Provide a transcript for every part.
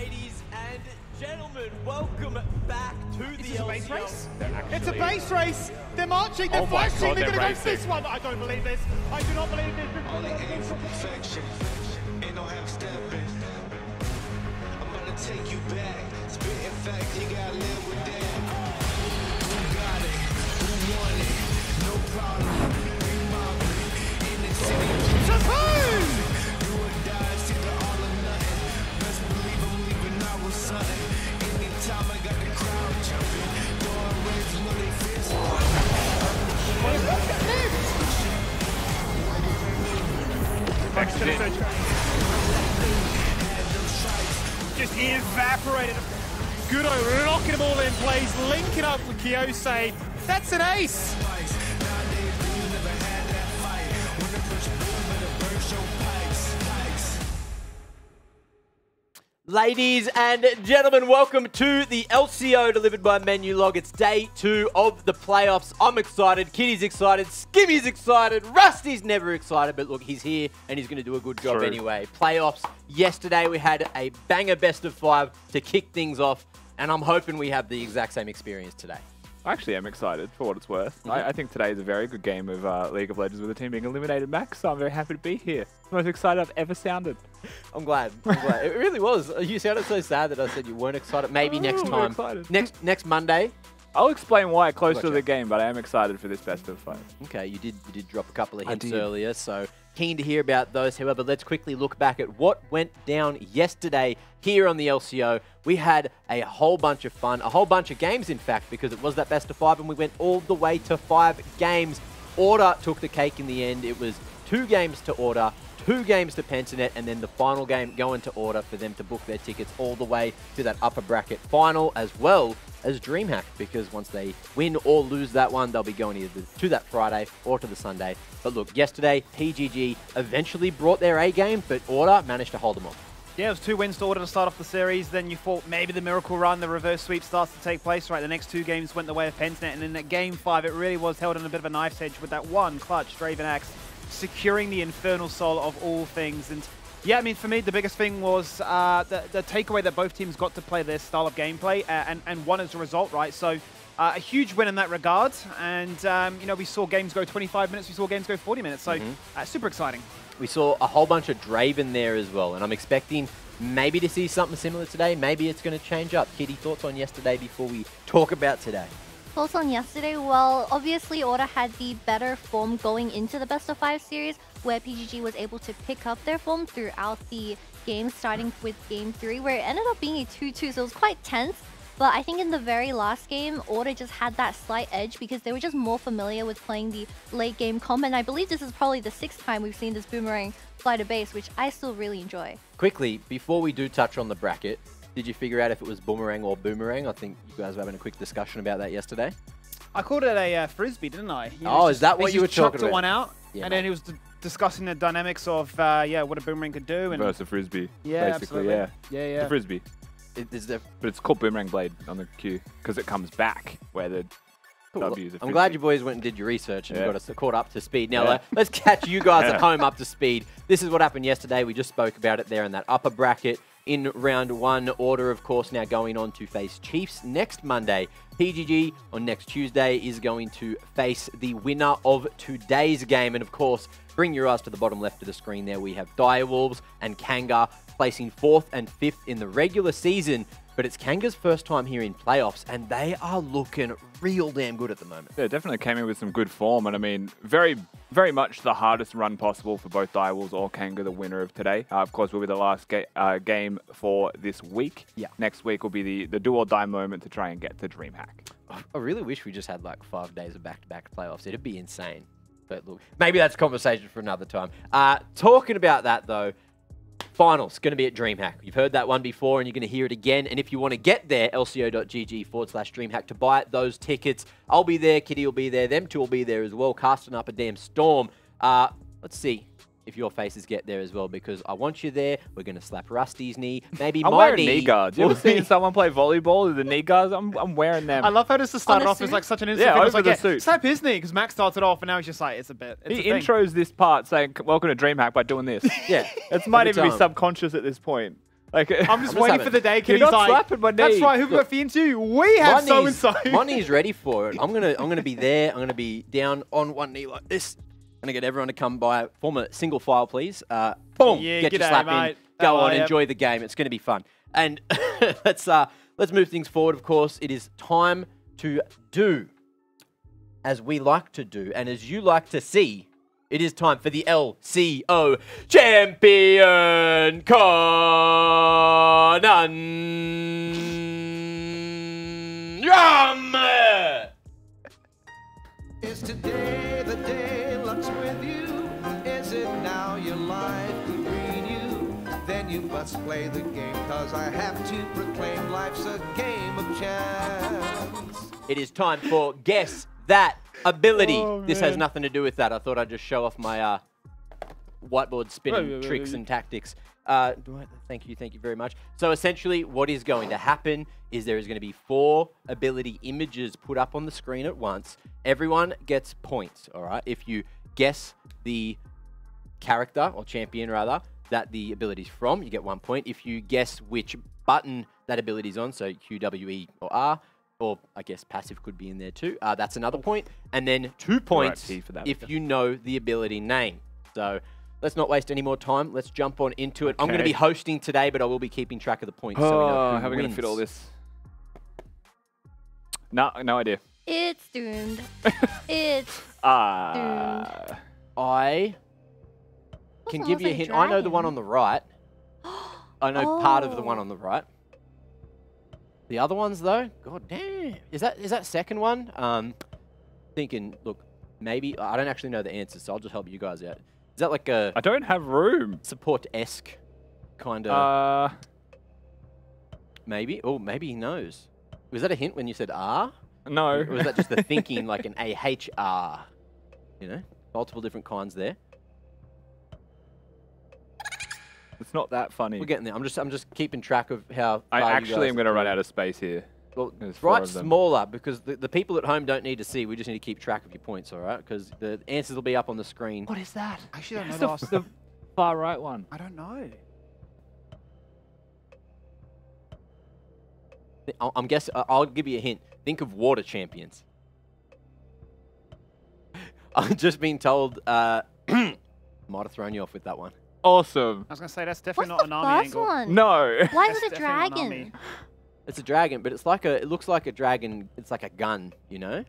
Ladies and gentlemen, welcome back to the LCO. Base race? It's a base race! They're marching, they're flashing, they're gonna go for this one! I don't believe this! I do not believe this! Only aim for perfection, ain't no half-stepping. I'm gonna take you back, spitting facts, you gotta live with that. Who got it? Who won it? No problem, we mobbing. In the city, Champagne! do or die, it's either all or nothing. Best believe I'm leaving out with something. Anytime I got the crowd jumping, throwing rings, know they fist. Just evaporated. Gudo locking them all in place, linking up with Kiyose. That's an ace! Ladies and gentlemen, welcome to the LCO delivered by Menulog. It's day 2 of the playoffs. I'm excited, Kitty's excited, Skimmy's excited, Rusty's never excited, but look, he's here and he's going to do a good job anyway. Playoffs, yesterday we had a banger best of 5 to kick things off, and I'm hoping we have the exact same experience today. I actually am excited for what it's worth. I think today is a very good game of League of Legends with the team being eliminated, Max, so I'm very happy to be here. The most excited I've ever sounded. I'm glad. It really was. You sounded so sad that I said you weren't excited. Maybe next time. Next Monday. I'll explain why closer to the game, but I am excited for this best of 5. Okay, you did drop a couple of hints earlier, so keen to hear about those. However, let's quickly look back at what went down yesterday here on the LCO. We had a whole bunch of fun, a whole bunch of games, in fact, because it was that best of 5, and we went all the way to 5 games. Order took the cake in the end. It was 2 games to Order, 2 games to Pentanet, and then the final game going to Order for them to book their tickets all the way to that upper bracket final, as well as DreamHack, because once they win or lose that one, they'll be going either to that Friday or to the Sunday. But look, yesterday, PGG eventually brought their A game, but Order managed to hold them off. Yeah, it was 2 wins to Order to start off the series. Then you thought maybe the miracle run, the reverse sweep starts to take place. Right, the next 2 games went the way of Pentanet, and in that game 5, it really was held on a bit of a knife's edge with that one clutch Draven Axe securing the Infernal Soul of all things. And yeah, I mean, for me, the biggest thing was the takeaway that both teams got to play their style of gameplay and won as a result, right? So a huge win in that regard. And, you know, we saw games go 25 minutes, we saw games go 40 minutes. So super exciting. We saw a whole bunch of Draven there as well, and I'm expecting maybe to see something similar today. Maybe it's going to change up. Kitty, thoughts on yesterday before we talk about today? Thoughts on yesterday? Well, obviously Order had the better form going into the best of 5 series, where PGG was able to pick up their form throughout the game, starting with game 3, where it ended up being a 2-2, so it was quite tense. But I think in the very last game, Order just had that slight edge because they were just more familiar with playing the late game comp, and I believe this is probably the 6th time we've seen this Boomerang fly to base, which I still really enjoy. Quickly, before we do touch on the bracket, did you figure out if it was Boomerang or Boomerang? I think you guys were having a quick discussion about that yesterday. I called it a frisbee, didn't I? Is that what you were talking about? He one out, yeah, and then he was discussing the dynamics of yeah, what a Boomerang could do. And versus Frisbee, yeah, basically, absolutely. Yeah. The Frisbee. But it's called Boomerang Blade on the queue because it comes back where the W's are. I'm glad you boys went and did your research and got us caught up to speed. Now, let's catch you guys at home up to speed. This is what happened yesterday. We just spoke about it there in that upper bracket. In round 1, Order, of course, now going on to face Chiefs next Monday. PGG on next Tuesday is going to face the winner of today's game. And, of course, bring your eyes to the bottom left of the screen there. We have Direwolves and Kanga placing 4th and 5th in the regular season. But it's Kanga's first time here in playoffs, and they are looking real damn good at the moment. Yeah, definitely came in with some good form, and I mean, very, very much the hardest run possible for both Direwolves or Kanga, the winner of today. Of course, will be the last game for this week. Yeah. Next week will be the do or die moment to try and get to DreamHack. I really wish we just had like 5 days of back-to-back playoffs. It'd be insane. But look, maybe that's a conversation for another time. Talking about that, though, finals going to be at DreamHack. You've heard that one before and you're going to hear it again. And if you want to get there, lco.gg/DreamHack to buy those tickets. I'll be there, Kitty will be there, them two will be there as well, casting up a damn storm. Let's see if your faces get there as well, because I want you there. We're going to slap Rusty's knee, maybe I'm my wearing knee. knee guards. You ever seen someone play volleyball with the knee guards? I'm wearing them. I love how this started off as like such an instant yeah, thing. over Like, the suit. slap his knee, because Max started off, and now he's just like, it's a bit. It's He a thing. intros this part saying, welcome to DreamHack by doing this. Yeah. It might Every even be time. subconscious at this point. Like, I'm just waiting for the day. You're He's not like, slapping my knee. that's right. Who got the interview? We have so and so. My knee's ready for it. I'm gonna be there. I'm gonna be down on one knee like this. I'm gonna get everyone to come by. Form a single file, please. Boom. Yeah, get your g'day, slap mate. in. Go How on. are ya? Enjoy the game. It's gonna be fun. And let's move things forward. Of course, it is time to do as we like to do, and as you like to see. It is time for the LCO Champion Conundrum! Is today the day luck's with you? Is it now your life could read you? Then you must play the game, cause I have to proclaim life's a game of chance. It is time for Guess That Ability. Oh, this has man. nothing to do with that. I thought I'd just show off my whiteboard spinning Wait. tricks and tactics. Thank you very much. So essentially what is going to happen is there is going to be 4 ability images put up on the screen at once. Everyone gets points, all right? If you guess the character, or champion rather, that the ability's from, you get 1 point. If you guess which button that ability's on, so Q, W, E, or R, or I guess passive could be in there too, that's another point. And then 2 points for that, if you know the ability name. So let's not waste any more time. Let's jump on into it. I'm going to be hosting today, but I will be keeping track of the points. So we know who how are we going to fit all this? No idea. It's doomed. It's I can one give looks you a like a hint. I know the one dragon. on the right. I know part of the one Oh. on the right. The other ones, though, god damn. Is that second one? Thinking, look, maybe I don't actually know the answers, so I'll just help you guys out. Is that like a I don't have room. support-esque kind of? Maybe. Oh, maybe he knows. Was that a hint when you said R? No. Or was that just the thinking like an AHR? You know, multiple different kinds there. It's not that funny. We're getting there. I'm just keeping track of how. I far you actually guys am going to are run doing. out of space here. Well, There's 4 write of them. smaller because the people at home don't need to see. We just need to keep track of your points, all right? Because the answers will be up on the screen. What is that? I actually don't know It's the last. the far right one. I don't know. I'm guessing. I'll give you a hint. Think of water champions. I've just been told. Might have thrown you off with that one. Awesome. I was gonna say that's What's definitely the not an army first angle. one? No. Why That's is it a definitely not an dragon? army. It's a dragon, but it's like a. It looks like a dragon. It's like a gun, you know,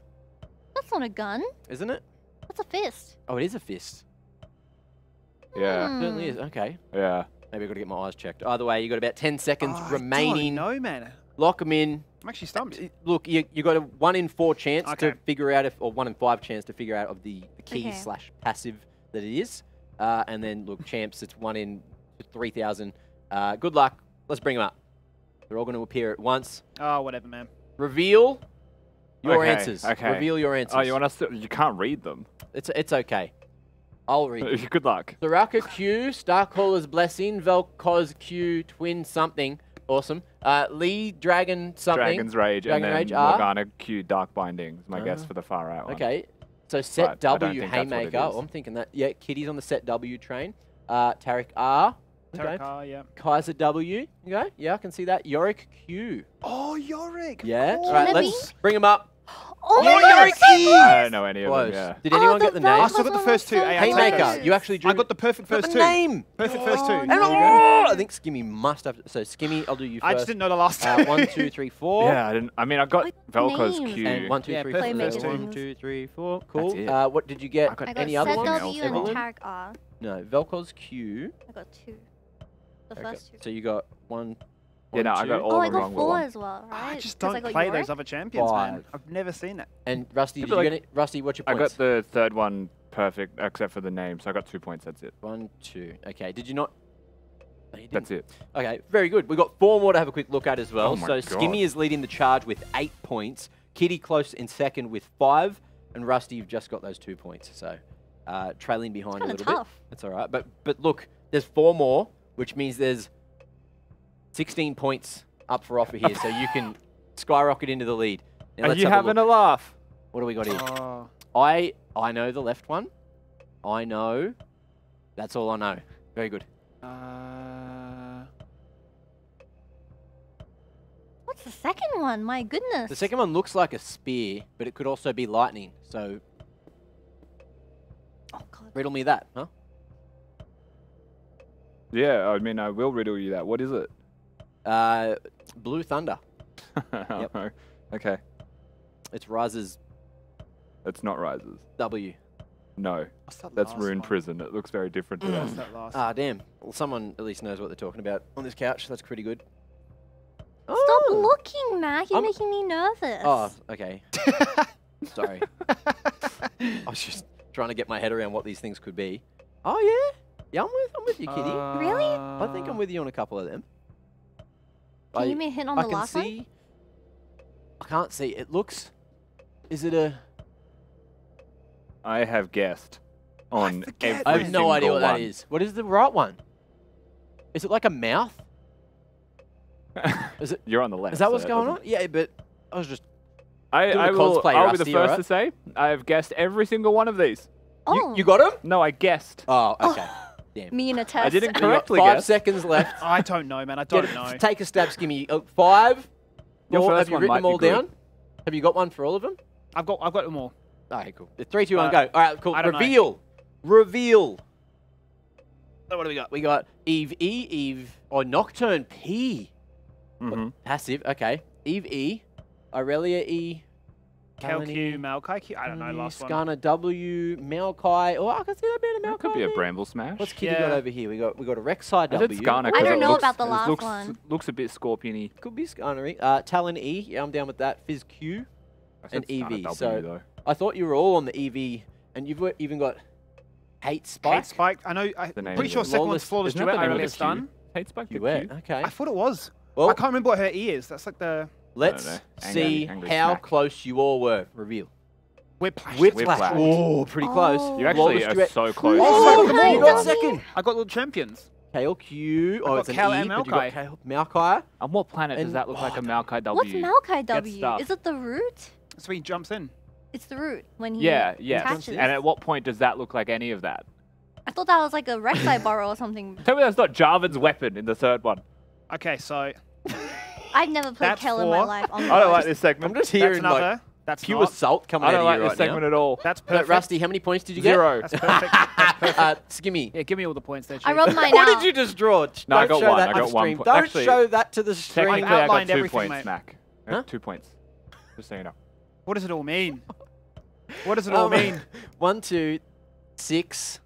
That's not a gun. isn't it? That's a fist. Oh, it is a fist. Yeah. Hmm. Certainly is. Okay. Yeah. Maybe I've got to get my eyes checked. Either way, you got about 10 seconds Oh, remaining. I don't know, man. Lock them in. I'm actually stumped. Look, you got a 1 in 4 chance to Okay. figure out if, or 1 in 5 chance to figure out of the key Okay. / passive that it is. And then look, champs, it's 1 in 3,000. Good luck. Let's bring them up. They're all going to appear at once. Oh, whatever, man. Reveal your Okay, answers. okay. Reveal your answers. Oh, you want us to? You can't read them. It's okay. I'll read them. Good luck. Soraka Q, Starcaller's Blessing, Vel'Koz Q, Twin something. Awesome. Lee, Dragon something. Dragon's Rage Dragon and then Rage, R. Morgana Q Dark Binding is my guess for the far right one. Okay. So set But I don't W think that's what it Haymaker. is. Oh, I'm thinking that. Yeah, Kitty's on the set W train. Tarek R. Okay. Tarakar, yeah. Kaiser W. Okay. Yeah, I can see that. Yorick Q. Oh, Yorick. Yeah. Cool. All right, Can it let's bring him up. Oh Yeah, my god, Yorick so is- close! I don't know any of Close. them. Yeah. Did anyone the get the name? I still got the first two. Hey, I take Haymaker. those. You actually drew. I got the perfect got first the two. name. Perfect first two. Oh, And no. I think Skimmy must have. So Skimmy, I'll do you first. I just didn't know the last two. 1, 2, 3, 4. Yeah, I didn't. I mean, I got Like Vel'Koz names. Q. And 1, 2, Yeah, 3, perfect 4. first 1, two. 2, 3, 4. Cool. it. What did you get? I got I got Any set other ones? W and Evelyn? Tarek R. No, Vel'Koz Q. I got 2. The Okay, first 2. so you got 1. Yeah, no, I got all Oh, of I the got wrong 4 one. as well, right? I just 'Cause don't got play Yorick. those other champions, man. 5. I've never seen it. And Rusty, Could did be you like- get it? Rusty, what's your I points? got the third one perfect, except for the name, so I got 2 points. That's it. 1, 2. Okay, did you not? No, you didn't. That's it. Okay, very good. We've got 4 more to have a quick look at as well. Oh my So God. Skimmy is leading the charge with 8 points. Kitty close in second with 5. And Rusty, you've just got those 2 points. So trailing behind a kinda little tough. bit. That's all right. But look, there's 4 more, which means there's 16 points up for offer here. So you can skyrocket into the lead. Now, Are let's you have having look. a laugh? What do we got here? Oh. I know the left one. I know. That's all I know. Very good. What's the second one? My goodness. The second one looks like a spear, but it could also be lightning. So Oh god. riddle me that, huh? Yeah, I mean, I will riddle you that. What is it? Blue Thunder. Yep. Okay. It's Rise's That's not Rises. W. No. What's that That's last Rune one? Prison. It looks very different to What's that. that last? Ah, damn. Well, someone at least knows what they're talking about on this couch. That's pretty good. Stop Oh. looking, Matt. You're I'm- making me nervous. Oh, okay. Sorry. I was just trying to get my head around what these things could be. Oh, yeah? Yeah, I'm with you, Kitty. Really? I think I'm with you on a couple of them. Can you give me a hint on the can last see. I can't see. It looks. Is it a? I have guessed on every I have no idea single what that one. is. What is the right one? Is it like a mouth? Is it? You're on the left. Is that so what's going on? doesn't- Yeah, but I was just. I Doing the will. cosplay, I'll be the Rusty, first alright? to say I have guessed every single one of these. one? You got him? No, I guessed. Oh, okay. Damn. Me in a test. I didn't We got correctly 5 guess. seconds left. I don't know, man. I Get don't it- know. Take a stab, Skimmy. 5. Your Four. first Have you one written might them be all good. down? Have you got one for all of them? I've got them all. Alright, cool. 3, 2, 1, Uh, go. All right, cool. I don't know. Reveal. Reveal. So what do we got? We got Eve E, Eve, or Nocturne P. Mm-hmm. Passive, okay. Eve E, Aurelia E, Kel Kalani, Q, Maokai Q. I don't know. Last one. Skarner W, Maokai. Oh, I can see that being a Maokai. That could be a there. Bramble Smash. What's Kitty Yeah. got over here? We got a Rek'Sai I W. said Skarner I 'cause don't it know looks, about the it last looks, one. Looks a bit scorpiony. Could be Skarnery. Talon E, yeah, I'm down with that. Fizz Q. I said And Skarner EV, W, so- though. I thought you were all on the EV, and you've even got Hate Spike. Hate Spike. I know. I'm The name pretty of sure it. second one's Flawless- Flawless Isn't that Duet. the name of Aurelia the Stun. Q? Hate Spike the Duet, Q? okay. I thought it was. Well, I can't remember what her E is. That's like the let's know. see Angry how Smack. close you all were. Reveal. Whiplash. Whiplash. Whiplash. Oh, pretty close. Oh. You actually Flawless are Duet. so close. Oh, Second you one. got second. I got little champions. KLQ. Oh, got it's an Cal E, and but you got Maokai. Maokai. On what planet does And- that look like a oh, Maokai W? What's Maokai W? stuff. Is it the root? So he jumps in. It's the root when he Yeah. attaches. And at what point does that look like any of that? I thought that was like a Rek'Sai borrow or something. Tell me that's not Jarvan's weapon in the third one. Okay, so I've never played That's Kel in my 4. life. On I don't like the this I'm segment. just that's hearing another. like That's pure not. salt coming I out don't of like you this right segment now. at all. That's perfect. Rusty, how many points did you get? 0. That's perfect. That's perfect. Skimmy. Yeah, give me all the points there, Chief. I rubbed mine What out. did you just draw? No, I Don't got show one. that I to got the one stream. point. Don't Actually, show that to the stream. Technically, I got outlined 2 everything, points, mate. Mac. Huh? 2 points. Just so you know. What does it all mean? What does it all mean? 1, 2, 6.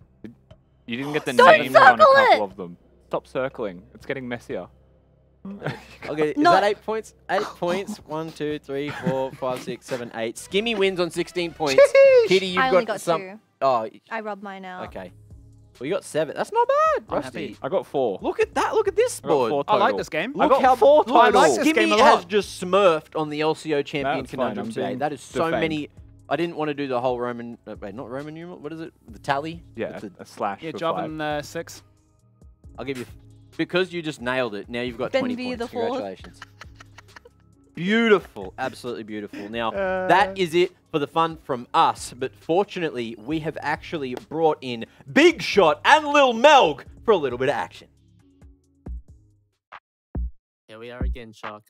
You didn't get the Don't names on a circle couple it! of them. Stop circling. It's getting messier. Okay, is No. that 8 points? 8 points. 1, 2, 3, 4, 5, 6, 7, 8. Skimmy wins on 16 points. Kitty, you've I only got some. 2. Oh, I rubbed mine out. okay. Well, you got 7. That's not bad. I'm Rusty. happy. I got 4. Look at that. Look at this I got board. 4 I like total. this game. I Look got how 4 look, I like this Skimmy game a has lot. just smurfed on the LCO champion That's fine, conundrum I'm today. being That is so defamed. many. I didn't want to do the whole Roman. Wait, not Roman numeral. What is it? The tally. Yeah, It's a slash Yeah, for job 5. in 6. I'll give you. Because you just nailed it. Now you've got Ben 20 V points. the fourth. Congratulations. Beautiful. Absolutely beautiful. Now, that is it for the fun from us. But fortunately, we have actually brought in Big Shot and Lil Melg for a little bit of action. Here we are again, Shark.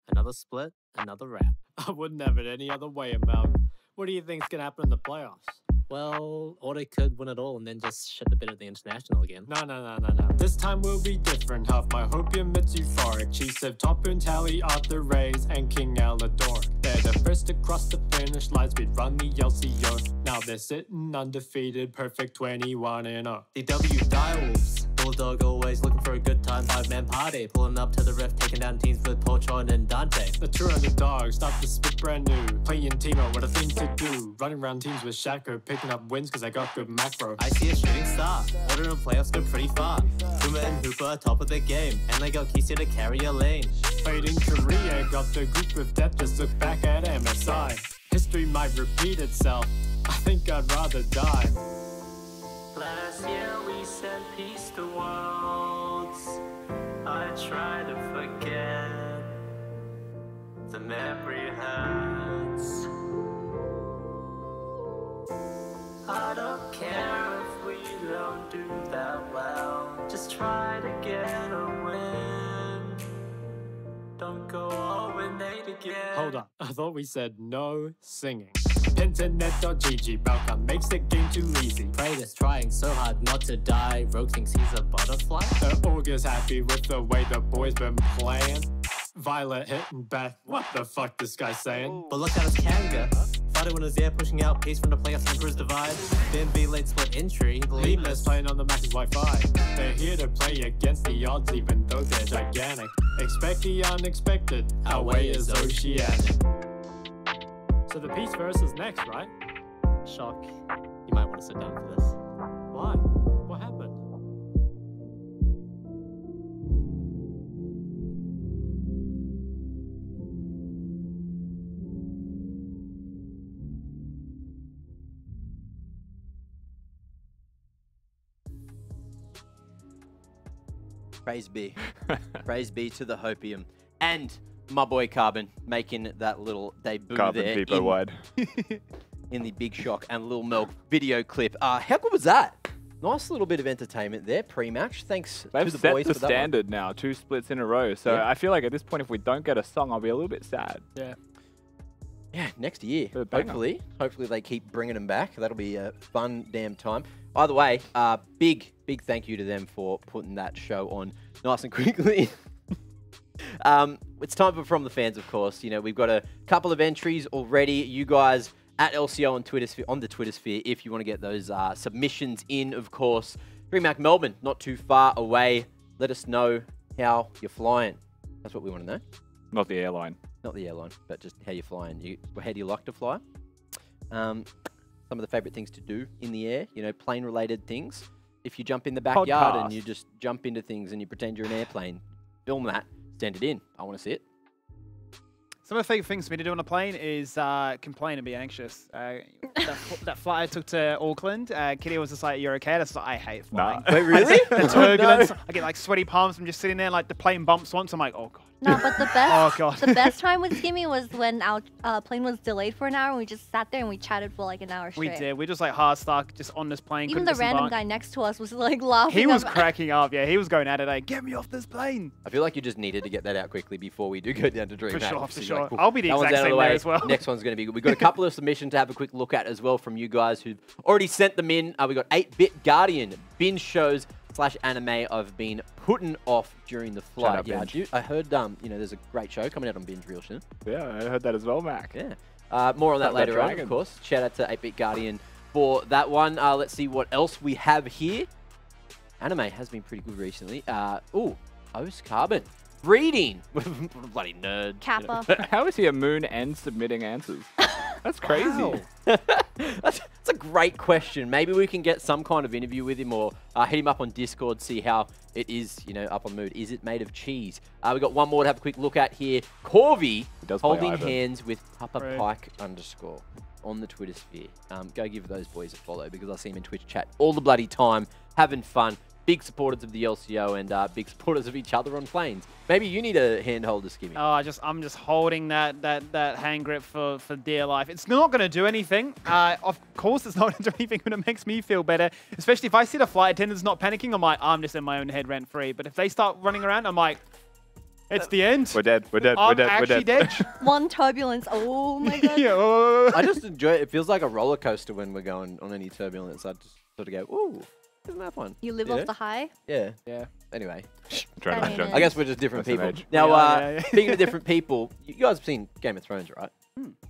Another split, another wrap. I wouldn't have it any other way, Mel. What do you think's gonna happen in the playoffs? Well, or they could win it all and then just ship a bit of the international again. No. This time will be different. Half my hopium, it's euphoric. Chiefs of Top and Tally, Arthur Rays, and King Alador. They're the first to cross the finish lines. We'd run the LCO. Now they're sitting undefeated, perfect 21-0. The W Direwolves. Bulldog always looking for a good time, 5-man party. Pulling up to the rift, taking down teams with Poltron and Dante. The two underdogs, start to spit brand new. Playing Timo, what a thing to do. Running around teams with Shaco, picking up wins cause I got good macro. I see a shooting star, order in playoffs go pretty far. Puma and Hooper top of the game, and they got Kisio to carry a lane. Played in Korea, got the group of death, just look back at MSI. History might repeat itself, I think I'd rather die. Last year we sent peace to worlds. I try to forget. The memory hurts. I don't care if we don't do that well. Just try to get a win. Don't go again. Hold up, I thought we said no singing. Internet.gg, Balkan makes the game too easy. Prey is trying so hard not to die. Rogue thinks he's a butterfly. Augur's happy with the way the boys been playing. Violet hitting back. What the fuck this guy's saying? But look at his Kanga. Fighting when his air pushing out pace from the playoffs and Cruz divide. Then B late split entry. Lima's playing on the Max's Wi-Fi. They're here to play against the odds even though they're gigantic. Expect the unexpected. Our way is oceanic. So the Peace verse is next, right? Shock. You might want to sit down for this. Why? What happened? Praise be. Praise be to the Hopium. And my boy Carbon making that little debut Carbon there Depot wide. in the Big Shock and Lil Milk video clip. How good was that? Nice little bit of entertainment there, pre-match. Thanks They've to the set boys the for that standard now, 2 splits in a row. So Yeah. I feel like at this point, if we don't get a song, I'll be a little bit sad. Yeah. Yeah, next year. A banger. Hopefully they keep bringing them back. That'll be a fun damn time. Either way, big thank you to them for putting that show on nice and quickly. It's time for From the Fans, of course. You know, we've got a couple of entries already. You guys at LCO on the Twitter sphere, if you want to get those submissions in, of course. Mac Melbourne, not too far away. Let us know how you're flying. That's what we want to know. Not the airline. Not the airline, but just how you're flying. How do you like to fly? Some of the favorite things to do in the air, you know, plane-related things. If you jump in the backyard and you just jump into things and you pretend you're an airplane, film that, send it in. I want to see it. Some of the favorite things for me to do on a plane is complain and be anxious. That flight I took to Auckland, Kitty was just like, "You're okay?" That's like, I hate flying. Wait, really? The turbulence. I get like sweaty palms from just sitting there, like the plane bumps once. I'm like, oh god. No, but the best, Oh, God. the best time with Skimmy was when our plane was delayed for an hour and we just sat there and we chatted for like an hour We straight. did. We just like hard stuck, just on this plane. Even couldn't the random disembark. guy next to us was like laughing. He was about- cracking up. Yeah, he was going at it. Like, get me off this plane. I feel like you just needed to get that out quickly before we do go down to DreamHack. sure, for So you're sure. like, "Cool, I'll be the that one's exact out of same the there way. as well." Next one's going to be good. We've got a couple of submissions to have a quick look at as well from you guys who've already sent them in. We got 8-Bit Guardian, binge shows / anime I've been putting off during the flight. out, Yeah, Binge. I heard, you know, there's a great show coming out on Binge real soon. Yeah, I heard that as well, Mac. Yeah. More on that That later on, Dragon. of course. Shout out to 8-Bit Guardian for that one. Let's see what else we have here. Anime has been pretty good recently. O's Carbon. Reading. Bloody nerd. Kappa. How is he a moon and submitting answers? That's crazy. Wow. That's a great question. Maybe we can get some kind of interview with him or hit him up on Discord, see how it is, you know, up on mood. Is it made of cheese? We've got one more to have a quick look at here. Corby does play holding Ivan. hands with Papa Right. Pike _ on the Twitter sphere. Go give those boys a follow because I see him in Twitch chat all the bloody time, having fun. Big supporters of the LCO and big supporters of each other on planes. Maybe you need a handhold to Skimmy. Oh, I'm just holding that hand grip for dear life. It's not going to do anything. Of course, it's not going to do anything, but it makes me feel better. Especially if I see the flight attendants not panicking, I'm like, I'm just in my own head rent free. But if they start running around, I'm like, it's the end. We're dead. We're dead. I'm We're dead. We're actually dead. dead. One turbulence. Oh my god. Yeah. I just enjoy it. It feels like a roller coaster when we're going on any turbulence. I just sort of go, ooh, isn't that fun? You live Yeah. off the high. Yeah. Yeah. Anyway, Trying I to mean, I guess we're just different That's an people. age. Now, Yeah. speaking of different people, you guys have seen Game of Thrones, right?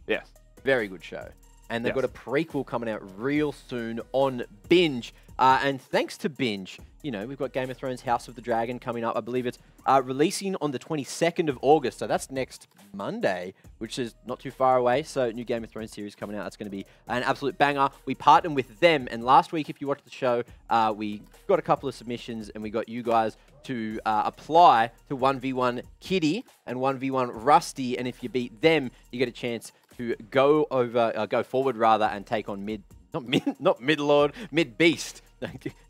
Yes. Very good show. And they've Yes. got a prequel coming out real soon on Binge. And thanks to Binge, you know, we've got Game of Thrones House of the Dragon coming up. I believe it's releasing on the 22nd of August. So that's next Monday, which is not too far away. So new Game of Thrones series coming out. That's going to be an absolute banger. We partnered with them. And last week, if you watched the show, we got a couple of submissions and we got you guys to apply to 1v1 Kitty and 1v1 Rusty. And if you beat them, you get a chance to go forward rather and take on not Mid-Lord, Mid-Beast.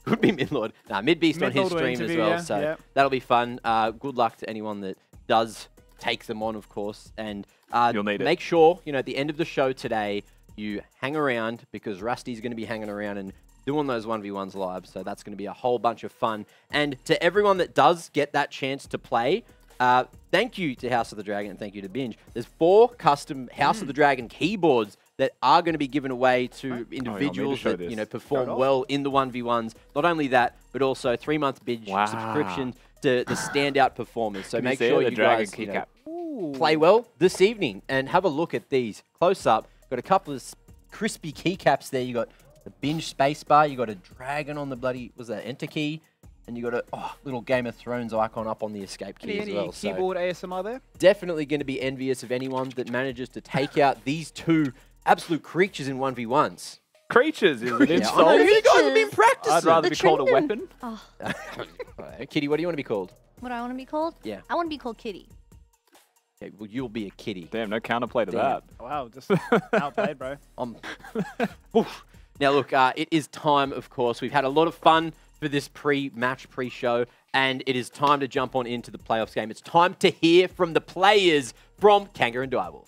Could be Mid-Lord. Nah, Mid-Beast on his Mid-Lord will stream as interview, well. yeah, So yeah. that'll be fun. Good luck to anyone that does take them on, of course. And You'll need it. make sure, you know, at the end of the show today, you hang around because Rusty's going to be hanging around and doing those 1v1s live. So that's going to be a whole bunch of fun. And to everyone that does get that chance to play, Thank you to House of the Dragon and thank you to Binge. There's 4 custom House of the Dragon keyboards that are going to be given away to individuals that perform well in the 1v1s. Not only that, but also 3-month Binge subscription to the standout performers. So make sure you guys play well this evening and have a look at these close up. Got a couple of crispy keycaps there. You got the Binge spacebar. You got a dragon on the bloody enter key. And you got a little Game of Thrones icon up on the escape key as well. Any keyboard ASMR there? Definitely going to be envious of anyone that manages to take out these 2 absolute creatures in 1v1s. Creatures is an insult. I know, you guys have been practicing. I'd rather be called a weapon. Oh. Kitty, what do you want to be called? What I want to be called? Yeah. I want to be called Kitty. Okay, well, you'll be a kitty. Damn, no counterplay to that. Wow, just outplayed, bro. Now, look, it is time, of course. We've had a lot of fun for this pre-match, pre-show, and it is time to jump on into the playoffs game. It's time to hear from the players from Kanga and Direwolves.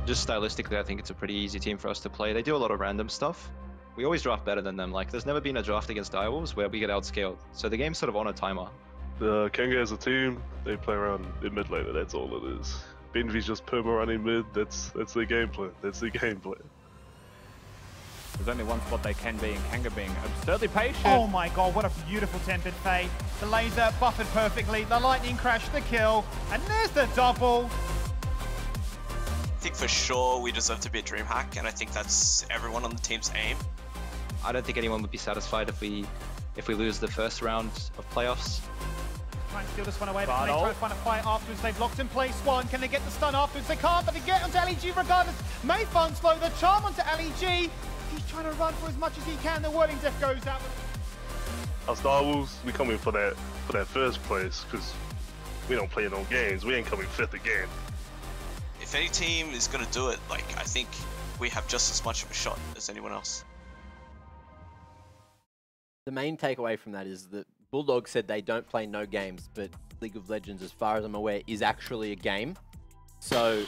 Just stylistically, I think it's a pretty easy team for us to play. They do a lot of random stuff. We always draft better than them. Like, there's never been a draft against Direwolves where we get outscaled. So the game's sort of on a timer. Kanga as a team, they play around in mid laner, that's all it is. Benvi's just perma running mid, that's their gameplay. That's their gameplay. There's only one spot they can be, and Kanga being absurdly patient. Oh my god, what a beautiful tempered fade. The laser buffered perfectly, the lightning crash, the kill, and there's the double. I think for sure we deserve to be a DreamHack, and I think that's everyone on the team's aim. I don't think anyone would be satisfied if we lose the first round of playoffs. Try and steal this one away, but can they try to find a fight afterwards? They've locked in place one. Can they get the stun afterwards? They can't, but they get onto LEG regardless. Mayfun slow the charm onto LEG. He's trying to run for as much as he can. The Whirling Death goes out. Us Direwolves, we come in for that first place because we don't play no games. We ain't coming 5th again. If any team is going to do it, like, I think we have just as much of a shot as anyone else. The main takeaway from that is that Bulldog said they don't play no games, but League of Legends, as far as I'm aware, is actually a game. So,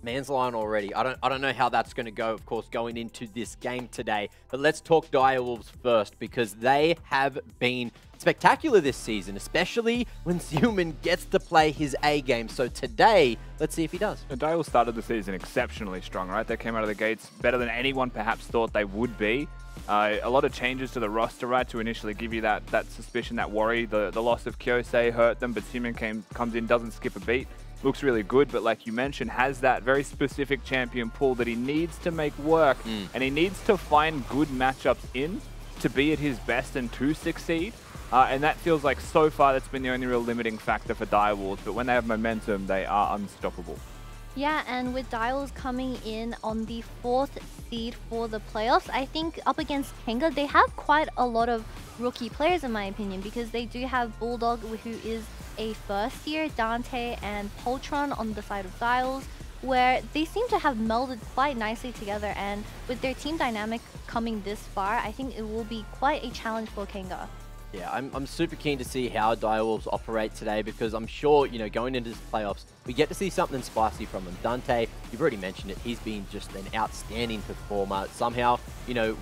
man's line already. I don't know how that's going to go, of course, going into this game today. But let's talk Direwolves first, because they have been spectacular this season, especially when Human gets to play his A game. So today, let's see if he does. The Direwolves started the season exceptionally strong, right? They came out of the gates better than anyone perhaps thought they would be. A lot of changes to the roster, right, to initially give you that suspicion, that worry. The loss of Kyosei hurt them, but Human comes in, doesn't skip a beat. Looks really good, but like you mentioned, has that very specific champion pool that he needs to make work, and he needs to find good matchups in to be at his best and to succeed. And that feels like so far that's been the only real limiting factor for Direwolves, but when they have momentum, they are unstoppable. Yeah, and with Direwolves coming in on the 4th seed for the playoffs, I think up against Kanga, they have quite a lot of rookie players in my opinion, because they do have Bulldog, who is a first year, Dante and Poltron on the side of Direwolves, where they seem to have melded quite nicely together, and with their team dynamic coming this far, I think it will be quite a challenge for Kanga. Yeah, I'm super keen to see how Direwolves operate today, because I'm sure, going into this playoffs, we get to see something spicy from them. Dante, you've already mentioned it, he's been just an outstanding performer. Somehow,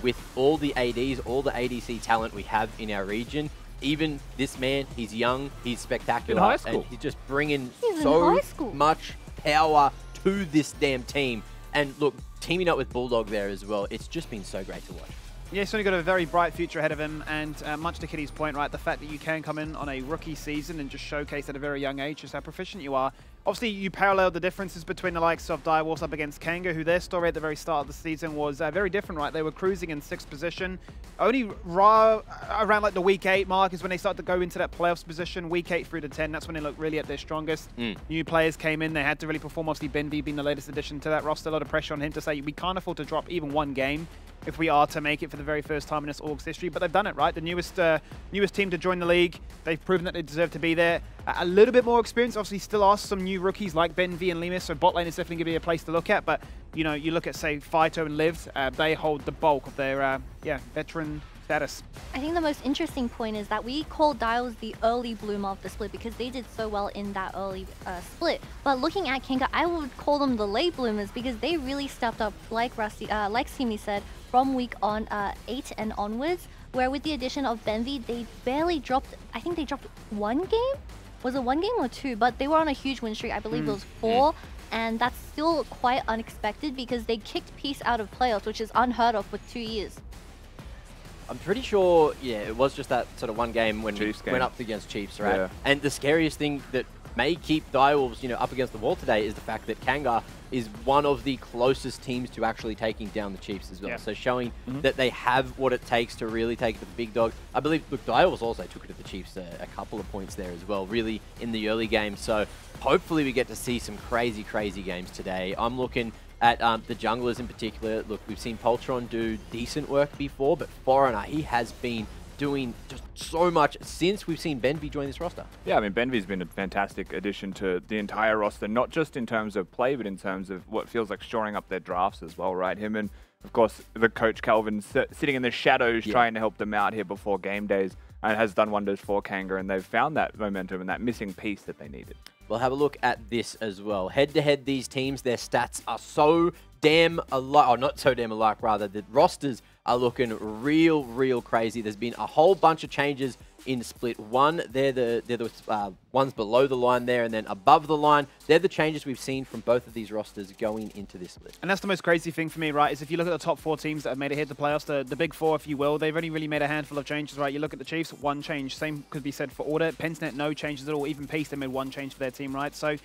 with all the ADs, all the ADC talent we have in our region, even this man, he's young, he's spectacular. In high school. And he's just bringing so much power to this damn team. And look, teaming up with Bulldog there as well, it's just been so great to watch. Yeah, he's only got a very bright future ahead of him, and much to Kitty's point, right, the fact that you can come in on a rookie season and just showcase at a very young age just how proficient you are. Obviously, you parallel the differences between the likes of Direwolves up against Kanga, who their story at the very start of the season was very different, right? They were cruising in 6th position. Only around like the week 8 mark is when they started to go into that playoffs position. Week 8 through to 10, that's when they looked really at their strongest. New players came in, they had to really perform. Obviously, Benvi being the latest addition to that roster, a lot of pressure on him to say we can't afford to drop even one game if we are to make it for the very first time in this org's history. But they've done it, right? The newest team to join the league. They've proven that they deserve to be there. A little bit more experience. Obviously, still are some new rookies like Benvi and Lemus, so bot lane is definitely going to be a place to look at. But, you look at, say, Fighto and Lived, they hold the bulk of their veteran status. I think the most interesting point is that we call Dials the early bloomer of the split because they did so well in that early split. But looking at Kanga, I would call them the late bloomers because they really stepped up, like Simi said, from week 8 and onwards. Where with the addition of Benvi, they barely dropped. I think they dropped 1 game. Was it 1 game or 2? But they were on a huge win streak. I believe it was 4. And that's still quite unexpected because they kicked Peace out of playoffs, which is unheard of for 2 years. I'm pretty sure, yeah, it was just that sort of 1 game when we went up against Chiefs, right? Yeah. And the scariest thing that may keep Direwolves, you know, up against the wall today is the fact that Kanga is one of the closest teams to actually taking down the Chiefs as well. Yeah. So showing that they have what it takes to really take it to the big dogs. I believe, look, Direwolves also took it to the Chiefs a couple of points there as well, really in the early game. So hopefully we get to see some crazy, crazy games today. I'm looking at the junglers in particular. Look, we've seen Poltron do decent work before, but Foreigner, he has been doing just so much since we've seen Benvi join this roster. Yeah, I mean, Benvi's been a fantastic addition to the entire roster, not just in terms of play, but in terms of what feels like shoring up their drafts as well, right? Him and, of course, the coach Calvin sitting in the shadows trying to help them out here before game days, and has done wonders for Kanga, and they've found that momentum and that missing piece that they needed. We'll have a look at this as well. Head-to-head, these teams, their stats are so damn alike, or not so damn alike, rather. The rosters are looking real crazy. There's been a whole bunch of changes in Split 1. They're the ones below the line there, and then above the line, they're the changes we've seen from both of these rosters going into this split. And that's the most crazy thing for me, right, is if you look at the top 4 teams that have made it here to the playoffs, the big 4, if you will, they've only really made a handful of changes, right? You look at the Chiefs, 1 change. Same could be said for Order. Pensnet, no changes at all. Even Peace, they made 1 change for their team, right? So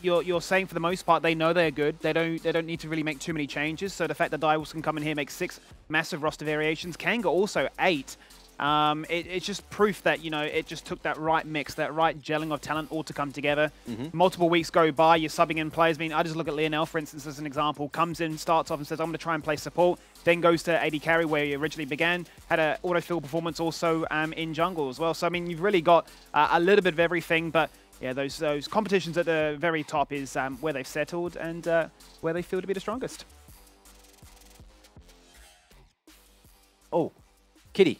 you're saying for the most part they know they're good. They don't need to really make too many changes. So the fact that Direwolves can come in here, make 6 massive roster variations, Kanga also 8. It's just proof that, you know, it just took that right mix, that right gelling of talent all to come together. Multiple weeks go by, you're subbing in players. I mean, I just look at Lionel, for instance, as an example. Comes in, starts off and says, I'm going to try and play support. Then goes to AD carry where he originally began. Had an autofill performance also in jungle as well. So, I mean, you've really got a little bit of everything, but yeah, those competitions at the very top is where they've settled and where they feel to be the strongest. Oh, Kitty,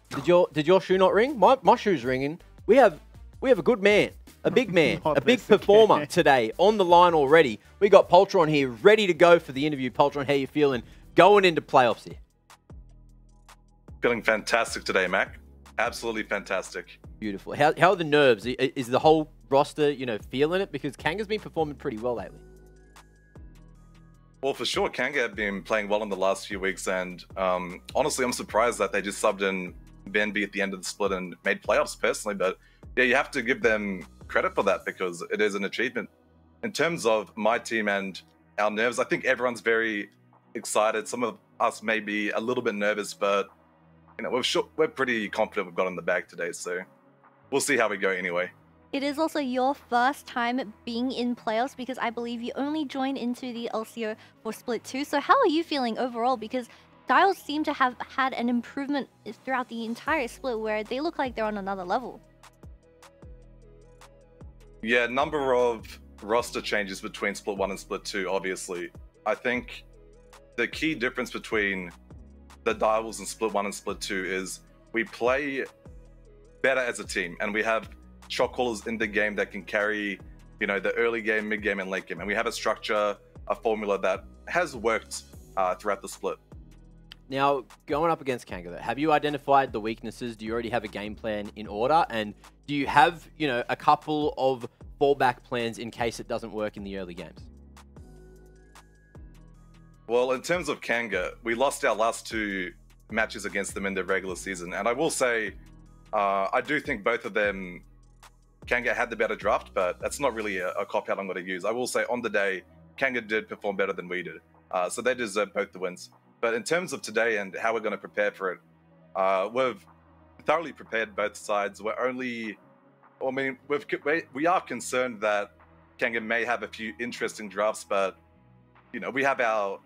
did your shoe not ring? My shoe's ringing. We have a good man, a big man, a big performer today on the line already. We got Poltron here ready to go for the interview. Poltron, how you feeling going into playoffs here? Feeling fantastic today, Mac. Absolutely fantastic. Beautiful. How are the nerves? Is the whole roster, you know, feeling it? Because Kanga's been performing pretty well lately. Well, for sure, Kanga have been playing well in the last few weeks, and honestly, I'm surprised that they just subbed in Benby at the end of the split and made playoffs personally. But yeah, you have to give them credit for that because it is an achievement. In terms of my team and our nerves, I think everyone's very excited. Some of us may be a little bit nervous, but you know, we're pretty confident we've got in the bag today. So we'll see how we go anyway. It is also your first time being in playoffs because I believe you only joined into the LCO for Split 2. So how are you feeling overall? Because Dials seem to have had an improvement throughout the entire split where they look like they're on another level. Yeah, number of roster changes between Split 1 and Split 2, obviously. I think the key difference between the Direwolves in Split 1 and Split 2 is we play better as a team and we have shot callers in the game that can carry, you know, the early game, mid game, and late game. And we have a structure, a formula that has worked throughout the split. Now, going up against Kanga, have you identified the weaknesses? Do you already have a game plan in order? And do you have, you know, a couple of fallback plans in case it doesn't work in the early games? Well, in terms of Kanga, we lost our last 2 matches against them in the regular season. And I will say, I do think both of them, Kanga had the better draft, but that's not really a cop-out I'm going to use. I will say on the day, Kanga did perform better than we did. So they deserve both the wins. But in terms of today and how we're going to prepare for it, we've thoroughly prepared both sides. We're only, I mean, we are concerned that Kanga may have a few interesting drafts, but, you know, we have our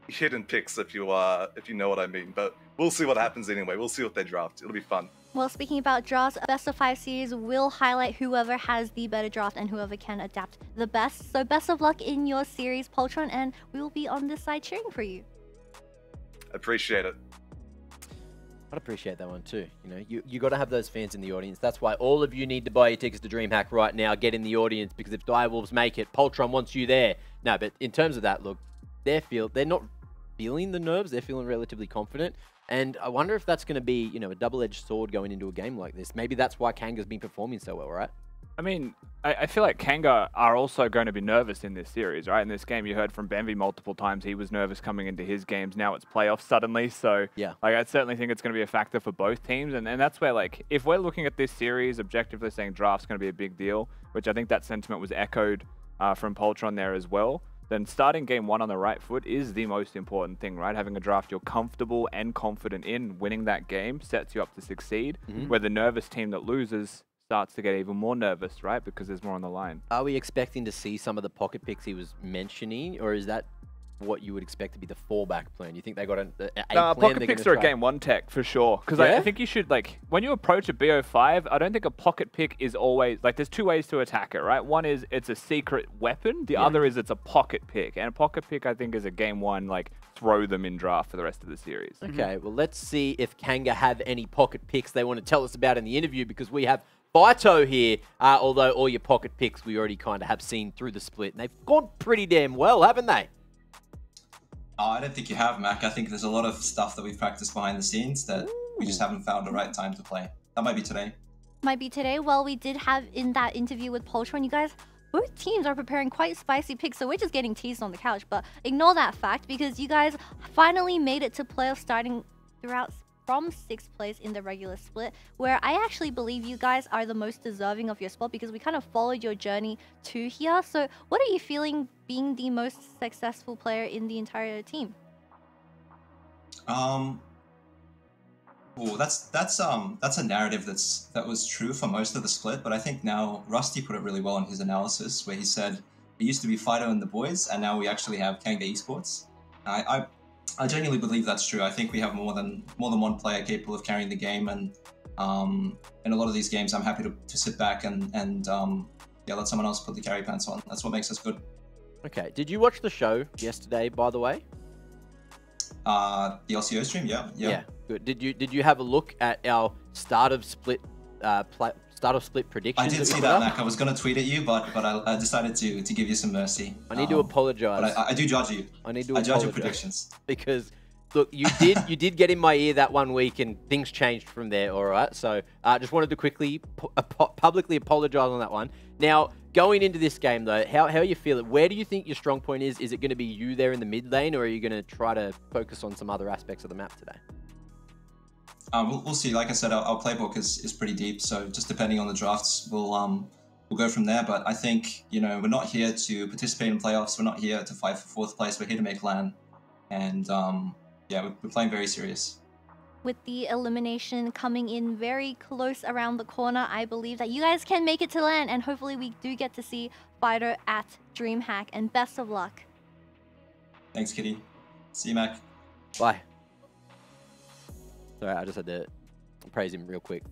hidden picks if you know what I mean. But we'll see what happens anyway. We'll see what they draft. It'll be fun. Well, speaking about drafts, best of 5 series will highlight whoever has the better draft and whoever can adapt the best. So best of luck in your series, Poltron, and we will be on this side cheering for you. Appreciate it. I'd appreciate that one too. You know, you got to have those fans in the audience. That's why all of you need to buy your tickets to DreamHack right now. Get in the audience, because if Direwolves make it, Poltron wants you there. No, but in terms of that, look, they're not feeling the nerves. They're feeling relatively confident. And I wonder if that's going to be, you know, a double-edged sword going into a game like this. Maybe that's why Kanga's been performing so well, right? I mean, I feel like Kanga are also going to be nervous in this series, right? In this game, you heard from Benvi multiple times. He was nervous coming into his games. Now it's playoffs suddenly. So, yeah, like, I certainly think it's going to be a factor for both teams. And that's where, like, if we're looking at this series, objectively saying draft's going to be a big deal, which I think that sentiment was echoed from Poltron there as well, then starting game one on the right foot is the most important thing, right? Having a draft you're comfortable and confident in, winning that game sets you up to succeed, where the nervous team that loses starts to get even more nervous, right? Because there's more on the line. Are we expecting to see some of the pocket picks he was mentioning, or is that what you would expect to be the fallback plan? You think they got a plan? Pocket picks are a game one tech for sure. Because I think you should, like, when you approach a BO5, I don't think a pocket pick is always, like, there's two ways to attack it, right? One is it's a secret weapon. The other is it's a pocket pick. And a pocket pick, I think, is a game one, like, throw them in draft for the rest of the series. Okay, well, let's see if Kanga have any pocket picks they want to tell us about in the interview, because we have Baito here, although all your pocket picks we already kind of have seen through the split, and they've gone pretty damn well, haven't they? Oh, I don't think you have, Mac. I think there's a lot of stuff that we've practiced behind the scenes that we just haven't found the right time to play. That might be today. Might be today. Well, we did have in that interview with Poltron, you guys, both teams are preparing quite spicy picks, so we're just getting teased on the couch. But ignore that fact, because you guys finally made it to playoffs starting throughout from 6th place in the regular split, where I actually believe you guys are the most deserving of your spot, because we kind of followed your journey to here. So what are you feeling being the most successful player in the entire team? Oh, that's a narrative that was true for most of the split, but I think now Rusty put it really well in his analysis, where he said it used to be Fido and the boys, and now we actually have Kanga Esports. I genuinely believe that's true. I think we have more than one player capable of carrying the game, and in a lot of these games, I'm happy to sit back and let someone else put the carry pants on. That's what makes us good. Okay. Did you watch the show yesterday, by the way? The LCO stream, yeah. Yeah. Good. Did you have a look at our start of split predictions? I did see that, Mac. I was going to tweet at you, but I decided to give you some mercy. I need to apologize. But I do judge you. I need to judge your predictions. Because, look, you did get in my ear that one week, and things changed from there, all right? So I just wanted to quickly publicly apologize on that one. Now, going into this game, though, how are you feeling? Where do you think your strong point is? Is it going to be you there in the mid lane, or are you going to try to focus on some other aspects of the map today? We'll see. Like I said, our playbook is pretty deep, so just depending on the drafts, we'll go from there. But I think, you know, we're not here to participate in playoffs. We're not here to fight for 4th place. We're here to make LAN, and yeah, we're playing very serious. With the elimination coming in very close around the corner, I believe that you guys can make it to LAN, and hopefully we do get to see Fido at DreamHack. And best of luck. Thanks, Kitty. See you, Mac. Bye. Sorry, I just had to praise him real quick.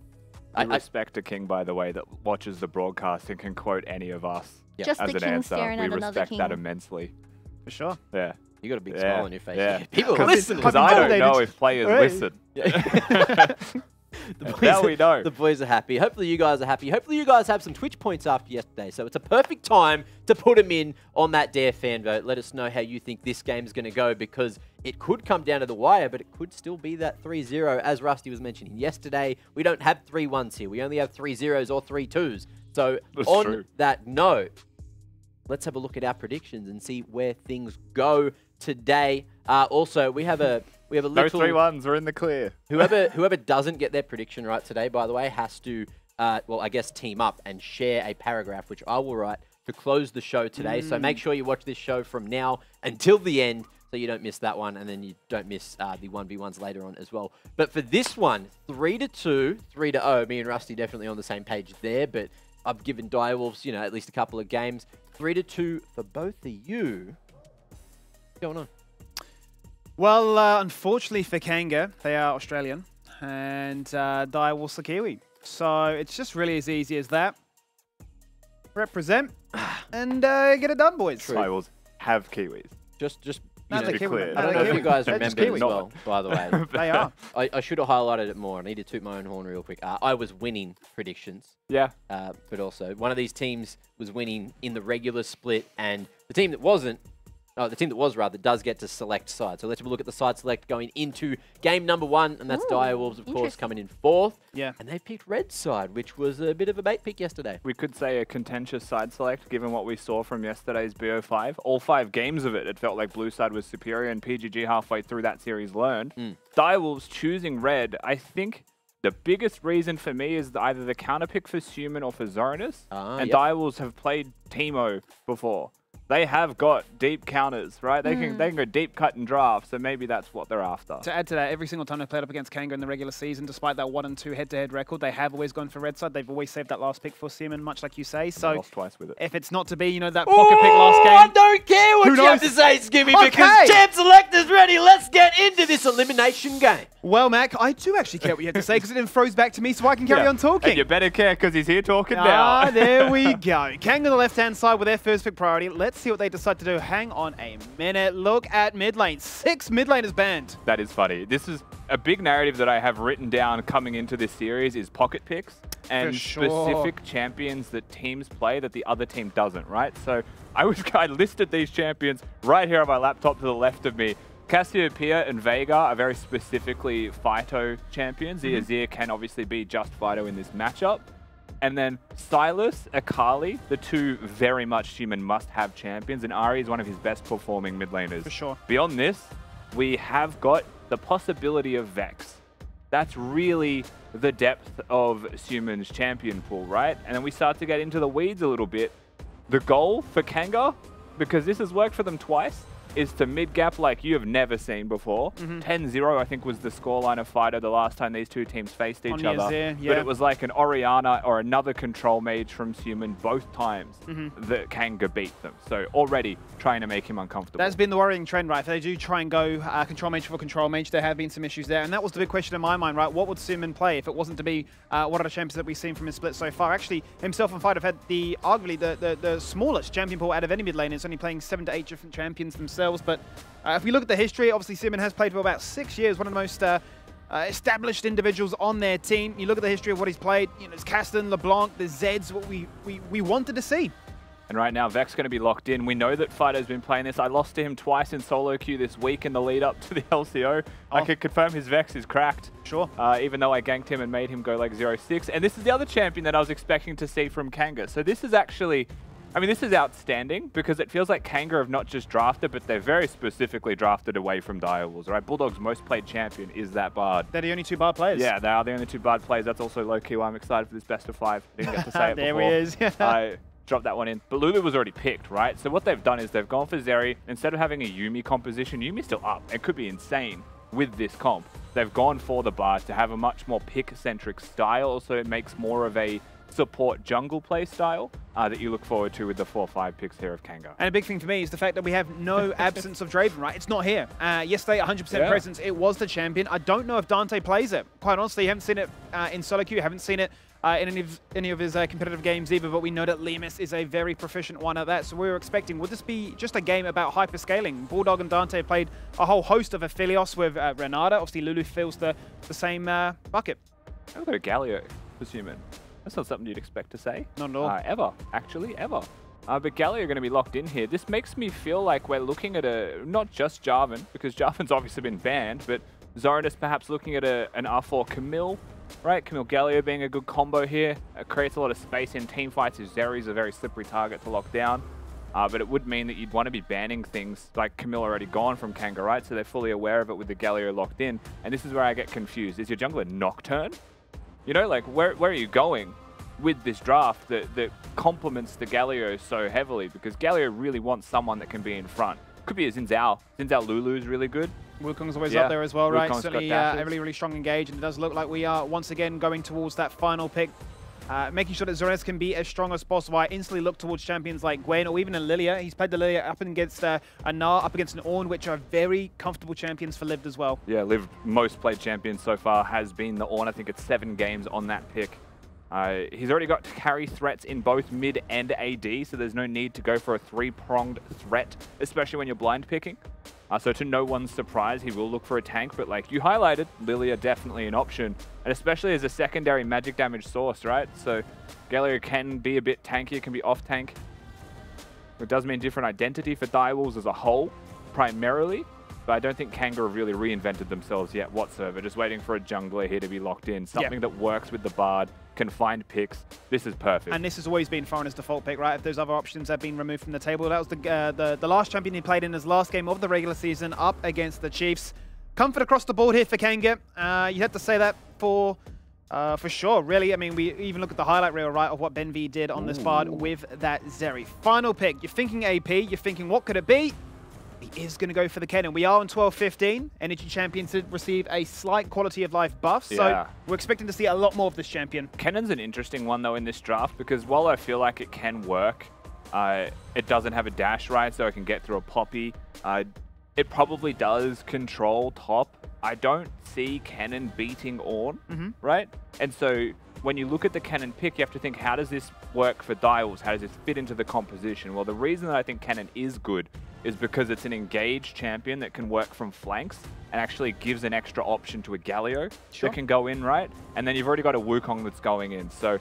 I respect a king, by the way, that watches the broadcast and can quote any of us Just as the an king answer. staring We at another respect king. that immensely. For sure. Yeah. You got a big smile on your face. Yeah. People listen. listen. Because I don't know if players listen. Now we know. The boys are happy. Hopefully you guys are happy. Hopefully you guys have some Twitch points after yesterday. So it's a perfect time to put them in on that Dare fan vote. Let us know how you think this game's going to go, because it could come down to the wire, but it could still be that 3-0, as Rusty was mentioning yesterday. We don't have 3-1s here. We only have 3-0s or 3-2s. So on that note, let's have a look at our predictions and see where things go today. Also, we have a little... No 3-1s, we're in the clear. Whoever doesn't get their prediction right today, by the way, has to, well, I guess team up and share a paragraph, which I will write to close the show today. So make sure you watch this show from now until the end, so you don't miss that one, and then you don't miss the 1v1s later on as well. But for this one, 3-2, 3-0, me and Rusty definitely on the same page there, but I've given Direwolves, you know, at least a couple of games. 3-2 for both of you. What's going on? Well, unfortunately for Kanga, they are Australian, and Direwolves are Kiwi. So it's just really as easy as that. Represent and get it done, boys. Direwolves have Kiwis. Just No, to they're be Kiwi. clear. No, I don't know they're if you Kiwi. guys They're remember just as Kiwi. well, by the way. They are. I should have highlighted it more. I need to toot my own horn real quick. I was winning predictions, Yeah. but also one of these teams was winning in the regular split, and the team that wasn't, the team that was rather, does get to select side. So let's have a look at the side select going into game number 1, and that's Direwolves, of course, coming in 4th. Yeah. And they picked red side, which was a bit of a bait pick yesterday. We could say a contentious side select, given what we saw from yesterday's BO5. All 5 games of it, it felt like blue side was superior, and PGG halfway through that series learned. Direwolves choosing red, I think the biggest reason for me is either the counter pick for Suman or for Zoranus. And Direwolves have played Teemo before. They have got deep counters, right? They can go deep cut and draft, so maybe that's what they're after. To add to that, every single time they played up against Kanga in the regular season, despite that 1-2 head-to-head record, they have always gone for red side. They've always saved that last pick for Seaman, much like you say. And So lost twice with it. if it's not to be, that pocket pick last game. I don't care what Who you have knows? to say, Skimmy, Okay. because Champ Select is ready. Let's get into this elimination game. Well, Mac, I do actually care what you have to say because it then throws back to me so I can carry on talking. And you better care because he's here talking now. There we go. Kanga on the left-hand side with their first pick priority. Let's see what they decide to do. Hang on a minute. Look at mid lane. 6 mid laners banned. That is funny. This is a big narrative that I have written down coming into this series is pocket picks and specific champions that teams play that the other team doesn't, right? So I listed these champions right here on my laptop to the left of me. Cassiopeia and Veigar are very specifically Phyto champions. The Azir can obviously be just Phyto in this matchup. And then Silas, Akali, the 2 very much human must-have champions, and Ari is one of his best performing mid laners. For sure. Beyond this, we have got the possibility of Vex. That's really the depth of Suman's champion pool, right? And then we start to get into the weeds a little bit. The goal for Kanga, because this has worked for them twice, is to mid-gap like you have never seen before. 10-0, I think, was the scoreline of Fido the last time these two teams faced each other. But it was like an Orianna or another control mage from Suman both times that Kanga beat them. So already trying to make him uncomfortable. That's been the worrying trend, right? If they do try and go control mage for control mage, there have been some issues there. And that was the big question in my mind, right? What would Suman play if it wasn't to be one of the champions that we've seen from his split so far? Actually, himself and Fido have had arguably the smallest champion pool out of any mid lane. It's only playing 7 to 8 different champions themselves. But if we look at the history, obviously Suman has played for about 6 years, one of the most established individuals on their team. You look at the history of what he's played, it's Caston, LeBlanc, the Zeds, what we wanted to see. And right now, Vec's going to be locked in. We know that Fido's been playing this. I lost to him twice in solo queue this week in the lead up to the LCO. I could confirm his Vex is cracked. Sure. Even though I ganked him and made him go like 0-6. And this is the other champion that I was expecting to see from Kanga. So this is actually... I mean, this is outstanding because it feels like Kanga have not just drafted, but they're very specifically drafted away from Direwolves, right? Bulldog's most played champion is that Bard. They're the only 2 Bard players. Yeah, they are the only 2 Bard players. That's also low-key why I'm excited for this best of 5. Didn't get to say it there before. he is. I dropped that one in. But Lulu was already picked, right? So what they've done is they've gone for Zeri. Instead of having a Yuumi composition, Yuumi's still up. It could be insane with this comp. They've gone for the Bard to have a much more pick-centric style, so it makes more of a support jungle play style that you look forward to with the 4-5 picks here of Kanga. And a big thing for me is the fact that we have no absence of Draven, right? It's not here. Yesterday, 100% presence. It was the champion. I don't know if Dante plays it. Quite honestly, you haven't seen it in solo queue. Haven't seen it in any of his competitive games either, but we know that Lemus is a very proficient one at that. So we were expecting, would this be just a game about hyper-scaling? Bulldog and Dante played a whole host of Aphelios with Renata. Obviously, Lulu fills the same bucket. I've got a Galio for Suman. That's not something you'd expect to say. Not at all. Ever, actually, ever. But Galio are going to be locked in here. This makes me feel like we're looking at not just Jarvan, because Jarvan's obviously been banned, but Zoranus perhaps looking at an R4 Camille, right? Camille Galio being a good combo here. It creates a lot of space in team fights. Zeri's a very slippery target to lock down. But it would mean that you'd want to be banning things like Camille already gone from Kanga, right? So they're fully aware of it with the Galio locked in. And this is where I get confused. Is your jungler Nocturne? You know, like, where are you going with this draft that complements the Galio so heavily? Because Galio really wants someone that can be in front. Could be a Xin Zhao. Xin Zhao Lulu is really good. Wukong's always up there as well, right? Wukong's Certainly got a really, really strong engage, and it does look like we are once again going towards that final pick. Making sure that Zoranus can be as strong as possible. I instantly look towards champions like Gwen or even a Lilia. He's played the Lilia up against a Gnar, up against an Ornn, which are very comfortable champions for Lived as well. Yeah, Lived most played champion so far has been the Ornn. I think it's 7 games on that pick. He's already got carry threats in both mid and AD, so there's no need to go for a 3-pronged threat, especially when you're blind picking. So to no one's surprise, he will look for a tank. But like you highlighted, Lilia definitely an option. And especially as a secondary magic damage source, right? So Galio can be a bit tankier, can be off tank. It does mean different identity for Direwolves as a whole, primarily. But I don't think Kanga have really reinvented themselves yet whatsoever. Just waiting for a jungler here to be locked in. Something that works with the Bard, can find picks. This is perfect. And this has always been Foreigner's default pick, right? If those other options have been removed from the table. That was the last champion he played in his last game of the regular season up against the Chiefs. Comfort across the board here for Kanga. You have to say that for sure, really. I mean, we even look at the highlight reel, right, of what Ben V did on this Bard with that Zeri. Final pick. You're thinking AP. You're thinking, what could it be? He is going to go for the Kennen. We are on 12-15. Energy champions did receive a slight quality of life buff, so we're expecting to see a lot more of this champion. Kennen's an interesting one, though, in this draft, because while I feel like it can work, it doesn't have a dash, right, so it can get through a Poppy. It probably does control top. I don't see Kennen beating Ornn, right? And so when you look at the Kennen pick, you have to think, how does this work for Direwolves? How does this fit into the composition? Well, the reason that I think Kennen is good is because it's an engaged champion that can work from flanks and actually gives an extra option to a Galio that can go in, right? And then you've already got a Wukong that's going in. So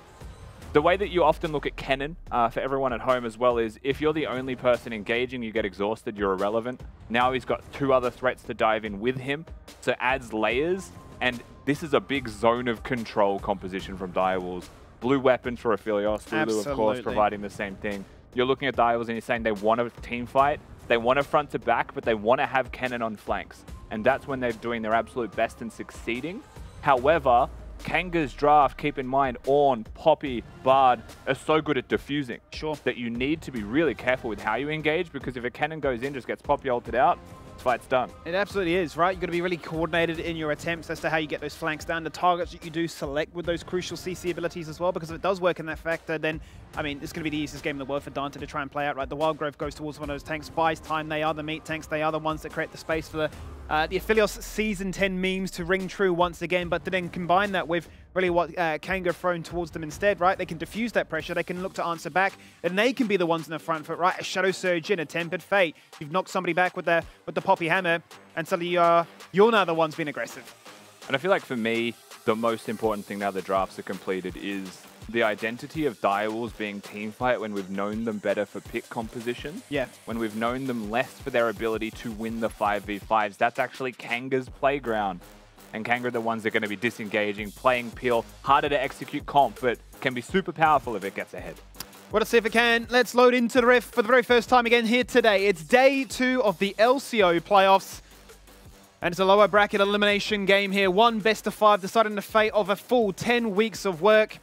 the way that you often look at Kennen, for everyone at home as well, is if you're the only person engaging, you get exhausted, you're irrelevant. Now he's got two other threats to dive in with him, so adds layers, and this is a big zone of control composition from Direwolves. Blue weapons for Aphelios, Lulu, of course, providing the same thing. You're looking at Direwolves and you're saying they want a team fight, they want a front to back, but they want to have Kennen on flanks. And that's when they're doing their absolute best and succeeding. However, Kanga's draft, keep in mind, Ornn, Poppy, Bard are so good at diffusing that you need to be really careful with how you engage, because if a Kennen goes in, just gets Poppy ulted out, fight's done. It absolutely is, right? You've got to be really coordinated in your attempts as to how you get those flanks down, the targets that you do select with those crucial CC abilities as well, because if it does work in that factor, then, I mean, it's going to be the easiest game in the world for Dante to try and play out, right? The Wild Growth goes towards one of those tanks, buys time, they are the meat tanks, they are the ones that create the space for the Aphelios Season 10 memes to ring true once again, but to then combine that with really what Kanga thrown towards them instead, right? They can diffuse that pressure, they can look to answer back, and they can be the ones in the front foot, right? A Shadow Surge in, a Tempered Fate. You've knocked somebody back with the Poppy Hammer, and suddenly you're now the ones being aggressive. And I feel like for me, the most important thing now the drafts are completed is the identity of Direwolves being teamfight when we've known them better for pick composition. Yeah. When we've known them less for their ability to win the 5v5s. That's actually Kanga's playground. And Kanga are the ones that are going to be disengaging, playing peel, harder to execute comp, but can be super powerful if it gets ahead. Well, let's see if it can. Let's load into the Rift for the very first time again here today. It's day 2 of the LCO playoffs. And it's a lower bracket elimination game here. One best of 5 deciding the fate of a full 10 weeks of work.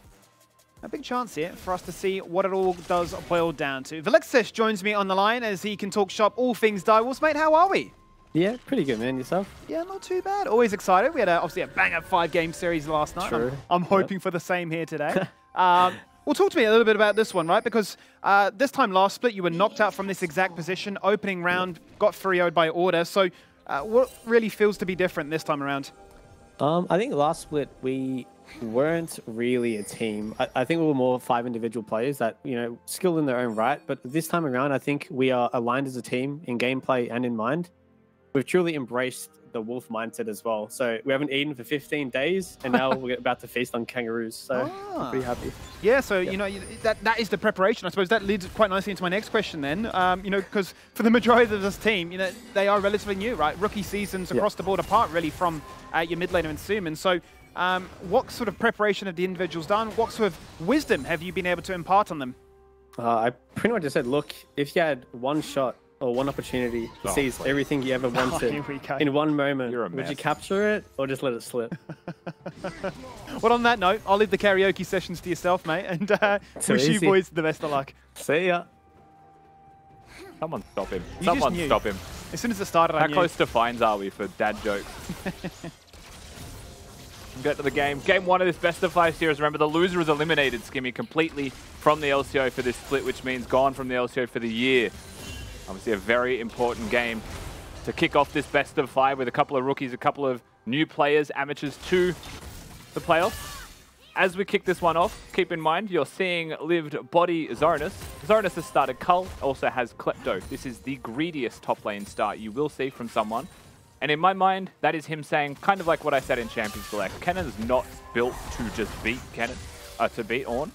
A big chance here for us to see what it all does boil down to. Velexis joins me on the line as he can talk shop all things Direwolves. Mate, how are we? Yeah, pretty good, man. Yourself? Yeah, not too bad. Always excited. We had obviously a banger 5-game series last night. True. I'm hoping for the same here today. Well, talk to me a little bit about this one, right? Because this time last split, you were knocked out from this exact position. Opening round, got 3-0'd by order. So what really feels to be different this time around? I think last split, we weren't really a team. I think we were more 5 individual players that, you know, skilled in their own right. But this time around, I think we are aligned as a team in gameplay and in mind. We've truly embraced the wolf mindset as well. So we haven't eaten for 15 days, and now we're about to feast on kangaroos. So I'm pretty happy. Yeah, so, you know, that is the preparation. I suppose that leads quite nicely into my next question then. You know, because for the majority of this team, you know, they are relatively new, right? Rookie seasons across the board apart, really, from your mid laner and Suman. So what sort of preparation have the individuals done? What sort of wisdom have you been able to impart on them? I pretty much just said, look, if you had one shot or one opportunity to seize everything you ever wanted in one moment, would you capture it or just let it slip? Well, on that note, I'll leave the karaoke sessions to yourself, mate, and wish you boys the best of luck. See ya. Someone stop him. Someone stop him. As soon as it started, I knew. How close to fines are we for dad jokes? Get to the game. Game 1 of this best of 5 series. Remember, the loser is eliminated, Skimmy, completely from the LCO for this split, which means gone from the LCO for the year. Obviously a very important game to kick off this best of 5 with a couple of rookies, a couple of new players, amateurs to the playoffs. as we kick this one off, keep in mind you're seeing lived body Zoranus. Zoranus has started Cull, also has Klepto. This is the greediest top lane start you will see from someone. And in my mind, that is him saying, kind of like what I said in Champions Select, Kennen is not built to just beat to beat Ornn.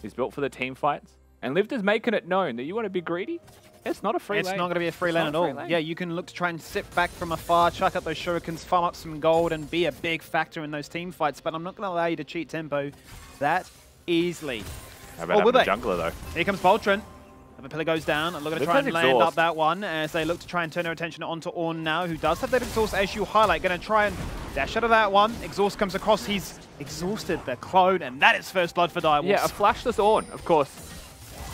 He's built for the team fights. And Lived is making it known that you want to be greedy. It's not a free lane. It's not going to be a free lane at all. Yeah, you can look to try and sit back from afar, chuck up those shurikens, farm up some gold, and be a big factor in those team fights. But I'm not going to allow you to cheat tempo that easily. How about having a jungler, though? Here comes Poltron. The pillar goes down. Looking to try and land up that one as they look to try and turn their attention onto Ornn now, who does have that exhaust, as you highlight. Going to try and dash out of that one. Exhaust comes across. He's exhausted the clone, and that is first blood for Direwolves. Yeah, a flashless Ornn, of course.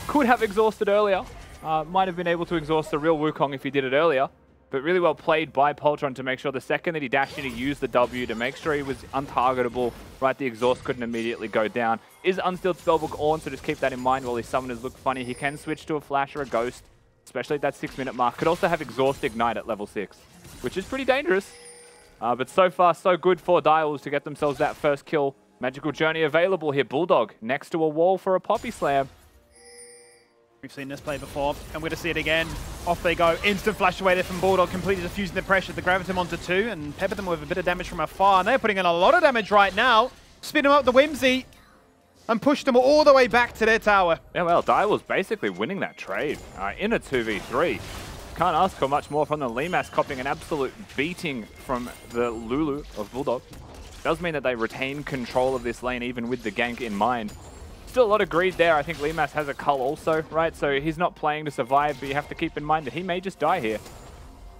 Could have exhausted earlier. Might have been able to exhaust the real Wukong if he did it earlier. But really well played by Poltron to make sure the second that he dashed in, he used the W to make sure he was untargetable. Right, the exhaust couldn't immediately go down. Is unstilled Spellbook Ornn, so just keep that in mind while his summoners look funny. He can switch to a flash or a ghost, especially at that 6-minute mark. Could also have exhaust ignite at level 6, which is pretty dangerous. But so far, so good for Direwolves to get themselves that first kill. Magical Journey available here. Bulldog next to a wall for a Poppy Slam. We've seen this play before, and we're going to see it again. Off they go. Instant flash away there from Bulldog, completely diffusing the pressure. The Gravitum onto 2, and pepper them with a bit of damage from afar. And they're putting in a lot of damage right now. Spin them up the Whimsy, and push them all the way back to their tower. Yeah, well, Direwolves basically winning that trade in a 2v3. Can't ask for much more from the Limas, copying an absolute beating from the Lulu of Bulldog. Does mean that they retain control of this lane, even with the gank in mind. Still a lot of greed there. I think Limas has a Cull also, right? So he's not playing to survive, but you have to keep in mind that he may just die here.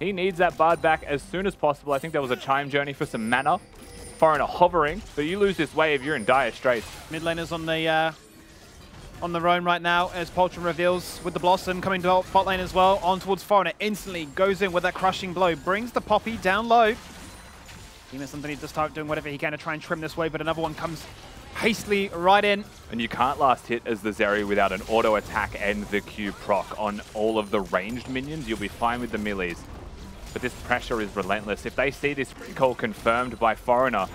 He needs that Bard back as soon as possible. I think there was a Chime Journey for some mana. Foreigner hovering, but you lose this wave, you're in dire straits. Mid laners on the roam right now as Poltron reveals with the Blossom coming to bot lane as well. On towards Foreigner, instantly goes in with that crushing blow. Brings the Poppy down low. Limas underneath to start doing whatever he can to try and trim this wave, but another one comes hastily right in. And you can't last hit as the Zeri without an auto attack and the Q proc on all of the ranged minions. You'll be fine with the melees. But this pressure is relentless. If they see this recall confirmed by Foreigner,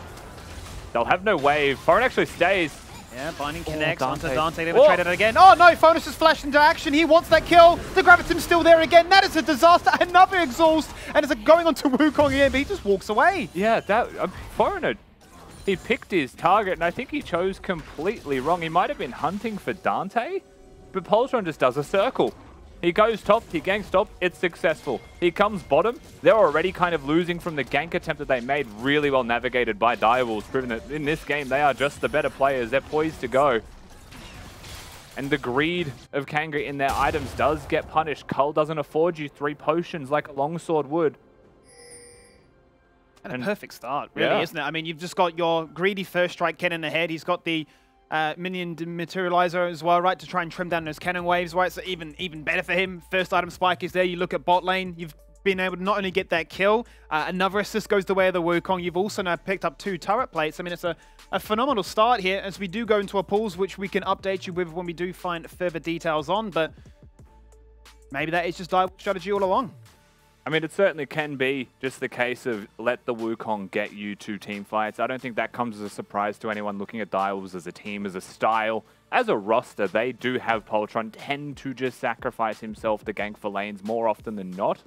they'll have no wave. Foreigner actually stays. Yeah, Binding connects onto Dante. They would trade it again. Oh no, Fonus has flashed into action. He wants that kill. The Gravitum's still there again. That is a disaster. Another exhaust. And it's going on to Wukong again, but he just walks away. Yeah, that Foreigner, he picked his target, and I think he chose completely wrong. He might have been hunting for Dante, but Poltron just does a circle. He goes top, he ganks top, it's successful. He comes bottom, they're already kind of losing from the gank attempt that they made, really well navigated by Direwolves, proving that in this game they are just the better players, they're poised to go. And the greed of Kanga in their items does get punished. Cull doesn't afford you 3 potions like a longsword would. And a perfect start, really, isn't it? I mean, you've just got your greedy first strike Ken in the head. He's got the minion materializer as well, right, to try and trim down those cannon waves, right? So even better for him. First item spike is there. You look at bot lane. You've been able to not only get that kill, another assist goes the way of the Wukong. You've also now picked up 2 turret plates. I mean, it's a phenomenal start here as we do go into a pools, which we can update you with when we do find further details on. But maybe that is just Direwolves strategy all along. I mean, it certainly can be just the case of let the Wukong get you to team fights. I don't think that comes as a surprise to anyone looking at Direwolves as a team, as a style. As a roster, they do have Poltron tend to just sacrifice himself to gank for lanes more often than not,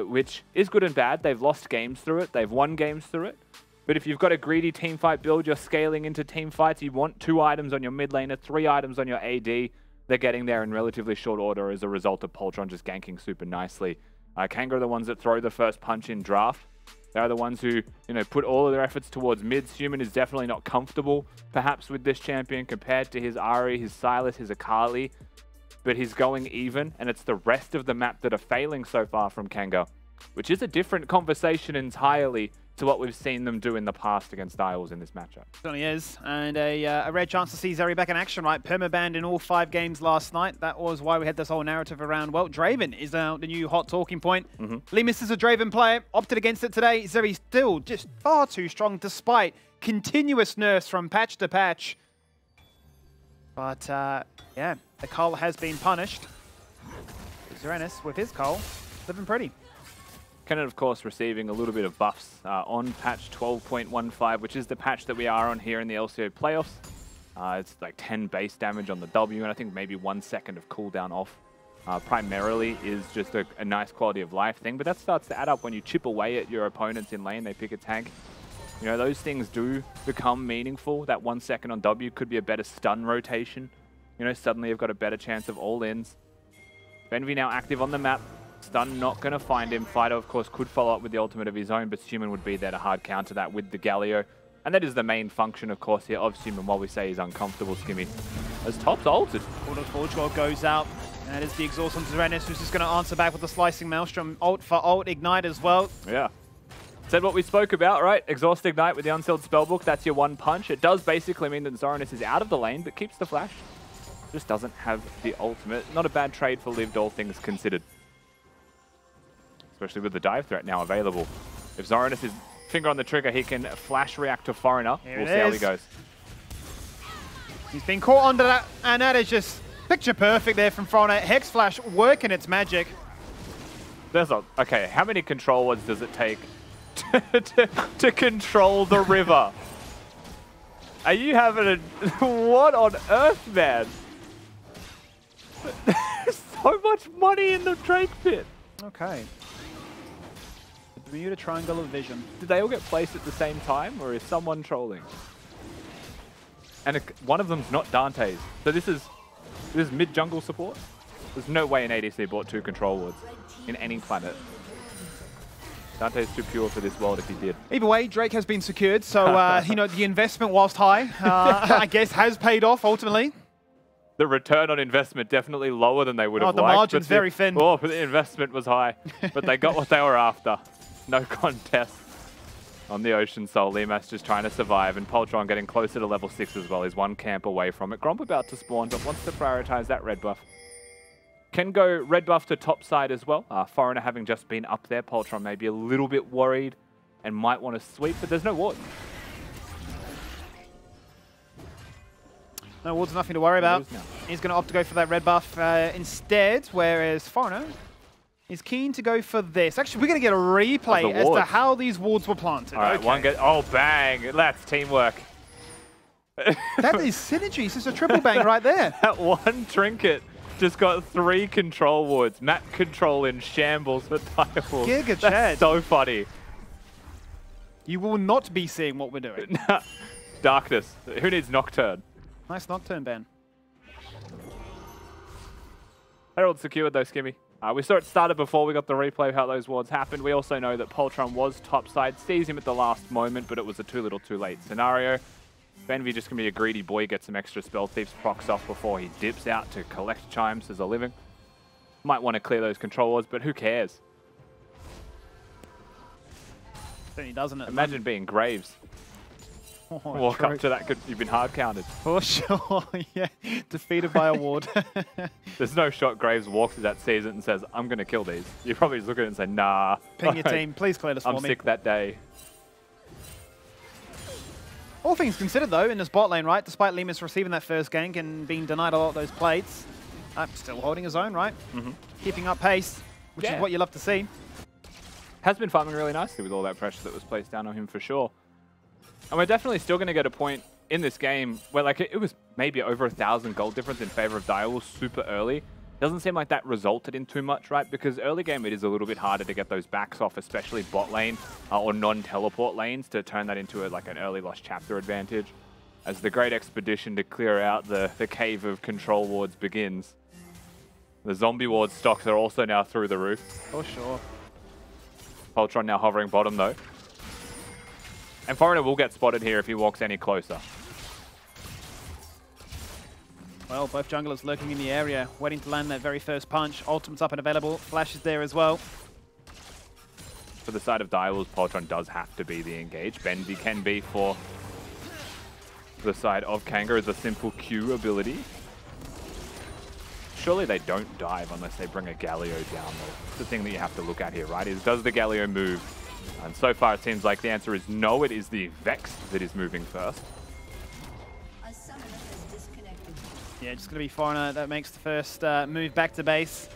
which is good and bad. They've lost games through it. They've won games through it. But if you've got a greedy team fight build, you're scaling into team fights, you want 2 items on your mid laner, 3 items on your AD. They're getting there in relatively short order as a result of Poltron just ganking super nicely. Kanga are the ones that throw the first punch in draft. They're the ones who, put all of their efforts towards mids. Human is definitely not comfortable, perhaps, with this champion compared to his Ahri, his Sylas, his Akali. But he's going even, and it's the rest of the map that are failing so far from Kanga, which is a different conversation entirely to what we've seen them do in the past against Direwolves in this matchup. Certainly is, and a rare chance to see Zeri back in action, right? Permabanned in all 5 games last night. That was why we had this whole narrative around, well, Draven is the new hot talking point. Limas is a Draven player, opted against it today. Zeri still just far too strong despite continuous nerfs from patch to patch. But, yeah, the Cull has been punished. Zoranus with his Cull, living pretty. Kennen, of course, receiving a little bit of buffs on patch 12.15, which is the patch that we are on here in the LCO playoffs. It's like 10 base damage on the W, and I think maybe 1 second of cooldown off. Primarily is just a nice quality of life thing, but that starts to add up when you chip away at your opponents in lane. They pick a tank. You know, those things do become meaningful. That 1 second on W could be a better stun rotation. You know, suddenly you've got a better chance of all-ins. Benvi now active on the map. Stun not going to find him. Fido, of course, could follow up with the ultimate of his own, but Suman would be there to hard counter that with the Galio. And that is the main function, of course, here of Suman, while we say he's uncomfortable, Skimmy. As Top's ulted. Forge God goes out. And that is the exhaust on Tyrannus, who's just going to answer back with the Slicing Maelstrom. Ult for ult, Ignite as well. Yeah. Said what we spoke about, right? Exhaust Ignite with the Unsealed Spellbook. That's your one punch. It does basically mean that Zoranus is out of the lane, but keeps the flash. Just doesn't have the ultimate. Not a bad trade for Lived, all things considered. Especially with the dive threat now available. If Zoranus is finger on the trigger, he can flash react to Foreigner. We'll see how he goes. He's been caught under that, and that is just picture perfect there from Foreigner. Hex Flash working its magic. There's a... Okay, how many control words does it take to control the river? Are you having a... What on earth, man? There's so much money in the Drake pit. Okay. The Bermuda Triangle of Vision. Did they all get placed at the same time, or is someone trolling? And one of them's not Dante's. So this is mid-jungle support? There's no way an ADC bought 2 control wards in any planet. Dante's too pure for this world if he did. Either way, Drake has been secured, so you know, the investment, whilst high, I guess has paid off ultimately. The return on investment definitely lower than they would have liked. The margin's very thin. Oh, but the investment was high, but they got what they were after. No contest on the Ocean Soul. Limas just trying to survive, and Poltron getting closer to level 6 as well. He's 1 camp away from it. Gromp about to spawn, but wants to prioritize that red buff. Can go red buff to top side as well. Foreigner having just been up there. Poltron may be a little bit worried and might want to sweep, but there's no ward. No wards, nothing to worry about. He's going to opt to go for that red buff instead, whereas Foreigner is keen to go for this. Actually, we're going to get a replay as to how these wards were planted. All right, one get. Oh, bang. That's teamwork. That is synergy. It's just a triple bang right there. That one trinket just got 3 control wards. Map control in shambles for Direwolf. Giga Chad. That's so funny. You will not be seeing what we're doing. Darkness. Who needs Nocturne? Nice Nocturne ban. Herald secured though, Skimmy. We saw it started before we got the replay of how those wards happened. We also know that Poltron was topside, sees him at the last moment, but it was a too little too late scenario. Benvi just going to be a greedy boy, get some extra Spell Thieves procs off before he dips out to collect Chimes as a living. Might want to clear those control wards, but who cares? Certainly doesn't it? Imagine being Graves. Oh, walk up to that, you've been hard counted. For sure, yeah. Defeated by a ward. There's no shot Graves walks to that season and says, I'm going to kill these. You probably just look at it and say, nah. Ping your team, please clear this for me. I'm sick that day. All things considered, though, in this bot lane, right? Despite Limas receiving that first gank and being denied a lot of those plates, still holding his own, right? Keeping up pace, which is what you love to see. Has been farming really nicely with all that pressure that was placed down on him for sure. And we're definitely still going to get a point in this game where like it was maybe over 1,000 gold difference in favor of Direwolf super early. Doesn't seem like that resulted in too much, right? Because early game it is a little bit harder to get those backs off, especially bot lane or non-teleport lanes, to turn that into like an early lost chapter advantage. As the great expedition to clear out the cave of control wards begins. The zombie ward stocks are also now through the roof. For sure. Poltron now hovering bottom though. And Foreigner will get spotted here if he walks any closer. Well, both junglers lurking in the area, waiting to land that very first punch. Ultimate's up and available. Flash is there as well. For the side of Direwolf, Poltron does have to be the engage. Benvi can be for the side of Kanga as a simple Q ability. Surely they don't dive unless they bring a Galio down though. That's the thing that you have to look at here, right? Is does the Galio move? And so far it seems like the answer is no, it is the Vex that is moving first. Yeah, just going to be Foreigner that makes the first move back to base.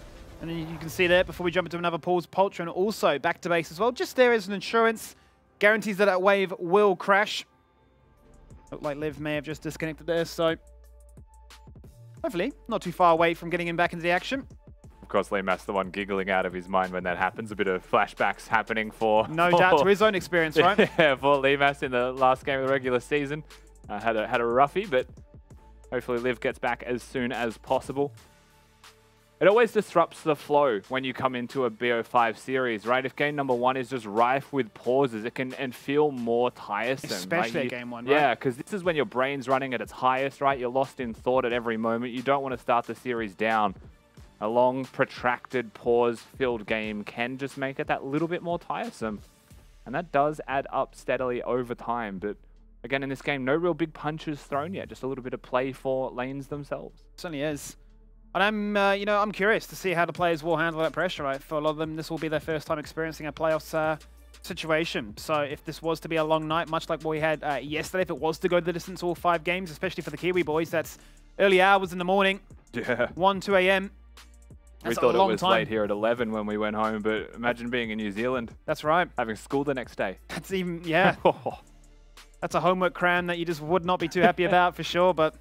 And then you can see there, before we jump into another pause, Poltron also back to base as well. Just there as an insurance. Guarantees that wave will crash. Looked like Liv may have just disconnected there, so hopefully not too far away from getting him back into the action. Of course, Limas the one giggling out of his mind when that happens. A bit of flashbacks happening for... No doubt to his own experience, right? Yeah, for Limas in the last game of the regular season. Had a roughie, but hopefully Liv gets back as soon as possible. It always disrupts the flow when you come into a BO5 series, right? If game number 1 is just rife with pauses, it can feel more tiresome. Especially right? at game 1, right? Yeah, because this is when your brain's running at its highest, right? You're lost in thought at every moment. You don't want to start the series down. A long, protracted, pause-filled game can just make it that little bit more tiresome. And that does add up steadily over time. But again, in this game, no real big punches thrown yet. Just a little bit of play for lanes themselves. Certainly is. And I'm, you know, I'm curious to see how the players will handle that pressure, right? For a lot of them, this will be their first time experiencing a playoffs situation. So if this was to be a long night, much like what we had yesterday, if it was to go the distance all 5 games, especially for the Kiwi boys, that's early hours in the morning. Yeah. 1, 2 a.m. We thought it was late here at 11 when we went home, but imagine being in New Zealand. That's right. Having school the next day. That's even, yeah. That's a homework cram that you just would not be too happy about for sure, but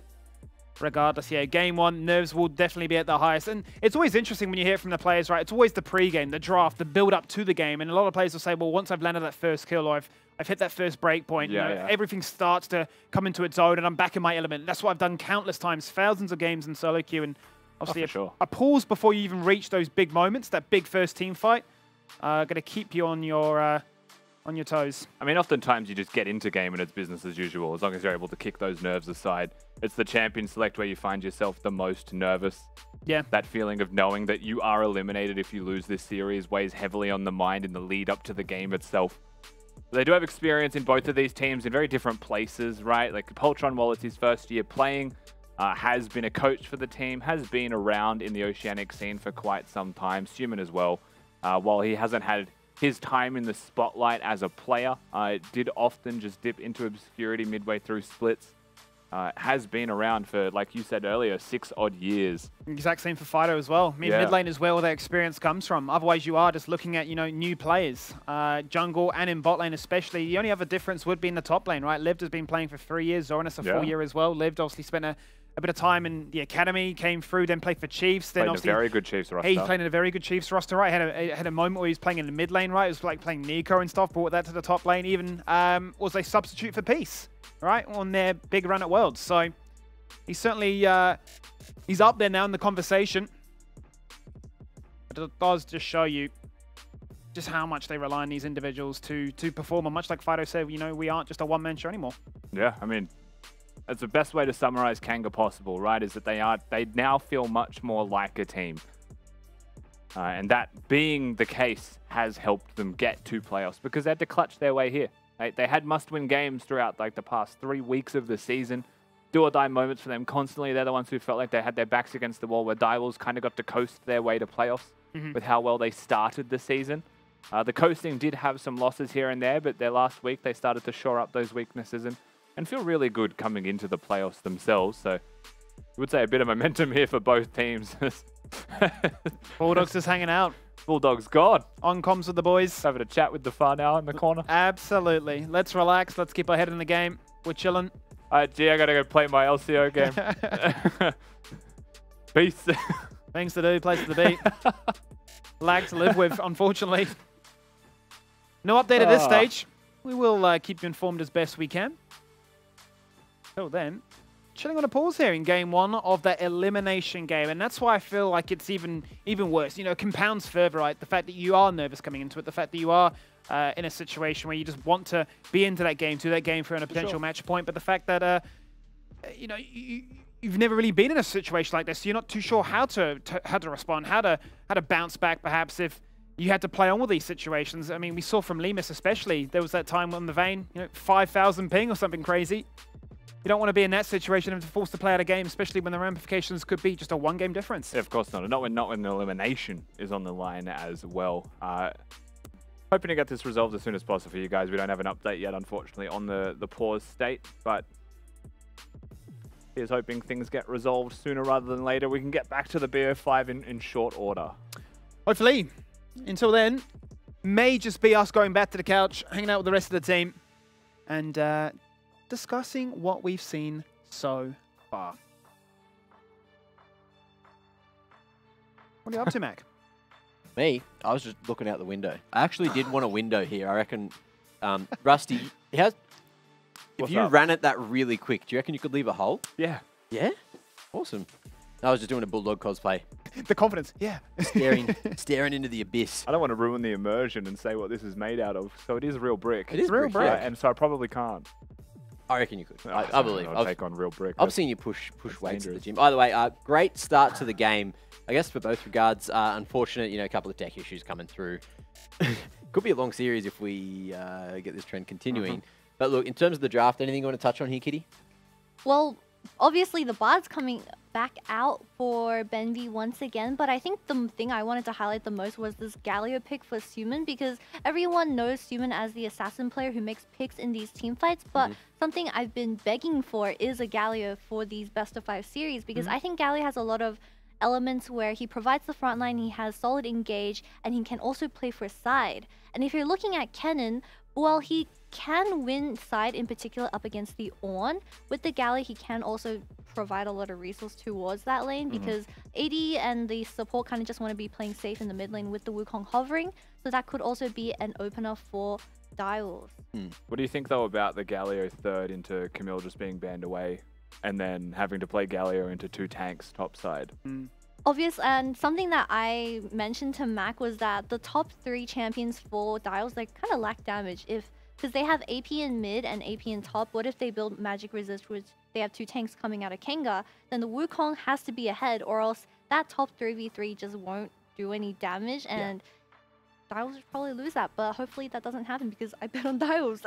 regardless, yeah, game 1, nerves will definitely be at the highest. And it's always interesting when you hear it from the players, right? It's always the pre-game, the draft, the build-up to the game. And a lot of players will say, well, once I've landed that first kill or I've hit that first break point, you know, everything starts to come into its own and I'm back in my element. That's what I've done countless times, thousands of games in solo queue. And obviously a pause before you even reach those big moments, that big first team fight, going to keep you on your toes. I mean, oftentimes you just get into game and it's business as usual, as long as you're able to kick those nerves aside. It's the champion select where you find yourself the most nervous. Yeah. That feeling of knowing that you are eliminated if you lose this series weighs heavily on the mind in the lead up to the game itself. They do have experience in both of these teams in very different places, right? Like Poltron, while it's his first year playing, has been a coach for the team, has been around in the Oceanic scene for quite some time. Suman as well, while he hasn't had his time in the spotlight as a player, did often just dip into obscurity midway through splits. Has been around for, like you said earlier, 6 odd years. Exact same for Fido as well. I mean, mid lane is where all that experience comes from. Otherwise, you are just looking at, you know, new players. Jungle and in bot lane especially. The only other difference would be in the top lane, right? Lived has been playing for 3 years. Zoranus a full year as well. Lived obviously spent a bit of time in the academy, came through, then played for Chiefs. Then played in a very good Chiefs roster. He played in a very good Chiefs roster, right? Had a moment where he was playing in the mid lane, right? It was like playing Nico and stuff, brought that to the top lane. Even was a substitute for Peace, right? On their big run at Worlds. So he's certainly, he's up there now in the conversation. But it does just show you just how much they rely on these individuals to perform. And much like Fido said, you know, we aren't just a one-man show anymore. Yeah, I mean, that's the best way to summarize Kanga possible, right? Is that they now feel much more like a team. And that being the case has helped them get to playoffs because they had to clutch their way here. They had must-win games throughout like the past 3 weeks of the season. Do-or-die moments for them constantly. They're the ones who felt like they had their backs against the wall, where Direwolves kind of got to coast their way to playoffs with how well they started the season. The coasting did have some losses here and there, but their last week they started to shore up those weaknesses and feel really good coming into the playoffs themselves. So I would say a bit of momentum here for both teams. Bulldogs just hanging out. Bulldogs gone. On comms with the boys. Having a chat with the far now in the corner. Absolutely. Let's relax. Let's keep our head in the game. We're chilling. Gee, I gotta go play my LCO game. Peace. Things to do, place to be. Lag to live with, unfortunately. No update at this stage. We will keep you informed as best we can. Till then, chilling on a pause here in game 1 of that elimination game. And that's why I feel like it's even worse. You know, it compounds further, right? The fact that you are nervous coming into it, the fact that you are in a situation where you just want to be into that game, to that game for a potential match point. But the fact that, you know, you've never really been in a situation like this, so you're not too sure how to respond, how to bounce back, perhaps, if you had to play on with these situations. I mean, we saw from Limas especially, there was that time on the Vayne, you know, 5,000 ping or something crazy. You don't want to be in that situation and to force to play out a game, especially when the ramifications could be just a 1-game difference. Yeah, of course not. Not when the elimination is on the line as well. Hoping to get this resolved as soon as possible for you guys. We don't have an update yet, unfortunately, on the pause state, but here's hoping things get resolved sooner rather than later. We can get back to the BO5 in short order. Hopefully. Until then, may just be us going back to the couch, hanging out with the rest of the team, and discussing what we've seen so far. What are you up to, Mac? Me? I was just looking out the window. I actually did want a window here. I reckon, Rusty, if you ran it that really quick, do you reckon you could leave a hole? Yeah. Yeah? Awesome. I was just doing a Bulldog cosplay. The confidence, yeah. Staring into the abyss. I don't want to ruin the immersion and say what this is made out of. So it is real brick. It is real brick. Yeah, and so I probably can't. I reckon you could. No, I believe. I'll take on real brick. I've seen you push weights at the gym. By the way, great start to the game. I guess for both regards. Unfortunate, a couple of tech issues coming through. Could be a long series if we get this trend continuing. But look, in terms of the draft, anything you want to touch on here, Kitty? Well, obviously the Bard's coming back out for Benvi once again, but I think the thing I wanted to highlight the most was this Galio pick for Suman, because everyone knows Suman as the assassin player who makes picks in these team fights, but something I've been begging for is a Galio for these best of 5 series, because I think Galio has a lot of elements where he provides the front line, he has solid engage, and he can also play for side. And if you're looking at Kennen, well, he can win side in particular up against the Ornn. With the Galley, he can also provide a lot of resource towards that lane, because AD and the support kind of just want to be playing safe in the mid lane with the Wukong hovering. So that could also be an opener for Direwolves. What do you think, though, about the Galio third into Camille just being banned away and then having to play Galio into 2 tanks topside? Obvious, and something that I mentioned to Mac was that the top 3 champions for Dials, they kind of lack damage. Because they have AP in mid and AP in top, what if they build Magic Resist, which they have 2 tanks coming out of Kanga, then the Wukong has to be ahead, or else that top 3v3 just won't do any damage, and Dials would probably lose that, but hopefully that doesn't happen because I bet on Dials.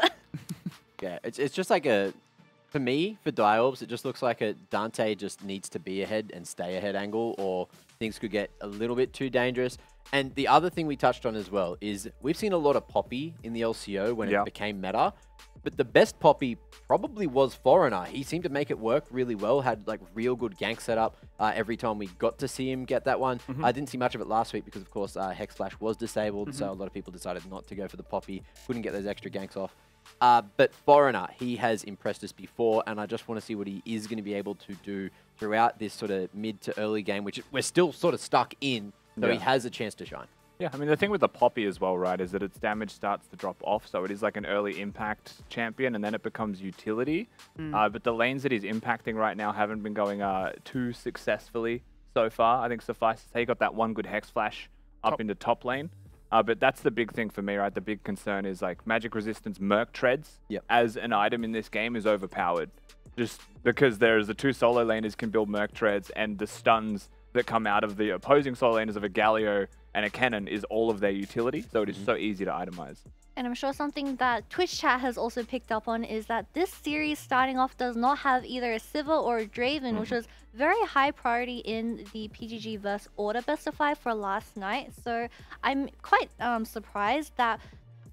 Yeah, it's just like for me, for Direwolves, it just looks like a Dante just needs to be ahead and stay ahead angle, or things could get a little bit too dangerous. And the other thing we touched on as well is we've seen a lot of Poppy in the LCO when it became meta, but the best Poppy probably was Foreigner. He seemed to make it work really well, had like real good gank setup every time we got to see him get that one. I didn't see much of it last week because, of course, Hex Flash was disabled, so a lot of people decided not to go for the Poppy, couldn't get those extra ganks off. But Foreigner, he has impressed us before, and I just want to see what he is going to be able to do throughout this sort of mid to early game, which we're still sort of stuck in, so he has a chance to shine. Yeah, I mean, the thing with the Poppy as well, right, is that its damage starts to drop off, so it is like an early impact champion, and then it becomes utility. But the lanes that he's impacting right now haven't been going too successfully so far. I think suffice to say, he got that one good Hex Flash up into top lane. But that's the big thing for me, right? The big concern is like magic resistance Merc Treads as an item in this game is overpowered. Just because there's the 2 solo laners can build Merc Treads, and the stuns that come out of the opposing solo laners of a Galio and a Kennen is all of their utility. So it is so easy to itemize. And I'm sure something that Twitch chat has also picked up on is that this series starting off does not have either a Sivir or a Draven, which was very high priority in the PGG vs Order best of 5 for last night. So I'm quite surprised that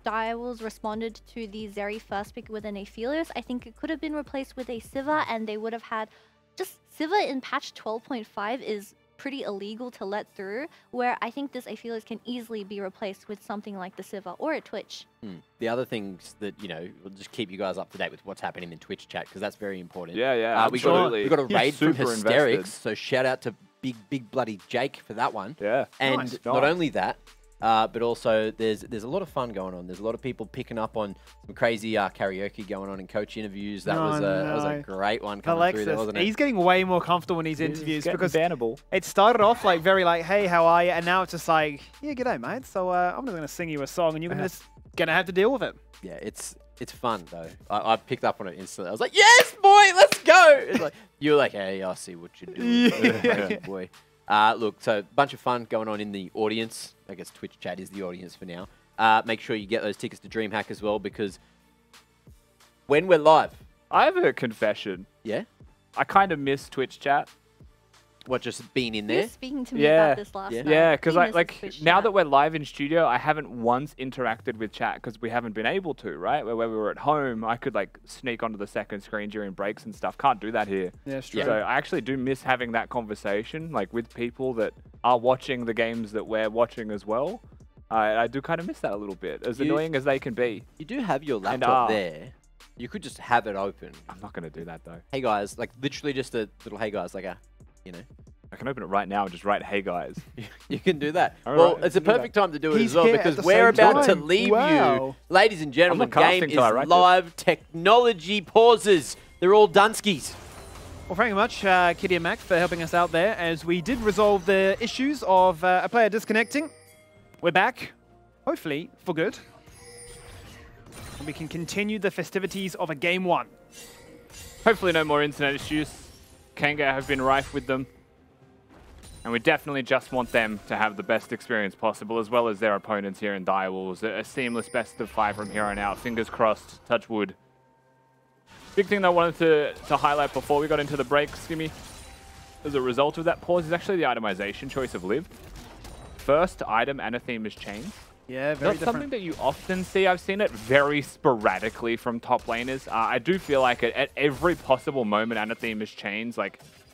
Direwolves responded to the Zeri first pick with an Aphelios. I think it could have been replaced with a Sivir, and they would have had just Sivir in patch 12.5 is pretty illegal to let through, where I think this Aphelios can easily be replaced with something like the Sivir or a Twitch. The other things that, will just keep you guys up to date with what's happening in Twitch chat, because that's very important. Yeah, absolutely. We got a raid from Super Hysterics, invested. so shout out to big bloody Jake for that one. Yeah. And not only that, but also there's a lot of fun going on. There's a lot of people picking up on some crazy karaoke going on in coach interviews. That was a great one coming through there, wasn't it? He's getting way more comfortable in these interviews because bannable. It started off like very like, hey, how are you? And now it's just like, yeah, g'day, mate. So I'm just going to sing you a song, and you're just going to have to deal with it. Yeah, it's fun though. I picked up on it instantly. I was like, yes, boy, let's go. It's like you were like, hey, I see what you're doing, crazy boy. Look, so a bunch of fun going on in the audience. I guess Twitch chat is the audience for now. Make sure you get those tickets to DreamHack as well, because when we're live... I have a confession. Yeah? I kind of miss Twitch chat. What, just being in You were there? speaking to me about this last night. Yeah, because He misses like Twitch now chat. that we're live in studio, I haven't once interacted with chat because we haven't been able to, right? Where we were at home, I could like sneak onto the second screen during breaks and stuff. Can't do that here. Yeah, it's true. So I actually do miss having that conversation like with people that are watching the games that we're watching as well. I do kind of miss that a little bit, as annoying as they can be. You do have your laptop there. You could just have it open. I'm not going to do that, though. Hey, guys. Like, literally just a little hey, guys. Like I can open it right now and just write, hey, guys. You can do that. All well, right, it's a perfect time to do it He's as well here because at the we're same about to time. leave Wow. you. Ladies and gentlemen, I'm not game casting is till I write live. Technology pauses. They're all Dunskies. Well, thank you much, Kitty and Mac, for helping us out there as we did resolve the issues of a player disconnecting. We're back, hopefully, for good. And we can continue the festivities of a Game 1. Hopefully no more internet issues. Kanga have been rife with them. And we definitely just want them to have the best experience possible, as well as their opponents here in Direwolves. A seamless best of 5 from here on out. Fingers crossed, touch wood. Big thing that I wanted to highlight before we got into the break, Skimmy, as a result of that pause, is actually the itemization choice of Liv. First item and a theme is chains. Yeah, very Not something that you often see. I've seen it very sporadically from top laners. I do feel like at every possible moment, Anathema's chains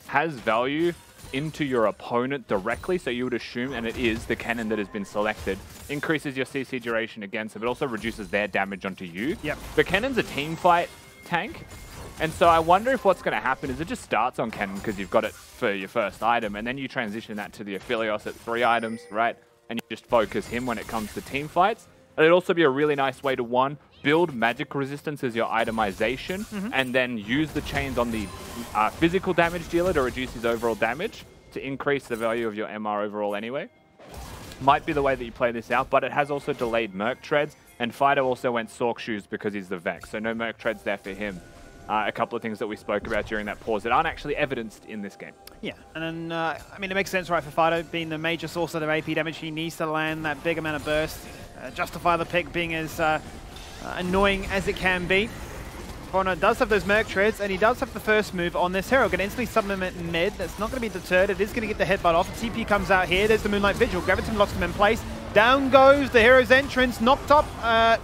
has value into your opponent directly, so you would assume, and it is, the cannon that has been selected, increases your CC duration against it, but also reduces their damage onto you. Yep. But Cannon's a team fight tank, and so I wonder if what's going to happen is it just starts on Cannon because you've got it for your first item, and then you transition that to the Aphelios at 3 items, right? And you just focus him when it comes to team fights. And it'd also be a really nice way to, one, build magic resistance as your itemization, and then use the chains on the physical damage dealer to reduce his overall damage to increase the value of your MR overall anyway. Might be the way that you play this out, but it has also delayed Merc Treads, and Fido also went Sork Shoes because he's the Vex, so no Merc Treads there for him. A couple of things that we spoke about during that pause that aren't actually evidenced in this game. Yeah, and then, I mean, it makes sense, right, for Fido being the major source of their AP damage. He needs to land that big amount of burst, justify the pick being as annoying as it can be. Foreigner does have those Merc Treads, and he does have the first move on this hero. Going to instantly summon him at mid. That's not going to be deterred. It is going to get the headbutt off. The TP comes out here. There's the Moonlight Vigil. Graviton locks him in place. Down goes the hero's entrance. Knocked up,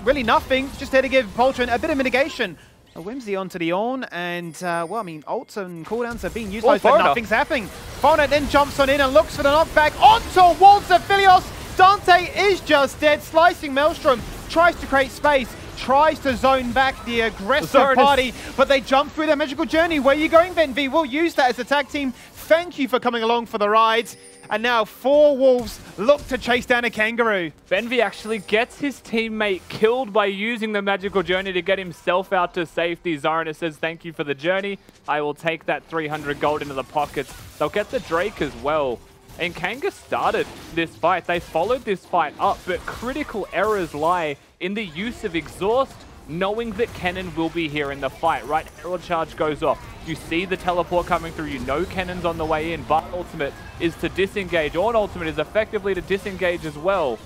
really nothing. Just there to give Poltron a bit of mitigation. A Whimsy onto the Ornn, and, well, I mean, ults and cooldowns are being used, but nothing's happening. Foreigner then jumps on in and looks for the knockback onto Walter Aphelios. Dante is just dead. Slicing Maelstrom tries to create space, tries to zone back the aggressive party, but they jump through their magical journey. Where are you going, Benvi? We'll use that as a tag team. Thank you for coming along for the ride. And now 4 Wolves look to chase down a Kangaroo. Benvi actually gets his teammate killed by using the magical journey to get himself out to safety. Zarina says, thank you for the journey. I will take that 300 gold into the pockets. They'll get the Drake as well. And Kanga started this fight. They followed this fight up, but critical errors lie in the use of Exhaust, knowing that Cannon will be here in the fight, right? Herald Charge goes off. You see the teleport coming through. You know Cannon's on the way in. But ultimate is to disengage. Ornn ultimate is effectively to disengage as well.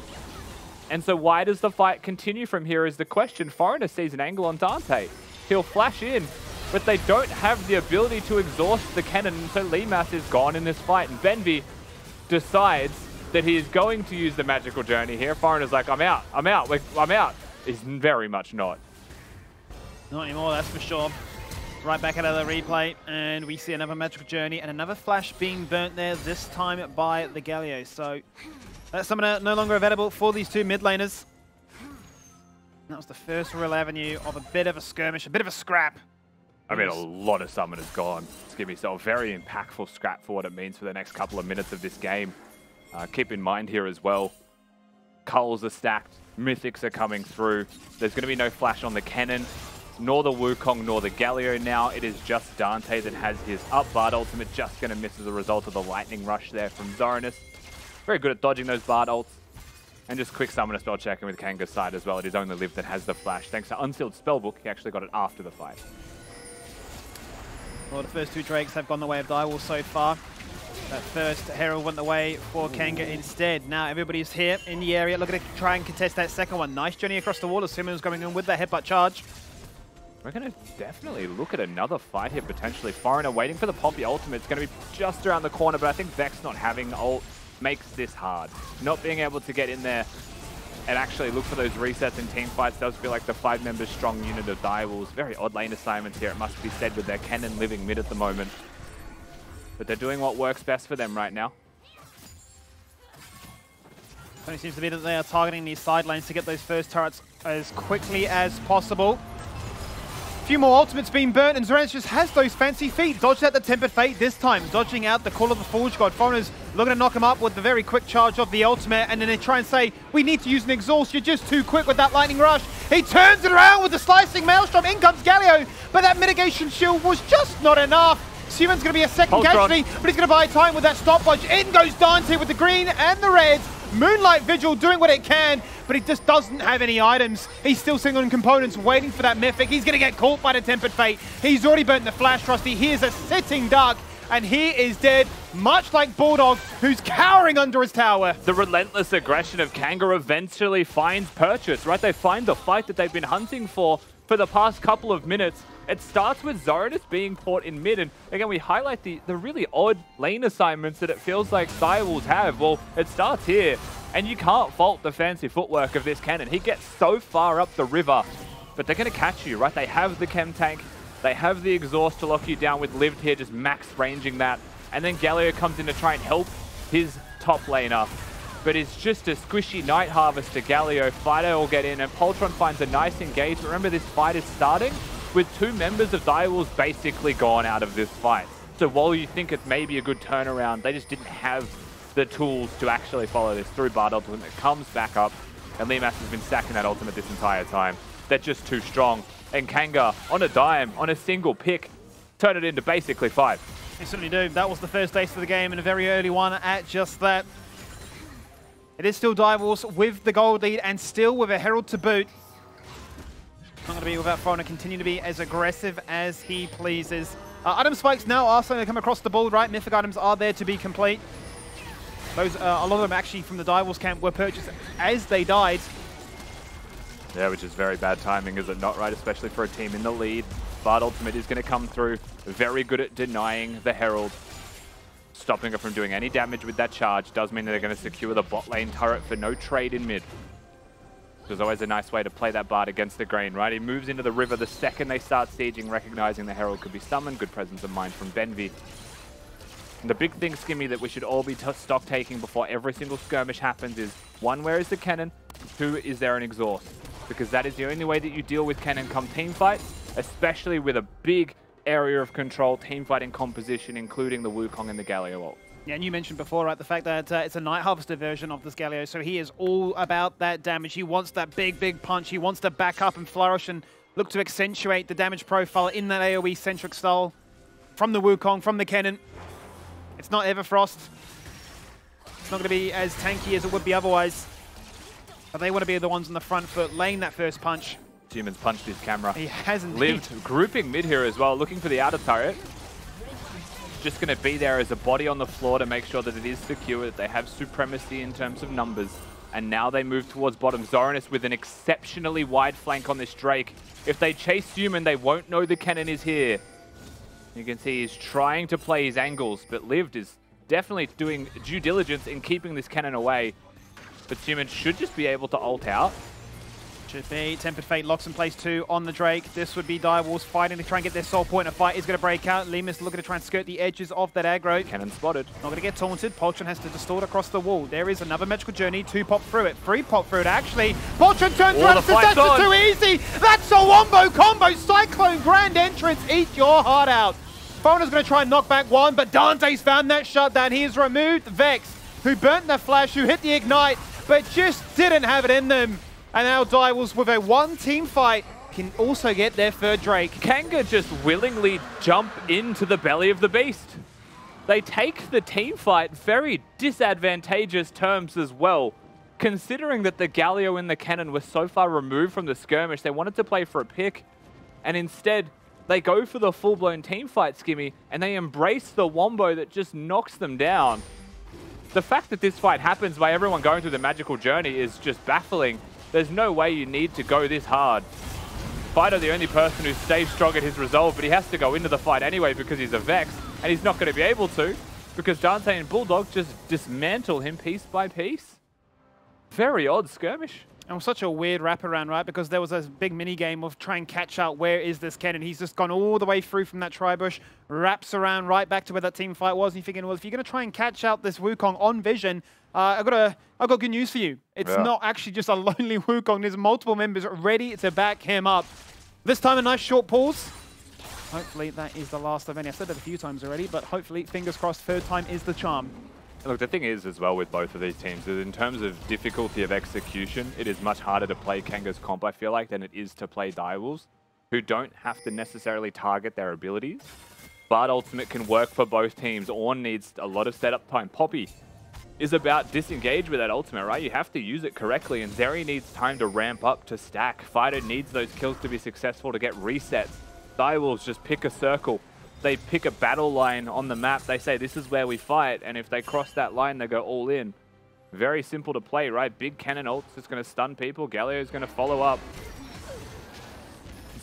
And so why does the fight continue from here is the question. Foreigner sees an angle on Dante. He'll flash in, but they don't have the ability to exhaust the Cannon. And so Limas is gone in this fight. And Benvi decides that he is going to use the magical journey here. Foreigner's like, I'm out. I'm out. I'm out. Is very much not. Not anymore, that's for sure. Right back out of the replay, and we see another magical journey and another flash being burnt there, this time by the Galio. So that summoner no longer available for these 2 mid laners. That was the first real avenue of a bit of a skirmish, a bit of a scrap. I mean, a lot of summoners gone. Let's give yourself a very impactful scrap for what it means for the next couple of minutes of this game. Keep in mind here as well, culls are stacked, mythics are coming through. There's going to be no flash on the Cannon, nor the Wukong, nor the Galio now. It is just Dante that has his up Bard ultimate, just going to miss as a result of the lightning rush there from Zorinus. Very good at dodging those Bard ults. And just quick summoner spell checking with Kanga's side as well. It is only Liv that has the flash. Thanks to Unsealed Spellbook, he actually got it after the fight. Well, the first 2 Drakes have gone the way of Direwolves so far. That first Herald went the way for Kanga instead. Now everybody's here in the area looking to try and contest that second one. Nice journey across the wall as Simmons going in with that headbutt charge. We're going to definitely look at another fight here, potentially. Foreigner waiting for the Poppy ultimate. It's going to be just around the corner, but I think Vex not having ult makes this hard. Not being able to get in there and actually look for those resets in team fights does feel like the 5-member strong unit of Direwolves. Very odd lane assignments here, it must be said, with their Cannon living mid at the moment. But they're doing what works best for them right now. So it seems to be that they are targeting these side lanes to get those first turrets as quickly as possible. A few more ultimates being burnt, and Zoranis just has those fancy feet. Dodged out the Tempered Fate this time, dodging out the Call of the Forge God. Foreigners looking to knock him up with the very quick charge of the ultimate, and then they try and say, we need to use an exhaust, you're just too quick with that lightning rush. He turns it around with the slicing maelstrom, in comes Galio, but that mitigation shield was just not enough. Suman's going to be a second casualty, but he's going to buy time with that stopwatch. In goes Dante with the green and the reds. Moonlight Vigil doing what it can, but he just doesn't have any items. He's still sitting on components, waiting for that Mythic. He's going to get caught by the Tempered Fate. He's already burnt the Flash Trusty. He is a sitting duck, and he is dead, much like Bulldog, who's cowering under his tower. The relentless aggression of Kanga eventually finds purchase, right? They find the fight that they've been hunting for the past couple of minutes. It starts with Zoranis being caught in mid, and again, we highlight the really odd lane assignments that it feels like Direwolves have. Well, it starts here, and you can't fault the fancy footwork of this cannon. He gets so far up the river, but they're going to catch you, right? They have the chem tank, they have the exhaust to lock you down with Lived here, just max ranging that, and then Galio comes in to try and help his top laner. But it's just a squishy Night Harvest to Galio. Fido will get in, and Poltron finds a nice engagement. Remember, this fight is starting with 2 members of Direwolves basically gone out of this fight. So while you think it may be a good turnaround, they just didn't have the tools to actually follow this through. Bard ultimate comes back up, and Limas has been stacking that ultimate this entire time. They're just too strong. And Kanga, on a dime, on a single pick, turn it into basically 5. They certainly do. That was the first ace of the game, and a very early one at just that. It is still Direwolves with the gold lead, and still with a Herald to boot. Not going to be without Foreigner, continue to be as aggressive as he pleases. Item spikes now are starting to come across the board, right? Mythic items are there to be complete. Those, a lot of them actually from the Direwolves camp were purchased as they died. Yeah, which is very bad timing, is it not, right? Especially for a team in the lead. Bard ultimate is going to come through. Very good at denying the Herald. Stopping it from doing any damage with that charge does mean that they're going to secure the bot lane turret for no trade in mid. There's always a nice way to play that Bard against the grain, right? He moves into the river the second they start sieging, recognizing the Herald could be summoned. Good presence of mind from Benvi. And the big thing, Skimmy, that we should all be stock taking before every single skirmish happens is, 1, where is the cannon? 2, is there an exhaust? Because that is the only way that you deal with cannon come team fight, especially with a big area of control team fighting composition, including the Wukong and the Galio ult. Yeah, and you mentioned before, right, the fact that it's a Night Harvester version of this Galio, so he is all about that damage. He wants that big punch. He wants to back up and flourish and look to accentuate the damage profile in that AoE-centric style from the Wukong, from the cannon. It's not Everfrost. It's not going to be as tanky as it would be otherwise. But they want to be the ones on the front foot, laying that first punch. Human's punched his camera. He hasn't. Lived grouping mid here as well, looking for the outer turret. Just going to be there as a body on the floor to make sure that it is secure, that they have supremacy in terms of numbers. And now they move towards bottom. Zoranis with an exceptionally wide flank on this Drake. If they chase Human, they won't know the cannon is here. You can see he's trying to play his angles, but Lived is definitely doing due diligence in keeping this cannon away. But Human should just be able to ult out. Should be. Tempered Fate locks in place 2 on the Drake. This would be Direwolves fighting to try and get their soul point. A fight is going to break out. Limas looking to try and skirt the edges of that aggro. Cannon spotted. Not going to get taunted. Poltron has to distort across the wall. There is another magical journey. 2 pop through it. 3 pop through it, actually. Poltron turns around and says that's just too easy. That's a wombo combo. Cyclone grand entrance. Eat your heart out. Foreigner's going to try and knock back 1, but Dante's found that shutdown. He has removed Vex, who burnt the flash, who hit the ignite, but just didn't have it in them. And now Direwolves with a 1-team fight can also get their 3rd Drake. Kanga just willingly jump into the belly of the beast. They take the team fight very disadvantageous terms as well. Considering that the Galio and the cannon were so far removed from the skirmish, they wanted to play for a pick. And instead, they go for the full-blown team fight, Skimmy, and they embrace the wombo that just knocks them down. The fact that this fight happens by everyone going through the magical journey is just baffling. There's no way you need to go this hard. Fido, the only person who stays strong at his resolve, but he has to go into the fight anyway because he's a Vex, and he's not going to be able to because Dante and Bulldog just dismantle him piece by piece. Very odd skirmish. And it was such a weird wraparound, right? Because there was a big mini game of try and catch out where is this cannon. He's just gone all the way through from that tri-bush, wraps around right back to where that team fight was. And you're thinking, well, if you're going to try and catch out this Wukong on vision, I've got good news for you. It's not actually just a lonely Wukong. There's multiple members ready to back him up. This time a nice short pause. Hopefully that is the last of any. I've said that a few times already, but hopefully, fingers crossed, third time is the charm. Look, the thing is as well with both of these teams is in terms of difficulty of execution, it is much harder to play Kanga's comp, I feel like, than it is to play Direwolves, who don't have to necessarily target their abilities. But Ultimate can work for both teams. Ornn needs a lot of setup time. Poppy is about disengage with that ultimate, right? You have to use it correctly, and Zeri needs time to ramp up to stack. Fighter needs those kills to be successful to get resets. Direwolves just pick a circle. They pick a battle line on the map. They say, this is where we fight, and if they cross that line, they go all in. Very simple to play, right? Big cannon ults is going to stun people. Galio is going to follow up.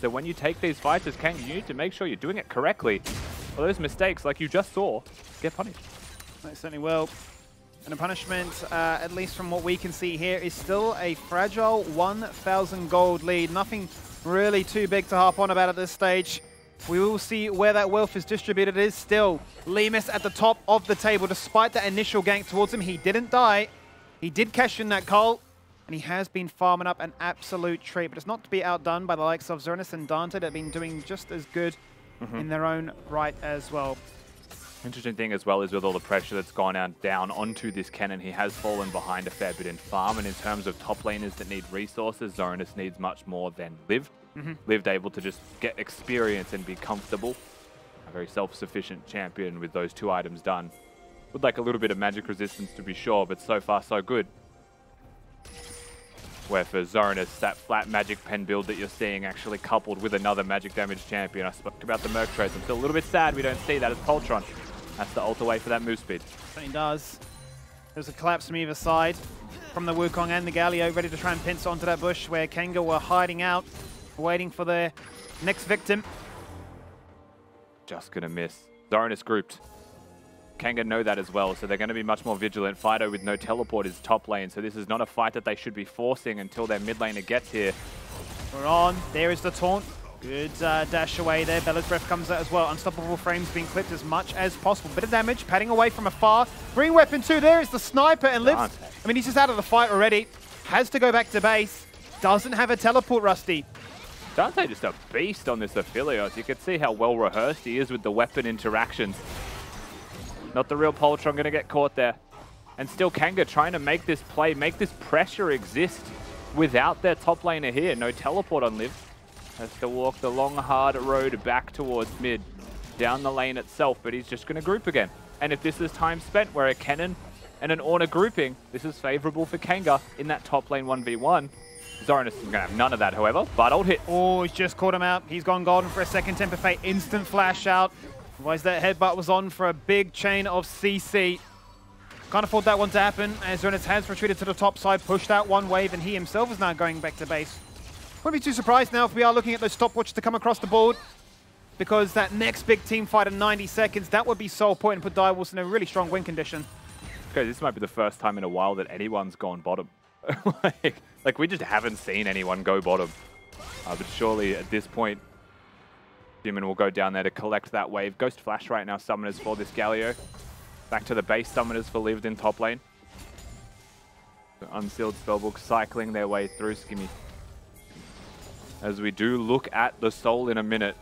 So when you take these fights as Kanga, you need to make sure you're doing it correctly. Or those mistakes, like you just saw, get punished. They certainly will. And the punishment, at least from what we can see here, is still a fragile 1,000 gold lead. Nothing really too big to harp on about at this stage. We will see where that wealth is distributed. It is still Lemus at the top of the table. Despite that initial gank towards him, he didn't die. He did cash in that cult, and he has been farming up an absolute treat. But it's not to be outdone by the likes of Zernus and Dante that have been doing just as good in their own right as well. Interesting thing as well is with all the pressure that's gone out down onto this cannon, he has fallen behind a fair bit in farm. And in terms of top laners that need resources, Zernus needs much more than Liv. Lived able to just get experience and be comfortable. A very self-sufficient champion with those two items done. Would like a little bit of magic resistance to be sure, but so far so good. Where for Zernus, that flat magic pen build that you're seeing actually coupled with another magic damage champion. I spoke about the Merc trades. I'm still a little bit sad we don't see that as Poltron. That's the ult away for that move speed. Certainly does. There's a collapse from either side. From the Wukong and the Galio, ready to try and pinch onto that bush where Kanga were hiding out, waiting for their next victim. Just gonna miss. Zernus grouped. Kanga know that as well, so they're going to be much more vigilant. Fido with no teleport is top lane, so this is not a fight that they should be forcing until their mid laner gets here. We're on. There is the taunt. Good dash away there. Bella's breath comes out as well. Unstoppable frames being clipped as much as possible. Bit of damage, padding away from afar. Green weapon too. There is the sniper and lives. I mean, he's just out of the fight already. Has to go back to base. Doesn't have a teleport, Rusty. Dante just a beast on this Aphelios. You can see how well rehearsed he is with the weapon interactions. Not the real Poltron going to get caught there. And still Kanga trying to make this play, make this pressure exist without their top laner here. No teleport on Liv. Has to walk the long, hard road back towards mid, down the lane itself, but he's just going to group again. And if this is time spent where a cannon and an Ornn are grouping, this is favorable for Kanga in that top lane 1v1. Zernus is going to have none of that, however, but ult hit. Oh, he's just caught him out. He's gone golden for a second. Temper Fate, instant flash out. Otherwise, that headbutt was on for a big chain of CC. Can't afford that one to happen, as Zernus has retreated to the top side, pushed out one wave, and he himself is now going back to base. Wouldn't be too surprised now if we are looking at those stopwatches to come across the board, because that next big team fight in 90 seconds, that would be sole point and put Direwolves in a really strong win condition. Okay, this might be the first time in a while that anyone's gone bottom. like we just haven't seen anyone go bottom. But surely at this point, Human will go down there to collect that wave. Ghost Flash right now, summoners for this Galio. Back to the base summoners for Lived in top lane. The Unsealed Spellbook cycling their way through Skimmy. As we do look at the Soul in a minute,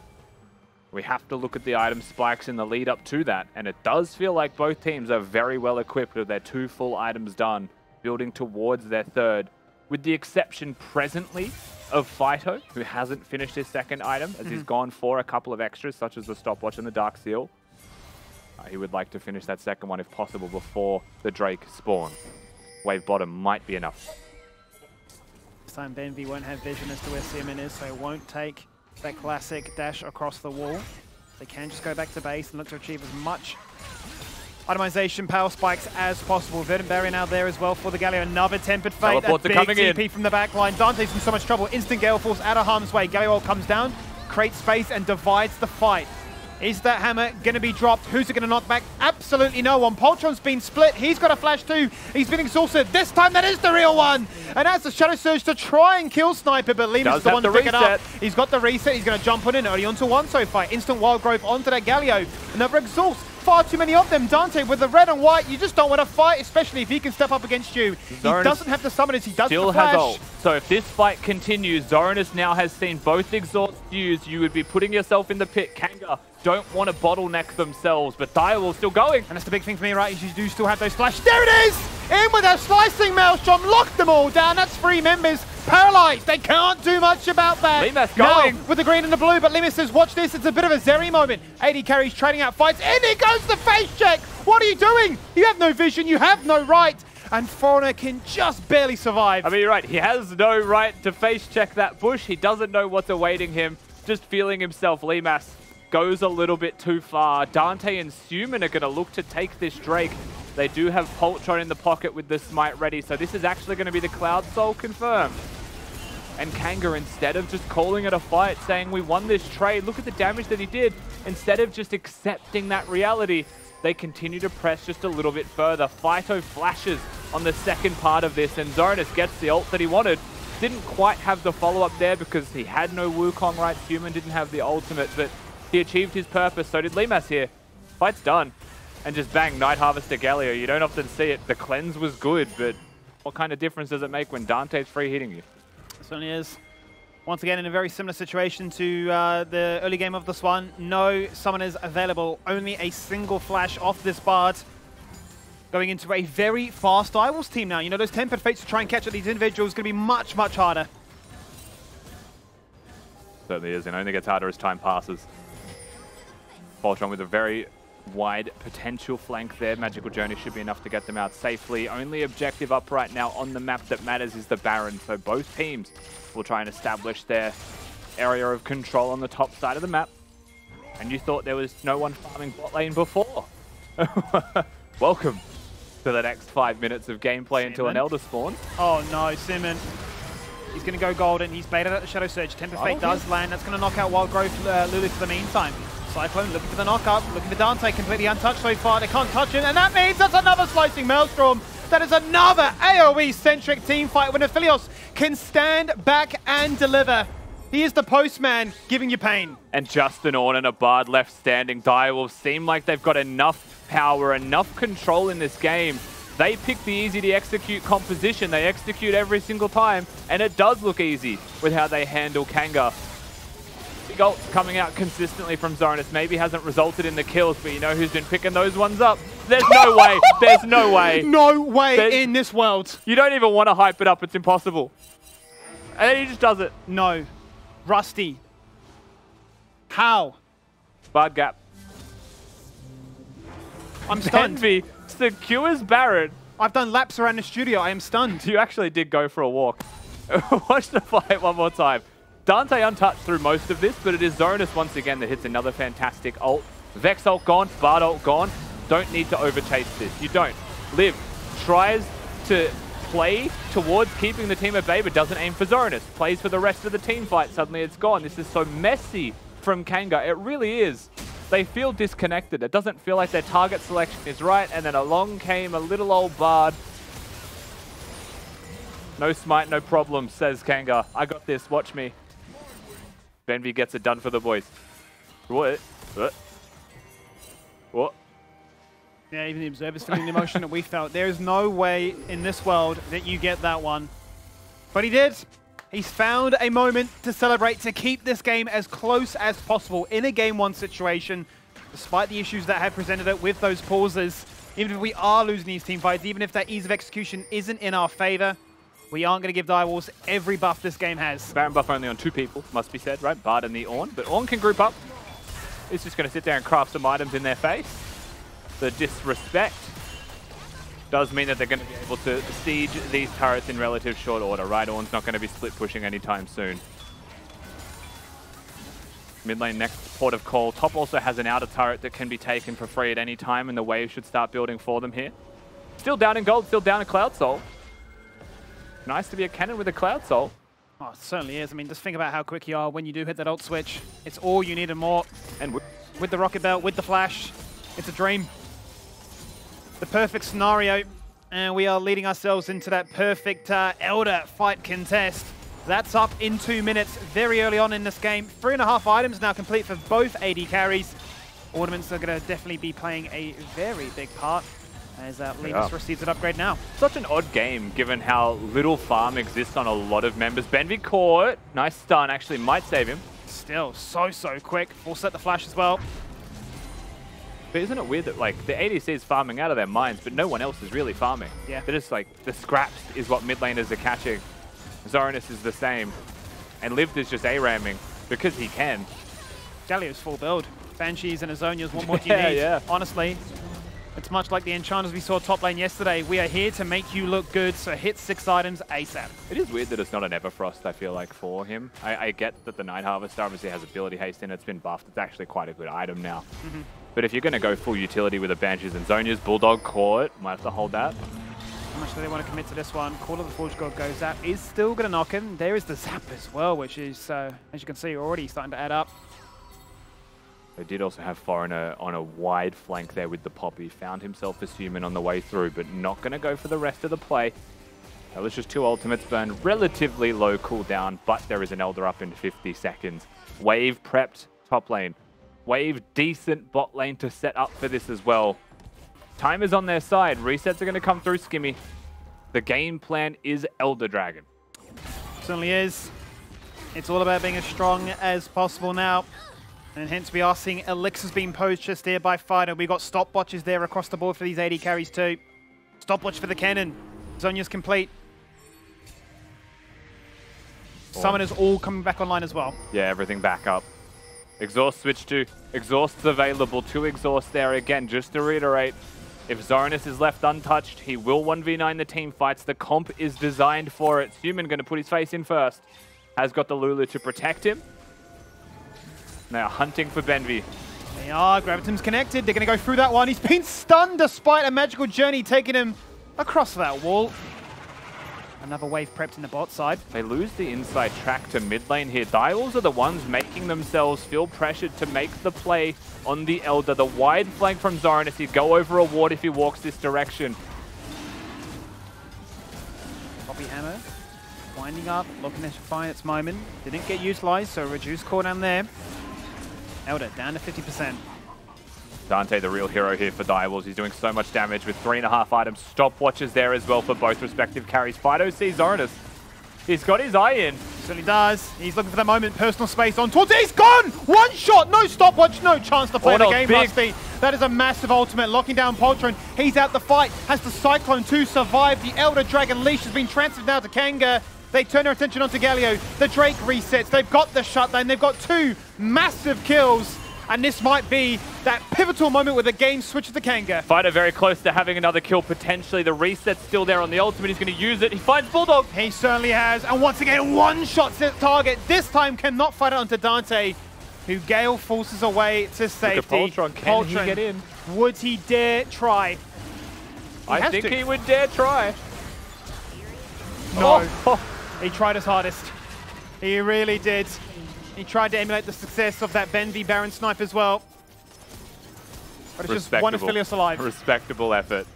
we have to look at the item spikes in the lead up to that. And it does feel like both teams are very well equipped with their 2 full items done, building towards their third. With the exception presently of Fido, who hasn't finished his second item, as he's gone for a couple of extras, such as the stopwatch and the Dark Seal. He would like to finish that second one, if possible, before the Drake spawn. Wave bottom might be enough. This time Benvi won't have vision as to where Seaman is, so won't take that classic dash across the wall. They can just go back to base and look to achieve as much itemization, power spikes as possible. Verdant Barrier now there as well for the Galio. Another Tempered Fate. That big TP from the back line. Dante's in so much trouble. Instant Gale Force out of harm's way. Galio comes down, creates space and divides the fight. Is that hammer going to be dropped? Who's it going to knock back? Absolutely no one. Poltron's been split. He's got a flash too. He's been exhausted. This time that is the real one. And that's the Shadow Surge to try and kill Sniper, but Lemus is the one to pick it up. He's got the reset. He's going to jump on in early onto one so far. Instant Wild Growth onto that Galio. Another Exhaust. far too many of them. Dante, with the red and white, you just don't want to fight, especially if he can step up against you. Zoranus he doesn't have the summoners, he does still the flash. has ult. So if this fight continues, Zoranus now has seen both exhausts used. You would be putting yourself in the pit. Kanga don't want to bottleneck themselves, but Direwolf's still going. And that's the big thing for me, right, is you do still have those flash. There it is! In with a slicing maelstrom, locked them all down. That's 3 members paralyzed. They can't do much about that. Limas going. Now, with the green and the blue, but Limas says, watch this. It's a bit of a Zeri moment. AD carries trading out fights. And here goes the face check. What are you doing? You have no vision. You have no right. And Foreigner can just barely survive. I mean, you're right. He has no right to face check that bush. He doesn't know what's awaiting him. Just feeling himself. Limas goes a little bit too far. Dante and Suman are going to look to take this Drake. They do have Poltron in the pocket with the smite ready, so this is actually going to be the Cloud Soul confirmed. And Kanga, instead of just calling it a fight, saying we won this trade, look at the damage that he did. Instead of just accepting that reality, they continue to press just a little bit further. Phyto flashes on the second part of this, and Zoranus gets the ult that he wanted. Didn't quite have the follow-up there because he had no Wukong, right? Human didn't have the ultimate, but he achieved his purpose. So did Limas here. Fight's done. And just bang, Night Harvester Galio. You don't often see it. The cleanse was good, but what kind of difference does it make when Dante's free hitting you? It certainly is. Once again, in a very similar situation to the early game of this one. No summoners available. Only a single flash off this Bard. Going into a very fast Direwolves team now. You know, those Tempered Fates to try and catch at these individuals is going to be much, much harder. Certainly is, and only gets harder as time passes. Voltron with a very wide potential flank there. Magical Journey should be enough to get them out safely. Only objective up right now on the map that matters is the Baron. So both teams will try and establish their area of control on the top side of the map. And you thought there was no one farming bot lane before. Welcome to the next 5 minutes of gameplay until an Elder spawns. Oh no, Simon. He's going to go golden. He's baited out the Shadow Surge. Temper Fate does land. That's going to knock out Wild Growth Lulu for the meantime. Cyclone looking for the knock-up, looking for Dante, completely untouched so far. They can't touch him, and that means that's another Slicing Maelstrom. That is another AoE-centric team fight when Aphelios can stand back and deliver. He is the postman giving you pain. And just an Ornn and a Bard left standing. Direwolves seem like they've got enough power, enough control in this game. They pick the easy-to-execute composition. They execute every single time, and it does look easy with how they handle Kanga. Big ult coming out consistently from Zoranus. Maybe hasn't resulted in the kills, but you know who's been picking those ones up? There's no way. There's no way. No way in this world. You don't even want to hype it up. It's impossible. And then he just does it. No. Rusty. How? Bard gap. I'm stunned. Envy secures Baron. I've done laps around the studio. I am stunned. You actually did go for a walk. Watch the fight one more time. Dante untouched through most of this, but it is Zoranus once again that hits another fantastic ult. Vex ult gone, Bard ult gone. Don't need to overchase this. You don't. Liv tries to play towards keeping the team at bay, but doesn't aim for Zoranus. Plays for the rest of the team fight. Suddenly it's gone. This is so messy from Kanga. It really is. They feel disconnected. It doesn't feel like their target selection is right, and then along came a little old Bard. No smite, no problem, says Kanga. I got this. Watch me. Benvi gets it done for the boys. What? What? Yeah, even the observers feeling the emotion that we felt. There is no way in this world that you get that one. But he did. He's found a moment to celebrate, to keep this game as close as possible in a Game 1 situation, despite the issues that have presented it with those pauses. Even if we are losing these team fights, even if that ease of execution isn't in our favor, we aren't going to give Direwolves every buff this game has. Baron buff only on 2 people, must be said, right? Bard and the Ornn. But Ornn can group up. He's just going to sit there and craft some items in their face. The disrespect does mean that they're going to be able to siege these turrets in relative short order, right? Ornn's not going to be split pushing anytime soon. Mid lane next port of call. Top also has an outer turret that can be taken for free at any time, and the wave should start building for them here. Still down in gold, still down in Cloud Soul. Nice to be a cannon with a Cloud Soul. Oh, it certainly is. I mean, just think about how quick you are when you do hit that ult switch. It's all you need and more. And with the rocket belt, with the flash, it's a dream. The perfect scenario. And we are leading ourselves into that perfect Elder fight contest. That's up in 2 minutes, very early on in this game. 3.5 items now complete for both AD carries. Ornaments are going to definitely be playing a very big part as Lemus receives an upgrade now. Such an odd game given how little farm exists on a lot of members. Benvi caught. Nice stun, actually might save him. Still so quick. Full set the flash as well. But isn't it weird that like the ADC is farming out of their minds, but no one else is really farming? Yeah. They're just like, the scraps is what mid laners are catching. Zoranus is the same. And Lived is just A-ramming because he can. Galio's full build. Banshees and Azonias, what more do you need? Yeah. Honestly, it's much like the enchanters we saw top lane yesterday. We are here to make you look good, so hit 6 items ASAP. It is weird that it's not an Everfrost, I feel like, for him. I get that the Night Harvester obviously has ability haste in it. It's been buffed. It's actually quite a good item now. But if you're going to go full utility with the Banshees and Zonias, Bulldog caught. Might have to hold that. How much do they want to commit to this one? Call of the Forge God goes out. Is still going to knock him. There is the Zap as well, which is, as you can see, already starting to add up. They did also have Foreigner on a wide flank there with the Poppy. Found himself as human on the way through, but not going to go for the rest of the play. That was just 2 ultimates burned. Relatively low cooldown, but there is an Elder up in 50 seconds. Wave prepped top lane. Wave decent bot lane to set up for this as well. Time is on their side. Resets are going to come through Skimmy. The game plan is Elder Dragon. Certainly is. It's all about being as strong as possible now. And hence we are seeing elixirs being posed just there by Fido. We've got stopwatches there across the board for these AD carries too. Stopwatch for the cannon. Zonya's complete. Summoners all coming back online as well. Yeah, everything back up. Exhaust switch to exhaust's available. 2 exhausts there again. Just to reiterate, if Zoranus is left untouched, he will 1v9 the team fights. The comp is designed for it. Human going to put his face in first. Has got the Lulu to protect him. They are hunting for Benvi. They are. Gravitum's connected. They're going to go through that one. He's been stunned despite a magical journey taking him across that wall. Another wave prepped in the bot side. They lose the inside track to mid lane here. Dials are the ones making themselves feel pressured to make the play on the Elder. The wide flank from Zoranus. He'd go over a ward if he walks this direction. Poppy Hammer winding up, looking to find its moment. Didn't get utilized, so reduced cooldown there. Elder down to 50%. Dante, the real hero here for Direwolves. He's doing so much damage with 3.5 items. Stopwatches there as well for both respective carries. Fido sees Zoranus. He's got his eye in. Certainly does. He's looking for that moment. Personal space on towards it. He's gone! One shot! No stopwatch. No chance to play the game, Rusty. That is a massive ultimate. Locking down Poltron. He's out the fight. Has the Cyclone to survive. The Elder Dragon Leash has been transferred now to Kanga. They turn their attention onto Galio. The Drake resets. They've got the shutdown. They've got 2 massive kills. And this might be that pivotal moment where the game switches to Kanga. Fido very close to having another kill potentially. The reset's still there on the ultimate. He's going to use it. He finds Bulldog. He certainly has. And once again, 1 shot to the target. This time cannot fight it onto Dante, who Gale forces away to safety. Look at Poltron. Can he get in? Would he dare try? I think he would dare try. No. Oh. He tried his hardest. He really did. He tried to emulate the success of that Benvi Baron snipe as well. But it's just one Aphelios alive. Respectable effort.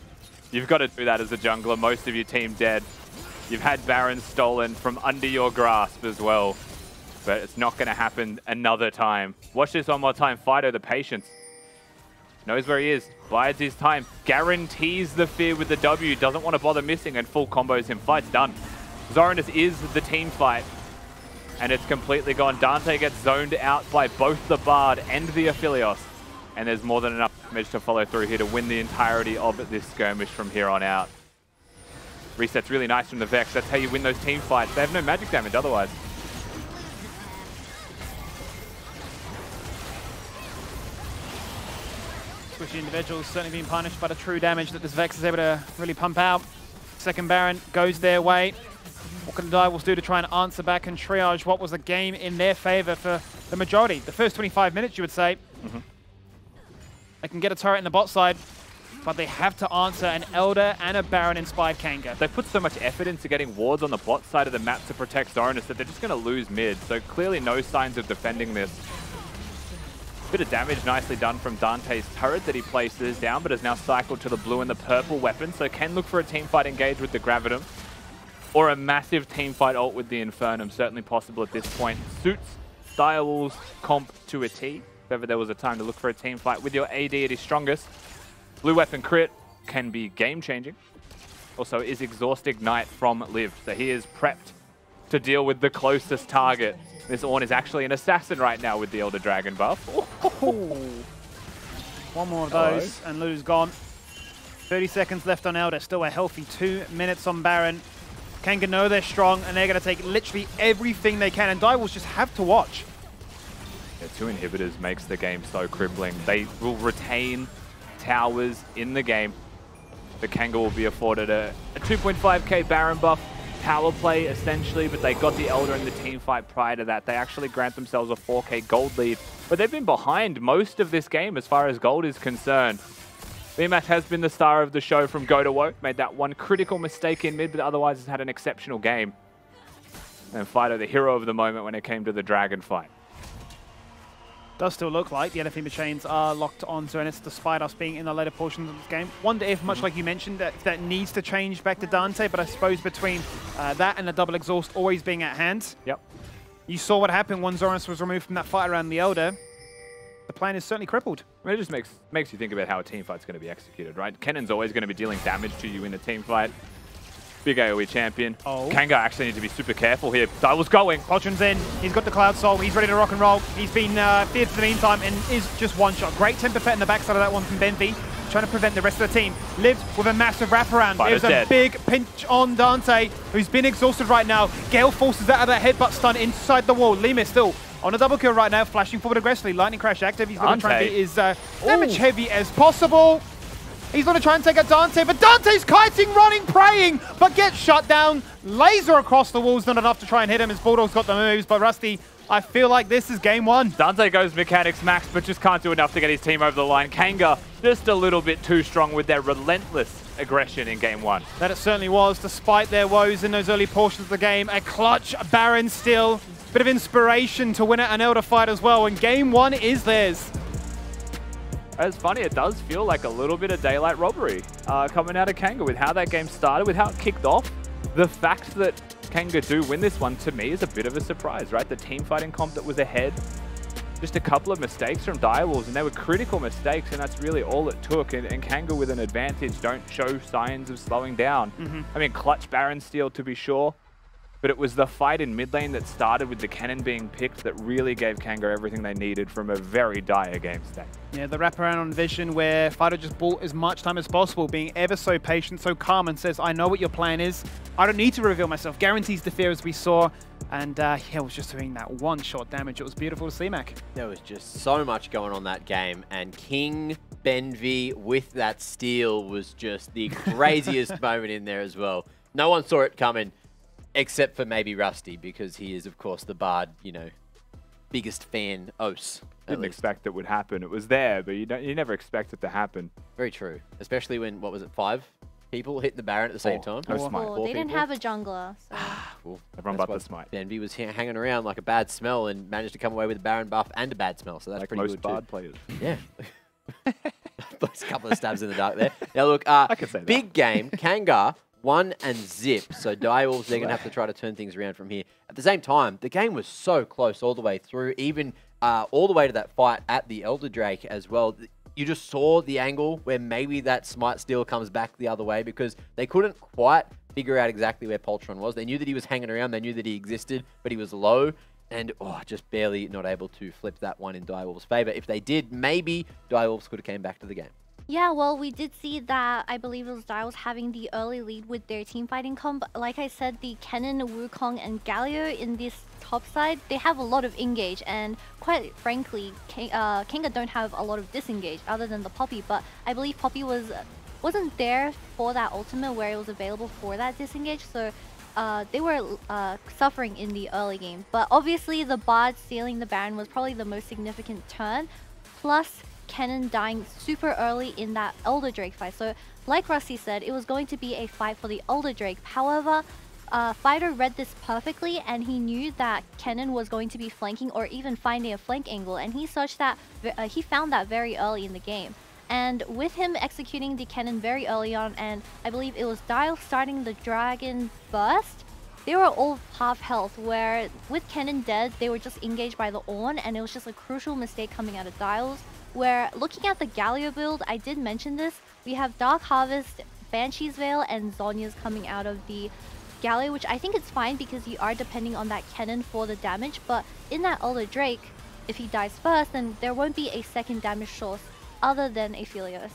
You've got to do that as a jungler. Most of your team dead. You've had Baron stolen from under your grasp as well. But it's not going to happen another time. Watch this one more time. Fido, the patience. Knows where he is. Bides his time. Guarantees the fear with the W. Doesn't want to bother missing and full combos him. Fight's done. Zoranus is the team fight. And it's completely gone. Dante gets zoned out by both the Bard and the Aphelios. And there's more than enough damage to follow through here to win the entirety of this skirmish from here on out. Reset's really nice from the Vex. That's how you win those team fights. They have no magic damage otherwise. Squishy individuals certainly being punished by the true damage that this Vex is able to really pump out. Second Baron goes their way. What can the Direwolves do to try and answer back and triage what was a game in their favor for the majority? The first 25 minutes, you would say. They can get a turret in the bot side, but they have to answer an Elder and a Baron-inspired Kanga. They put so much effort into getting wards on the bot side of the map to protect Zoranus that they're just going to lose mid, so clearly no signs of defending this. Bit of damage nicely done from Dante's turret that he places down, but has now cycled to the blue and the purple weapon, so can look for a teamfight engage with the Gravitum. Or a massive teamfight ult with the Infernum, certainly possible at this point. Suits Direwolves comp to a T. If ever there was a time to look for a team fight with your AD at his strongest, blue weapon crit can be game-changing. Also, is Exhaust Ignite from Liv. So he is prepped to deal with the closest target. This Ornn is actually an assassin right now with the Elder Dragon buff. One more of those, and Lu's gone. 30 seconds left on Elder, still a healthy 2 minutes on Baron. Kanga know they're strong, and they're going to take literally everything they can, and Direwolves just have to watch. Yeah, 2 inhibitors makes the game so crippling. They will retain towers in the game. The Kanga will be afforded a 2.5k Baron buff, power play essentially, but they got the Elder in the team fight prior to that. They actually grant themselves a 4k gold lead, but they've been behind most of this game as far as gold is concerned. VMAT has been the star of the show from go to woe, made that one critical mistake in mid, but otherwise has had an exceptional game. And Fido, the hero of the moment when it came to the Dragon fight. Does still look like the NFMA chains are locked on Zonis despite us being in the later portions of this game. Wonder if, much like you mentioned, that needs to change back to Dante, but I suppose between that and the double exhaust always being at hand. Yep. You saw what happened when Zonis was removed from that fight around the Elder. The plan is certainly crippled. I mean, it just makes you think about how a team fight's going to be executed, right? Kennen's always going to be dealing damage to you in a team fight. Big AoE champion. Kanga actually needs to be super careful here. Direwolves going. Poltron's in. He's got the Cloud Soul. He's ready to rock and roll. He's been feared for the meantime and is just one shot. Great temper fet in the backside of that one from Benvi, trying to prevent the rest of the team. Lived with a massive wraparound. There's a big pinch on Dante, who's been exhausted right now. Gale forces out of that headbutt stun inside the wall. Lima still on a double kill right now, flashing forward aggressively. Lightning Crash active. He's going to try and be as damage heavy as possible. He's going to try and take out Dante, but Dante's kiting, running, praying, but gets shut down. Laser across the walls, not enough to try and hit him as Bulldog's got the moves, but Rusty, I feel like this is game one. Dante goes mechanics max, but just can't do enough to get his team over the line. Kanga just a little bit too strong with their relentless aggression in game one. That it certainly was, despite their woes in those early portions of the game. A clutch Baron still, bit of inspiration to win an Elder fight as well, and game one is theirs. It's funny, it does feel like a little bit of daylight robbery coming out of Kanga with how that game started, with how it kicked off. The fact that Kanga do win this one, to me, is a bit of a surprise, right? The team fighting comp that was ahead, just a couple of mistakes from Direwolves, and they were critical mistakes, and that's really all it took. And Kanga with an advantage don't show signs of slowing down. I mean, clutch Baron steal to be sure, but it was the fight in mid lane that started with the cannon being picked that really gave Kanga everything they needed from a very dire game state. Yeah, the wraparound on Vision where Fido just bought as much time as possible, being ever so patient, so calm, and says, I know what your plan is. I don't need to reveal myself. Guarantees the fear as we saw. And yeah, it was just doing that one-shot damage. It was beautiful to see, Mac. There was just so much going on that game. And King Benvi with that steal was just the craziest moment in there as well. No one saw it coming. Except for maybe Rusty, because he is, of course, the Bard, you know, biggest fan, Os. Didn't expect it would happen. It was there, but you never expect it to happen. Very true. Especially when, what was it, 5 people hitting the Baron at the same time? They didn't have a jungler. So. Well, everyone but the smite. Benvi was hanging around like a bad smell and managed to come away with a Baron buff and a bad smell, so that's like pretty most good Bard too. players. Yeah. A couple of stabs in the dark there. Now look, I can say that. Big game, Kanga 1 and zip. So Direwolves, they're going to have to try to turn things around from here. At the same time, the game was so close all the way through, even all the way to that fight at the Elder Drake as well. You just saw the angle where maybe that smite steal comes back the other way because they couldn't quite figure out exactly where Poltron was. They knew that he was hanging around. They knew that he existed, but he was low. And just barely not able to flip that one in Direwolves' favor. If they did, maybe Direwolves could have came back to the game. Yeah, well, we did see that, I believe it was Direwolves having the early lead with their team fighting comp. Like I said, the Kennen, Wukong, and Galio in this top side, they have a lot of engage. And quite frankly, Kanga don't have a lot of disengage other than the Poppy. But I believe Poppy wasn't there for that ultimate where it was available for that disengage. So they were suffering in the early game. But obviously, the Bard stealing the Baron was probably the most significant turn. Plus, Kennen dying super early in that Elder Drake fight. So, like Rusty said, it was going to be a fight for the Elder Drake. However, Fido read this perfectly, and he knew that Kennen was going to be flanking or even finding a flank angle, and he searched that. He found that very early in the game. And with him executing the Kennen very early on, and I believe it was Dial starting the Dragon first, they were all half health, where with Kennen dead, they were just engaged by the Ornn, and it was just a crucial mistake coming out of Dials. Where looking at the Galio build, I did mention this, we have Dark Harvest, Banshee's Veil, and Zhonya's coming out of the Galio, which I think it's fine because you are depending on that Kennen for the damage, but in that Olo Drake, if he dies first, then there won't be a second damage source other than Aphelios.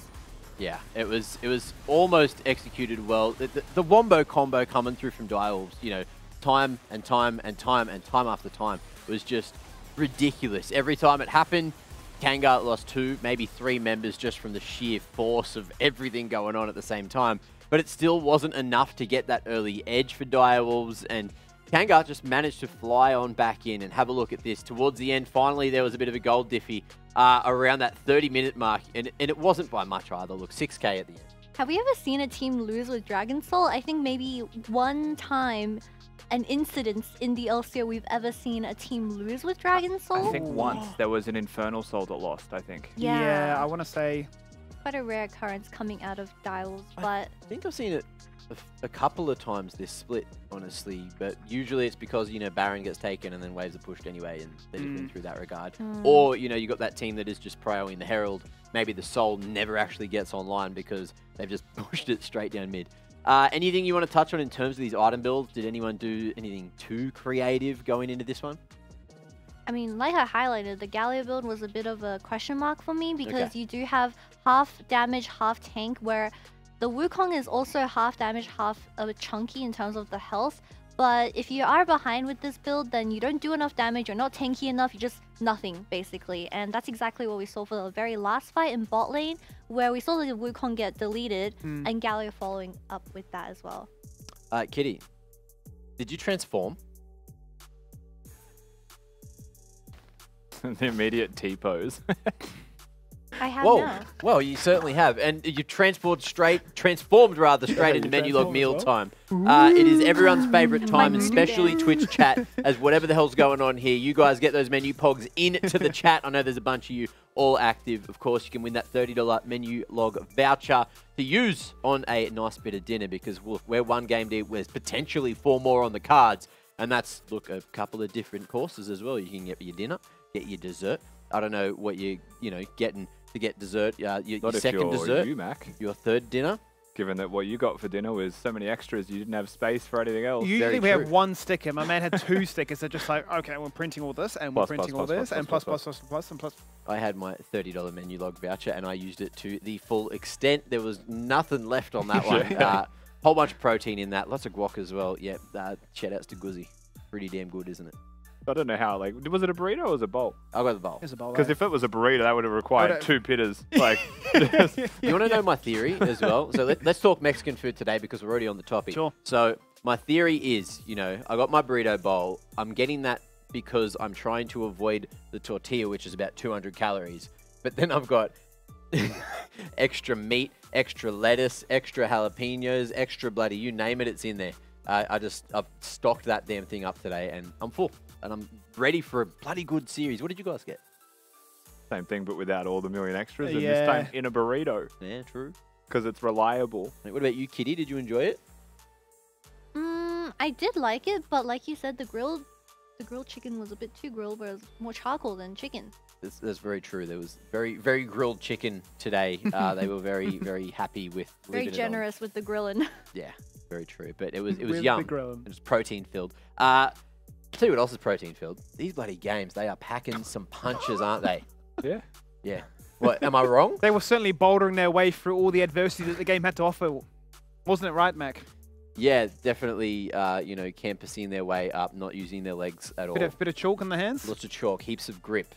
Yeah, it was almost executed well. The Wombo combo coming through from Direwolves, you know, time and time and time and time after time was just ridiculous. Every time it happened, Kanga lost 2, maybe 3 members just from the sheer force of everything going on at the same time. But it still wasn't enough to get that early edge for Direwolves, and Kanga just managed to fly on back in and have a look at this. Towards the end, finally, there was a bit of a gold diffy around that 30-minute mark, and it wasn't by much either. Look, 6k at the end. Have we ever seen a team lose with Dragon Soul? I think maybe one time, an incident in the LCO we've ever seen a team lose with Dragon Soul. I think once there was an Infernal Soul that lost, I think. Yeah, I want to say... Quite a rare occurrence coming out of Dials, but... I think I've seen it a couple of times this split, honestly, but usually it's because, you know, Baron gets taken and then waves are pushed anyway, and they've been through that regard. Or, you know, you got that team that is just prioing the Herald. Maybe the Soul never actually gets online because they've just pushed it straight down mid. Anything you want to touch on in terms of these item builds? Did anyone do anything too creative going into this one? I mean, like I highlighted, the Galio build was a bit of a question mark for me because you do have half damage, half tank, where the Wukong is also half damage, half chunky in terms of the health. But if you are behind with this build, then you don't do enough damage, you're not tanky enough, you're just nothing, basically. And that's exactly what we saw for the very last fight in bot lane, where we saw the Wukong get deleted, and Galio following up with that as well. Kitty, did you transform? The immediate T-pose. I have now. Well, you certainly have. And you transformed straight into Menulog meal time. It is everyone's favorite time, especially Twitch chat, as whatever the hell's going on here, you guys get those menu pogs into the chat. I know there's a bunch of you all active. Of course, you can win that $30 Menulog voucher to use on a nice bit of dinner, because we're one game deep. There's potentially 4 more on the cards. And that's, look, a couple of different courses as well. You can get your dinner, get your dessert. I don't know what you getting to get dessert. Your second dessert, you, Mac. Your third dinner. Given that what you got for dinner was so many extras, you didn't have space for anything else. Usually we have 1 sticker. My man had 2 stickers. They're just like, okay, we're printing all this, and we're printing all this, and plus. I had my $30 Menulog voucher, and I used it to the full extent. There was nothing left on that one. Whole bunch of protein in that. Lots of guac as well. Yeah, shout outs to Guzzi. Pretty damn good, isn't it? I don't know how. Like, was it a burrito or was it a bowl? I got the bowl. It's a bowl. Because if it was a burrito, that would have required 2 pitters. Like, you want to know my theory as well? So let's talk Mexican food today because we're already on the topic. Sure. So my theory is, you know, I got my burrito bowl. I'm getting that because I'm trying to avoid the tortilla, which is about 200 calories. But then I've got extra meat, extra lettuce, extra jalapenos, extra bloody, you name it, it's in there. I've stocked that damn thing up today, and I'm full. And I'm ready for a bloody good series. What did you guys get? Same thing, but without all the million extras, and this time in a burrito. Yeah, true. Because it's reliable. What about you, Kitty? Did you enjoy it? I did like it, but like you said, the grilled chicken was a bit too grilled, whereas more charcoal than chicken. That's very true. There was very, very grilled chicken today. They were very, very happy with very generous with the grilling. Yeah, very true. But it was yum. It was protein filled. Tell you what else is protein filled. These bloody games, they are packing some punches, aren't they? Yeah. Yeah. What, am I wrong? They were certainly bouldering their way through all the adversity that the game had to offer. Wasn't it right, Mac? Yeah, definitely, you know, campusing their way up, not using their legs at all. Bit of chalk in the hands? Lots of chalk, heaps of grip.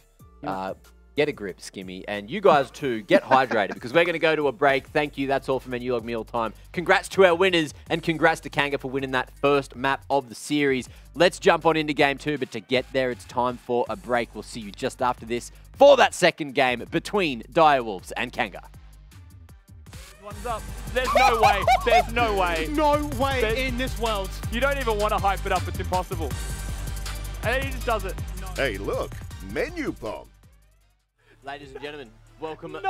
Get a grip, Skimmy. And you guys too, get hydrated because we're going to go to a break. Thank you. That's all for Menulog Meal Time. Congrats to our winners and congrats to Kanga for winning that first map of the series. Let's jump on into game 2, but to get there, it's time for a break. We'll see you just after this for that second game between Direwolves and Kanga. One's up. There's no way. There's no way. No way in this world. You don't even want to hype it up. It's impossible. And then he just does it. No. Hey, look. Menu bomb. Ladies and gentlemen, welcome back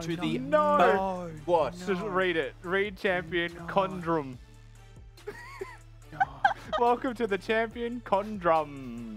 to the... What? Just read it. Read champion conundrum. welcome to the champion, Condrum.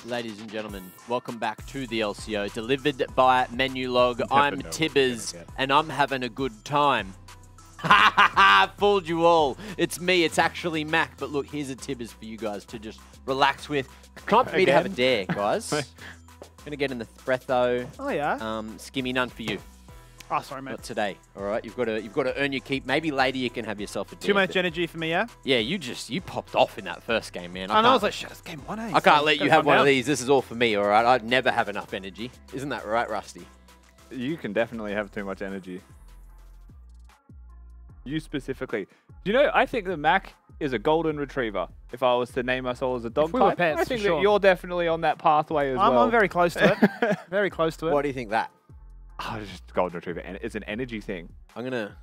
Ladies and gentlemen, welcome back to the LCO, delivered by Menulog. I'm Tibbers, and I'm having a good time. Ha ha ha! Fooled you all. It's me. It's actually Mac. But look, here's a Tibbers for you guys to just relax with. Time for me to have a dare, guys. Gonna get in the Breatho. Oh yeah. Skimmy, none for you. Oh, sorry, mate. Not today. All right, you've got to earn your keep. Maybe later you can have yourself a dare. Too much energy for me, yeah. Yeah, you popped off in that first game, man. I know. I was like, shit, it's game 1. I can't let you have one of these. This is all for me, all right? I'd never have enough energy. Isn't that right, Rusty? You can definitely have too much energy. You specifically. Do you know, I think that Mac is a golden retriever. If I was to name us all as a dog If we were type, pets, I think for sure. that you're definitely on that pathway as well. I'm very close to it. Very close to it. Why do you think that? Oh, it's just golden retriever. And it's an energy thing. I'm gonna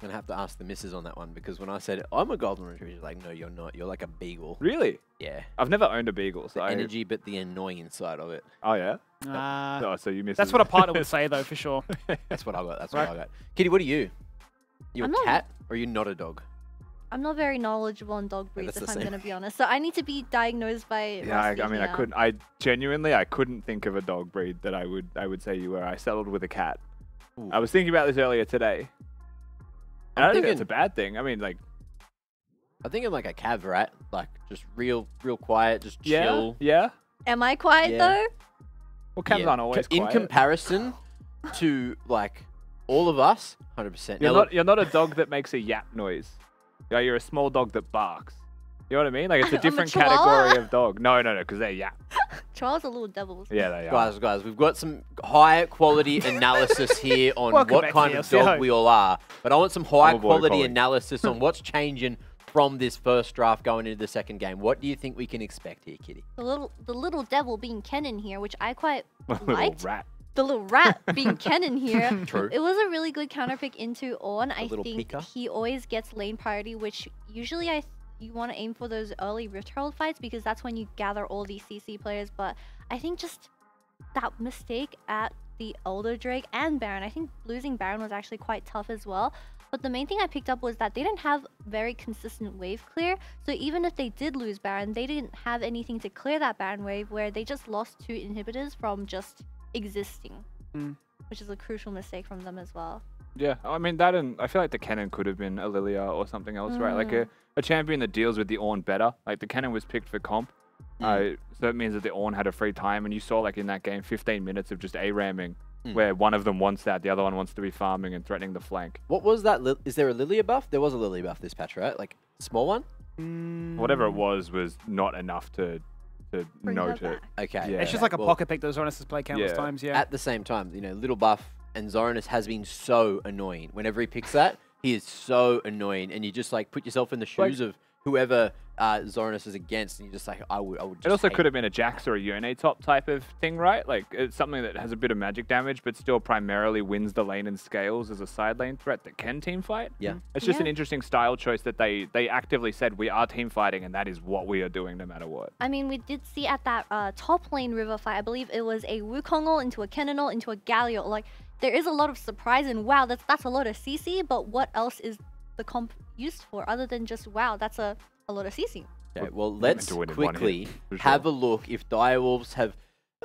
have to ask the missus on that one, because when I said I'm a golden retriever, she's like, no, you're not. You're like a beagle. Really? Yeah. I've never owned a beagle. So The energy, but the annoying side of it. Oh, yeah? Oh, so you missed that's what a partner would say, though, for sure. That's what I got. That's what I got. Kitty, what are you? You I'm a not- cat or are you not a dog? I'm not very knowledgeable on dog breeds, that's if the I'm same. going to be honest. So I need to be diagnosed by Yeah, Rusty I mean, here. I genuinely couldn't think of a dog breed that I would say you were. I settled with a cat. Ooh. I was thinking about this earlier today. And I don't think thinking- it's a bad thing. I mean, like, I think I'm like a cav rat, like just real quiet, just yeah, chill. yeah. Am I quiet Yeah. though? Well, cats aren't always In quiet. comparison to like all of us, 100%. You're not a dog that makes a yap noise. You're a small dog that barks. You know what I mean? Like, it's a I'm a different chihuahua. category of dog. No, because they're yap. Charles are little devils. Yeah, they are. Guys, we've got some high quality analysis here on Welcome what back kind to of the LCO. dog we all are. But I want some high I'm a border quality collie. analysis on what's changing from this first draft going into the second game. What do you think we can expect here, Kitty? The little devil being Kennen here, which I quite Little liked. rat. The little rat being Kennen here. True. It was a really good counter pick into On. I little think picker. he always gets lane priority, which usually you want to aim for those early Rift-Herald fights because that's when you gather all these CC players. But I think just that mistake at the Elder Drake and Baron, I think losing Baron was actually quite tough as well. But the main thing I picked up was that they didn't have very consistent wave clear. So even if they did lose Baron, they didn't have anything to clear that Baron wave, where they just lost 2 inhibitors from just existing, which is a crucial mistake from them as well. Yeah, I mean, that, and I feel like the cannon could have been a Lilia or something else, right? Like a champion that deals with the Ornn better. Like, the cannon was picked for comp. So it means that the Ornn had a free time, and you saw, like, in that game, 15 minutes of just A-ramming, where one of them wants that, the other one wants to be farming and threatening the flank. What was that? Is there a Lilia buff? There was a Lilia buff this patch, right? Like, small one? Whatever it was not enough to Bring her note it. back. Okay. Yeah. It's just like a Well, pocket pick that Zoranus has played countless Yeah. times, yeah. At the same time, little buff and Zoranus has been so annoying. Whenever he picks that, he is so annoying, and you just like put yourself in the shoes of whoever Zoranus is against, and you're just like, I would just It also hate could have been a Jax or a Yone top type of thing, right? Like, it's something that has a bit of magic damage, but still primarily wins the lane and scales as a side lane threat that can team fight. Yeah. It's just an Yeah. interesting style choice that they actively said, we are team fighting, and that is what we are doing no matter what. I mean, we did see at that top lane river fight, I believe it was a Wukongul into a Cannonal into a Galio. Like, there is a lot of surprise, and wow, that's a lot of CC, but what else is the comp used for other than just wow, that's a lot of CC? Okay, well, meant let's to win in one hit, quickly for have sure. a look if Direwolves have...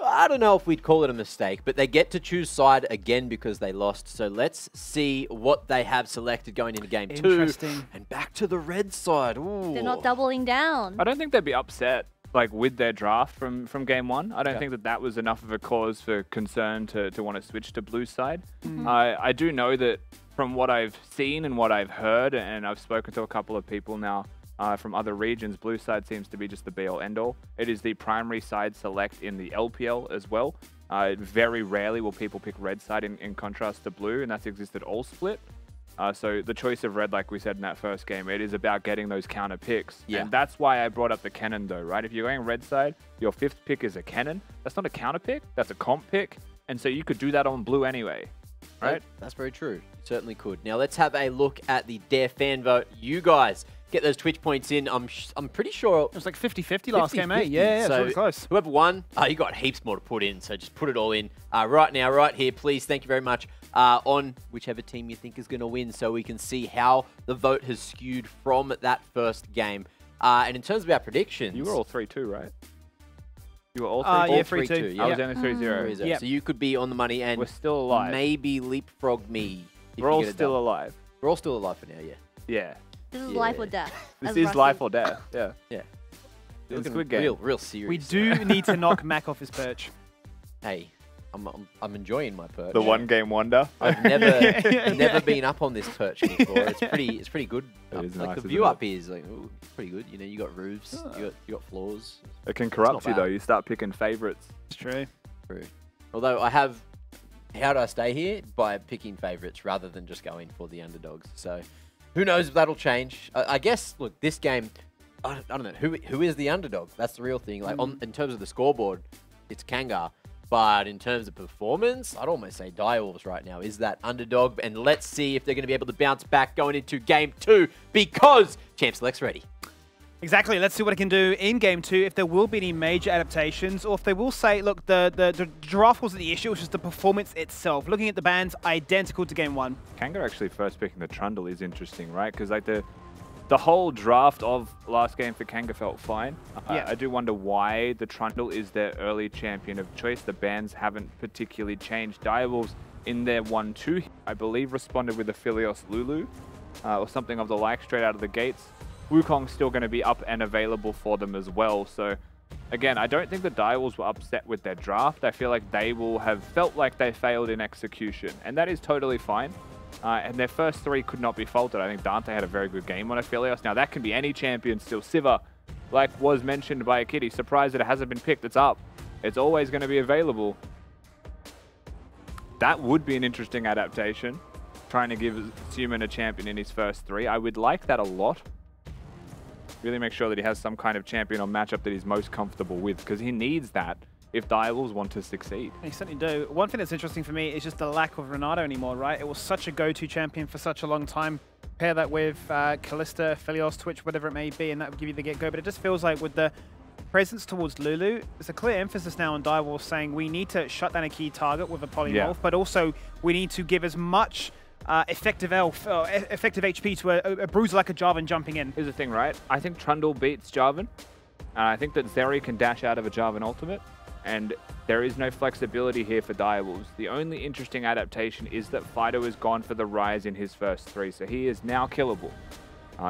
I don't know if we'd call it a mistake, but they get to choose side again because they lost. So let's see what they have selected going into game 2. Interesting. And back to the red side. Ooh. They're not doubling down. I don't think they'd be upset like with their draft from game 1. I don't Okay. think that was enough of a cause for concern to want to switch to blue side. I do know that from what I've seen and what I've heard, and I've spoken to a couple of people now from other regions, blue side seems to be just the be-all end-all. It is the primary side select in the LPL as well. Very rarely will people pick red side in contrast to blue, and that's existed all split. So the choice of red, like we said in that first game, it is about getting those counter picks. Yeah. And that's why I brought up the cannon though, right? If you're going red side, your 5th pick is a cannon. That's not a counter pick, that's a comp pick. And so you could do that on blue anyway, right? That's very true. You certainly could. Now let's have a look at the Dare fan vote. You guys get those Twitch points in. I'm pretty sure It was like 50-50 last game, eh? 50-50. Yeah, it's So really close. Whoever won, you got heaps more to put in, so just put it all in right now, right here, please. Thank you very much on whichever team you think is going to win, so we can see how the vote has skewed from that first game. And in terms of our predictions... You were all 3-2, right? You were all 3-2? Yeah, 3-2. I was only 3-0. Yeah. So you could be on the money and we're still alive. maybe leapfrog me. We're all still alive. We're all still alive for now, yeah. Yeah. This is life or death. This as is Rusty. life or death. Yeah. Yeah. It's a Looking good game. real serious. We do need to knock Mac off his perch. Hey, I'm enjoying my perch. The one game wonder. I've never been up on this perch before. It's pretty good. It is like nice, the isn't view it? up here is like pretty good. You know, you got roofs, you got floors. It can corrupt you bad. though. You start picking favorites. It's true. True. Although how do I stay here? By picking favorites rather than just going for the underdogs. So who knows if that'll change. I guess, look, this game, I don't know, who is the underdog? That's the real thing. Like in terms of the scoreboard, it's Kanga. But in terms of performance, I'd almost say Direwolves right now is that underdog. And let's see if they're going to be able to bounce back going into Game 2 because Champ Select's ready. Exactly. Let's see what it can do in Game 2, if there will be any major adaptations, or if they will say, look, the draft wasn't the issue, it was just the performance itself. Looking at the bans, identical to Game 1. Kanga actually first picking the Trundle is interesting, right? Because like the whole draft of last game for Kanga felt fine. I do wonder why the Trundle is their early champion of choice. The bans haven't particularly changed. Direwolves in their 1-2, I believe, responded with a Philios Lulu or something of the like straight out of the gates. Wukong's still going to be up and available for them as well. So again, I don't think the Direwolves were upset with their draft. I feel like they will have felt like they failed in execution, and that is totally fine. And their first 3 could not be faulted. I think Dante had a very good game on Aphelios. Now, that can be any champion still. Siva, like was mentioned by a kitty, surprised that it hasn't been picked. It's up. It's always going to be available. That would be an interesting adaptation, trying to give Suman a champion in his first 3. I would like that a lot. Really make sure that he has some kind of champion or matchup that he's most comfortable with, because he needs that if Direwolves want to succeed. They certainly do. One thing that's interesting for me is just the lack of Renato anymore, right? It was such a go-to champion for such a long time. Pair that with Kalista, Philios, Twitch, whatever it may be, and that would give you the get-go. But it just feels like with the presence towards Lulu, there's a clear emphasis now on Direwolves saying we need to shut down a key target with a polymorph, but also we need to give as much effective HP to a bruiser like a Jarvan jumping in. Here's the thing, right? I think Trundle beats Jarvan, and I think that Zeri can dash out of a Jarvan ultimate. And there is no flexibility here for Direwolves. The only interesting adaptation is that Fido has gone for the Rise in his first 3, so he is now killable.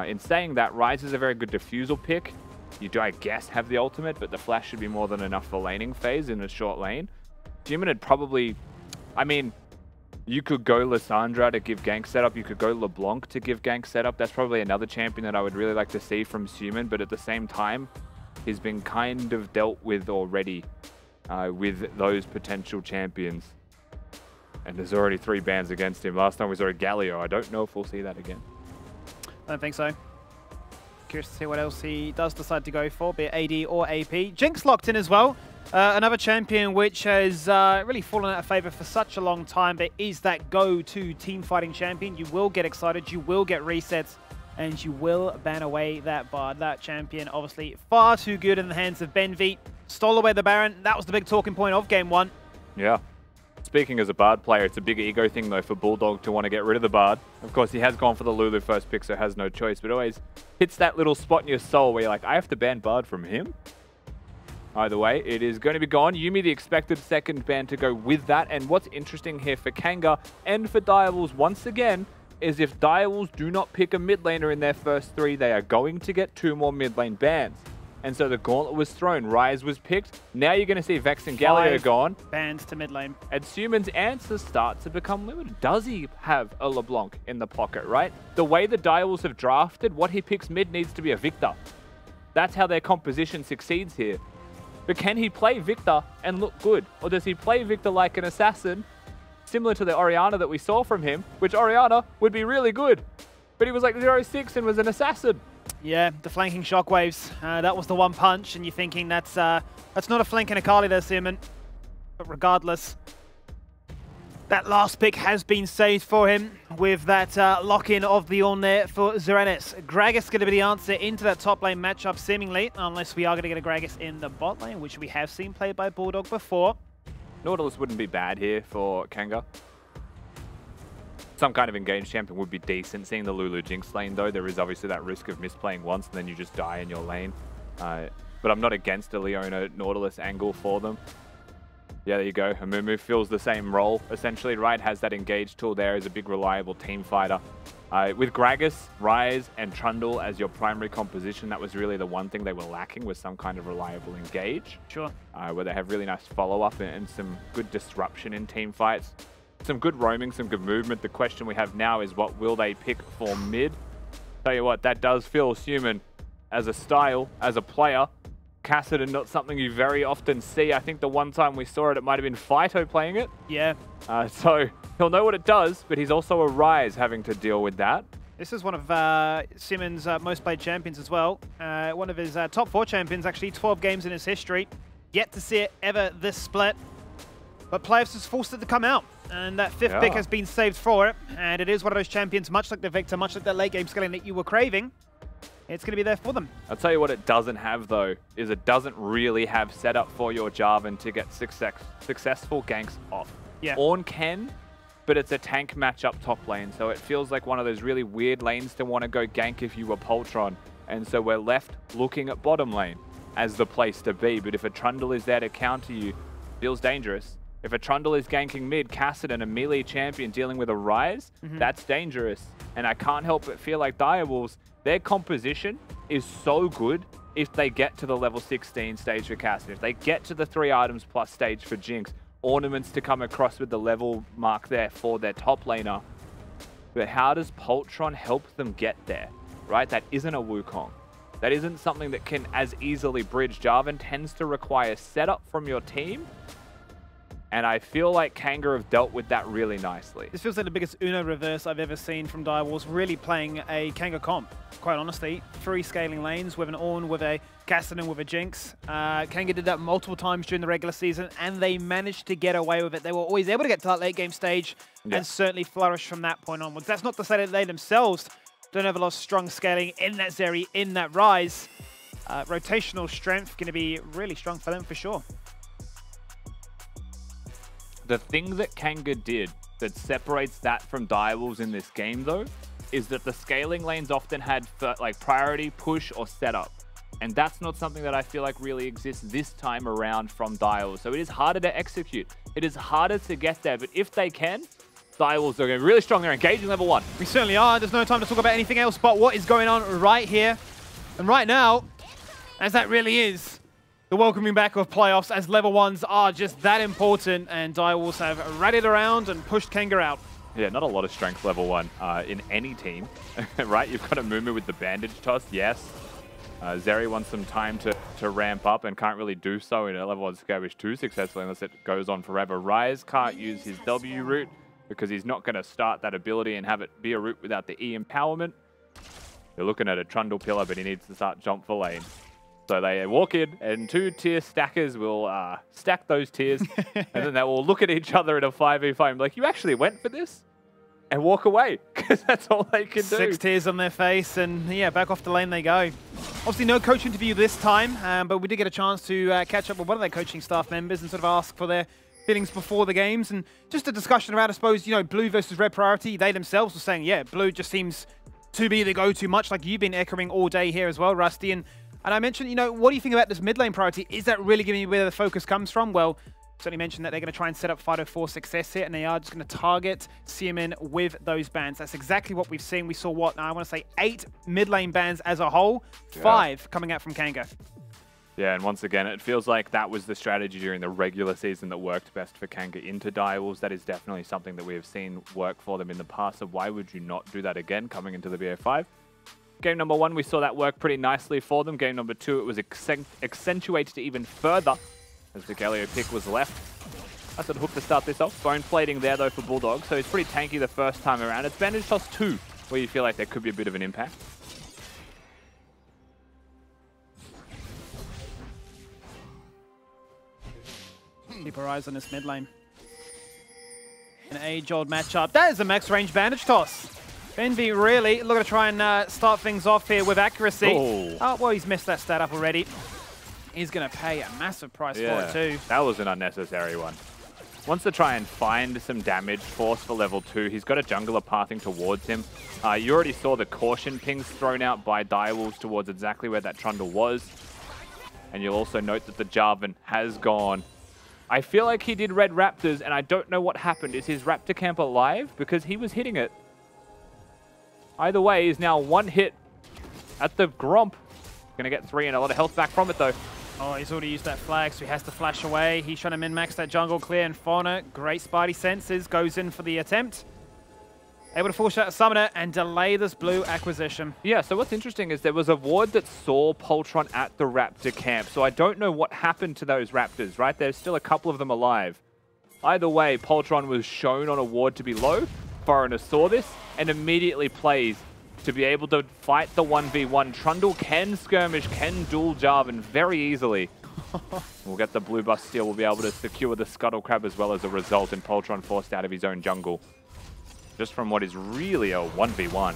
In saying that, Rise is a very good diffusal pick. You do, I guess, have the ultimate, but the flash should be more than enough for laning phase in a short lane. Jimin had probably... I mean, you could go Lissandra to give gank setup. You could go LeBlanc to give gank setup. That's probably another champion that I would really like to see from Suman, but at the same time, he's been kind of dealt with already. With those potential champions. And there's already 3 bans against him. Last time we saw a Galio. I don't know if we'll see that again. I don't think so. Curious to see what else he does decide to go for, be it AD or AP. Jinx locked in as well. Another champion which has really fallen out of favor for such a long time, but is that go-to team fighting champion. You will get excited, you will get resets, and you will ban away that Bard. That champion, obviously, far too good in the hands of Benvi. Stole away the Baron. That was the big talking point of Game 1. Yeah. Speaking as a Bard player, it's a big ego thing, though, for Bulldog to want to get rid of the Bard. Of course, he has gone for the Lulu first pick, so has no choice, but always hits that little spot in your soul where you're like, I have to ban Bard from him? Either way, it is going to be gone. Yuumi, the expected second ban to go with that. And what's interesting here for Kanga and for Direwolves, once again, is if Direwolves do not pick a mid laner in their first 3, they are going to get 2 more mid lane bans. And so the gauntlet was thrown, Rise was picked. Now you're going to see Vex and Galio gone. Bans to mid lane. And Suman's answers start to become limited. Does he have a LeBlanc in the pocket, right? The way the Direwolves have drafted, what he picks mid needs to be a Victor. That's how their composition succeeds here. But can he play Victor and look good? Or does he play Victor like an assassin, similar to the Orianna that we saw from him, which Orianna would be really good. But he was like 0-6 and was an assassin. Yeah, the flanking shockwaves. That was the one punch, and you're thinking that's not a flank and Akali there, Simon. But regardless, that last pick has been saved for him with that lock-in of the Ornn there for Xeranis. Gragas going to be the answer into that top lane matchup, seemingly, unless we are going to get a Gragas in the bot lane, which we have seen played by Bulldog before. Nautilus wouldn't be bad here for Kanga. Some kind of engaged champion would be decent. Seeing the Lulu Jinx lane, though, there is obviously that risk of misplaying once and then you just die in your lane. but I'm not against a Leona Nautilus angle for them. Yeah, there you go. Amumu fills the same role, essentially, right? Has that engage tool there as a big, reliable team fighter. With Gragas, Ryze, and Trundle as your primary composition, that was really the one thing they were lacking, was some kind of reliable engage. Sure. Where they have really nice follow-up and some good disruption in team fights. Some good roaming, some good movement. The question we have now is, what will they pick for mid? Tell you what, that does feel human as a style, as a player. Cassidy, not something you very often see. I think the one time we saw it, it might have been Phyto playing it. Yeah. So he'll know what it does, but he's also a Ryze having to deal with that. This is one of Simmons' most played champions as well. One of his top 4 champions, actually, 12 games in his history. Yet to see it ever this split. But playoffs has forced it to come out. And that 5th pick has been saved for it. And it is one of those champions, much like the Victor, much like that late game scaling that you were craving. It's going to be there for them. I'll tell you what it doesn't have, though, is it doesn't really have setup for your Jarvan to get successful ganks off. Yeah. Ornn can, but it's a tank matchup top lane, so it feels like one of those really weird lanes to want to go gank if you were Poltron. And so we're left looking at bottom lane as the place to be. But if a Trundle is there to counter you, feels dangerous. If a Trundle is ganking mid, Cassidy, a melee champion dealing with a Ryze, that's dangerous. And I can't help but feel like Direwolves, their composition is so good if they get to the level 16 stage for Cassidy. If they get to the 3 items plus stage for Jinx, ornaments to come across with the level mark there for their top laner. But how does Poltron help them get there, right? That isn't a Wukong. That isn't something that can as easily bridge. Jarvan tends to require setup from your team. And I feel like Kanga have dealt with that really nicely. This feels like the biggest Uno reverse I've ever seen from Direwolves, really playing a Kanga comp, quite honestly. 3 scaling lanes with an Ornn, with a Cassidy, with a Jinx. Kanga did that multiple times during the regular season, and they managed to get away with it. They were always able to get to that late game stage and certainly flourish from that point onwards. That's not to say that they themselves don't have a lot of strong scaling in that Zeri, in that Ryze. Rotational strength going to be really strong for them for sure. The thing that Kanga did that separates that from Direwolves in this game, though, is that the scaling lanes often had like priority, push, or setup. And that's not something that I feel like really exists this time around from Direwolves. So it is harder to execute. It is harder to get there. But if they can, Direwolves are going to be really strong. They're engaging level 1. We certainly are. There's no time to talk about anything else but what is going on right here. And right now, as that really is, the welcoming back of playoffs, as level 1s are just that important, and Direwolves have rallied around and pushed Kanga out. Yeah, not a lot of strength level 1 in any team, right? You've got a Mumu with the bandage toss, yes. Zeri wants some time to ramp up and can't really do so in a level 1 skirmish too successfully unless it goes on forever. Ryze can't use his W route because he's not going to start that ability and have it be a route without the E empowerment. You're looking at a Trundle pillar, but he needs to start jump for lane. So they walk in, and 2 tier stackers will stack those tiers, and then they will look at each other in a 5v5 and be like, you actually went for this? And walk away, because that's all they can do. 6 tiers on their face, and yeah, back off the lane they go. Obviously no coach interview this time, but we did get a chance to catch up with one of their coaching staff members and sort of ask for their feelings before the games, and just a discussion around, I suppose, you know, blue versus red priority. They themselves were saying, yeah, blue just seems to be the go-to, much like you've been echoing all day here as well, Rusty. And I mentioned, you know, what do you think about this mid lane priority? Is that really giving you where the focus comes from? Well, certainly mentioned that they're going to try and set up Fido for success here, and they are just going to target CMN with those bans. That's exactly what we've seen. We saw, what, I want to say 8 mid lane bans as a whole, 5 coming out from Kanga. Yeah, and once again, it feels like that was the strategy during the regular season that worked best for Kanga into Direwolves. That is definitely something that we have seen work for them in the past, so why would you not do that again coming into the BO5? Game number 1, we saw that work pretty nicely for them. Game number 2, it was accentuated even further as the LCO pick was left. That's a hook to start this off. Bone plating there, though, for Bulldog, so it's pretty tanky the first time around. It's Bandage Toss 2, where you feel like there could be a bit of an impact. Keep our eyes on this mid lane. An age-old matchup. That is a max range Bandage Toss. Envy really looking to try and start things off here with accuracy. Oh, well, he's messed that stat up already. He's going to pay a massive price for it too. That was an unnecessary one. Wants to try and find some damage force for level 2. He's got a jungler pathing towards him. You already saw the caution pings thrown out by Direwolves towards exactly where that Trundle was. And you'll also note that the Jarvan has gone. I feel like he did red Raptors, and I don't know what happened. Is his Raptor camp alive? Because he was hitting it. Either way, he's now one hit at the Gromp. Going to get 3 and a lot of health back from it, though. Oh, he's already used that flag, so he has to flash away. He's trying to min-max that jungle clear, and Fauna, great Spidey senses, goes in for the attempt. Able to force out a summoner and delay this blue acquisition. Yeah, so what's interesting is there was a ward that saw Poltron at the Raptor camp, so I don't know what happened to those Raptors, right? There's still a couple of them alive. Either way, Poltron was shown on a ward to be low. Foreigner saw this and immediately plays to be able to fight the 1v1. Trundle can skirmish, can duel Jarvan very easily. We'll get the blue buff steal. We'll be able to secure the Scuttle Crab as well as a result, and Poltron forced out of his own jungle. Just from what is really a 1v1.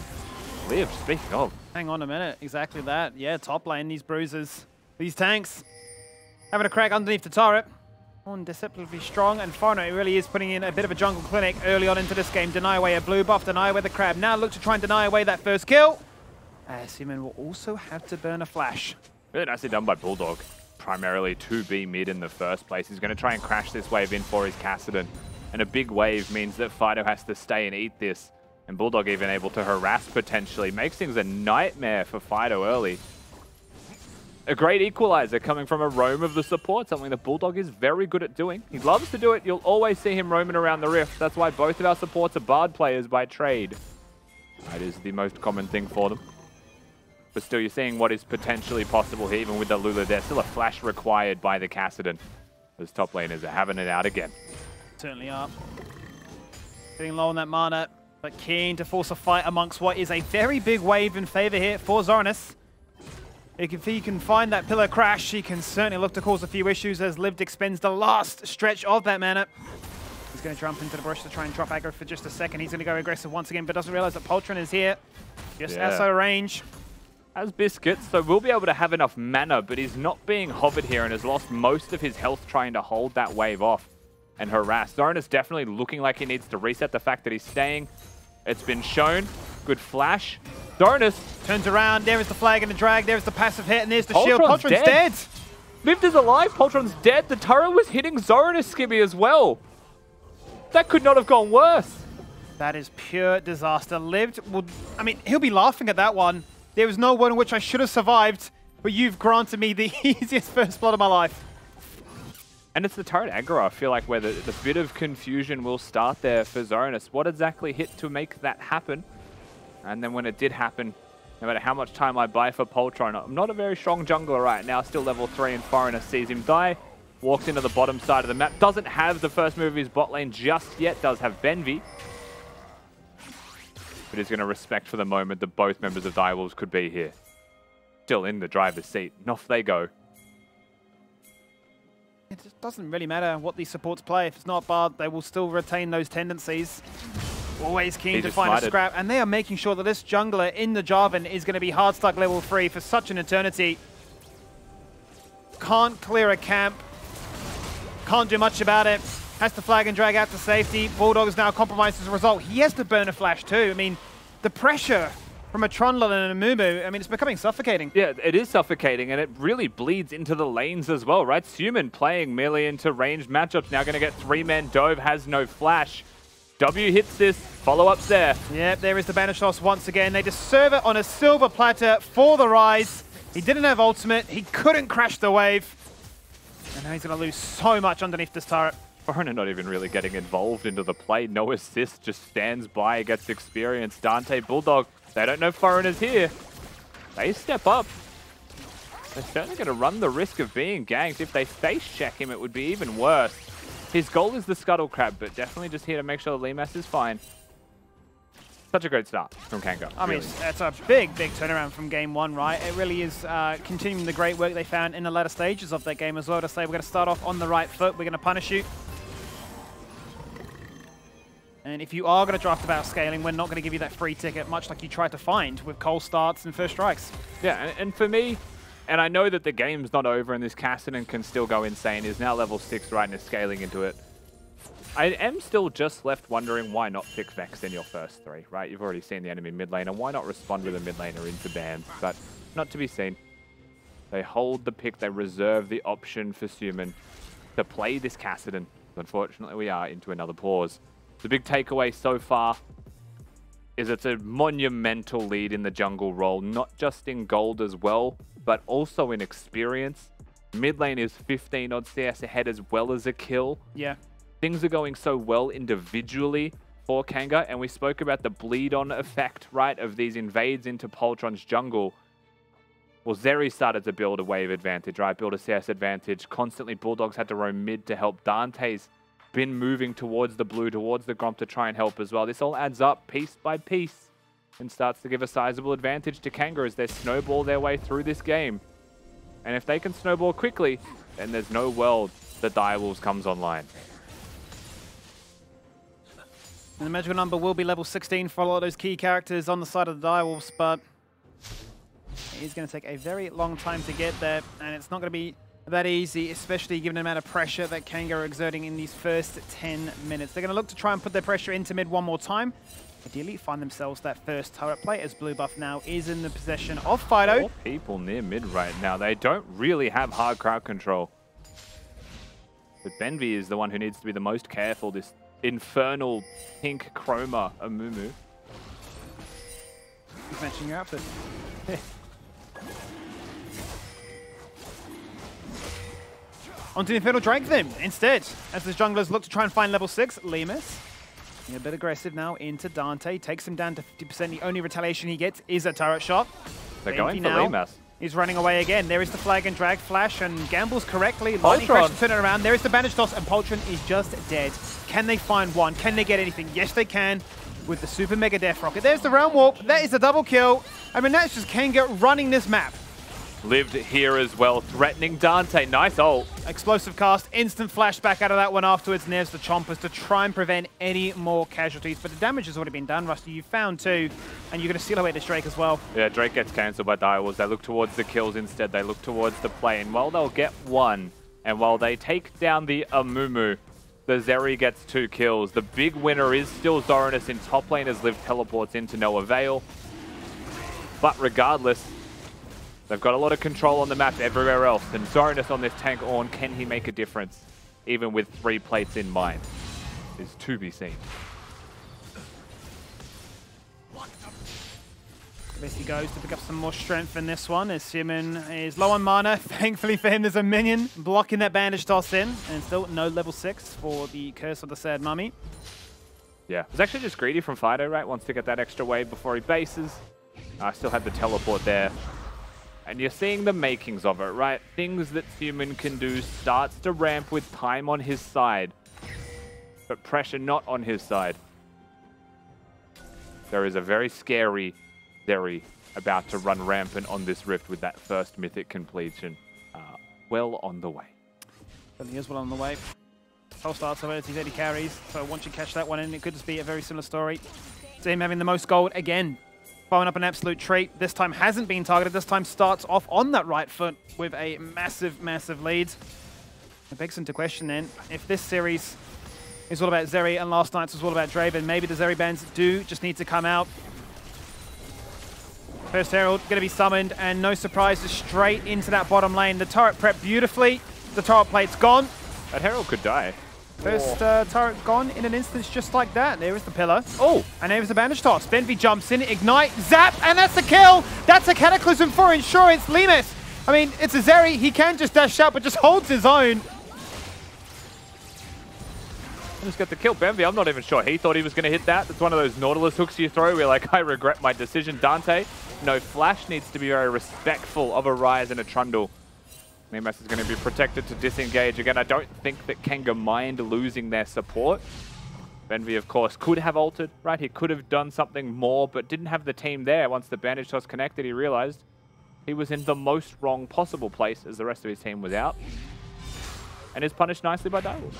Liv, speaking of. Hang on a minute, exactly that. Yeah, top lane, these bruisers, these tanks. Having a crack underneath the turret. Deceptively strong, and Foreigner really is putting in a bit of a jungle clinic early on into this game. Deny away a blue buff, deny away the crab. Now look to try and deny away that first kill. Seaman will also have to burn a flash. Really nicely done by Bulldog. Primarily to be mid in the first place. He's going to try and crash this wave in for his Kassadin. And a big wave means that Fido has to stay and eat this. And Bulldog even able to harass potentially. Makes things a nightmare for Fido early. A great equalizer coming from a roam of the support, something that Bulldog is very good at doing. He loves to do it. You'll always see him roaming around the rift. That's why both of our supports are Bard players by trade. That is the most common thing for them. But still, you're seeing what is potentially possible here, even with the Lula. There's still a flash required by the Kassadin. Those top laners are having it out again. Certainly are. Getting low on that mana, but keen to force a fight amongst what is a very big wave in favor here for Zoranus. If he can find that pillar crash, he can certainly look to cause a few issues as Lived expends the last stretch of that mana. He's going to jump into the brush to try and drop aggro for just a second. He's going to go aggressive once again, but doesn't realize that Poltron is here. Just outside of range. Has Biscuits, so we'll be able to have enough mana, but he's not being hovered here and has lost most of his health trying to hold that wave off and harass. Zoranus definitely looking like he needs to reset. The fact that he's staying, it's been shown. Good flash. Zoranus turns around. There is the flag and the drag. There's the passive hit, and there's the shield. Poltron's dead. Lived is alive. Poltron's dead. The turret was hitting Zoranus, Skibby, as well. That could not have gone worse. That is pure disaster. Lived would, I mean, he'll be laughing at that one. There was no one in which I should have survived, but you've granted me the easiest first blood of my life. And it's the turret aggro, I feel like, where the bit of confusion will start there for Zoranus. What exactly hit to make that happen? And then when it did happen, no matter how much time I buy for Poltron, I'm not a very strong jungler right now, still level 3, and Foreigner sees him die. Walks into the bottom side of the map. Doesn't have the first move of his bot lane just yet. Does have Benvi. But he's going to respect for the moment that both members of Direwolves could be here. Still in the driver's seat. And off they go. It just doesn't really matter what these supports play. If it's not Bard, they will still retain those tendencies. Always keen to find a scrap. And they are making sure that this jungler in the Jarvan is going to be hard stuck level 3 for such an eternity. Can't clear a camp. Can't do much about it. Has to flag and drag out to safety. Bulldog is now compromised as a result. He has to burn a flash too. I mean, the pressure from a Trundle and a Mumu, I mean, it's becoming suffocating. Yeah, it is suffocating, and it really bleeds into the lanes as well, right? Suman playing melee into ranged matchups. Now going to get 3-man Dove, has no flash. W hits this, follow-ups there. Yep, there is the Banish Loss once again. They just serve it on a silver platter for the Rise. He didn't have ultimate. He couldn't crash the wave. And now he's going to lose so much underneath this turret. Foreigner not even really getting involved into the play. No assist, just stands by, gets experience. Dante, Bulldog, they don't know Foreigner's here. They step up. They're certainly going to run the risk of being ganked. If they face check him, it would be even worse. His goal is the Scuttle Crab, but definitely just here to make sure the Limas is fine. Such a great start from Kanga. I mean, that's a big, big turnaround from game 1, right? It really is continuing the great work they found in the latter stages of that game as well, to say we're going to start off on the right foot, we're going to punish you. And if you are going to draft about scaling, we're not going to give you that free ticket, much like you tried to find with cold starts and first strikes. Yeah, and for me, and I know that the game's not over and this Kassadin can still go insane, is now level 6, right, and is scaling into it. I am still just left wondering why not pick Vex in your first 3, right? You've already seen the enemy mid laner. Why not respond with a mid laner into bans? But not to be seen. They hold the pick. They reserve the option for Suman to play this Kassadin. Unfortunately, we are into another pause. The big takeaway so far is it's a monumental lead in the jungle role, not just in gold as well, but also in experience. Mid lane is 15 odd CS ahead as well as a kill. Yeah. Things are going so well individually for Kanga, and we spoke about the bleed-on effect, right, of these invades into Poltron's jungle. Well, Zeri started to build a wave advantage, right, build a CS advantage. Constantly, Bulldogs had to roam mid to help. Dante's been moving towards the blue, towards the Gromp to try and help as well. This all adds up piece by piece and starts to give a sizable advantage to Kanga as they snowball their way through this game. And if they can snowball quickly, then there's no world that Direwolves comes online. And the magical number will be level 16 for a lot of those key characters on the side of the Direwolves, but it is going to take a very long time to get there, and it's not going to be that easy, especially given the amount of pressure that Kanga are exerting in these first 10 minutes. They're going to look to try and put their pressure into mid one more time. Ideally, find themselves that first turret play, as Blue Buff now is in the possession of Fido. 4 people near mid right now. They don't really have hard crowd control. But Benvi is the one who needs to be the most careful. This infernal pink chroma Amumu. He's mentioning your outfit. Onto the Infernal Drake then, instead, as the junglers look to try and find level 6, Lemus. A bit aggressive now into Dante, takes him down to 50%. The only retaliation he gets is a turret shot. They're going for Lemus. He's running away again. There is the flag and drag flash and gambles correctly. Lightning Crash to turn it around. There is the bandage toss and Poltron is just dead. Can they find one? Can they get anything? Yes, they can with the Super Mega Death Rocket. There's the Realm Warp. That is a double kill. I mean, that's just Kanga running this map. Lived here as well, threatening Dante. Nice ult. Explosive cast, instant flashback out of that one afterwards. And there's the Chompers to try and prevent any more casualties. But the damage has already been done, Rusty. You found 2, and you're going to steal away this Drake as well. Yeah, Drake gets cancelled by Direwolves. They look towards the kills instead. They look towards the play. And while they'll get 1, and while they take down the Amumu, the Zeri gets 2 kills. The big winner is still Zoranus in top lane as Liv teleports into no avail. But regardless, they've got a lot of control on the map everywhere else, and Zoranus on this tank Ornn, can he make a difference? Even with 3 plates in mind, is to be seen. He goes to pick up some more strength in this one as Suman is low on mana. Thankfully for him, there's a minion blocking that bandage toss in, and still no level 6 for the Curse of the Sad Mummy. Yeah, it was actually just greedy from Fido, right? Wants to get that extra wave before he bases. Still had the teleport there. And you're seeing the makings of it, right? Things that Suman can do starts to ramp with time on his side, but pressure not on his side. There is a very scary Zeri about to run rampant on this rift with that first mythic completion. Well on the way. But he is well on the way. Whole starts of he's 80 carries, so once you catch that one in, it could just be a very similar story to him having the most gold again. Following up an absolute treat. This time hasn't been targeted. This time starts off on that right foot with a massive, massive lead. It begs into question then, if this series is all about Zeri and last night's was all about Draven, maybe the Zeri bans do just need to come out. First Herald going to be summoned, and no surprises, straight into that bottom lane. The turret prepped beautifully. The turret plate's gone. That Herald could die. First turret gone in an instance just like that. There is the pillar. Oh, and there is the bandage toss. Benvi jumps in, ignite, zap, and that's a kill. That's a cataclysm for insurance. Lemus, I mean, it's a Zeri. He can just dash out, but just holds his own. Just got the kill. Benvi, I'm not even sure he thought he was going to hit that. It's one of those Nautilus hooks you throw where like, I regret my decision. Dante, no flash, needs to be very respectful of a Rise and a Trundle. Nemas is going to be protected to disengage. Again, I don't think that Kanga mind losing their support. Benvi, of course, could have altered, right? He could have done something more, but didn't have the team there. Once the bandage toss connected, he realized he was in the most wrong possible place as the rest of his team was out. And is punished nicely by Direwolves.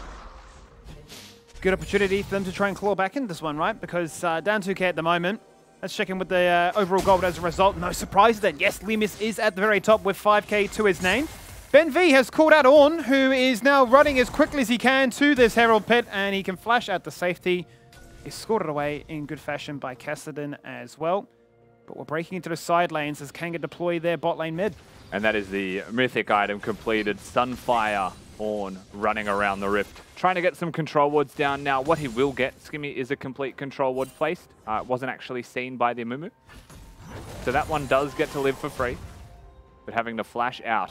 Good opportunity for them to try and claw back into this one, right? Because down 2k at the moment. Let's check in with the overall gold as a result. No surprise then. Yes, Lemus is at the very top with 5k to his name. Benvi has called out Ornn, who is now running as quickly as he can to this Herald Pit, and he can flash out the safety. He's scored it away in good fashion by Kassadin as well. But we're breaking into the side lanes as Kanga deploy their bot lane mid. And that is the mythic item completed. Sunfire Ornn running around the rift. Trying to get some control wards down now. What he will get, Skimmy, is a complete control ward placed. It wasn't actually seen by the Amumu. So that one does get to live for free. But having the flash out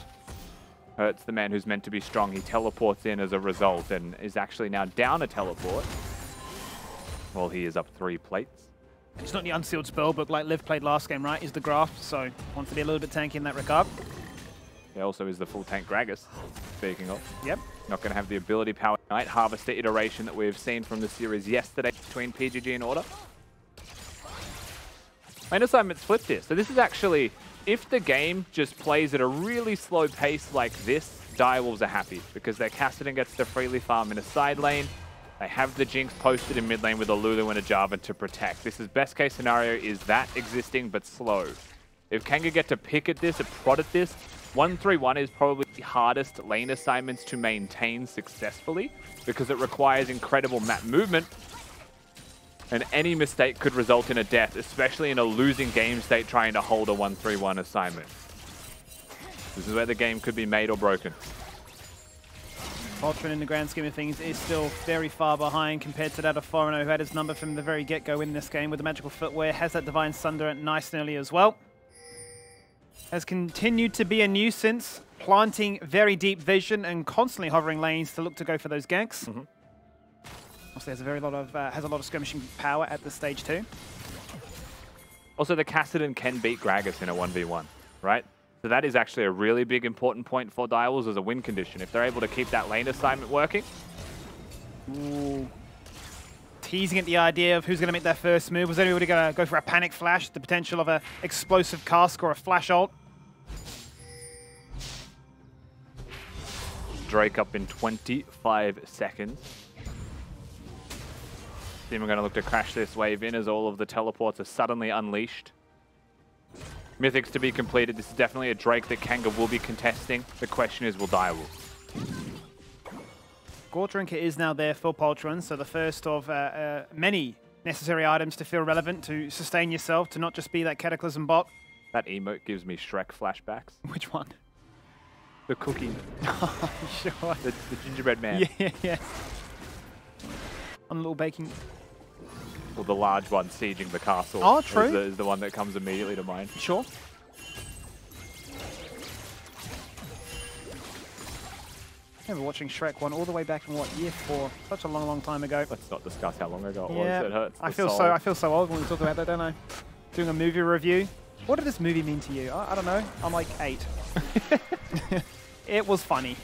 hurts the man who's meant to be strong. He teleports in as a result and is actually now down a teleport. Well, he is up 3 plates. It's not the unsealed spell book like Liv played last game, right? Is the graft, so wants to be a little bit tanky in that regard. There also is the full tank Gragas, speaking of. Yep. Not going to have the ability power Night Harvester iteration that we've seen from the series yesterday between PGG and Order. Main assignment's flipped here. So this is actually, if the game just plays at a really slow pace like this, Direwolves are happy because their Kassadin gets to freely farm in a side lane. They have the Jinx posted in mid lane with a Lulu and a Jarvan to protect. This is best case scenario is that existing but slow. If Kanga get to pick at this, prod at this, 1-3-1 is probably the hardest lane assignments to maintain successfully because it requires incredible map movement and any mistake could result in a death, especially in a losing game state trying to hold a 1-3-1 assignment. This is where the game could be made or broken. Ultron in the grand scheme of things is still very far behind compared to that of Foreigner, who had his number from the very get-go in this game with the magical footwear, has that Divine Sunder nice and early as well. Has continued to be a nuisance, planting very deep vision and constantly hovering lanes to look to go for those ganks. Also, has a lot of skirmishing power at this stage too. Also, the Kassadin can beat Gragas in a 1v1, right? So that is actually a really big important point for Direwolves as a win condition. If they're able to keep that lane assignment working. Ooh. Teasing at the idea of who's going to make their first move. Was anybody going to go for a panic flash? The potential of an explosive cask or a flash ult? Drake up in 25 seconds. Team are going to look to crash this wave in as all of the teleports are suddenly unleashed. Mythics to be completed. This is definitely a Drake that Kanga will be contesting. The question is, will Direwolf? Gore Drinker is now there for Poltron, so the first of many necessary items to feel relevant, to sustain yourself, to not just be that Cataclysm bot. That emote gives me Shrek flashbacks. Which one? The cookie. Sure. The gingerbread man. Yeah. On a little baking... Well, the large one sieging the castle. Oh, true. Is the one that comes immediately to mind. Sure. I remember watching Shrek 1 all the way back in, what, year 4? Such a long, long time ago. Let's not discuss how long ago it was. Yeah, It hurts I feel so old when we talk about that, don't I? Doing a movie review. What did this movie mean to you? I don't know. I'm like 8. It was funny.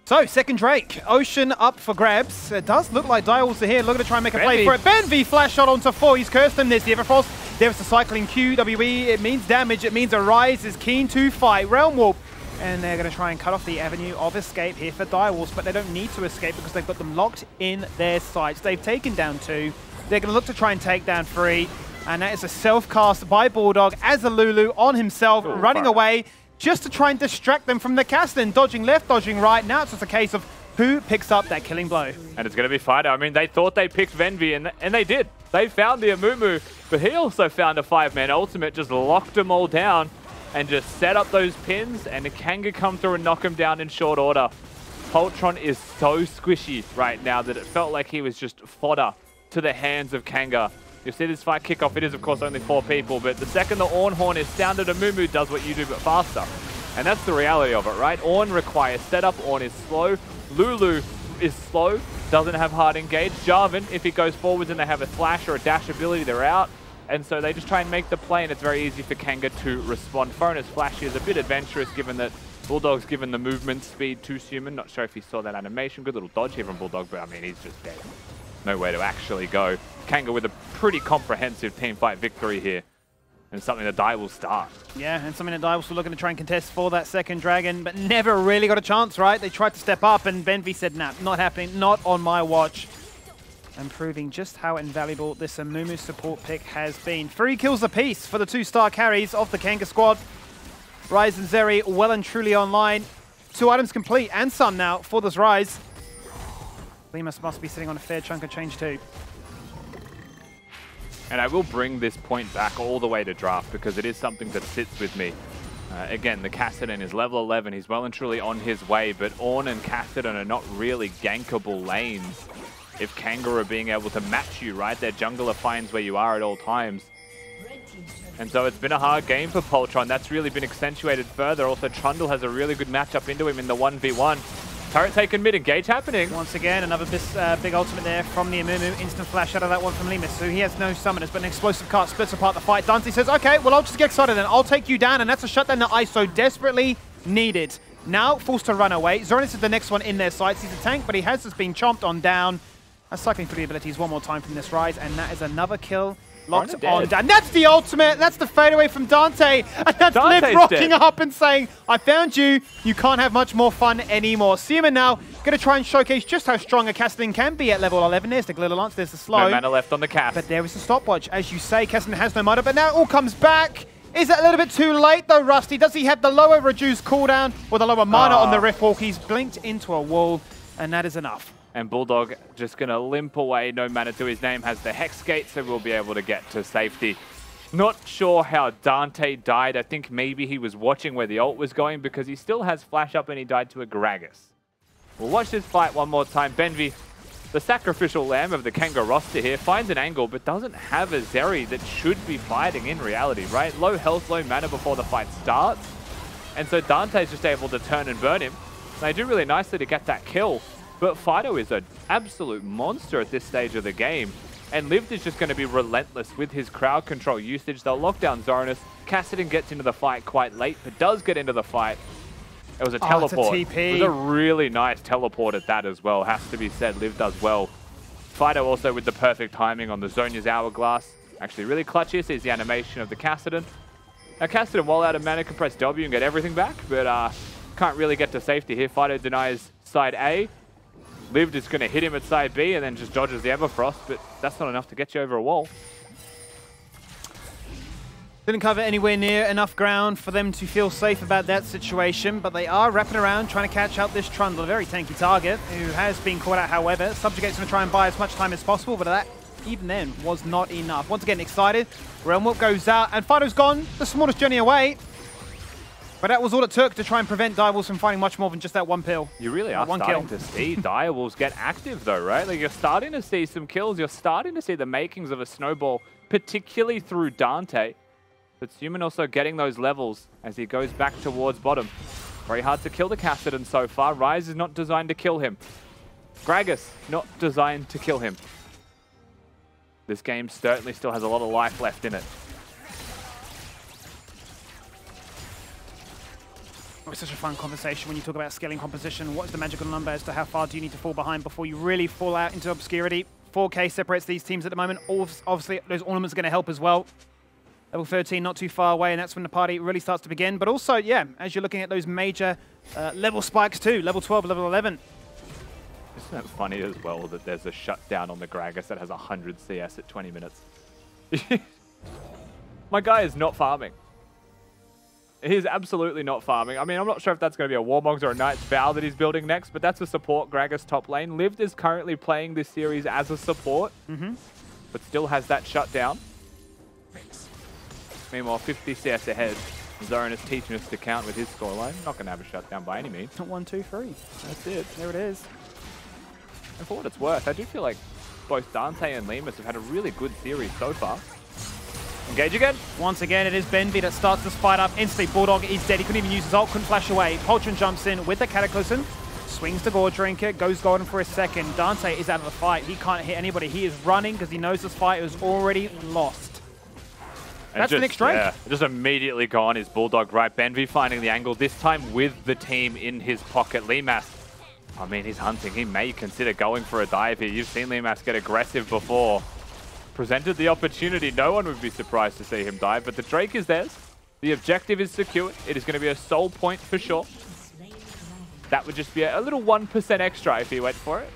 So, second Drake. Ocean up for grabs. It does look like Direwolves are here, looking to try and make a play for it. Benvi flash shot onto 4. He's cursed them. There's the Everfrost. There's the cycling QWE. It means damage. It means Arise is keen to fight. Realm Warp. And they're going to try and cut off the avenue of escape here for Direwolves, but they don't need to escape because they've got them locked in their sights. They've taken down 2. They're going to look to try and take down 3. And that is a self-cast by Bulldog as a Lulu on himself, running away just to try and distract them from the Kassadin. Dodging left, dodging right. Now it's just a case of who picks up that killing blow. And it's going to be Fido. I mean, they thought they picked Venvi, and they did. They found the Amumu, but he also found a 5-man ultimate, just locked them all down and just set up those pins, and Kanga come through and knock him down in short order. Poltron is so squishy right now that it felt like he was just fodder to the hands of Kanga. You see this fight kick off, it is of course only 4 people, but the second the Ornn horn is sounded, Amumu does what you do but faster. And that's the reality of it, right? Ornn requires setup, Ornn is slow, Lulu is slow, doesn't have hard engage. Jarvan, if he goes forwards and they have a flash or a dash ability, they're out. And so they just try and make the play, and it's very easy for Kanga to respond. Foreigner's flash is a bit adventurous given that Bulldog's given the movement speed to Suman. Not sure if he saw that animation. Good little dodge here from Bulldog, but I mean, he's just dead. Nowhere to actually go. Kanga with a pretty comprehensive team fight victory here. And something that Dai will start. Yeah, and something that Dai was looking to try and contest for that second dragon, but never really got a chance, right? They tried to step up, and Benvi said, nah, not happening, not on my watch. And proving just how invaluable this Amumu support pick has been. 3 kills apiece for the 2-star carries of the Kanga squad. Rise and Zeri well and truly online. 2 items complete, and some now for this Rise. Lemus must be sitting on a fair chunk of change too. And I will bring this point back all the way to draft because it is something that sits with me. Again, the Kassadin is level 11. He's well and truly on his way, but Ornn and Kassadin are not really gankable lanes if Kanga are being able to match you, right? Their jungler finds where you are at all times. And so it's been a hard game for Poltron. That's really been accentuated further. Also, Trundle has a really good matchup into him in the 1v1. Turret taken mid, engage happening. Once again, another big ultimate there from the Amumu. Instant flash out of that one from Lemus. So he has no summoners, but an explosive cart splits apart the fight. Dante says, okay, well, I'll just get excited then. I'll take you down, and that's a shutdown that I so desperately needed. Now forced to run away. Zoranus is the next one in their sights. He's a tank, but he has just been chomped on down. That's cycling through the abilities one more time from this Rise, and that is another kill. Locked on down. That's the ultimate. That's the fadeaway from Dante. And that's Liv rocking up and saying, I found you. You can't have much more fun anymore. Seaman now going to try and showcase just how strong a Kassadin can be at level 11. There's the Glitter Lance. There's the slow. No mana left on the cast. But there is the stopwatch. As you say, Kassadin has no mana, but now it all comes back. Is it a little bit too late though, Rusty? Does he have the lower reduced cooldown or the lower mana on the Riftwalk? He's blinked into a wall, and that is enough. And Bulldog just going to limp away, no mana to his name, has the Hex Gate, so we'll be able to get to safety. Not sure how Dante died. I think maybe he was watching where the ult was going because he still has flash up and he died to a Gragas. We'll watch this fight one more time. Benvi, the sacrificial lamb of the Kanga roster here, finds an angle but doesn't have a Zeri that should be fighting in reality, right? Low health, low mana before the fight starts. And so Dante's just able to turn and burn him. They do really nicely to get that kill. But Fido is an absolute monster at this stage of the game. And Lived is just going to be relentless with his crowd control usage. They'll lock down Zoranus. Kassadin gets into the fight quite late, but does get into the fight. It was a teleport. It's a TP. It was a really nice teleport at that as well, has to be said. Liv does well. Fido also with the perfect timing on the Zhonya's Hourglass. Actually really clutch here. Sees the animation of the Kassadin. Now Kassadin, while out of mana, can press W and get everything back, but can't really get to safety here. Fido denies side A. Lived is going to hit him at side B and then just dodges the Everfrost, but that's not enough to get you over a wall. Didn't cover anywhere near enough ground for them to feel safe about that situation, but they are wrapping around trying to catch out this Trundle, a very tanky target who has been caught out. However, Subjugate's going to try and buy as much time as possible, but that even then was not enough. Once again excited, Realm Walk goes out and Fido's gone the smallest journey away. But that was all it took to try and prevent Direwolves from finding much more than just that one pill. You really are starting to see Direwolves get active though, right? Like you're starting to see some kills. You're starting to see the makings of a snowball, particularly through Dante. But Suman also getting those levels as he goes back towards bottom. Very hard to kill the Kassadin so far. Rise is not designed to kill him. Gragas, not designed to kill him. This game certainly still has a lot of life left in it. It's such a fun conversation when you talk about scaling composition. What is the magical number as to how far do you need to fall behind before you really fall out into obscurity? 4K separates these teams at the moment. Obviously, those ornaments are going to help as well. Level 13 not too far away, and that's when the party really starts to begin. But also, yeah, as you're looking at those major level spikes too, level 12, level 11. Isn't that funny as well that there's a shutdown on the Gragas that has 100 CS at 20 minutes? My guy is not farming. He's absolutely not farming. I mean, I'm not sure if that's going to be a Warmogs or a Knight's Vow that he's building next, but that's a support Gragas top lane. Lived is currently playing this series as a support, but still has that shutdown. Meanwhile, 50 CS ahead. Zoran is teaching us to count with his scoreline. Not going to have a shutdown by any means. 1, 2, 3. That's it. There it is. And for what it's worth, I do feel like both Dante and Lemus have had a really good series so far. Engage again. Once again, it is Benvi that starts this fight up. Instantly, Bulldog is dead. He couldn't even use his ult, couldn't flash away. Poltron jumps in with the Cataclysm. Swings the Gore Drinker, goes golden for a second. Dante is out of the fight. He can't hit anybody. He is running because he knows this fight is already lost. That's the next Drake. Yeah, just immediately gone is Bulldog, right? Benvi finding the angle, this time with the team in his pocket. Lemas, I mean, he's hunting. He may consider going for a dive here. You've seen Lemas get aggressive before. Presented the opportunity, no one would be surprised to see him dive, but the Drake is theirs. The objective is secured. It is going to be a soul point for sure. That would just be a little 1% extra if he went for it.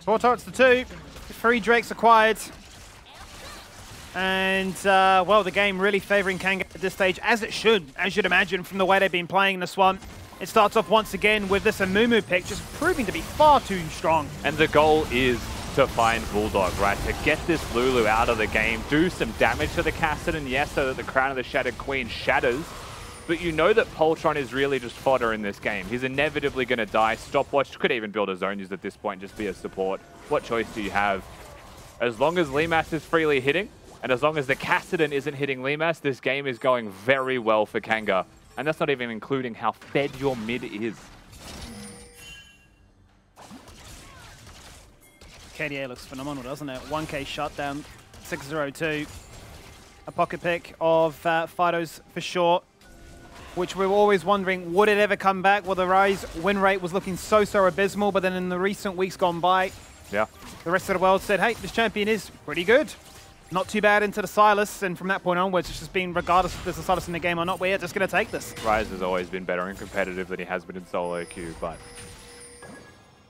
Four turrets to 2. 3 Drakes acquired. And, well, the game really favouring Kanga at this stage, as it should, as you'd imagine, from the way they've been playing this one. It starts off once again with this Amumu pick, just proving to be far too strong. And the goal is to find Bulldog, right? To get this Lulu out of the game, do some damage to the Kassadin, yes, so that the Crown of the Shattered Queen shatters. But you know that Poltron is really just fodder in this game. He's inevitably going to die. Stopwatch could even build a zone use at this point, just be a support. What choice do you have? As long as Limas is freely hitting, and as long as the Kassadin isn't hitting Limas, this game is going very well for Kanga. And that's not even including how fed your mid is. KDA looks phenomenal, doesn't it? 1K shutdown, 6-0-2. A pocket pick of Fido's for sure, which we were always wondering, would it ever come back? Well, the Rise win rate was looking so abysmal, but then in the recent weeks gone by, yeah, the rest of the world said, hey, this champion is pretty good. Not too bad into the Silas, and from that point onwards, it's just been, regardless if there's a Silas in the game or not, we're just going to take this. Rise has always been better and competitive than he has been in solo queue, but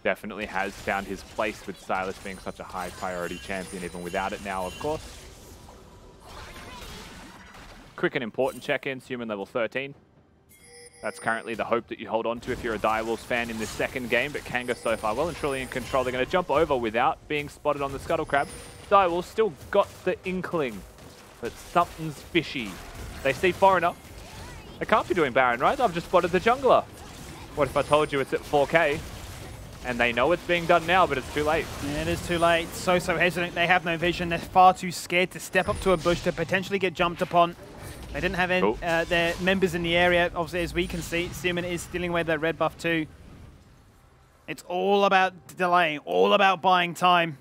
definitely has found his place with Silas being such a high priority champion, even without it now, of course. Quick and important check-in, human level 13. That's currently the hope that you hold on to if you're a Direwolves fan in this second game, but Kanga so far well and truly in control. They're going to jump over without being spotted on the Scuttle Crab. Direwolves still got the inkling that something's fishy. They see Foreigner. They can't be doing Baron, right? I've just spotted the jungler. What if I told you it's at 4K? And they know it's being done now, but it's too late. Yeah, it is too late. So hesitant. They have no vision. They're far too scared to step up to a bush to potentially get jumped upon. They didn't have any, their members in the area. Obviously, as we can see, Seaman is stealing away their red buff too. It's all about delaying, all about buying time.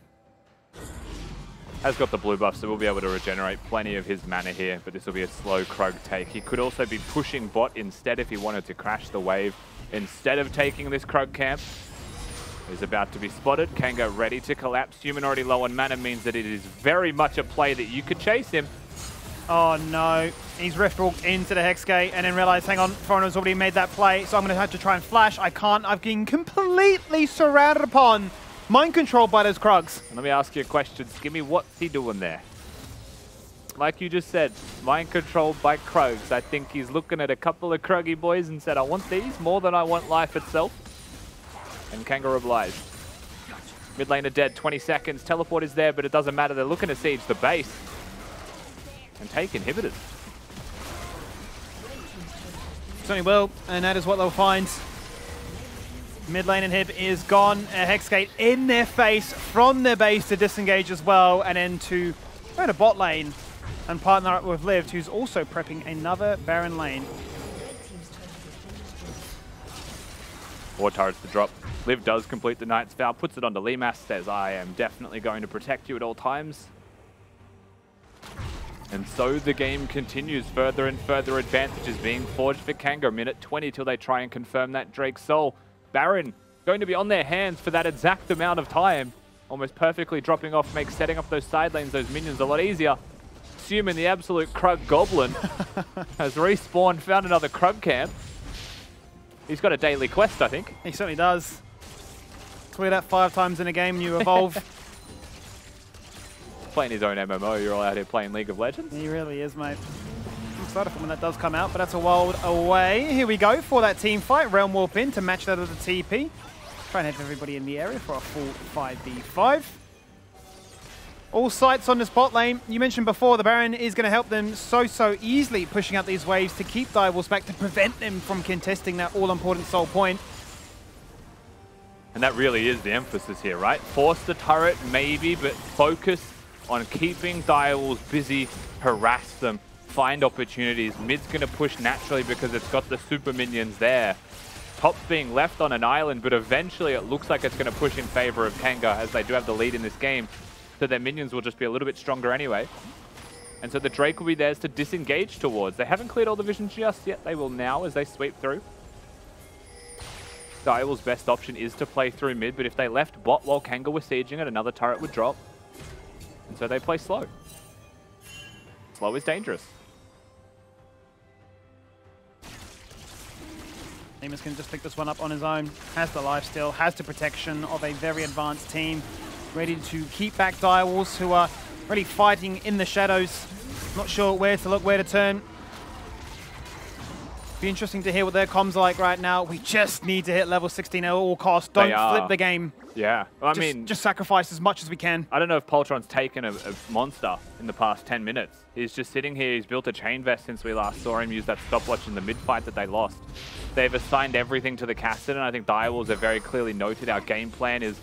Has got the blue buff, so we'll be able to regenerate plenty of his mana here, but this will be a slow Krug take. He could also be pushing bot instead if he wanted to crash the wave. Instead of taking this Krug camp, he's about to be spotted. Kanga ready to collapse. Human already low on mana means that it is very much a play that you could chase him. Oh no, he's rift walked into the Hex Gate and then realized, hang on, Foreigner's already made that play, so I'm going to have to try and flash. I can't, I've been completely surrounded upon, mind controlled by those Krugs. Let me ask you a question, Skimmy, what's he doing there? Like you just said, mind controlled by Krugs. I think he's looking at a couple of Kruggy boys and said, I want these more than I want life itself. And Kanga obliged. Mid laner dead, 20 seconds, teleport is there, but it doesn't matter, they're looking to siege the base. And take inhibitors. Certainly will, and that is what they'll find. Mid lane inhib is gone. A Hexgate in their face from their base to disengage as well, and then to go to bot lane and partner up with Lived, who's also prepping another Baron lane. 4 turrets to drop. Liv does complete the Knight's Vow, puts it onto Limas, says, I am definitely going to protect you at all times. And so the game continues. Further and further advantages being forged for Kanga. Minute 20 till they try and confirm that Drake's soul. Baron going to be on their hands for that exact amount of time. Almost perfectly dropping off, makes setting up those side lanes, those minions a lot easier. Assuming the absolute Krug Goblin has respawned, found another Krug camp. He's got a daily quest, I think. He certainly does. Clear that 5 times in a game and you evolve. Playing his own MMO, you're all out here playing League of Legends. He really is, mate. I'm excited for when that does come out, but that's a while away. Here we go for that team fight. Realm Warp in to match that with the TP. Try and have everybody in the area for a full 5v5. All sights on this bot lane. You mentioned before the Baron is going to help them so easily pushing out these waves to keep Direwolves back, to prevent them from contesting that all-important soul point. And that really is the emphasis here, right? Force the turret, maybe, but focus on keeping Direwolves busy, harass them, find opportunities. Mid's going to push naturally because it's got the super minions there. Top's being left on an island, but eventually it looks like it's going to push in favor of Kanga as they do have the lead in this game. So their minions will just be a little bit stronger anyway. And so the Drake will be theirs to disengage towards. They haven't cleared all the vision just yet. They will now as they sweep through. Direwolves' best option is to play through mid, but if they left bot while Kanga was sieging it, another turret would drop. And so they play slow. Slow is dangerous. Nemus can just pick this one up on his own. Has the lifesteal, has the protection of a very advanced team. Ready to keep back Direwolves, who are really fighting in the shadows. Not sure where to look, where to turn. Be interesting to hear what their comms are like right now. We just need to hit level 16 at all costs. Don't flip the game. Yeah, well, I mean, just sacrifice as much as we can. I don't know if Poltron's taken a monster in the past 10 minutes. He's just sitting here. He's built a chain vest since we last saw him use that stopwatch in the mid fight that they lost. They've assigned everything to the Cassidy, and I think Direwolves have very clearly noted our game plan is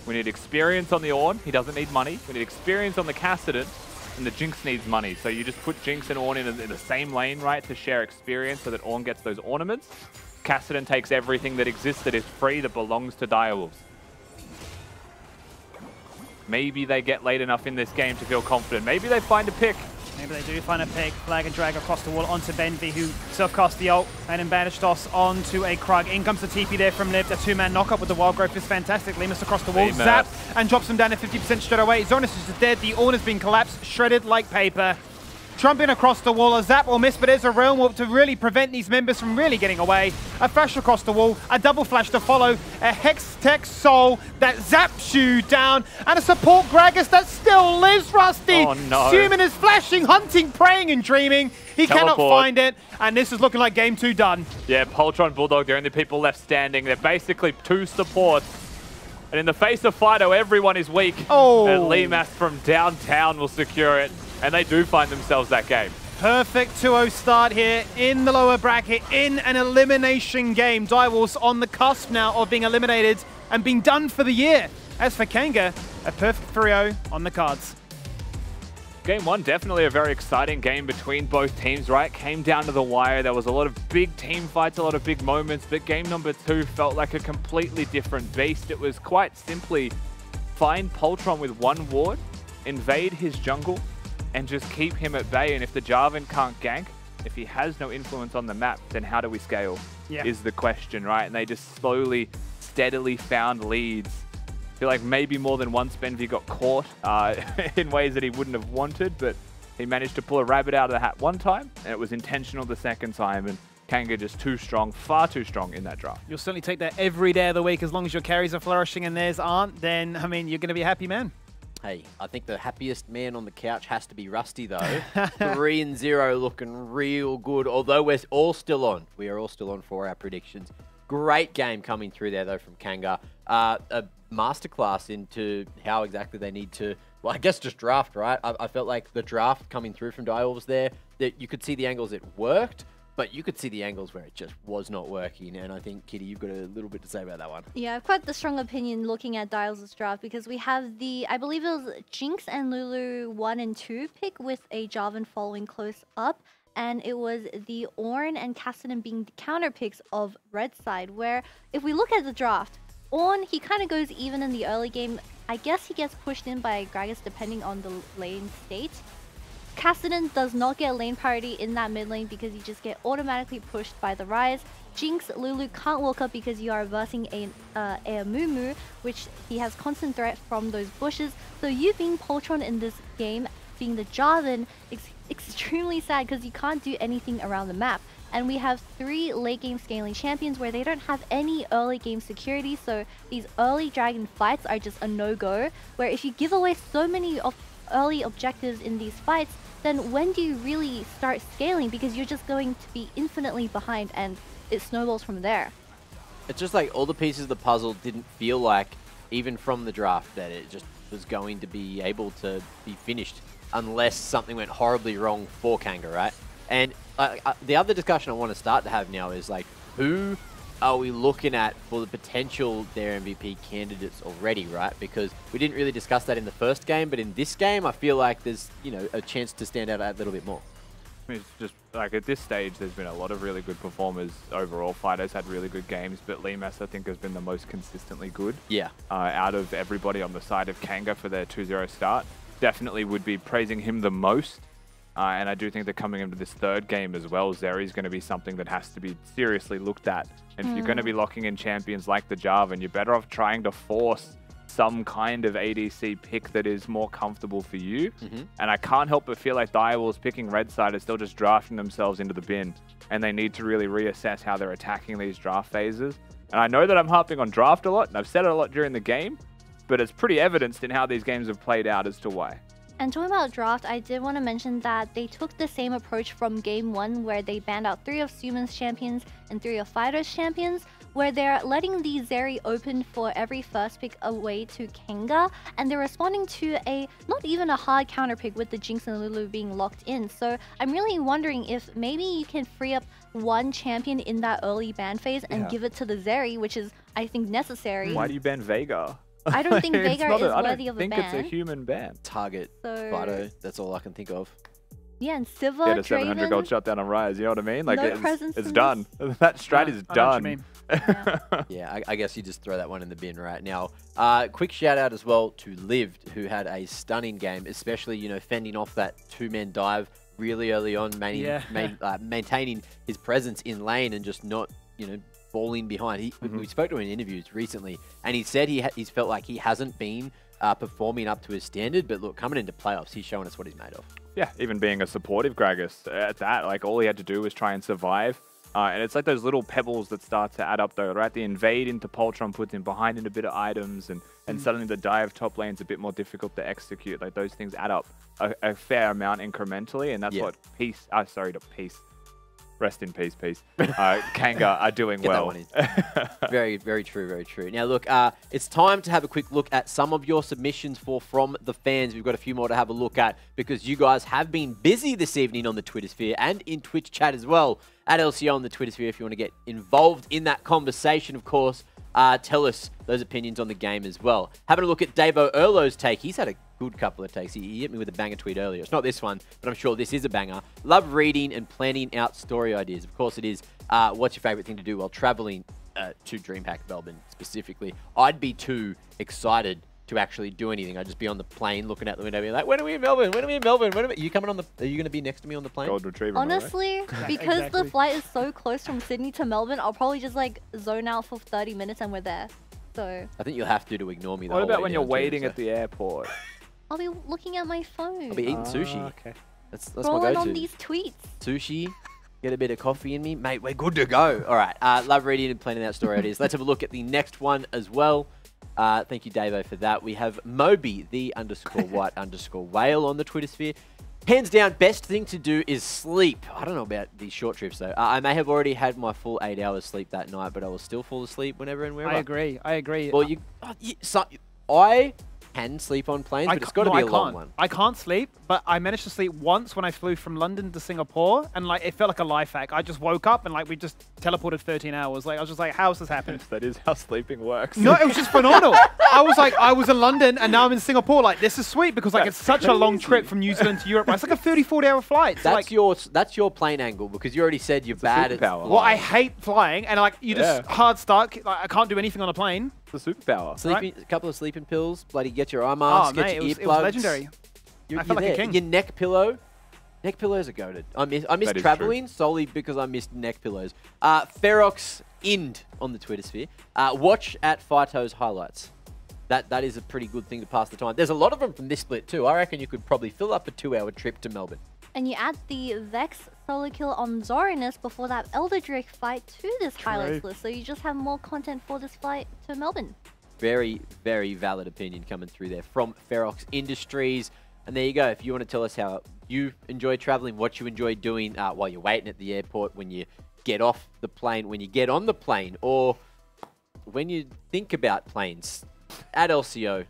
we need experience on the Ornn. He doesn't need money. We need experience on the Cassidy, and the Jinx needs money. So you just put Jinx and Ornn in the same lane, right, to share experience so that Ornn gets those ornaments. Cassidy takes everything that exists that is free that belongs to Direwolves. Maybe they get late enough in this game to feel confident. Maybe they find a pick. Maybe they do find a pick. Flag and drag across the wall onto Benvi, who self-cast the ult, and then banish toss onto a Krug. In comes the TP there from Liv. A two-man knock-up with the Wild Growth is fantastic. Lemus across the wall, zap, and drops him down to 50% straight away. Zonus is just dead. The Ornn has been collapsed, shredded like paper. Trumping across the wall, a zap or miss, but there's a Realm Warp to really prevent these members from really getting away. A flash across the wall, a double flash to follow, a Hex Tech Soul that zaps you down, and a support Gragas that still lives, Rusty! Oh no. Suman is flashing, hunting, praying, and dreaming. He cannot find it, and this is looking like game 2 done. Yeah, Poltron, Bulldog, they're only people left standing. They're basically 2 supports. And in the face of Fido, everyone is weak. Oh. And Lemas from downtown will secure it. And they do find themselves that game. Perfect 2-0 start here in the lower bracket in an elimination game. Direwolves on the cusp now of being eliminated and being done for the year. As for Kanga, a perfect 3-0 on the cards. Game 1, definitely a very exciting game between both teams, right? Came down to the wire. There was a lot of big team fights, a lot of big moments, but game number 2 felt like a completely different beast. It was quite simply find Poltron with 1 ward, invade his jungle, and just keep him at bay. And if the Jarvan can't gank, if he has no influence on the map, then how do we scale? Yeah. Is the question, right? And they just slowly, steadily found leads. I feel like maybe more than once Benvi got caught in ways that he wouldn't have wanted, but he managed to pull a rabbit out of the hat one time, and it was intentional the second time, and Kanga just too strong, far too strong in that draft. You'll certainly take that every day of the week as long as your carries are flourishing and theirs aren't, then, I mean, you're going to be a happy man. Hey, I think the happiest man on the couch has to be Rusty, though. 3-0 looking real good, although we're all still on. We are all still on for our predictions. Great game coming through there, though, from Kanga. A masterclass into how exactly they need to, well, I guess just draft, right? I felt like the draft coming through from Direwolves there, that you could see the angles it worked, but you could see the angles where it just was not working. And I think, Kitty, you've got a little bit to say about that one. Yeah, I've quite the strong opinion looking at Dials' draft because we have the, I believe it was Jinx and Lulu 1 and 2 pick with a Jarvan following close up. And it was the Ornn and Cassidy being the counter picks of Red side, where if we look at the draft, Ornn, he kind of goes even in the early game. I guess he gets pushed in by Gragas depending on the lane state. Cassidy does not get lane parity in that mid lane because you just get automatically pushed by the Ryze. Jinx, Lulu can't walk up because you are versing a Mumu, which he has constant threat from those bushes. So you being Poltron in this game, being the Jarvan, is extremely sad because you can't do anything around the map. And we have 3 late game scaling champions where they don't have any early game security, so these early dragon fights are just a no-go, where if you give away so many early objectives in these fights, then when do you really start scaling? Because you're just going to be infinitely behind and it snowballs from there. It's just like all the pieces of the puzzle didn't feel like, even from the draft, that it just was going to be able to be finished unless something went horribly wrong for Kanga, right? And the other discussion I want to start to have now is like, who are we looking at for the potential their MVP candidates already, right? Because we didn't really discuss that in the first game, but in this game, I feel like there's, you know, a chance to stand out a little bit more. I mean, it's just like at this stage, there's been a lot of really good performers overall. Fido's had really good games, but Lemas, I think, has been the most consistently good. Yeah. Out of everybody on the side of Kanga for their 2-0 start. Definitely would be praising him the most. And I do think that coming into this third game as well, Zeri's going to be something that has to be seriously looked at. And if you're going to be locking in champions like the Jarvan, you're better off trying to force some kind of ADC pick that is more comfortable for you. And I can't help but feel like Direwolves picking red side is still just drafting themselves into the bin. And they need to really reassess how they're attacking these draft phases. And I know that I'm harping on draft a lot, and I've said it a lot during the game, but it's pretty evidenced in how these games have played out as to why. And talking about draft, I did want to mention that they took the same approach from game 1 where they banned out 3 of Sumon's champions and 3 of Fighter's champions, where they're letting the Zeri open for every first pick away to Kanga, and they're responding to not even a hard counter pick with the Jinx and Lulu being locked in. So I'm really wondering if maybe you can free up one champion in that early ban phase and give it to the Zeri, which is, I think, necessary. Why do you ban Veigar? I don't think Veigar is worthy of a ban. I don't think it's a human ban. Target, Fido, that's all I can think of. Yeah, and Siva, Get a 700 gold shutdown on Rise, you know what I mean? Like, no it's done. That strat is done. Yeah, I guess you just throw that one in the bin right now. Quick shout out as well to Lived, who had a stunning game, especially, you know, fending off that 2-man dive really early on, maintaining his presence in lane and just not, you know, falling behind. We spoke to him in interviews recently, and he said he's felt like he hasn't been performing up to his standard, but look, coming into playoffs, he's showing us what he's made of. Yeah, even being a supportive Gragas at that, like all he had to do was try and survive. And it's like those little pebbles that start to add up though, right? The invade into Poltron puts him behind in a bit of items, and suddenly the dive top lane's a bit more difficult to execute. Like those things add up a fair amount incrementally, and that's what Rest in peace, Kanga are doing well. Very, very true, very true. Now, look, it's time to have a quick look at some of your submissions from the fans. We've got a few more to have a look at because you guys have been busy this evening on the Twitter sphere and in Twitch chat as well. At LCO on the Twitter sphere, if you want to get involved in that conversation, of course, tell us those opinions on the game as well. Having a look at Davo Erlo's take. He's had a good couple of takes. He hit me with a banger tweet earlier. It's not this one, but I'm sure this is a banger. Love reading and planning out story ideas. Of course it is. What's your favorite thing to do while traveling to DreamHack Melbourne specifically? I'd be too excited to actually do anything. I'd just be on the plane looking out the window being like, when are we in Melbourne? When are we in Melbourne? When are you coming on the... Are you going to be next to me on the plane? Gold Retriever. Honestly, because the flight is so close from Sydney to Melbourne, I'll probably just like zone out for 30 minutes and we're there. So I think you'll have to ignore me. What about when you're waiting at the airport? I'll be looking at my phone. I'll be eating sushi. Okay. That's my Rolling go-to. on these tweets. Sushi, get a bit of coffee in me. Mate, we're good to go. All right. Love reading and planning out story ideas. Let's have a look at the next one as well. Thank you, Davo, for that. We have Moby, the _white_whale on the Twitter sphere. Hands down, best thing to do is sleep. I don't know about these short trips, though. I may have already had my full 8 hours sleep that night, but I will still fall asleep whenever and wherever. I agree. Well, I can sleep on planes, but it's got to be a long one. I can't sleep, but I managed to sleep once when I flew from London to Singapore, and like it felt like a life hack. I just woke up and like we just teleported 13 hours. Like I was just like, how has this happened? That is how sleeping works. No, it was just phenomenal. I was in London and now I'm in Singapore. Like this is sweet because like it's such a long trip from New Zealand to Europe. It's like a 30-40 hour flight. So, that's your plane angle because you already said you're bad at Well, I hate flying and like you just hard stuck. Like I can't do anything on a plane. It's a superpower. Sleeping, a couple of sleeping pills, bloody get your eye mask, get your earplugs. It was legendary. I felt like a king. Your neck pillow. Neck pillows are goated. I miss traveling solely because I missed neck pillows. Ferox Ind on the Twitter sphere. Watch at Phyto's highlights. That is a pretty good thing to pass the time. There's a lot of them from this split too. I reckon you could probably fill up a 2-hour trip to Melbourne. And you add the Vex solo kill on Zorinus before that Elder Drake fight to this highlights list. So you just have more content for this flight to Melbourne. Very, very valid opinion coming through there from Ferox Industries. And there you go. If you want to tell us how you enjoy traveling, what you enjoy doing while you're waiting at the airport, when you get off the plane, when you get on the plane, or when you think about planes, at LCO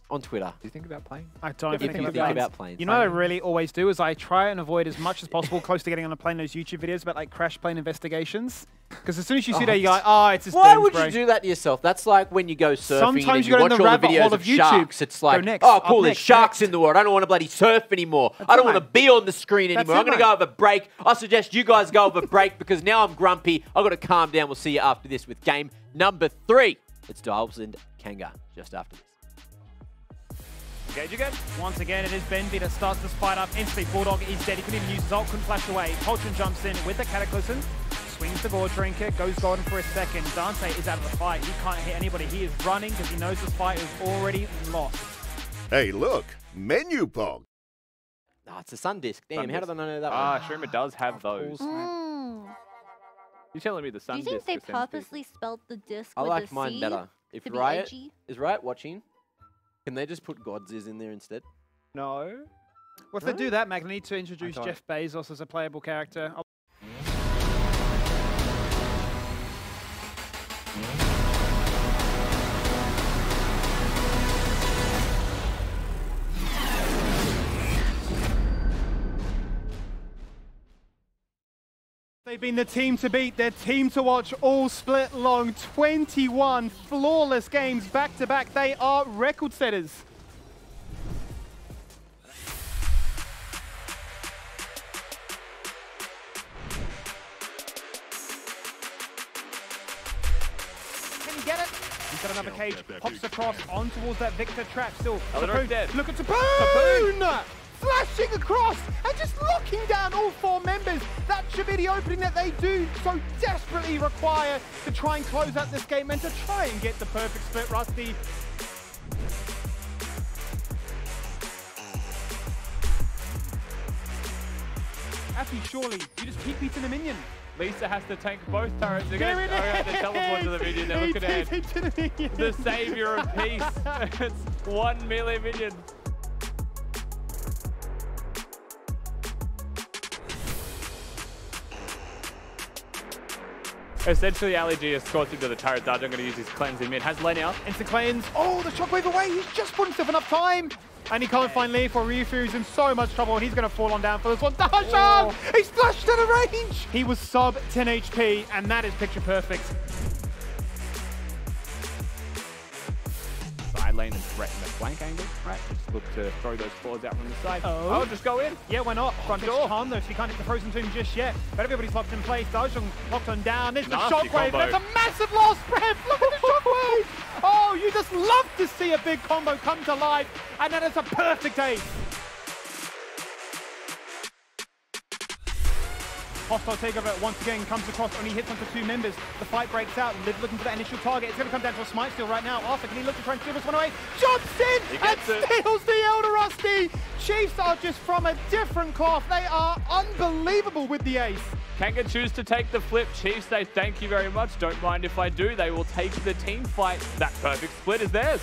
on Twitter. Do you think about playing? I don't think about planes. You know what I really always do is I try and avoid as much as possible close to getting on a plane those YouTube videos about like crash plane investigations. Because as soon as you see that, you're like, oh, it's just Why would you do that to yourself? That's like when you go surfing Sometimes and you you watch all the videos of sharks. It's like, oh, cool, there's sharks in the water. I don't want to bloody surf anymore. I don't want to be on the screen anymore. I'm going to go have a break. I suggest you guys go have a break because now I'm grumpy. I've got to calm down. We'll see you after this with game number 3. It's Dials and Kanga just after this. Engage again. Once again, it is Benvi that starts this fight up. Instantly, Bulldog is dead. He couldn't even use his ult, couldn't flash away. Poltron jumps in with the Cataclysm. Swings the Gore Drinker, goes golden for a second. Dante is out of the fight. He can't hit anybody. He is running because he knows this fight is already lost. Hey, look. Menu Pong. Oh, it's a Sun Disc. Damn, how did I know that one? Streamer does have those. You're telling me the Sun Disc. Do you think they purposely spelled the disc with like the mine C better. If to be Riot edgy? is Riot watching, can they just put Gods in there instead? No. Well, if they do that, Mag, they need to introduce Jeff Bezos as a playable character. They've been the team to beat, their team to watch all split long. 21 flawless games back to back. They are record setters. Can he get it? He's got another cage, pops across on towards that Victor trap still. Dead. Look at Tapoon! Flashing across and just locking down all 4 members. That should be the opening that they do so desperately require to try and close out this game and to try and get the perfect split, Rusty. Appy, surely, you just keep beating the minion. Lisa has to tank both turrets. They're going to teleport to the minion. They're looking ahead. The savior of peace. It's 1 melee minion. Essentially, Ali G has scorched into the turret dodge. I'm going to use his cleanse in mid. Has Len out. Instant cleanse. Oh, the shockwave away. He's just put himself enough time. And he can't find Lee for Ryufu. He's in so much trouble. And he's going to fall on down for this one. Darshan! He's flashed out of range. He was sub 10 HP. And that is picture perfect. Side lane and threaten the flank angle. Right. Just look to throw those forwards out from the side. Oh, just go in. Yeah, why not? Front door. Calm though, so he can't hit the frozen tomb just yet. But everybody's locked in place. Darshan locked on down. There's the shockwave. That's a massive loss. Bref, look at the shockwave. Oh, you just love to see a big combo come to life. And that is a perfect ace. Hostile takeover once again comes across, only hits onto 2 members. The fight breaks out. Liv looking for that initial target. It's going to come down to a smite steal right now. Arthur, can he look to try and steal this one away? Jumps in and steals the Elder Rusty. Chiefs are just from a different cloth. They are unbelievable with the ace. Kanga choose to take the flip. Chiefs say thank you very much. Don't mind if I do. They will take the team fight. That perfect split is theirs.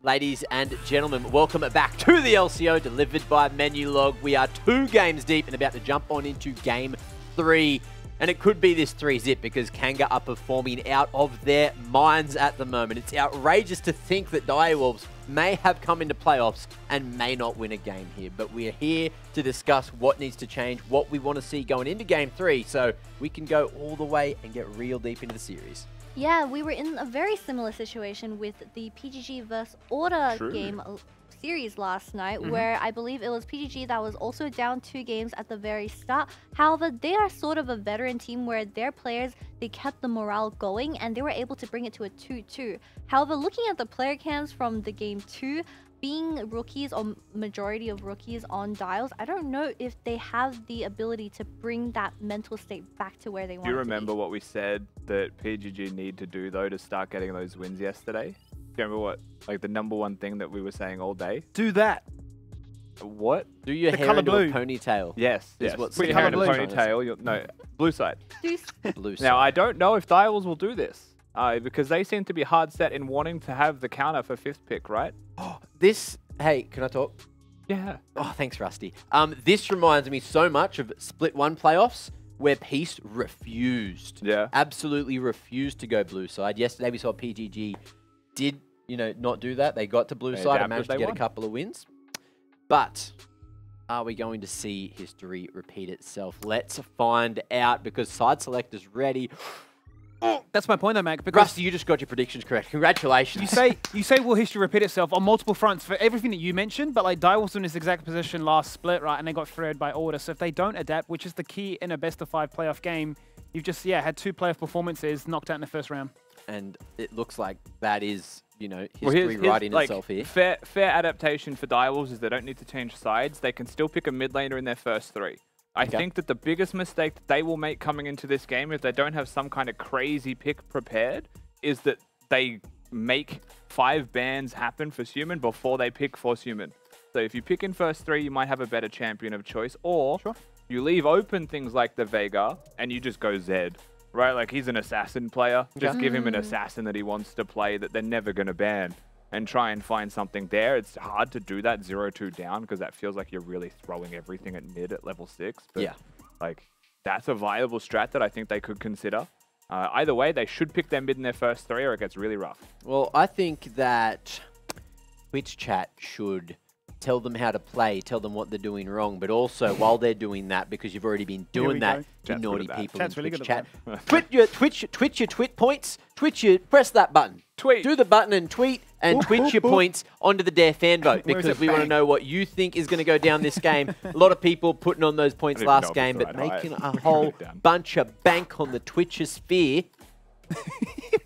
Ladies and gentlemen, welcome back to the LCO, delivered by Menulog. We are 2 games deep and about to jump on into Game 3. And it could be this 3-zip because Kanga are performing out of their minds at the moment. It's outrageous to think that Direwolves may have come into playoffs and may not win a game here. But we are here to discuss what needs to change, what we want to see going into Game 3, so we can go all the way and get real deep into the series. Yeah, we were in a very similar situation with the PGG vs. Order game series last night, where I believe it was PGG that was also down 2 games at the very start. However, they are sort of a veteran team where their players, they kept the morale going and they were able to bring it to a 2-2. However, looking at the player cams from the game 2, being rookies or majority of rookies on dials, I don't know if they have the ability to bring that mental state back to where they want to be. Do you remember what we said that PGG need to do though to start getting those wins yesterday? Do you remember what, like the #1 thing that we were saying all day? Do that. What? Do your The hair colour into blue. a ponytail. Yes. Is Yes. what's Put your hair in a blue. ponytail. No, blue side. Blue Now, I don't know if Direwolves will do this because they seem to be hard set in wanting to have the counter for 5th pick, right? This Hey, can I talk? Yeah. Oh, thanks, Rusty. This reminds me so much of Split 1 playoffs where Peace refused. Yeah. Absolutely refused to go blue side. Yesterday we saw PGG did, not do that. They got to blue side and managed to get a couple of wins. But are we going to see history repeat itself? Let's find out because side select is ready. That's my point, though, Mac. Because Rusty, you just got your predictions correct. Congratulations. You say will history repeat itself on multiple fronts for everything that you mentioned, but like Dai was in this exact position last split, right, and they got thrown by order. So if they don't adapt, which is the key in a best-of-5 playoff game, you've just had 2 playoff performances knocked out in the first round. And it looks like that is, history writing itself here. Fair adaptation for Direwolves is they don't need to change sides. They can still pick a mid laner in their first 3. I think that the biggest mistake that they will make coming into this game, if they don't have some kind of crazy pick prepared, is that they make 5 bans happen for Human before they pick for Human. So if you pick in first 3, you might have a better champion of choice, or you leave open things like the Veigar and you just go Zed, right? Like he's an assassin player. Just give him an assassin that he wants to play that they're never going to ban. And try and find something there. It's hard to do that 0-2 down because that feels like you're really throwing everything at mid at level 6. But like that's a viable strat that I think they could consider. Either way, they should pick their mid in their first 3 or it gets really rough. Well, I think that Twitch chat should tell them how to play, tell them what they're doing wrong, but also while they're doing that, because you've already been doing that, you naughty people in Twitch chat. Twitch your tweet points, press that button. Tweet. Do the button and tweet, and twitch your points onto the Dare fan vote, because we want to know what you think is going to go down this game. A lot of people putting on those points last game, but making a whole bunch of bank on the Twitcher sphere.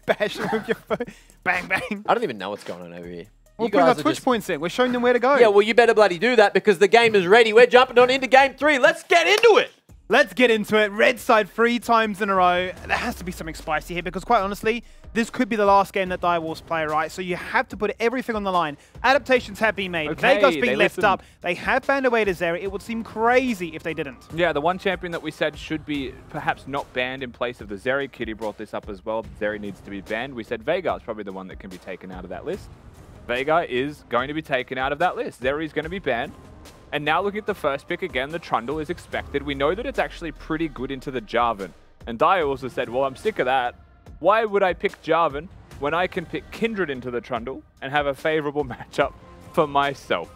Bash with your phone. Bang, bang. I don't even know what's going on over here. We'll put our Twitch points in. We're showing them where to go. Yeah, well, you better bloody do that because the game is ready. We're jumping on into game 3. Let's get into it. Let's get into it. Red side 3 times in a row. There has to be something spicy here because quite honestly, this could be the last game that Direwolves play, right? So you have to put everything on the line. Adaptations have been made. Veigar's being left up. They have banned away to Zeri. It would seem crazy if they didn't. Yeah, the one champion that we said should be perhaps not banned in place of the Zeri. Kitty brought this up as well. Zeri needs to be banned. We said Veigar is probably the one that can be taken out of that list. Veigar is going to be taken out of that list. Zeri is going to be banned. And now looking at the first pick again, the Trundle is expected. We know that it's actually pretty good into the Jarvan. And Dai also said, well, I'm sick of that. Why would I pick Jarvan when I can pick Kindred into the Trundle and have a favorable matchup for myself?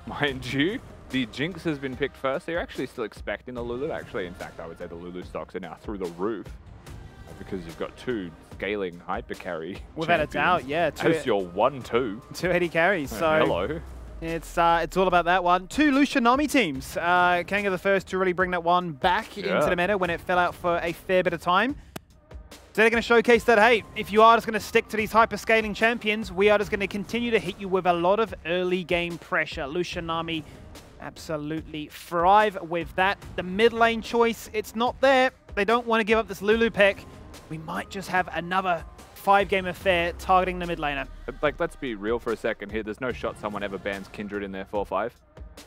Mind you, the Jinx has been picked first. So you're actually still expecting the Lulu. Actually, in fact, I would say the Lulu stocks are now through the roof because you've got 2 scaling hyper carry without a doubt, yeah. As your 1-2. 280 carries. So hello. It's all about that one. 2 Lucian Nami teams. Kanga the first to really bring that one back into the meta when it fell out for a fair bit of time. So they're going to showcase that, hey, if you are just going to stick to these hyper-scaling champions, we are just going to continue to hit you with a lot of early game pressure. Lucian Nami absolutely thrive with that. The mid lane choice, it's not there. They don't want to give up this Lulu pick. We might just have another 5-game affair targeting the mid laner. Like, let's be real for a second here. There's no shot someone ever bans Kindred in their 4-5.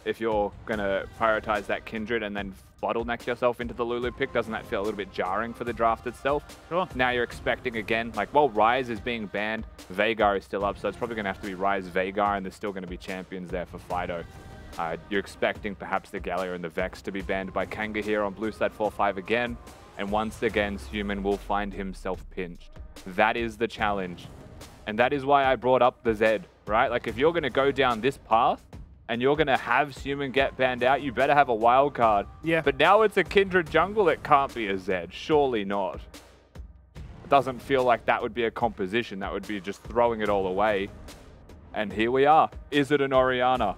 If you're going to prioritize that Kindred and then bottleneck yourself into the Lulu pick, doesn't that feel a little bit jarring for the draft itself? Sure. Now you're expecting again, like, well, Ryze is being banned. Veigar is still up, so it's probably going to have to be Ryze, Veigar, and there's still going to be champions there for Fido. You're expecting perhaps the Galio and the Vex to be banned by Kanga here on blue side 4-5 again. And once again, Human will find himself pinched. That is the challenge. And that is why I brought up the Zed, right? Like, if you're going to go down this path and you're going to have Human get banned out, you better have a wild card. Yeah. But now it's a Kindred jungle. It can't be a Zed. Surely not. It doesn't feel like that would be a composition. That would be just throwing it all away. And here we are. Is it an Orianna?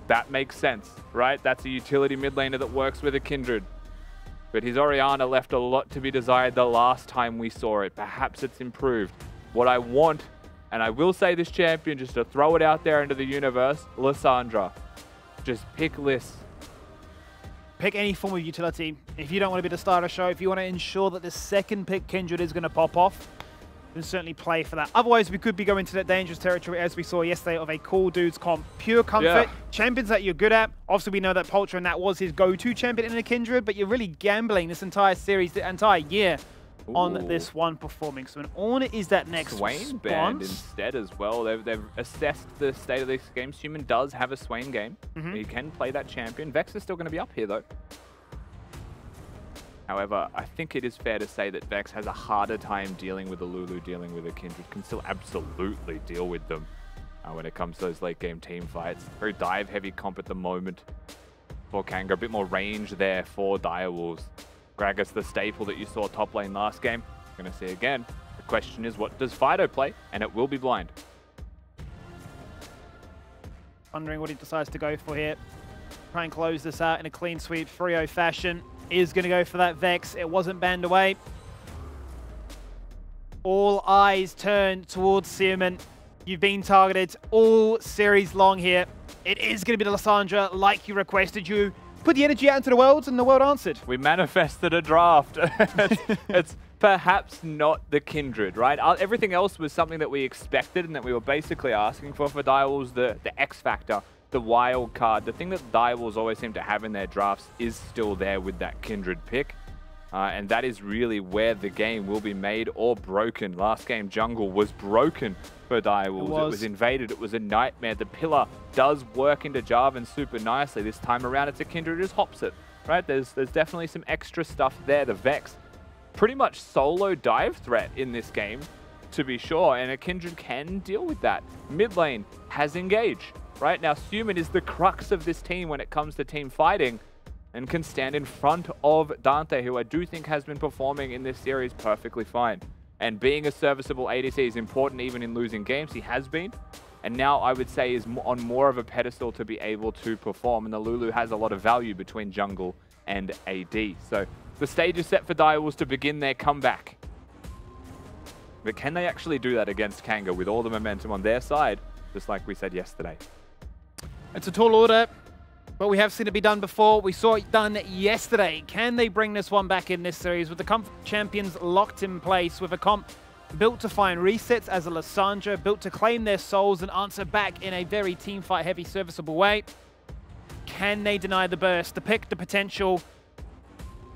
That makes sense, right? That's a utility mid laner that works with a Kindred. But his Orianna left a lot to be desired the last time we saw it. Perhaps it's improved. What I want, and I will say this champion, just to throw it out there into the universe, Lissandra. Just pick Liss. Pick any form of utility. If you don't want to be the starter show, if you want to ensure that the second pick Kindred is going to pop off, then certainly play for that. Otherwise, we could be going to that dangerous territory as we saw yesterday of a cool dudes comp. Pure comfort, champions that you're good at. Obviously, we know that Poltron, that was his go-to champion in a Kindred, but you're really gambling this entire series, the entire year, on this one performing. So an Ornn is that next Swain banned instead as well. They've assessed the state of this game. Human does have a Swain game. He can play that champion. Vex is still going to be up here though. However, I think it is fair to say that Vex has a harder time dealing with a Lulu, dealing with a Kindred. Can still absolutely deal with them when it comes to those late game team fights. Very dive heavy comp at the moment for Kanga. A bit more range there for Direwolves. Gragas, the staple that you saw top lane last game. Going to see again. The question is, what does Fido play? And it will be blind. Wondering what he decides to go for here. Try and close this out in a clean sweep, 3-0 fashion. Is going to go for that Vex. It wasn't banned away. All eyes turn towards Seaman. You've been targeted all series long here. It is going to be the Lissandra like you requested. You put the energy out into the world and the world answered. We manifested a draft. It's perhaps not the Kindred, right? Everything else was something that we expected and that we were basically asking for Direwolves, the X factor, the wild card. The thing that Direwolves always seem to have in their drafts is still there with that Kindred pick. And that is really where the game will be made or broken. Last game, jungle was broken for Direwolves. It was invaded. It was a nightmare. The pillar does work into Jarvan super nicely. This time around, it's a Kindred who just hops it, right? There's definitely some extra stuff there. The Vex, pretty much solo dive threat in this game, to be sure. And a Kindred can deal with that. Mid lane has engage, right? Now, Human is the crux of this team when it comes to team fighting, and can stand in front of Dante, who I do think has been performing in this series perfectly fine. And being a serviceable ADC is important even in losing games. He has been. And now I would say is on more of a pedestal to be able to perform. And the Lulu has a lot of value between jungle and AD. So the stage is set for Direwolves to begin their comeback. But can they actually do that against Kanga with all the momentum on their side, just like we said yesterday? It's a tall order, but we have seen it be done before. We saw it done yesterday. Can they bring this one back in this series with the comp champions locked in place, with a comp built to find resets as a Lissandra, built to claim their souls and answer back in a very teamfight heavy serviceable way? Can they deny the burst, the pick, the potential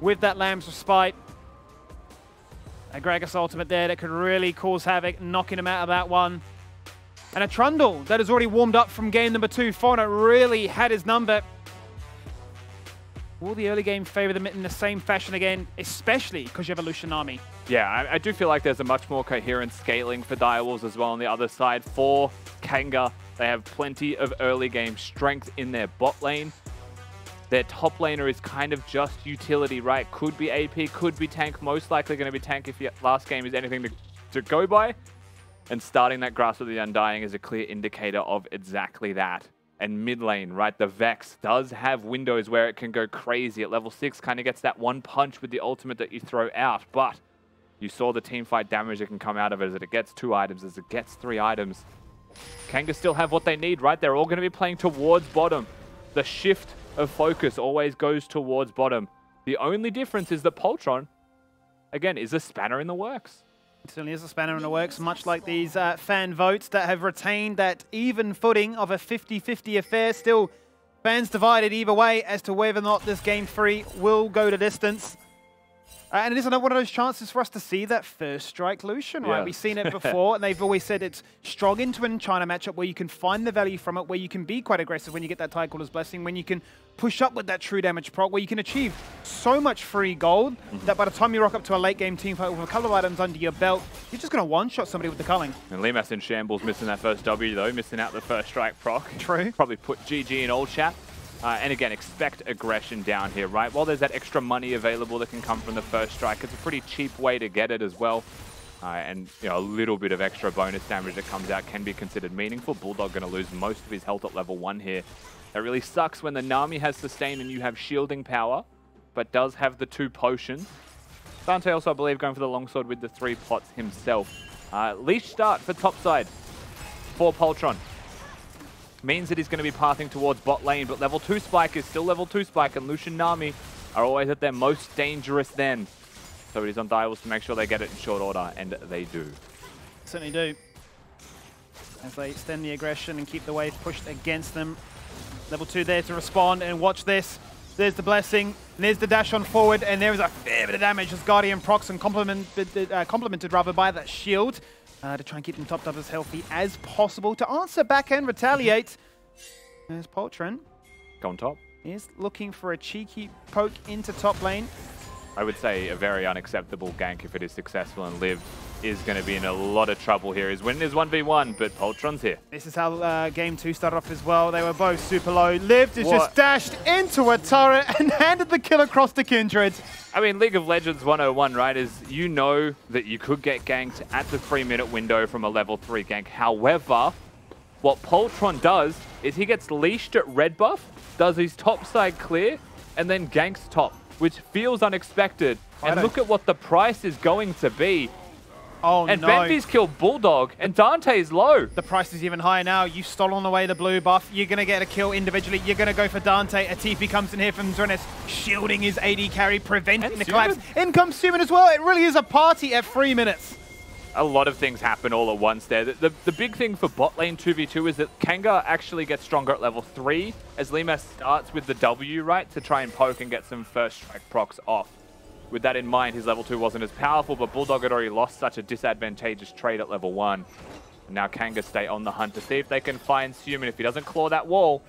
with that Lamb's Respite? A Gragas ultimate there that could really cause havoc, knocking him out of that one. And a Trundle that has already warmed up from game number 2. Fauna really had his number. Will the early game favor them in the same fashion again, especially because you have a Lucian army? Yeah, I do feel like there's a much more coherent scaling for Direwolves as well on the other side. For Kanga, they have plenty of early game strength in their bot lane. Their top laner is kind of just utility, right? Could be AP, could be tank. Most likely going to be tank if your last game is anything to go by. And starting that Grasp of the Undying is a clear indicator of exactly that. And mid lane, right, the Vex does have windows where it can go crazy. At level 6, kind of gets that one punch with the ultimate that you throw out. But you saw the teamfight damage that can come out of it as it gets 2 items, as it gets 3 items. Kanga still have what they need, right? They're all going to be playing towards bottom. The shift of focus always goes towards bottom. The only difference is that Poltron, again, is a spanner in the works. It certainly is a spanner in the works, much like these fan votes that have retained that even footing of a 50-50 affair. Still, fans divided either way as to whether or not this Game 3 will go the distance. And it is another one of those chances for us to see that first strike Lucian, right? Yeah. We've seen it before, and they've always said it's strong into a China matchup where you can find the value from it, where you can be quite aggressive when you get that Tidecaller's Blessing, when you can push up with that true damage proc, where you can achieve so much free gold that by the time you rock up to a late game teamfight with a couple of items under your belt, you're just going to one-shot somebody with the culling. And Limas in shambles, missing that first W though, missing out the first strike proc. True. Probably put GG in all chat. And again, expect aggression down here, right? While there's that extra money available that can come from the first strike, it's a pretty cheap way to get it as well. And you know, a little bit of extra bonus damage that comes out can be considered meaningful. Bulldog going to lose most of his health at level 1 here. That really sucks when the Nami has sustain and you have shielding power, but does have the 2 potions. Dante also, I believe, going for the longsword with the 3 pots himself. Leash start for topside for Poltron. Means that he's going to be pathing towards bot lane, but level 2 Spike is still level 2 Spike, and Lucian Nami are always at their most dangerous then. So it is on Direwolves to make sure they get it in short order, and they do. Certainly do. As they extend the aggression and keep the wave pushed against them. Level 2 there to respond, and watch this. There's the blessing, and there's the dash on forward, and there is a fair bit of damage as Guardian procs and complemented rather by that shield to try and keep them topped up as healthy as possible. To answer back and retaliate, there's Poltron. Go on top. Is looking for a cheeky poke into top lane. I would say a very unacceptable gank if it is successful, and Liv is going to be in a lot of trouble here. His win is 1v1, but Poltron's here. This is how game 2 started off as well. They were both super low. Liv just dashed into a turret and handed the kill across to Kindred. I mean, League of Legends 101, right, is you know that you could get ganked at the 3-minute window from a level 3 gank. However, what Poltron does is he gets leashed at red buff, does his top side clear, and then ganks top, which feels unexpected. And look at what the price is going to be. Oh, and no. Benvy's killed Bulldog, and Dante's low. The price is even higher now. You've stolen away the blue buff. You're going to get a kill individually. You're going to go for Dante. A TP comes in here from Zrenes, shielding his AD carry, preventing the collapse. In comes Suman as well. It really is a party at 3 minutes. A lot of things happen all at once there. The big thing for bot lane 2v2 is that Kanga actually gets stronger at level 3 as Lima starts with the W, right, to try and poke and get some first strike procs off. With that in mind, his level 2 wasn't as powerful, but Bulldog had already lost such a disadvantageous trade at level 1. And now Kanga stay on the hunt to see if they can find Suman. If he doesn't claw that wall,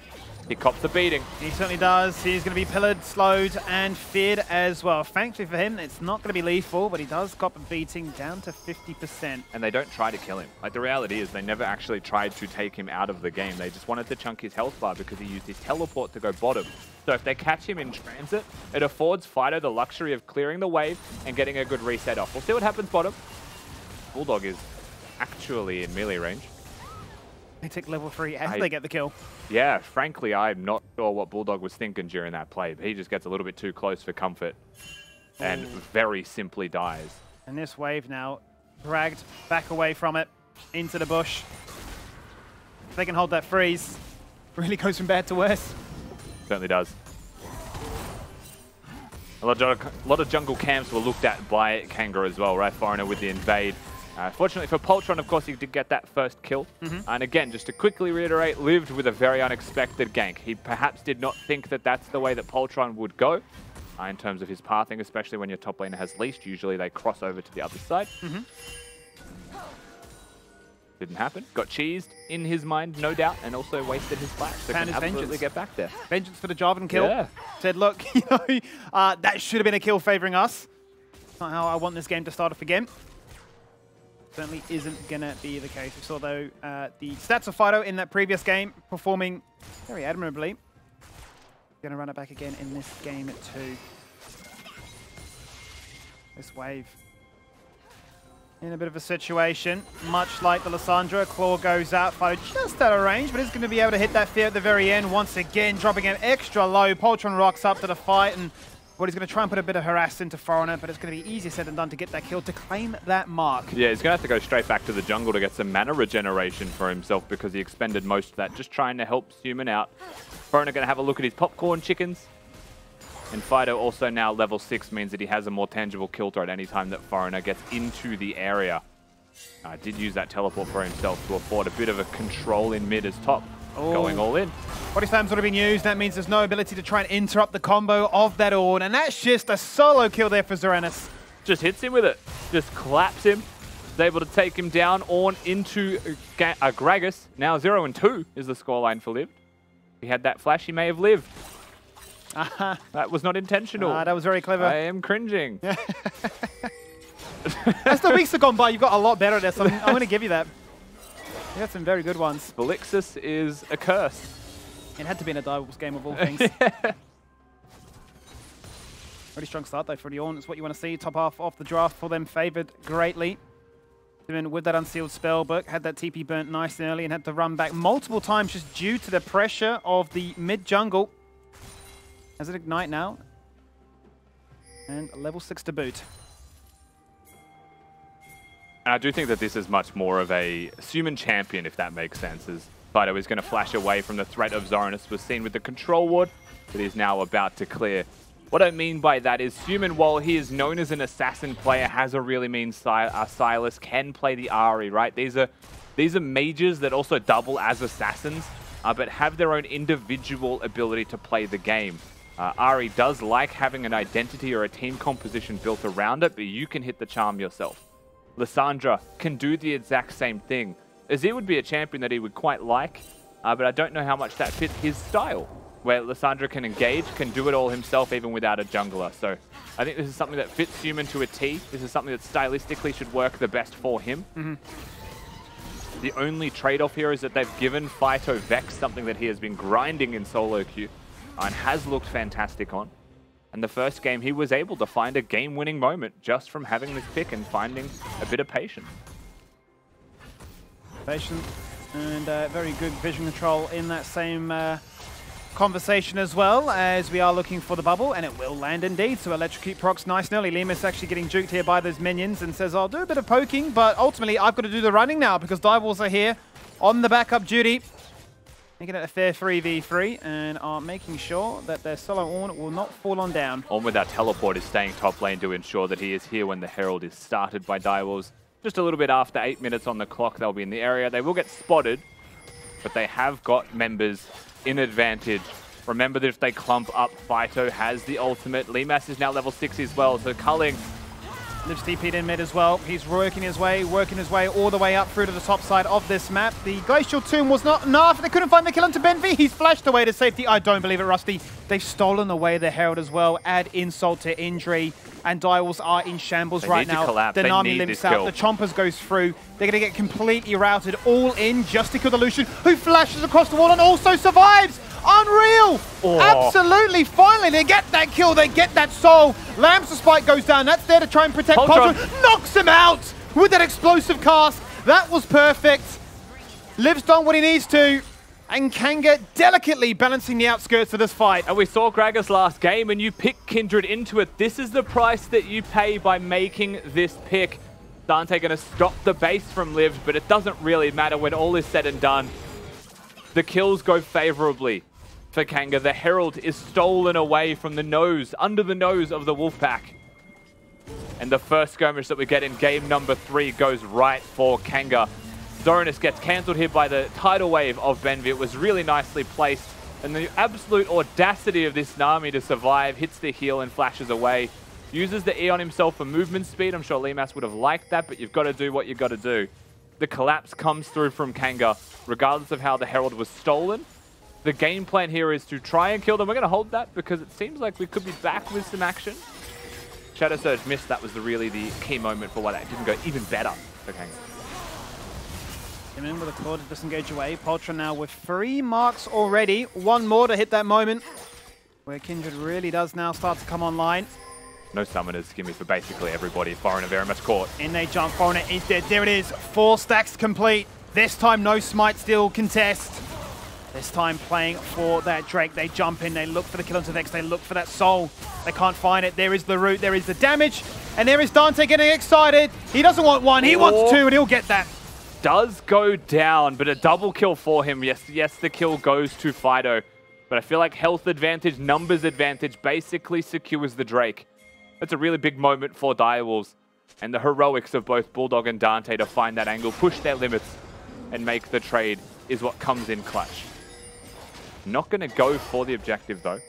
he cops a beating. He certainly does. He's going to be pillared, slowed, and feared as well. Thankfully for him, it's not going to be lethal, but he does cop a beating down to 50%. And they don't try to kill him. Like, the reality is they never actually tried to take him out of the game. They just wanted to chunk his health bar because he used his teleport to go bottom. So if they catch him in transit, it affords Fido the luxury of clearing the wave and getting a good reset off. We'll see what happens bottom. Bulldog is actually in melee range. They take level 3 after they get the kill. Yeah, frankly, I'm not sure what Bulldog was thinking during that play. But he just gets a little bit too close for comfort and very simply dies. And this wave now dragged back away from it into the bush. If they can hold that freeze, really goes from bad to worse. Certainly does. A lot of jungle camps were looked at by Kanga as well, right? Foreigner with the invade. Fortunately for Poltron, of course, he did get that first kill. And again, just to quickly reiterate, lived with a very unexpected gank. He perhaps did not think that that's the way that Poltron would go in terms of his pathing, especially when your top laner has leashed. Usually they cross over to the other side. Didn't happen. Got cheesed in his mind, no doubt, and also wasted his flash. So can absolutely get back there. Vengeance for the Jarvan kill. Yeah. Said, look, you know, that should have been a kill favoring us. Not how I want this game to start off again. Certainly isn't going to be the case. We saw, though, the stats of Fido in that previous game performing very admirably. Going to run it back again in this game too. This wave in a bit of a situation, much like the Lissandra. Claw goes out, Fido just out of range, but is going to be able to hit that fear at the very end. Once again, dropping it extra low. Poltron rocks up to the fight, and well, he's going to try and put a bit of harass into Foreigner, but it's going to be easier said than done to get that kill, to claim that mark. Yeah, he's going to have to go straight back to the jungle to get some mana regeneration for himself because he expended most of that just trying to help Suman out. Foreigner going to have a look at his popcorn chickens. And Fido also now level 6 means that he has a more tangible kill threat any time that Foreigner gets into the area. Did use that teleport for himself to afford a bit of a control in mid as top. Going all in. Body slam's already been used. That means there's no ability to try and interrupt the combo of that Ornn. And that's just a solo kill there for Zrenes. Just hits him with it. Just claps him. Is able to take him down. Ornn into Gragas. Now 0-2 is the scoreline for Liv. If he had that flash, he may have lived. That was not intentional. That was very clever. I am cringing. As the weeks have gone by, you've got a lot better at this. I'm going to give you that. You got some very good ones. Belixis is a curse. It had to be in a Direwolves game of all things. Pretty strong start though for the Ornn. It's what you want to see. Top half off the draft for them, favoured greatly. Even with that unsealed spell book, had that TP burnt nice and early and had to run back multiple times just due to the pressure of the mid jungle. Has it ignite now? And level 6 to boot. And I do think that this is much more of a Suman champion, if that makes sense, as Fido is going to flash away from the threat of Zrenes. Was seen with the control ward that he's now about to clear. What I mean by that is Suman, while he is known as an assassin player, has a really mean Silas, can play the Ahri, right? These are mages that also double as assassins, but have their own individual ability to play the game. Ari does like having an identity or a team composition built around it, but you can hit the charm yourself. Lissandra can do the exact same thing. Azir would be a champion that he would quite like, but I don't know how much that fits his style, where Lissandra can engage, can do it all himself even without a jungler. So I think this is something that fits Human to a T. This is something that stylistically should work the best for him. The only trade-off here is that they've given Fighto Vex, something that he has been grinding in solo queue and has looked fantastic on. And the first game, he was able to find a game-winning moment just from having this pick and finding a bit of patience. Patience and very good vision control in that same conversation as well, as we are looking for the bubble, and it will land indeed. So Electrocute procs nice and early. Limus actually getting juked here by those minions and says, I'll do a bit of poking, but ultimately I've got to do the running now because Direwolves are here on the backup duty. Making it a fair 3v3 and are making sure that their solo Ornn will not fall on down. On with our teleport is staying top lane to ensure that he is here when the Herald is started by Direwolves. Just a little bit after 8 minutes on the clock, they'll be in the area. They will get spotted, but they have got members in advantage. Remember that if they clump up, Fighto has the ultimate. Limas is now level 6 as well, so Culling. Lives TP'd in mid as well. He's working his way all the way up through to the top side of this map. The Glacial Tomb was not enough. They couldn't find the kill into Benvi. He's flashed away to safety. I don't believe it, Rusty. They've stolen away the Herald as well. Add insult to injury. And Direwolves are in shambles right now. The Nami limps out. The Chompers goes through. They're going to get completely routed. All in just to kill the Lucian, who flashes across the wall and also survives. Unreal! Oh. Absolutely, finally, they get that kill, they get that soul. Lamb's Spike goes down, that's there to try and protect Poltron. Knocks him out with that explosive cast. That was perfect. Liv's done what he needs to. And Kanga delicately balancing the outskirts of this fight. And we saw Gragas last game, and you pick Kindred into it. This is the price that you pay by making this pick. Dante going to stop the base from Liv, but it doesn't really matter when all is said and done. The kills go favorably for Kanga. The Herald is stolen away from the nose, under the nose of the Wolfpack. And the first skirmish that we get in game number 3 goes right for Kanga. Zoranus gets cancelled here by the tidal wave of Benvi. It was really nicely placed. And the absolute audacity of this Nami to survive, hits the heal and flashes away. Uses the E on himself for movement speed. I'm sure Limas would have liked that, but you've got to do what you've got to do. The collapse comes through from Kanga, regardless of how the Herald was stolen. The game plan here is to try and kill them. We're going to hold that because it seems like we could be back with some action. Shadow Surge missed. That was really the key moment for why that didn't go even better for Kanga. Came in with a claw to disengage away. Poltron now with 3 marks already. 1 more to hit that moment where Kindred really does now start to come online. No summoners, Skimmy, for basically everybody. Foreigner very much caught. In they jump. Foreigner is dead. There it is. 4 stacks complete. This time no smite steal contest. This time playing for that Drake. They jump in. They look for the kill into Vex. They look for that soul. They can't find it. There is the root. There is the damage. And there is Dante getting excited. He doesn't want 1. He wants 2 and he'll get that. Does go down, but a double kill for him. Yes, the kill goes to Fido. But I feel like health advantage, numbers advantage basically secures the Drake. That's a really big moment for Direwolves. And the heroics of both Bulldog and Dante to find that angle, push their limits, and make the trade is what comes in clutch. Not going to go for the objective, though.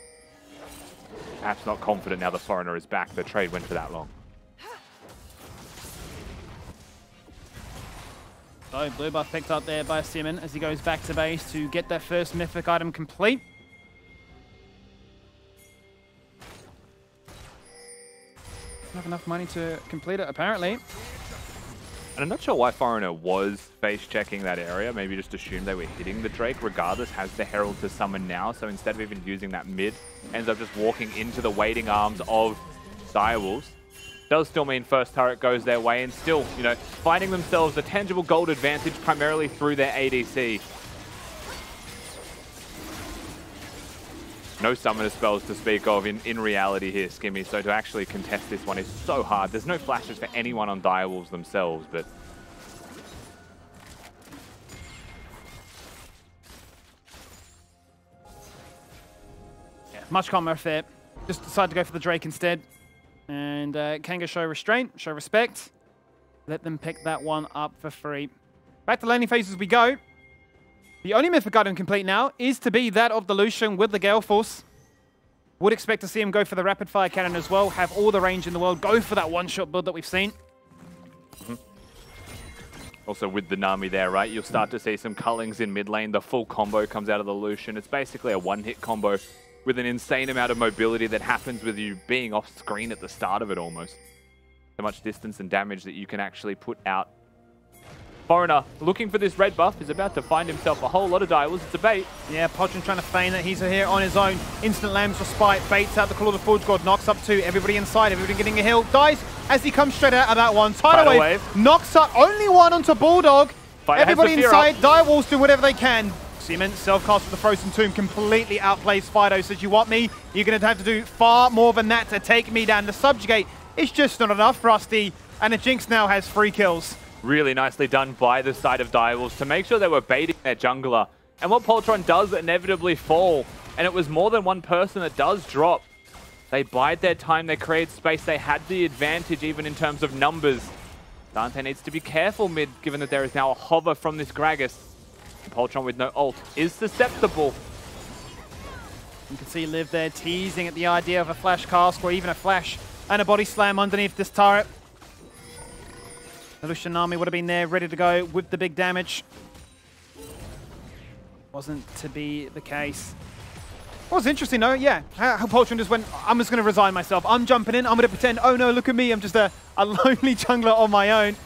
Perhaps not confident now the Foreigner is back. The trade went for that long. So, blue buff picked up there by Simon as he goes back to base to get that first mythic item complete. Not enough money to complete it, apparently. And I'm not sure why Foreigner was face checking that area. Maybe just assumed they were hitting the Drake. Regardless, has the Herald to summon now. So instead of even using that mid, ends up just walking into the waiting arms of Direwolves. Does still mean first turret goes their way and still, you know, finding themselves a tangible gold advantage primarily through their ADC. No summoner spells to speak of in reality here, Skimmy, so to actually contest this one is so hard. There's no flashes for anyone on Direwolves themselves, but... yeah, much calmer affair. Just decided to go for the Drake instead. And Kanga show restraint, show respect. Let them pick that one up for free. Back to laning phase as we go. The only mythic item complete now is to be that of the Lucian with the Gale Force. Would expect to see him go for the rapid fire cannon as well, have all the range in the world, go for that one-shot build that we've seen. Also with the Nami there, right, you'll start to see some cullings in mid lane. The full combo comes out of the Lucian. It's basically a one-hit combo with an insane amount of mobility that happens with you being off screen at the start of it almost. So much distance and damage that you can actually put out. Foreigner, looking for this red buff, is about to find himself a whole lot of dials. It's a bait. Yeah, Pochon trying to feign that he's here on his own. Instant Lamb's Respite, baits out the Call of the Forge God, knocks up two. Everybody inside, everybody getting a heal. Dies as he comes straight out of that one. Tidal Wave knocks up only one onto Bulldog. Everybody inside, Direwolves do whatever they can. Seaman, self-cast with the Frozen Tomb, completely outplays Fido. Says, you want me? You're going to have to do far more than that to take me down. The Subjugate is just not enough, Rusty. And the Jinx now has 3 kills. Really nicely done by the side of Direwolves to make sure they were baiting their jungler. And what Poltron does inevitably fall, and it was more than one person that does drop. They bide their time, they create space, they had the advantage even in terms of numbers. Dante needs to be careful mid, given that there is now a hover from this Gragas. And Poltron with no ult is susceptible. You can see Liv there teasing at the idea of a flash cast or even a flash and a body slam underneath this turret. The Lucian army would have been there, ready to go with the big damage. Wasn't to be the case. What was interesting though, yeah, how Poltron just went, I'm just going to resign myself. I'm jumping in, I'm going to pretend, oh no, look at me, I'm just a lonely jungler on my own.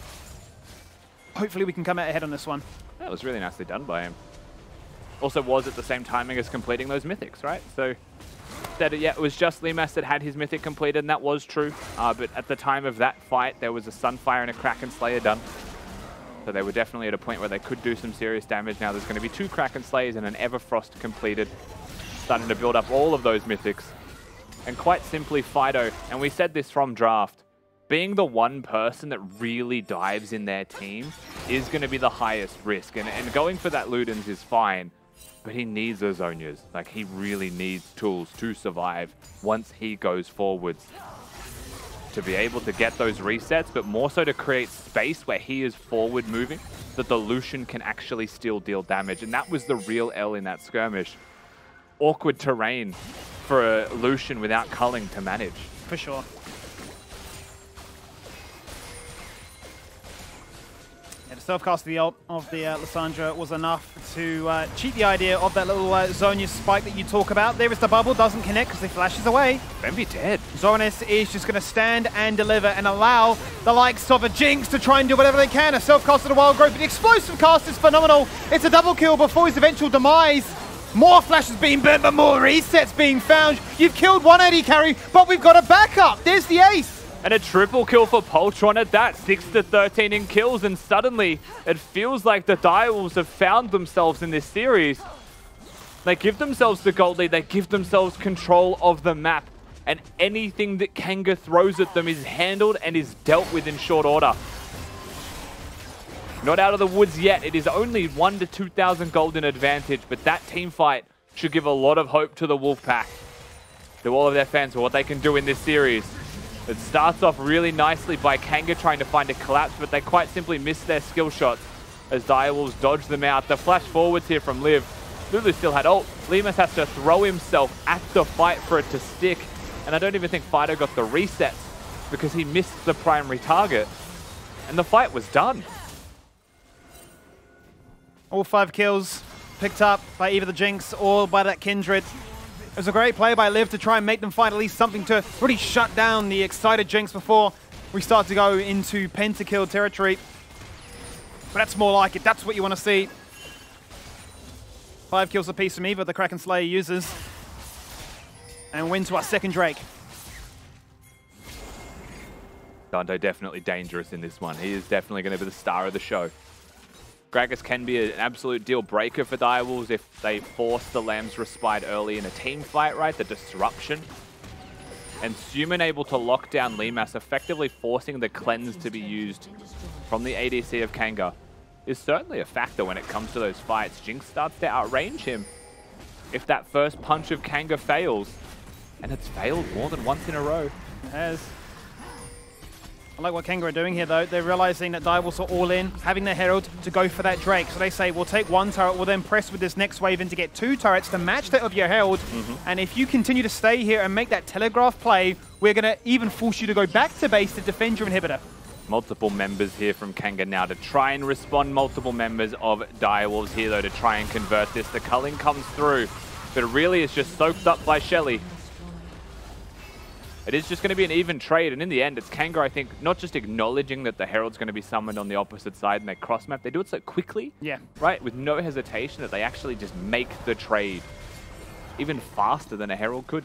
Hopefully we can come out ahead on this one. That was really nicely done by him. Also was at the same timing as completing those mythics, right? So that it was just Limas that had his mythic completed, and that was true. But at the time of that fight, there was a Sunfire and a Kraken Slayer done. So they were definitely at a point where they could do some serious damage. Now there's going to be 2 Kraken Slayers and an Everfrost completed. Starting to build up all of those mythics. And quite simply, Fido, and we said this from draft, being the one person that really dives in their team is going to be the highest risk. And going for that Ludens is fine. But he needs those Zonias. Like, he really needs tools to survive once he goes forwards. To be able to get those resets, but more so to create space where he is forward moving, that the Lucian can actually still deal damage. And that was the real L in that skirmish. Awkward terrain for a Lucian without culling to manage. For sure. Yeah, the self-cast of the ult of the Lissandra was enough to cheat the idea of that little Zhonya spike that you talk about. There is the bubble, doesn't connect because he flashes away. Bemby dead. Zoranis is just going to stand and deliver and allow the likes of a Jinx to try and do whatever they can. A self-cast of the Wild Growth, but the explosive cast is phenomenal. It's a double kill before his eventual demise. More flashes being burnt, but more resets being found. You've killed one AD carry, but we've got a backup. There's the ace. And a triple kill for Poltron at that, 6-13 in kills, and suddenly it feels like the Direwolves have found themselves in this series. They give themselves the gold lead, they give themselves control of the map, and anything that Kanga throws at them is handled and is dealt with in short order. Not out of the woods yet, it is only 1 to 2,000 gold in advantage, but that team fight should give a lot of hope to the Wolfpack, to all of their fans for what they can do in this series. It starts off really nicely by Kanga trying to find a collapse, but they quite simply miss their skill shots as Direwolves dodge them out. The flash forwards here from Liv. Lulu still had ult. Limas has to throw himself at the fight for it to stick. And I don't even think Fido got the resets because he missed the primary target. And the fight was done. All 5 kills picked up by either the Jinx or by that Kindred. It was a great play by Liv to try and make them find at least something to really shut down the excited Jinx before we start to go into pentakill territory. But that's more like it. That's what you want to see. 5 kills apiece from either the Kraken Slayer users. And win to our second Drake. Dante definitely dangerous in this one. He is definitely going to be the star of the show. Gragas can be an absolute deal breaker for Direwolves if they force the Lamb's Respite early in a team fight, right? The disruption. And Suman able to lock down Limas, effectively forcing the cleanse to be used from the ADC of Kanga, is certainly a factor when it comes to those fights. Jinx starts to outrange him if that first punch of Kanga fails. And it's failed more than once in a row. It has. I like what Kanga are doing here, though. They're realizing that Direwolves are all in, having their Herald to go for that Drake. So they say, we'll take one turret, we'll then press with this next wave in to get 2 turrets to match that of your Herald. And if you continue to stay here and make that telegraph play, we're going to even force you to go back to base to defend your inhibitor. Multiple members here from Kanga now to try and respond. Multiple members of Direwolves here, though, to try and convert this. The culling comes through, but really it's just soaked up by Shelly. It is just going to be an even trade, and in the end, it's Kanga, I think, not just acknowledging that the Herald's going to be summoned on the opposite side and they cross-map. They do it so quickly, right, with no hesitation that they actually just make the trade even faster than a Herald could.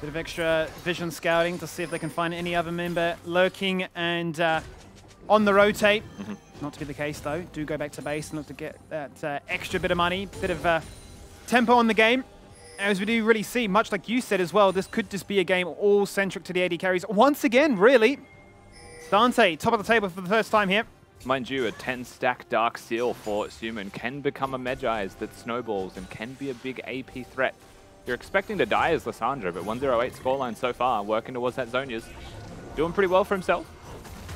Bit of extra vision scouting to see if they can find any other member lurking and on the rotate. Not to be the case, though. Do go back to base and look to get that extra bit of money, bit of tempo on the game. As we do really see, much like you said as well, this could just be a game all centric to the AD carries. Once again, really. Dante, top of the table for the first time here. Mind you, a 10-stack Dark Seal for Suman can become a Medjai's that snowballs and can be a big AP threat. You're expecting to die as Lissandra, but 108 scoreline so far, working towards that Zonia's. Doing pretty well for himself.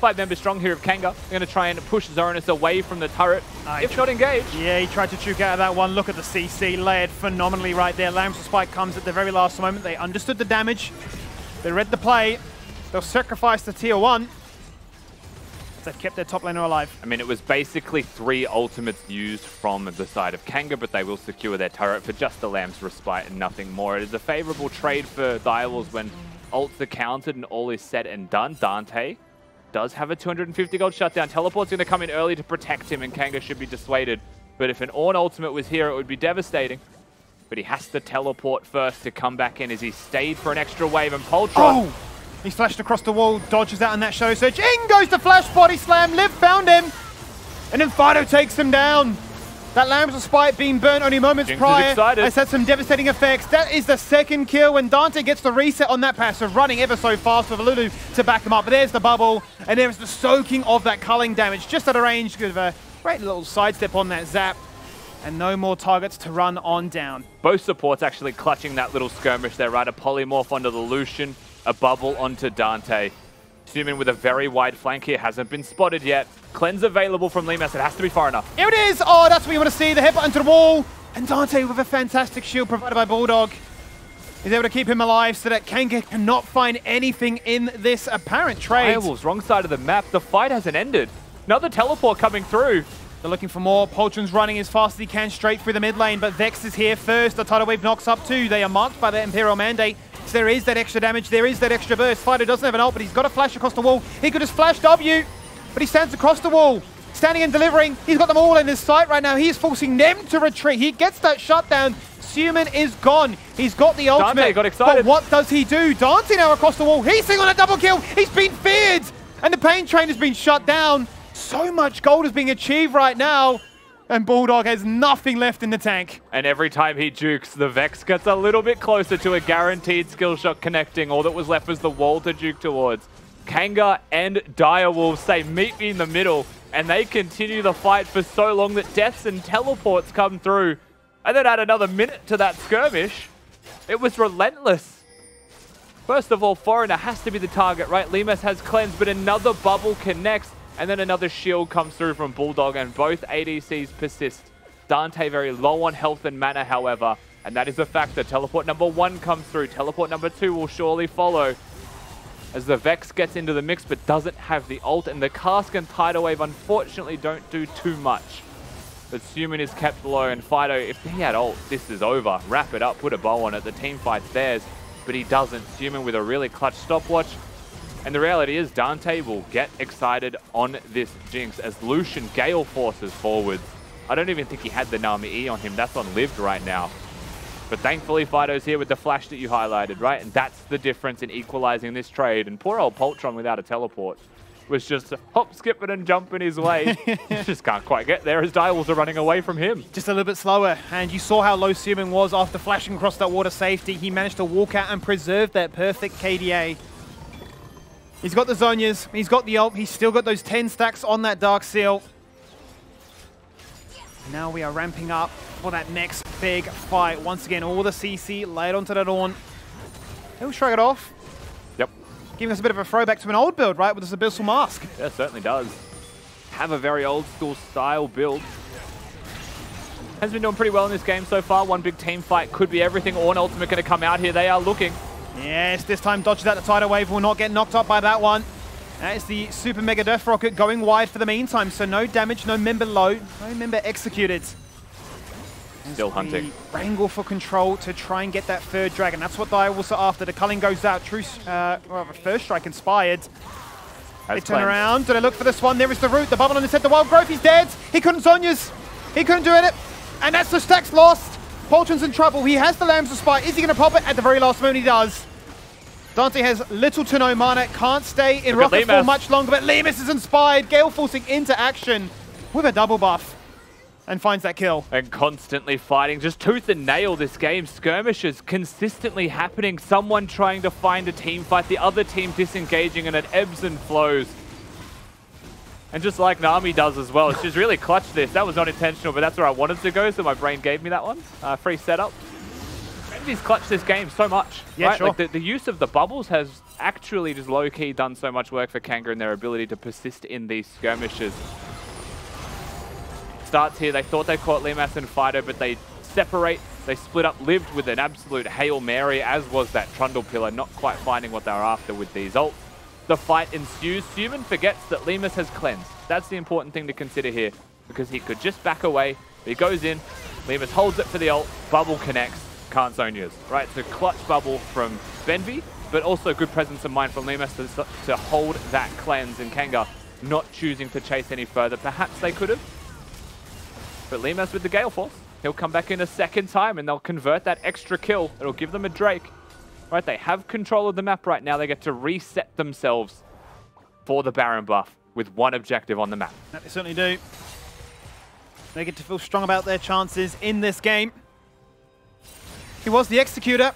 5 members strong here of Kanga. They're going to try and push Zoranus away from the turret, if not engaged. Yeah, he tried to juke out of that one. Look at the CC, layered phenomenally right there. Lamb's Spike comes at the very last moment. They understood the damage. They read the play. They'll sacrifice the tier 1. They've kept their top laner alive. I mean, it was basically 3 ultimates used from the side of Kanga, but they will secure their turret for just the Lamb's Respite and nothing more. It is a favorable trade for Direwolves when ults are counted and all is said and done. Dante does have a 250 gold shutdown. Teleport's going to come in early to protect him, and Kanga should be dissuaded. But if an Ornn ultimate was here, it would be devastating. But he has to teleport first to come back in as he stayed for an extra wave, and Poltron... He's flashed across the wall, dodges out in that Shadow Surge. In goes the flash body slam. Liv found him. And then Fido takes him down. That Lamb's Respite being burnt only moments prior has had some devastating effects. That is the second kill when Dante gets the reset on that passive, running ever so fast with Lulu to back him up. But there's the bubble, and there's the soaking of that culling damage just out of range. Good of a great little sidestep on that zap. And no more targets to run on down. Both supports actually clutching that little skirmish there, right? A polymorph onto the Lucian, a bubble onto Dante. Suman with a very wide flank here, hasn't been spotted yet. Cleanse available from Limas, it has to be far enough. Here it is! Oh, that's what you want to see, the headbutt into the wall. And Dante with a fantastic shield provided by Bulldog is able to keep him alive so that Kanga cannot find anything in this apparent trade. Direwolves, wrong side of the map. The fight hasn't ended. Another teleport coming through. They're looking for more. Poltron's running as fast as he can straight through the mid lane, but Vex is here first. The tidal wave knocks up too. They are marked by the Imperial Mandate. So there is that extra damage. There is that extra burst. Fido doesn't have an ult, but he's got a flash across the wall. He could just flash W, but he stands across the wall. Standing and delivering. He's got them all in his sight right now. He is forcing them to retreat. He gets that shutdown. Suman is gone. He's got the ultimate. Dante got excited. But what does he do? Dante now across the wall. He's sitting on a double kill. He's been feared. And the pain train has been shut down. So much gold is being achieved right now. And Bulldog has nothing left in the tank. And every time he jukes, the Vex gets a little bit closer to a guaranteed skill shot connecting. All that was left was the wall to juke towards. Kanga and Direwolves say, meet me in the middle. And they continue the fight for so long that deaths and teleports come through. And then add another minute to that skirmish. It was relentless. First of all, Foreigner has to be the target, right? Limas has cleansed, but another bubble connects. And then another shield comes through from Bulldog, and both ADCs persist. Dante very low on health and mana, however, and that is a factor. Teleport number 1 comes through. Teleport number 2 will surely follow as the Vex gets into the mix, but doesn't have the ult, and the Cask and Tidal Wave unfortunately don't do too much. But Suman is kept low, and Fido, if he had ult, this is over. Wrap it up, put a bow on it. The team fight's theirs, but he doesn't. Suman with a really clutch stopwatch. And the reality is Dante will get excited on this Jinx as Lucian Gale forces forwards. I don't even think he had the Nami E on him. That's on Lived right now. But thankfully Fido's here with the flash that you highlighted, right? And that's the difference in equalizing this trade. And poor old Poltron without a teleport was just hop, skipping and jumping his way. Just can't quite get there as Direwolves are running away from him. Just a little bit slower. And you saw how low Suman was after flashing across that water safety. He managed to walk out and preserve that perfect KDA. He's got the Zonias, he's got the ult, he's still got those 10 stacks on that Dark Seal. Now we are ramping up for that next big fight. Once again, all the CC laid onto that Ornn. He'll shrug it off. Yep. Giving us a bit of a throwback to an old build, right, with this Abyssal Mask. Yeah, it certainly does. Have a very old school style build. Has been doing pretty well in this game so far. One big team fight could be everything. Ornn Ultimate going to come out here. They are looking. Yes, this time dodges out the tidal wave. Will not get knocked up by that one. That is the Super Mega Death Rocket going wide for the meantime. So no damage, no member low, no member executed. Still hunting. Wrangle for control to try and get that third dragon. That's what Dire was after. The culling goes out. True, first strike inspired. They turn around. Do they look for this one? There is the root. The bubble on his head. The wild growth. He's dead. He couldn't Sonya's. He couldn't do it. And that's the stack's lost. Poltron's in trouble. He has the Lambs of Spite. Is he going to pop it? At the very last moment, he does. Dante has little to no mana. Can't stay in rocket form much longer. But Lemus is inspired. Gale forcing into action with a double buff. And finds that kill. And constantly fighting. Just tooth and nail this game. Skirmishes consistently happening. Someone trying to find a team fight. The other team disengaging, and it ebbs and flows. And just like Nami does as well, she's really clutched this. That was not intentional, but that's where I wanted to go, so my brain gave me that one. Free setup. He's clutched this game so much. Yeah, right? sure. Like the use of the bubbles has actually just low-key done so much work for Kanga and their ability to persist in these skirmishes. Starts here, they thought they caught Limas and Fido, but they separate. They split up, lived with an absolute Hail Mary, as was that Trundle Pillar, not quite finding what they were after with these ults. The fight ensues. Human forgets that Lemus has cleansed. That's the important thing to consider here, because he could just back away. He goes in, Lemus holds it for the ult, bubble connects, can't Sonya's. Right, so clutch bubble from Benvi, but also good presence of mind from Lemus to hold that cleanse, and Kanga not choosing to chase any further. Perhaps they could have, but Lemus with the Gale Force. He'll come back in a second time, and they'll convert that extra kill. It'll give them a Drake. Right, they have control of the map right now. They get to reset themselves for the Baron buff with one objective on the map. That they certainly do. They get to feel strong about their chances in this game. He was the Executor.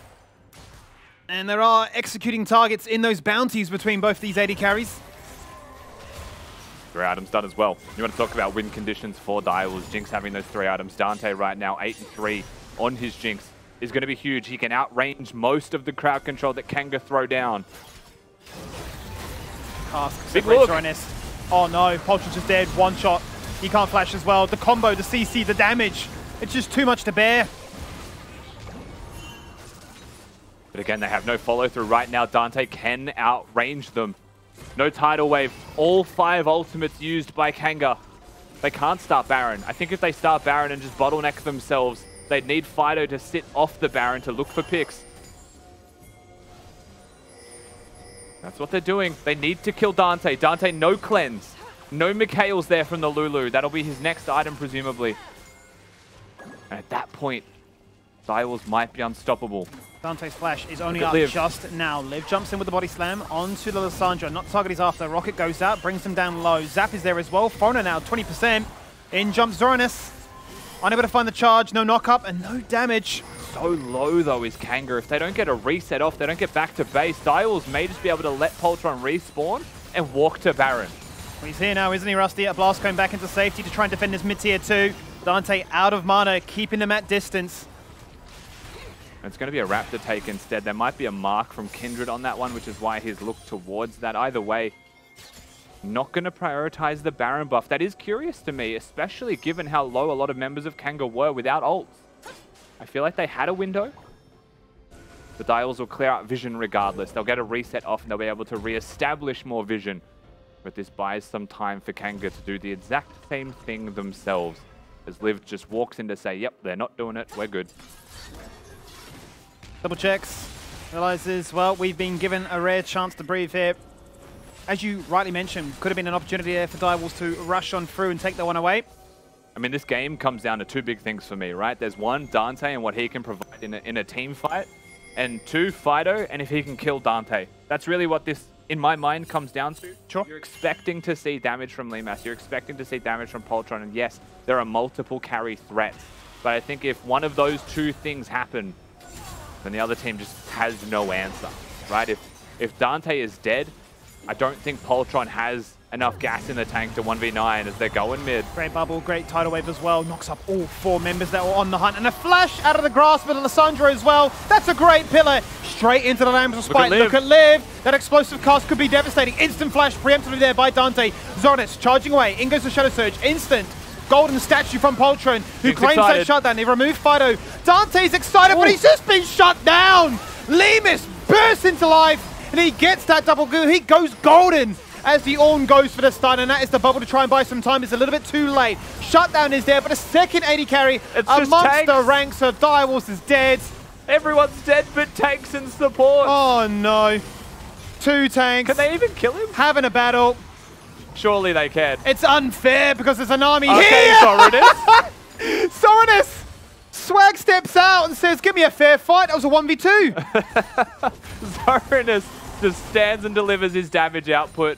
And there are executing targets in those bounties between both these AD carries. 3 items done as well. You want to talk about win conditions for Direwolves. Jinx having those 3 items. Dante right now 8-3 on his Jinx is going to be huge. He can outrange most of the crowd control that Kanga throw down. Cask, big look. Oh no, Poltron's just dead. One shot. He can't flash as well. The combo, the CC, the damage. It's just too much to bear. But again, they have no follow through right now. Dante can outrange them. No tidal wave. All 5 ultimates used by Kanga. They can't start Baron. I think if they start Baron and just bottleneck themselves, they'd need Fido to sit off the Baron to look for picks. That's what they're doing. They need to kill Dante. Dante, no cleanse. No Mikhail's there from the Lulu. That'll be his next item, presumably. And at that point, Direwolves might be unstoppable. Dante's flash is only up just now. Liv jumps in with the body slam onto the Lissandra. Not the target he's after. Rocket goes out, brings him down low. Zap is there as well. Foreigner now, 20%. In jumps Zoranus. Unable to find the charge, no knock up, and no damage. So low though is Kanga. If they don't get a reset off, they don't get back to base, Direwolves may just be able to let Poltron respawn and walk to Baron. Well, he's here now, isn't he, Rusty? A blast going back into safety to try and defend his mid-tier 2. Dante out of mana, keeping them at distance. It's going to be a Raptor take instead. There might be a mark from Kindred on that one, which is why he's looked towards that. Either way, not going to prioritize the Baron buff. That is curious to me, especially given how low a lot of members of Kanga were without ults. I feel like they had a window. The Direwolves will clear out vision regardless. They'll get a reset off and they'll be able to re-establish more vision. But this buys some time for Kanga to do the exact same thing themselves. As Liv just walks in to say, yep, they're not doing it, we're good. Double checks. Realizes, well, we've been given a rare chance to breathe here. As you rightly mentioned, could have been an opportunity there for Direwolves to rush on through and take that one away. I mean, this game comes down to 2 big things for me, right? There's 1, Dante and what he can provide in a team fight. And 2, Fido, and if he can kill Dante. That's really what this, in my mind, comes down to. Sure. You're expecting to see damage from Limas. You're expecting to see damage from Poltron. And yes, there are multiple carry threats. But I think if one of those 2 things happen, then the other team just has no answer, right? If Dante is dead, I don't think Poltron has enough gas in the tank to 1v9 as they're going mid. Great bubble, great tidal wave as well. Knocks up all 4 members that were on the hunt. And a flash out of the grasp of Alessandro as well. That's a great pillar. Straight into the Lambs of Spite. Look at Liv. That explosive cast could be devastating. Instant flash preemptively there by Dante. Zoranus charging away. In goes the Shadow Surge. Instant. Golden statue from Poltron, who claims that shutdown. They remove Fido. Dante's excited, but he's just been shut down. Lemus bursts into life, and he gets that double goo. He goes golden as the Ornn goes for the stun, and that is the bubble to try and buy some time. It's a little bit too late. Shutdown is there, but a second AD carry amongst the ranks of Direwolves is dead. Everyone's dead but tanks and support. Oh no. 2 tanks. Can they even kill him? Having a battle. Surely they can. It's unfair because there's an army here. Zoranus. Zoranus. Swag steps out and says, give me a fair fight. That was a 1v2. Zoranus just stands and delivers his damage output.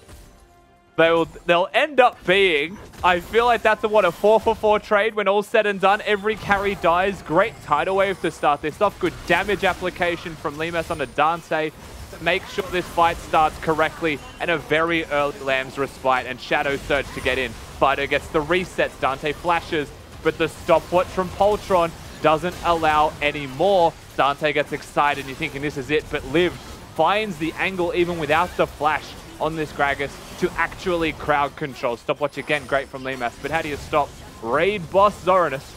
They'll end up being, I feel like that's a 4-for-4 trade when all's said and done. Every carry dies. Great tidal wave to start this off. Good damage application from Limas onto Dante. Make sure this fight starts correctly, and a very early Lamb's Respite and Shadow Surge to get in. Fido gets the resets, Dante flashes, but the stopwatch from Poltron doesn't allow any more. Dante gets excited and you're thinking this is it, but Liv finds the angle even without the flash on this Gragas to actually crowd control. Stopwatch again, great from Limas, but how do you stop raid boss Zoranus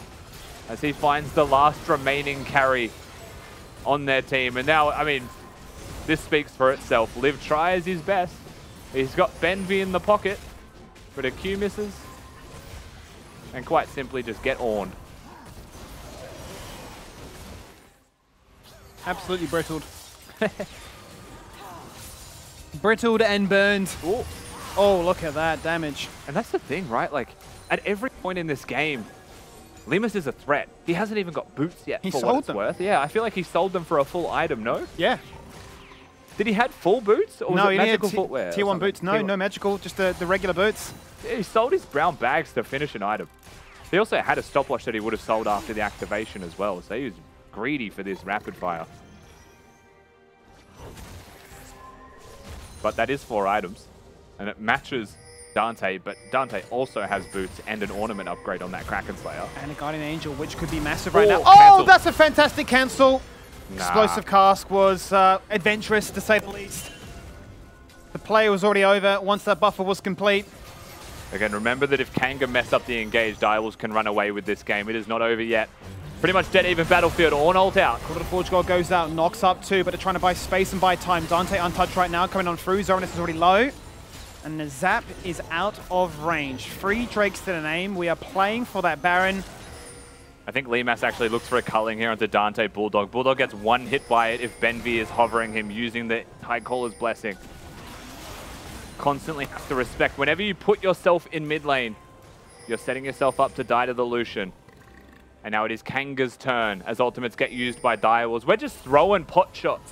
as he finds the last remaining carry on their team? And now, I mean, this speaks for itself. Liv tries his best. He's got Benvi in the pocket, but a Q misses. And quite simply just get Ornned. Absolutely brittled. Brittled and burned. Ooh. Oh, look at that damage. And that's the thing, right? Like, at every point in this game, Limas is a threat. He hasn't even got boots yet for what it's worth. Yeah, I feel like he sold them for a full item, no? Yeah. Did he had full boots? Or was it magical footwear? Tier 1 boots. No, no magical, just the regular boots. Yeah, he sold his brown bags to finish an item. He also had a stopwatch that he would have sold after the activation as well, so he was greedy for this rapid fire. But that is 4 items, and it matches Dante, but Dante also has boots and an ornament upgrade on that Kraken Slayer. And a Guardian Angel, which could be massive right now. Oh, that's a fantastic cancel. Nah. Explosive Cask was adventurous, to say the least. The play was already over once that buffer was complete. Again, remember that if Kanga mess up the engage, Direwolves can run away with this game. It is not over yet. Pretty much dead even battlefield. Ornn ult out. Quarter to Forge God goes out, knocks up 2, but they're trying to buy space and buy time. Dante untouched right now, coming on through. Zoranus is already low. And the Zap is out of range. 3 Drakes to the name. We are playing for that Baron. I think Limas actually looks for a culling here onto Dante Bulldog. Bulldog gets 1 hit by it if Benvi is hovering him using the High Caller's Blessing. Constantly have to respect. Whenever you put yourself in mid lane, you're setting yourself up to die to the Lucian. And now it is Kanga's turn as ultimates get used by Direwolves. We're just throwing pot shots.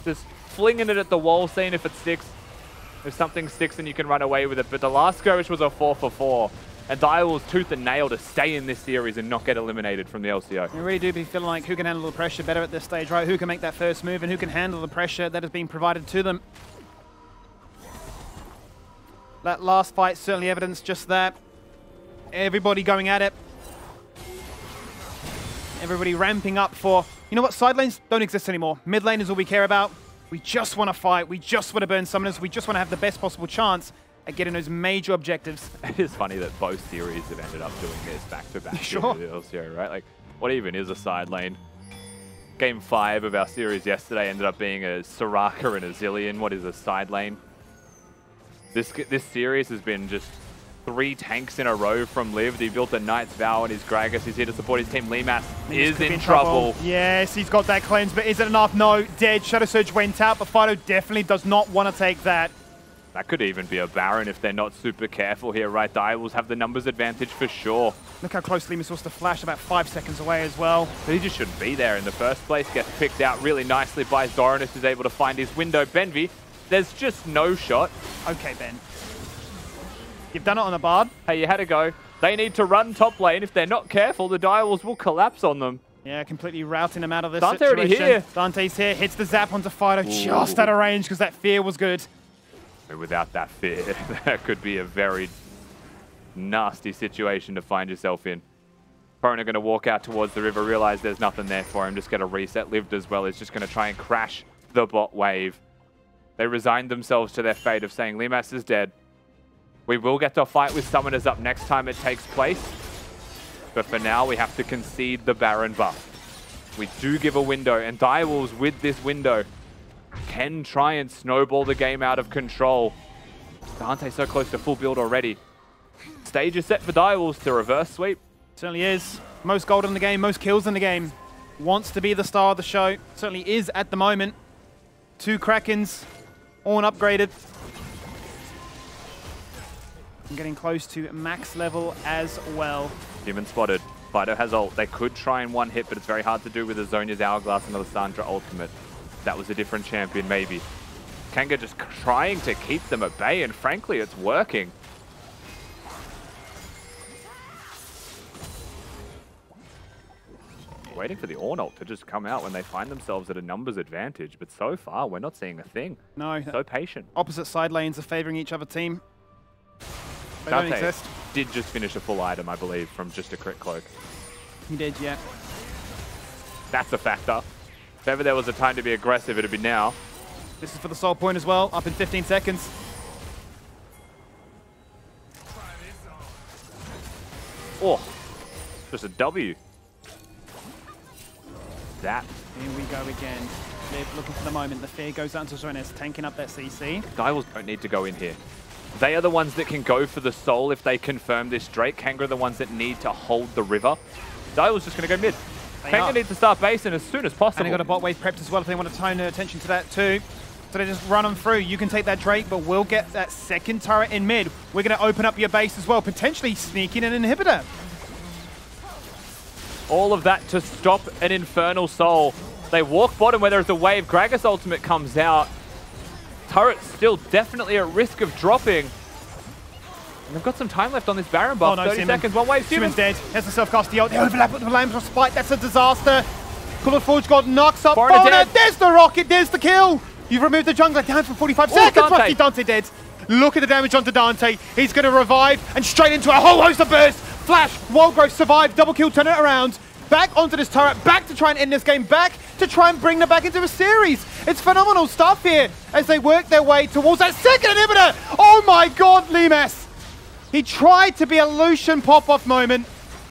Just flinging it at the wall, seeing if it sticks. If something sticks, then you can run away with it. But the last skirmish was a 4-for-4. And Direwolves tooth and nail to stay in this series and not get eliminated from the LCO. You really do be feeling like who can handle the pressure better at this stage, right? Who can make that first move and who can handle the pressure that has been provided to them. That last fight certainly evidenced just that. Everybody going at it. Everybody ramping up for, you know what, side lanes don't exist anymore. Mid lane is all we care about. We just want to fight. We just want to burn summoners. We just want to have the best possible chance at getting those major objectives. It is funny that both series have ended up doing this back-to-back. Sure. In the LCO, right? Like, what even is a side lane? Game 5 of our series yesterday ended up being a Soraka and a Zillion. What is a side lane? This series has been just 3 tanks in a row from Liv. He built a Knight's Vow and his Gragas. He's here to support his team. Limas is in trouble. Yes, he's got that cleanse, but is it enough? No, dead. Shadow Surge went out, but Fido definitely does not want to take that. That could even be a Baron if they're not super careful here, right? Direwolves have the numbers advantage for sure. Look how close Limas was to flash, about 5 seconds away as well. But he just shouldn't be there in the first place. Gets picked out really nicely by Zoranus, who's able to find his window. Benvi, there's just no shot. Okay, Ben. You've done it on the Bard. Hey, you had to go. They need to run top lane. If they're not careful, the Direwolves will collapse on them. Yeah, completely routing them out of this Dante situation. already here. Dante's here, hits the Zap onto Fido just out of range because that fear was good. Without that fear, that could be a very nasty situation to find yourself in. Prona going to walk out towards the river, realize there's nothing there for him, just going to reset. Lived as well is just going to try and crash the bot wave. They resigned themselves to their fate of saying Limas is dead. We will get to a fight with Summoners up next time it takes place. But for now, we have to concede the Baron buff. We do give a window, and Direwolves with this window can try and snowball the game out of control. Dante so close to full build already. Stage is set for Direwolves to reverse sweep. Certainly is. Most gold in the game, most kills in the game. Wants to be the star of the show. Certainly is at the moment. 2 Krakens, all upgraded. And getting close to max level as well. Human spotted. Fido has ult. They could try and one hit, but it's very hard to do with a Zhonya's Hourglass and the Lissandra ultimate. That was a different champion, maybe. Kanga just trying to keep them at bay, and frankly, it's working. Waiting for the Ornult to just come out when they find themselves at a numbers advantage, but so far, we're not seeing a thing. No. So patient. Opposite side lanes are favoring each other team. They don't Dante exist. did just finish a full item, I believe, from just a crit cloak. He did, yeah. That's a factor. If ever there was a time to be aggressive, it'd be now. This is for the soul point as well, up in 15 seconds. Oh, just a W. That. Here we go again. Liv looking for the moment. The fear goes out to Zones, tanking up that CC. Direwolves don't need to go in here. They are the ones that can go for the soul if they confirm this Drake. Kanga are the ones that need to hold the river. Direwolves just going to go mid. Kanga needs to start basing as soon as possible. And they got a bot wave prepped as well if they want to turn their attention to that too. So they just run them through. You can take that Drake, but we'll get that second turret in mid. We're going to open up your base as well, potentially sneaking an inhibitor. All of that to stop an Infernal Soul. They walk bottom where there's a wave. Gragas ultimate comes out. Turret's still definitely at risk of dropping. And they've got some time left on this Baron buff. Oh, no, 30 seconds, one wave. Simon's dead. Has the self-cast the ult. They overlap with the Lambs of Spite. That's a disaster. Cooler Forge God knocks up Bona. There's the rocket. There's the kill. You've removed the jungler down for 45 seconds. Dante. Dante dead. Look at the damage onto Dante. He's going to revive and straight into a whole host of bursts. Flash, Wildgrowth survived, double kill, turn it around. Back onto this turret, back to try and end this game, back to try and bring them back into a series. It's phenomenal stuff here as they work their way towards that second inhibitor. Oh my god, Limas. He tried to be a Lucian pop-off moment.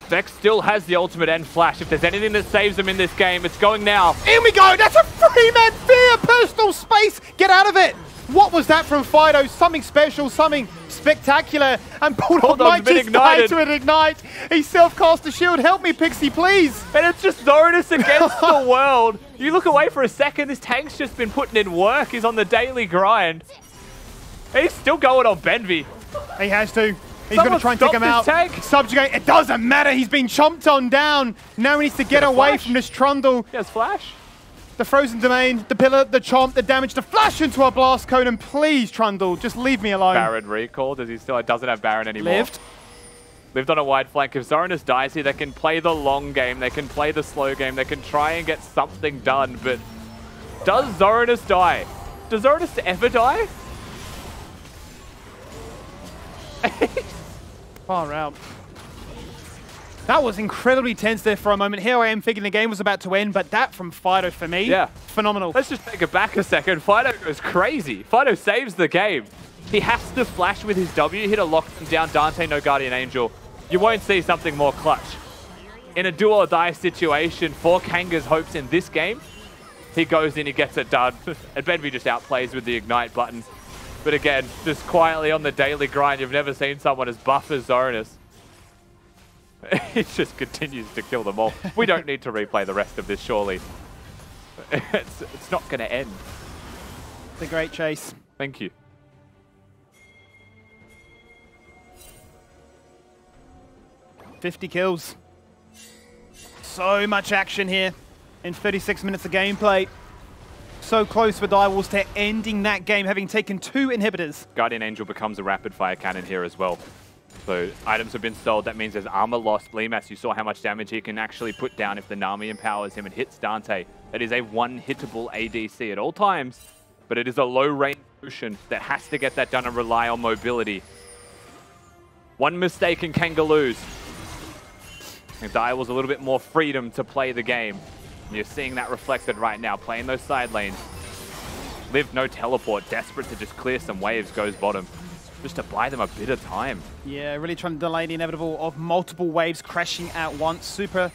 Vex still has the ultimate and flash. If there's anything that saves them in this game, it's going now. Here we go, that's a three-man fear, personal space, get out of it. What was that from Fido? Something special, something spectacular. And Bulldog might just die to an ignite. He self-cast a shield. Help me, Pixie, please. And it's just Zonis against the world. You look away for a second. This tank's just been putting in work. He's on the daily grind. He's still going on Benvi. He has to. He's going to try and take him out. Tank. Subjugate. It doesn't matter. He's been chomped on down. Now he needs to get away from this Trundle. He has flash. The frozen domain, the pillar, the chomp, the damage, the flash into our blast cone, and please, Trundle, just leave me alone. Baron recall. Does he still? It doesn't have Baron anymore. Lived on a wide flank. If Zoranus dies here, they can play the long game. They can play the slow game. They can try and get something done. But does Zoranus die? Does Zoranus ever die? Far out. That was incredibly tense there for a moment. Here I am thinking the game was about to end, but that from Fido for me, phenomenal. Let's just take it back a second. Fido goes crazy. Fido saves the game. He has to flash with his W, hit a lock down Dante, no Guardian Angel. You won't see something more clutch. In a do or die situation for Kanga's hopes in this game, he goes in, he gets it done. And Benvi just outplays with the Ignite button. But again, just quietly on the daily grind, you've never seen someone as buff as Zoranus. He just continues to kill them all. We don't need to replay the rest of this, surely. It's not going to end. It's a great chase. Thank you. $50 kills. So much action here in 36 minutes of gameplay. So close for Direwolves to ending that game, having taken 2 inhibitors. Guardian Angel becomes a rapid fire cannon here as well. So items have been sold. That means there's armor lost. Limas, you saw how much damage he can actually put down if the Nami empowers him and hits Dante. That is a one-hittable ADC at all times, but it is a low-range that has to get that done and rely on mobility. One mistake and Kanga lose. And Dial's a little bit more freedom to play the game. And you're seeing that reflected right now, playing those side lanes. Liv, no teleport, desperate to just clear some waves, goes bottom. Just to buy them a bit of time. Yeah, really trying to delay the inevitable of multiple waves crashing at once. Super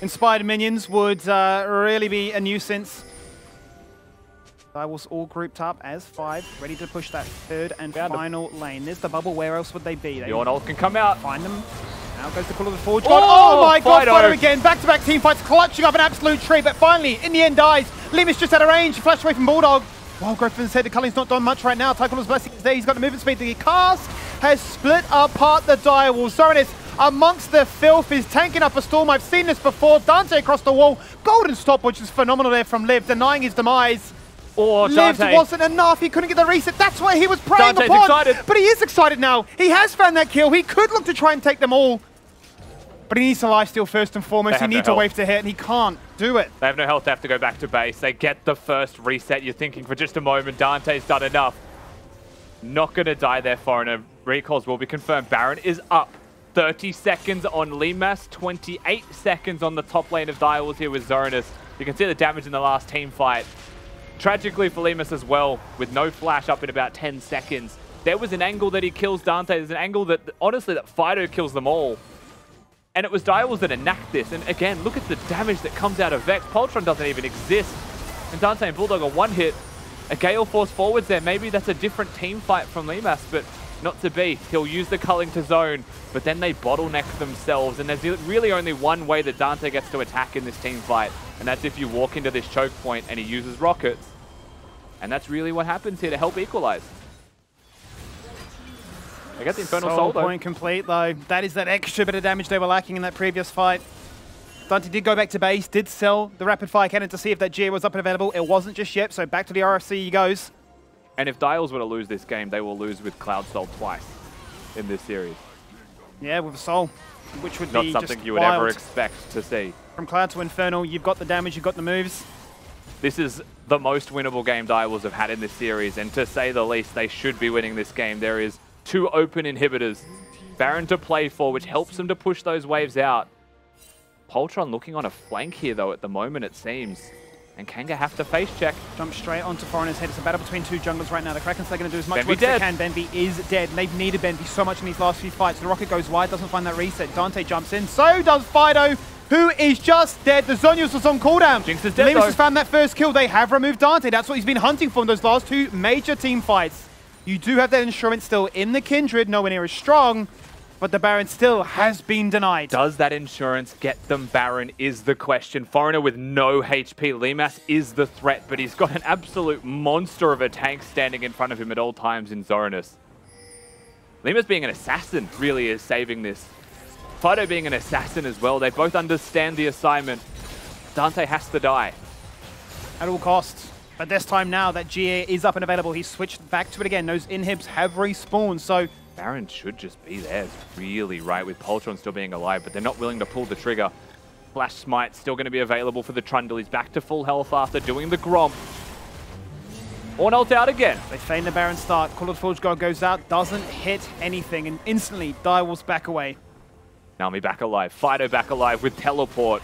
inspired minions would really be a nuisance. Direwolves all grouped up as 5, ready to push that third and final lane. There's the bubble. Where else would they be? Your ult can come out. Find them. Now goes the call of the forge god. Oh my god, Fido again. Back-to-back team fights, clutching up an absolute tree, but finally, in the end, dies. Limus just out of range, flashed away from Bulldog. Wild Growth in his head, the Culling's not done much right now. Tycoon's blessing is there, he's got the movement speed. The cast has split apart the Direwolves. Zoranus amongst the filth is tanking up a storm. I've seen this before. Dante across the wall. Golden stop, which is phenomenal there from Liv, denying his demise. Oh, Liv wasn't enough. He couldn't get the reset. That's what he was preying upon. Excited. But he is excited now. He has found that kill. He could look to try and take them all. But he needs to lifesteal first and foremost. He needs a wave to hit, and he can't do it. They have no health. They have to go back to base. They get the first reset. You're thinking for just a moment, Dante's done enough. Not going to die there, Foreigner. Recalls will be confirmed. Baron is up. 30 seconds on Limas. 28 seconds on the top lane of Direwolves here with Zoranus. You can see the damage in the last team fight. Tragically for Limas as well, with no flash up in about 10 seconds. There was an angle that he kills Dante. There's an angle that, honestly, that Fido kills them all. And it was Direwolves that enact this. And again, look at the damage that comes out of Vex. Poltron doesn't even exist. And Dante and Bulldog are one hit. A Gale Force forwards there. Maybe that's a different team fight from Limas, but not to be. He'll use the culling to zone, but then they bottleneck themselves. And there's really only one way that Dante gets to attack in this team fight. And that's if you walk into this choke point and he uses rockets. And that's really what happens here to help equalize. They get the Infernal Soul, though. Point complete, though. That is that extra bit of damage they were lacking in that previous fight. Dante did go back to base, did sell the rapid fire cannon to see if that GA was up and available. It wasn't just yet, so back to the RFC he goes. And if Dials were to lose this game, they will lose with Cloud Soul twice in this series. Yeah, with a Soul, which would not be something just you would wild. ever expect to see. From Cloud to Infernal, you've got the damage, you've got the moves. This is the most winnable game Direwolves have had in this series, and to say the least, they should be winning this game. There is 2 open inhibitors. Baron to play for, which helps them to push those waves out. Poltron looking on a flank here, though, at the moment, it seems. And Kanga have to face check. Jump straight onto Foreigner's head. It's a battle between 2 junglers right now. The Kraken's going to do as much Benvi work as they can. Benvi is dead. And they've needed Benvi so much in these last few fights. The rocket goes wide, doesn't find that reset. Dante jumps in. So does Fido, who is just dead. The Zonius was on cooldown. Jinx is dead, Limus though. has found that first kill. They have removed Dante. That's what he's been hunting for in those last 2 major team fights. You do have that insurance still in the Kindred, nowhere near as strong, but the Baron still has been denied. Does that insurance get them Baron is the question. Foreigner with no HP. Limas is the threat, but he's got an absolute monster of a tank standing in front of him at all times in Zoranus. Limas being an assassin really is saving this. Fido being an assassin as well. They both understand the assignment. Dante has to die. At all costs. But this time now that GA is up and available, he's switched back to it again. Those inhibs have respawned, so... Baron should just be there. It's really right with Poltron still being alive, but they're not willing to pull the trigger. Flash Smite still going to be available for the Trundle. He's back to full health after doing the Gromp. Orn ult out again. They feign the Baron start. Call of the Forge God goes out, doesn't hit anything, and instantly Direwolves back away. Nami back alive. Fido back alive with teleport.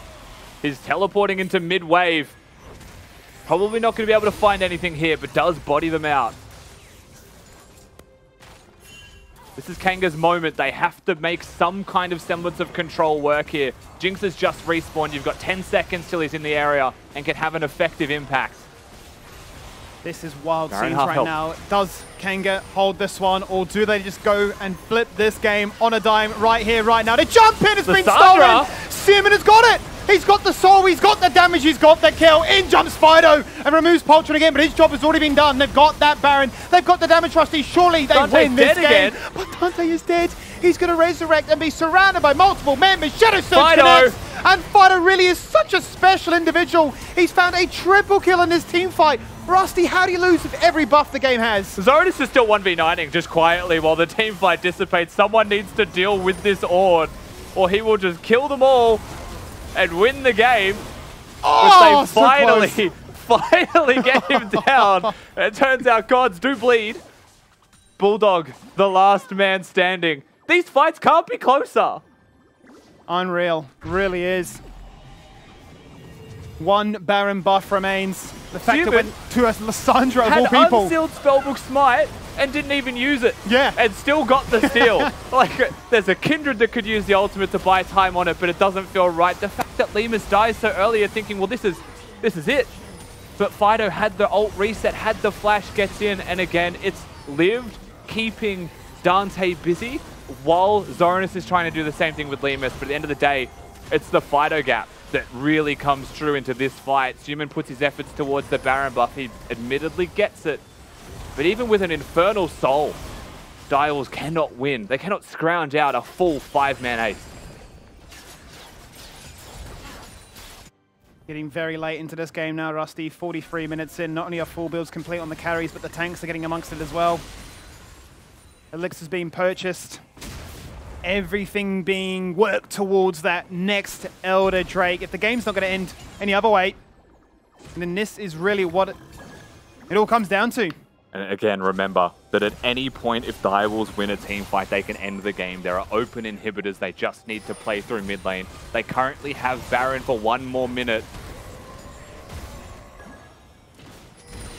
He's teleporting into mid-wave. Probably not going to be able to find anything here, but does body them out. This is Kanga's moment. They have to make some kind of semblance of control work here. Jinx has just respawned. You've got 10 seconds till he's in the area and can have an effective impact. This is wild Baron scenes half right health. now. Does Kanga hold this one, or do they just go and flip this game on a dime right here, right now? The jump in has been stolen! Seaman has got it! He's got the soul, he's got the damage, he's got the kill. In jumps Fido and removes Poltron again, but his job has already been done. They've got that Baron, they've got the damage Rusty. Surely they win this game. But Dante is dead. He's going to resurrect and be surrounded by multiple members. Shadow Surge connects, and Fido really is such a special individual. He's found a triple kill in this team fight. Rusty, how do you lose with every buff the game has? Zoranus is still 1v9ing just quietly while the team fight dissipates. Someone needs to deal with this Orn, or he will just kill them all and win the game. Oh, which they finally get him down. It turns out gods do bleed. Bulldog, the last man standing. These fights can't be closer. Unreal, really is. One Baron buff remains. The fact it went to a Lissandra of all people. Had unsealed Spellbook Smite and didn't even use it. Yeah. And still got the steal. Like, there's a Kindred that could use the ultimate to buy time on it, but it doesn't feel right. The fact that Lemus dies so early, you're thinking, well, this is it. But Fido had the ult reset, had the flash, gets in, and again, it's lived, keeping Dante busy, while Zoranus is trying to do the same thing with Lemus. But at the end of the day, it's the Fido gap that really comes true into this fight. Suman puts his efforts towards the Baron buff. He admittedly gets it. But even with an Infernal Soul, Direwolves cannot win. They cannot scrounge out a full 5-man ace. Getting very late into this game now, Rusty. 43 minutes in. Not only are full builds complete on the carries, but the tanks are getting amongst it as well. Elixir's being purchased. Everything being worked towards that next Elder Drake. If the game's not going to end any other way, then this is really what it all comes down to. And again, remember that at any point, if Direwolves win a team fight, they can end the game. There are open inhibitors. They just need to play through mid lane. They currently have Baron for 1 more minute.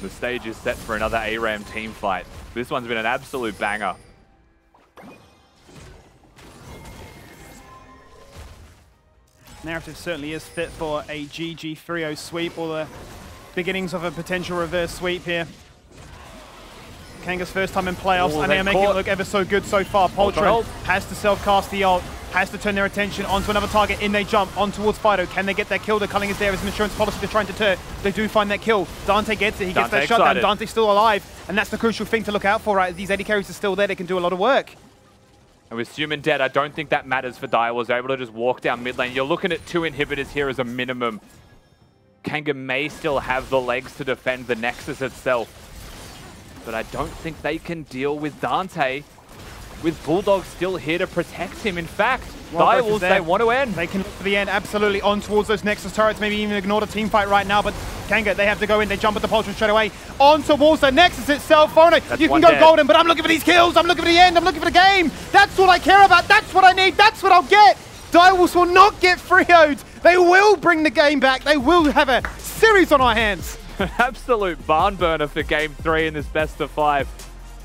The stage is set for another ARAM team fight. This one's been an absolute banger. Narrative certainly is fit for a GG 3-0 sweep, or the beginnings of a potential reverse sweep here. Kanga's first time in playoffs, and they are making it look ever so good so far. Poltron has to self-cast the ult, has to turn their attention onto another target. In they jump, on towards Fido. Can they get that kill? The culling is there as an insurance policy they're trying to turn. They do find that kill. Dante gets it, he gets that shutdown. Dante's still alive, and that's the crucial thing to look out for, right? These AD carries are still there, they can do a lot of work. And with Suman dead, I don't think that matters for Direwolves. They're able to just walk down mid lane. You're looking at 2 inhibitors here as a minimum. Kanga may still have the legs to defend the Nexus itself, but I don't think they can deal with Dante, with Bulldog still here to protect him. In fact, Direwolves, they want to end. They can look for the end, absolutely, on towards those Nexus turrets, maybe even ignore the team fight right now, but Kanga, they have to go in, they jump at the Poltron straight away, on towards the Nexus itself. Phono, you can go golden, but I'm looking for these kills, I'm looking for the end, I'm looking for the game. That's what I care about, that's what I need, that's what I'll get. Direwolves will not get 3-0'd. They will bring the game back, they will have a series on our hands. An absolute barn burner for Game 3 in this best of 5.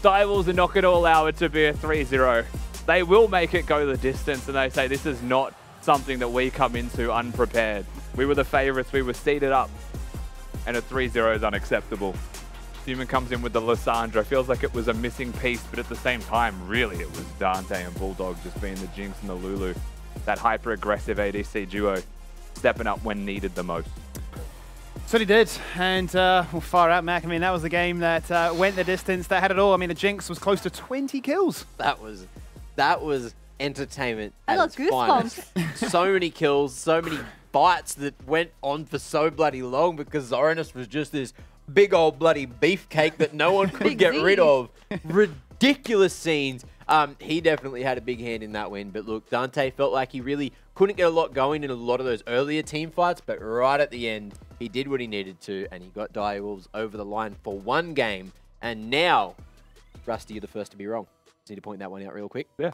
Direwolves are not going to allow it to be a 3-0. They will make it go the distance, and they say this is not something that we come into unprepared. We were the favourites, we were seeded up, and a 3-0 is unacceptable. Suman comes in with the Lissandra. Feels like it was a missing piece, but at the same time, really it was Dante and Bulldog just being the Jinx and the Lulu. That hyper-aggressive ADC duo stepping up when needed the most. So he did, and well, far out, Mac. I mean, that was the game that went the distance, that had it all. I mean, the Jinx was close to 20 kills. That was entertainment I got goosebumps. So many kills, so many fights that went on for so bloody long because Zoranus was just this big old bloody beefcake that no one could get rid of. Ridiculous scenes. He definitely had a big hand in that win, but look, Dante felt like he really couldn't get a lot going in a lot of those earlier team fights, but right at the end, he did what he needed to, and he got Direwolves over the line for 1 game, and now, Rusty, you're the first to be wrong. Just need to point that one out real quick. Yeah.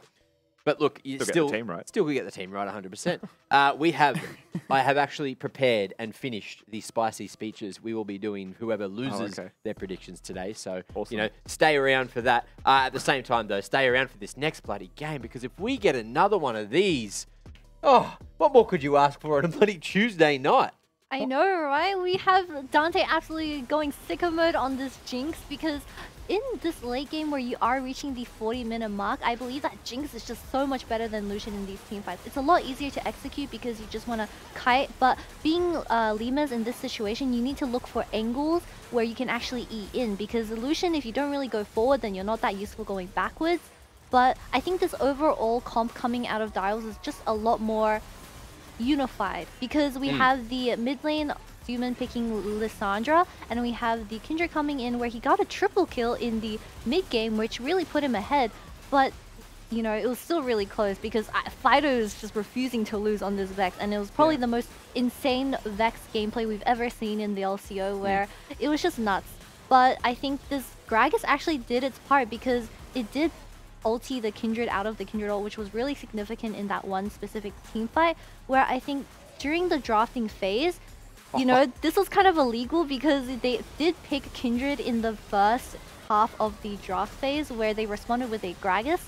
But look, you still get the team right. Still could get the team right 100%. I have actually prepared and finished the spicy speeches we will be doing whoever loses their predictions today. So, awesome. you know, stay around for that. At the same time, though, stay around for this next bloody game, because if we get another one of these, oh, what more could you ask for on a bloody Tuesday night? I know, right? We have Dante absolutely going sicko mode on this Jinx, because in this late game where you are reaching the 40-minute mark, I believe that Jinx is just so much better than Lucian in these team fights. It's a lot easier to execute because you just want to kite, but being Limas in this situation, you need to look for angles where you can actually eat in, because Lucian, if you don't really go forward, then you're not that useful going backwards. But I think this overall comp coming out of Dials is just a lot more unified, because we have the mid lane Suman picking Lissandra, and we have the Kindred coming in where he got a triple kill in the mid game, which really put him ahead. But you know, it was still really close because Fido is just refusing to lose on this Vex, and it was probably the most insane Vex gameplay we've ever seen in the LCO, where it was just nuts. But I think this Gragas actually did its part because it did ulti the Kindred out of the Kindred ult, which was really significant in that one specific team fight, where I think during the drafting phase, you know, this was kind of illegal because they did pick Kindred in the first half of the draft phase where they responded with a Gragas.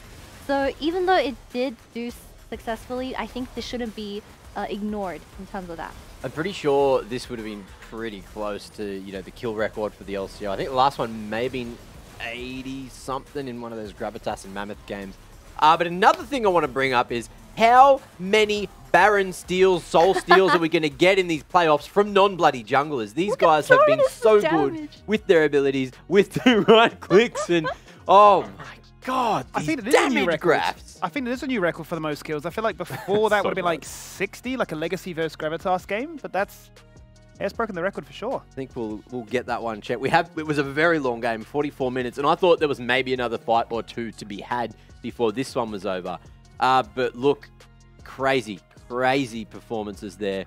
So even though it did do successfully, I think this shouldn't be ignored in terms of that. I'm pretty sure this would have been pretty close to, you know, the kill record for the LCO. I think the last one may have been 80-something in one of those Gravitas and Mammoth games. But another thing I want to bring up is how many Baron steals, Soul steals are we going to get in these playoffs from non-bloody junglers? These guys have been so good with their abilities, with the right clicks, and oh my god, I think it is damage a new record. graphs. I think it is a new record for the most kills. I feel like before that would have been like 60, like a Legacy versus Gravitas game, but that's... Yeah, it's broken the record for sure. I think we'll get that one checked. It was a very long game, 44 minutes, and I thought there was maybe another fight or two to be had before this one was over. But look, crazy performances there.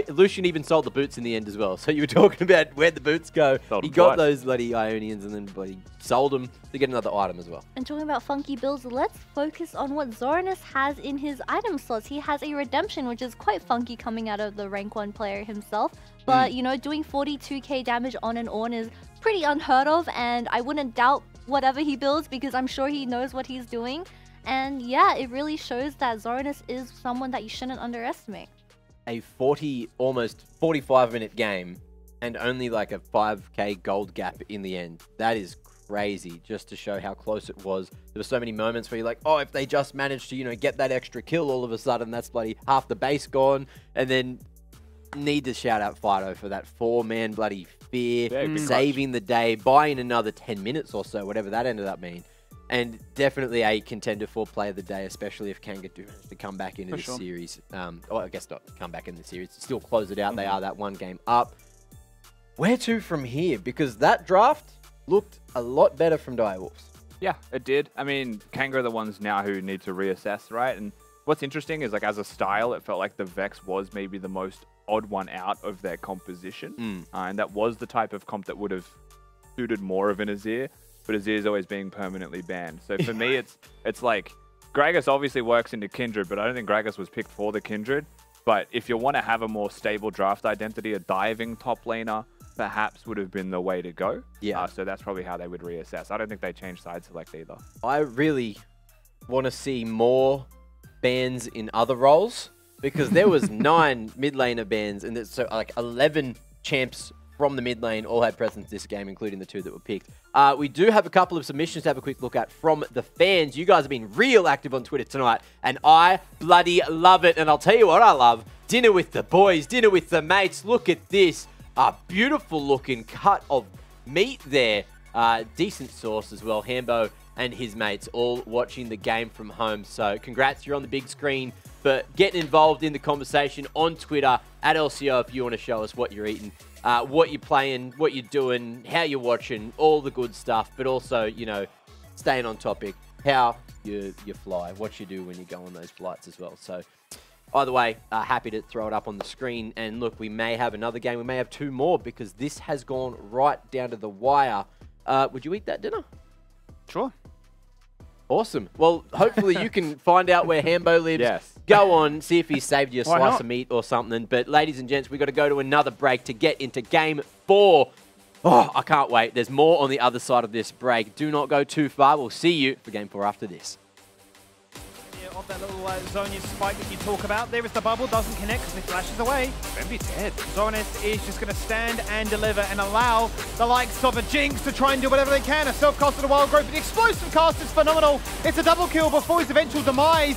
Lucian even sold the boots in the end as well. So you were talking about where'd the boots go. He got those bloody Ionians and then bloody sold them to get another item as well. And talking about funky builds, let's focus on what Zoranus has in his item slots. He has a Redemption, which is quite funky coming out of the rank 1 player himself. But, you know, doing 42k damage on an Ornn is pretty unheard of, and I wouldn't doubt whatever he builds because I'm sure he knows what he's doing. And yeah, it really shows that Zoranus is someone that you shouldn't underestimate. A almost 45-minute game and only like a 5k gold gap in the end. That is crazy, just to show how close it was. There were so many moments where you're like, oh, if they just managed to, you know, get that extra kill, all of a sudden that's bloody half the base gone. And then need to shout out Fido for that 4-man bloody fear, saving the day, buying another 10 minutes or so, whatever that ended up being. And definitely a contender for Player of the Day, especially if Kanga do manage to come back into the series. Well, I guess not come back in the series, still close it out. They are that one game up. Where to from here? Because that draft looked a lot better from Direwolves. Yeah, it did. I mean, Kanga are the ones now who need to reassess, right? And what's interesting is, like, as a style, it felt like the Vex was maybe the most odd one out of their composition. And that was the type of comp that would have suited more of an Azir. But Azir's always being permanently banned. So for me, it's like, Gragas obviously works into Kindred, but I don't think Gragas was picked for the Kindred. But if you want to have a more stable draft identity, a diving top laner perhaps would have been the way to go. Yeah. So that's probably how they would reassess. I don't think they change side select either. I really want to see more bans in other roles, because there was 9 mid laner bans, and so like 11 champs from the mid lane all had presence this game, including the 2 that were picked. We do have a couple of submissions to have a quick look at from the fans. You guys have been real active on Twitter tonight, and I bloody love it. And I'll tell you what I love. Dinner with the boys, dinner with the mates. Look at this. A beautiful looking cut of meat there. Decent sauce as well. Hambo and his mates all watching the game from home. So congrats, you're on the big screen. But getting involved in the conversation on Twitter at LCO if you want to show us what you're eating. What you're playing, what you're doing, how you're watching, all the good stuff, but also, you know, staying on topic, how you fly, what you do when you go on those flights as well. So either way, happy to throw it up on the screen. And look, we may have another game. We may have 2 more because this has gone right down to the wire. Would you eat that dinner? Sure. Awesome. Well, hopefully you can find out where Hambo lives. Yes. Go on, see if he saved you a slice of meat or something. But ladies and gents, we've got to go to another break to get into Game 4. Oh, I can't wait. There's more on the other side of this break. Do not go too far. We'll see you for Game 4 after this. Of that little Zhonya's spike that you talk about. There is the bubble, doesn't connect because it flashes away. Bemby's dead. Zoranus is just going to stand and deliver and allow the likes of a Jinx to try and do whatever they can. A self-casted wild growth, but the explosive cast is phenomenal. It's a double kill before his eventual demise.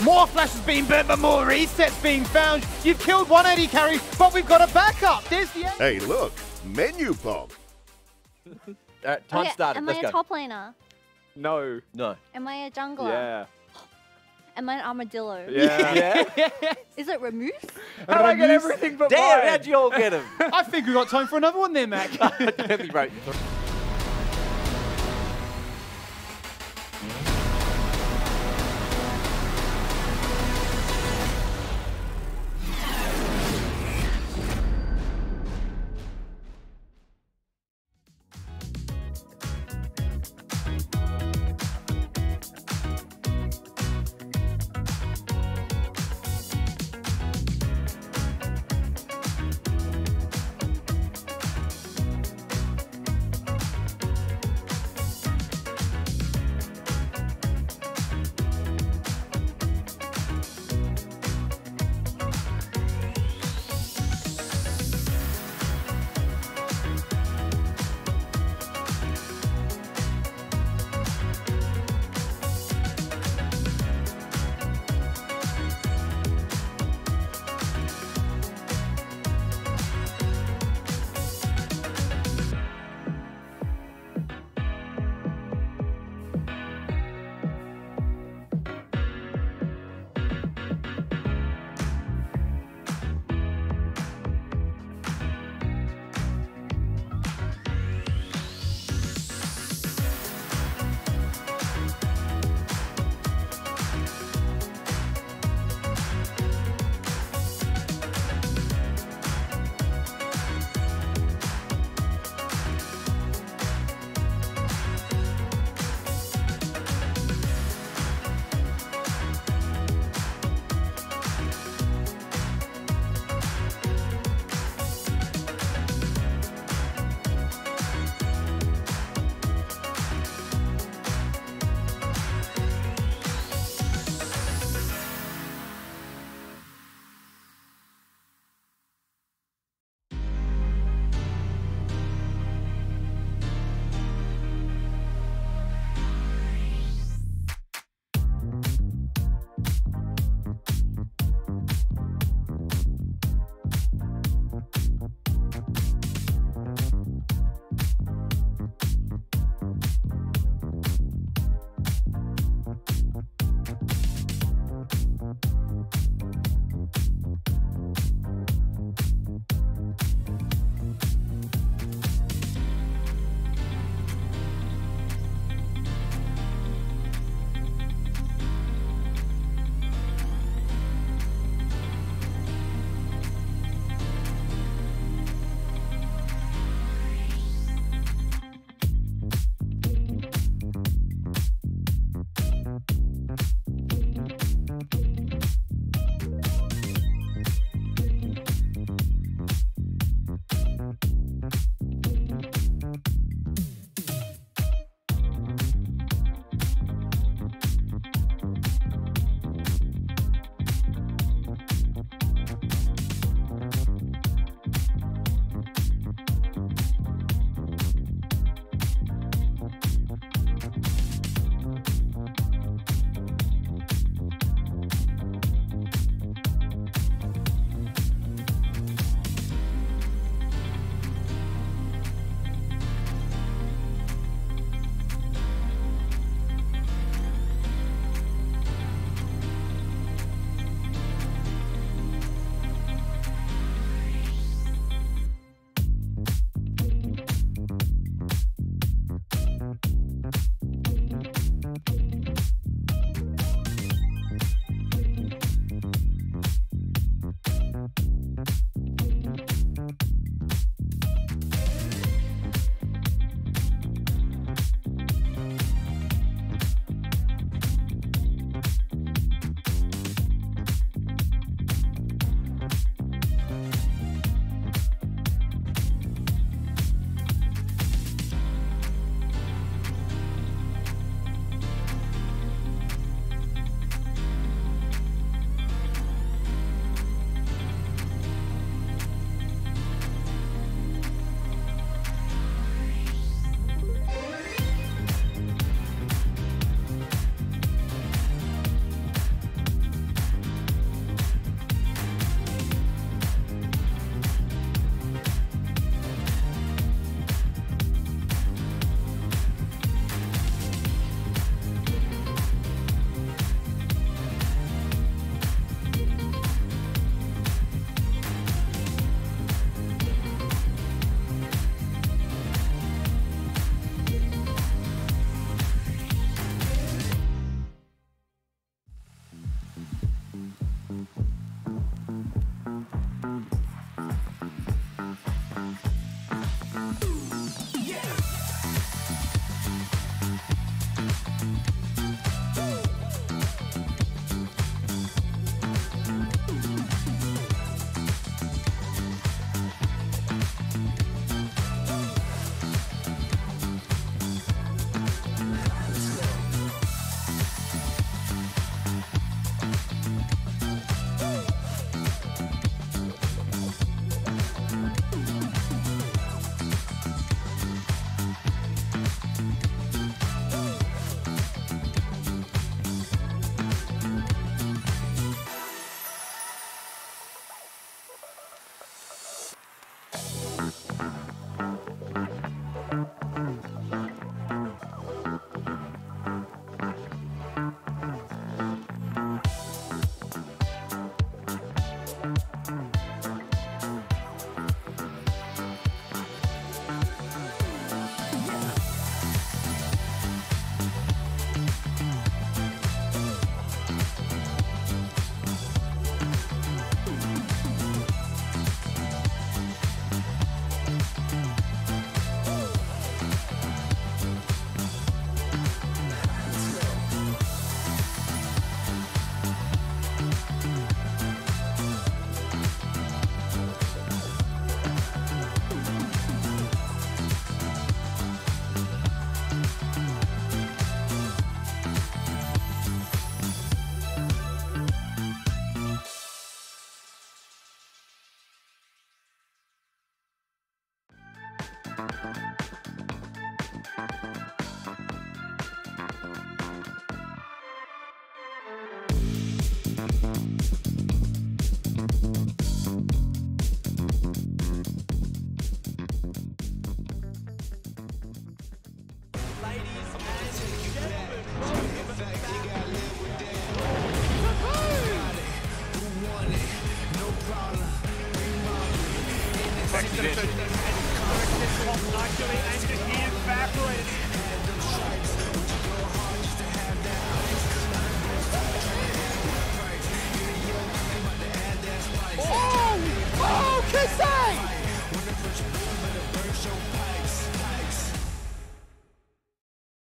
More flashes being burnt, but more resets being found. You've killed 180 carry, but we've got a backup. There's the end. Hey, look, Menulog. Time started. Am Let's I go. a top laner? No. No. Am I a jungler? Yeah. Am I an armadillo? Yeah. Is it Ramuse? How did I get everything but Damn, mine? how'd you all get him? I think we got time for another one there, Mac. He wrote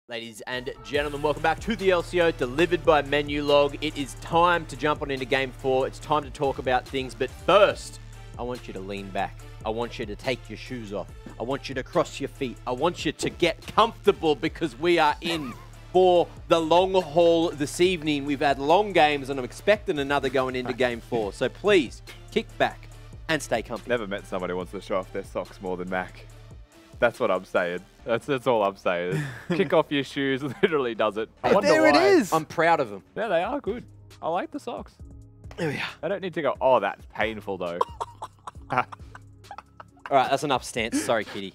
Ladies and gentlemen, welcome back to the LCO, delivered by Menulog. It is time to jump on into Game 4. It's time to talk about things, but first, I want you to lean back. I want you to take your shoes off. I want you to cross your feet. I want you to get comfortable because we are in for the long haul this evening. We've had long games, and I'm expecting another going into Game 4. So please, kick back and stay comfortable. Never met somebody who wants to show off their socks more than Mac. That's what I'm saying. That's all I'm saying. Kick off your shoes literally does it. Hey, there it is. I'm proud of them. Yeah, they are good. I like the socks. There we are. I don't need to go, oh, that's painful though. All right, that's enough stance. Sorry, Kitty.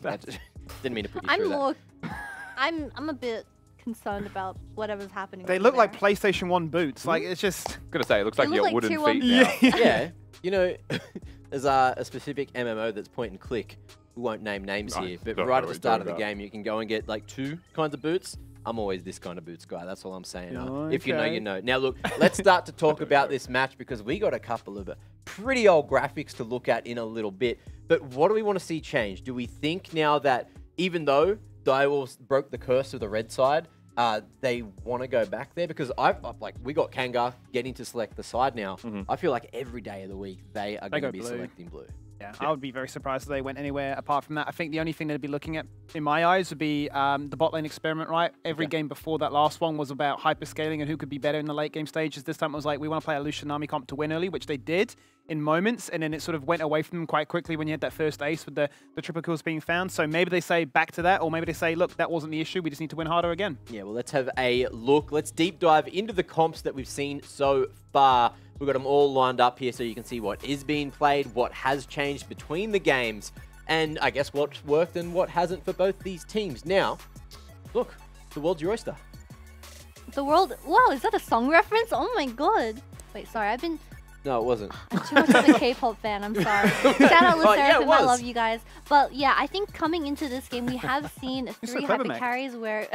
Didn't mean to put you through that. I'm a bit concerned about whatever's happening. They look like PlayStation 1 boots. Like, it's just... I'm going to say, it looks like you got wooden feet now. Yeah. You know, there's a specific MMO that's point and click. We won't name names here, but right at the start of the game, you can go and get like 2 kinds of boots. I'm always this kind of boots guy. That's all I'm saying. If you know, you know. Now, look, let's start to talk about this match because we got a couple of pretty old graphics to look at in a little bit. But what do we want to see change? Do we think now that even though Direwolves broke the curse of the red side, they want to go back there? Because we got Kanga getting to select the side now. I feel like every day of the week they are going to be selecting blue. Yeah, I would be very surprised if they went anywhere apart from that. I think the only thing they'd be looking at, in my eyes, would be the bot lane experiment, right? Every game before that last one was about hyperscaling and who could be better in the late game stages. This time it was like, we want to play a Lucian army comp to win early, which they did in moments, and then it sort of went away from them quite quickly when you had that first ace with the triple kills being found. So maybe they say back to that, or maybe they say, look, that wasn't the issue, we just need to win harder again. Yeah, well, let's have a look. Let's deep dive into the comps that we've seen so far. We've got them all lined up here so you can see what is being played, what has changed between the games, and I guess what's worked and what hasn't for both these teams. Now, look, the world's your oyster. The world... Wow, is that a song reference? Oh my god. Wait, sorry, I've been... No, it wasn't. I'm too much of a K-pop fan, I'm sorry. Shout out Lucerafim, I love you guys. But yeah, I think coming into this game, we have seen 3 hyper carries where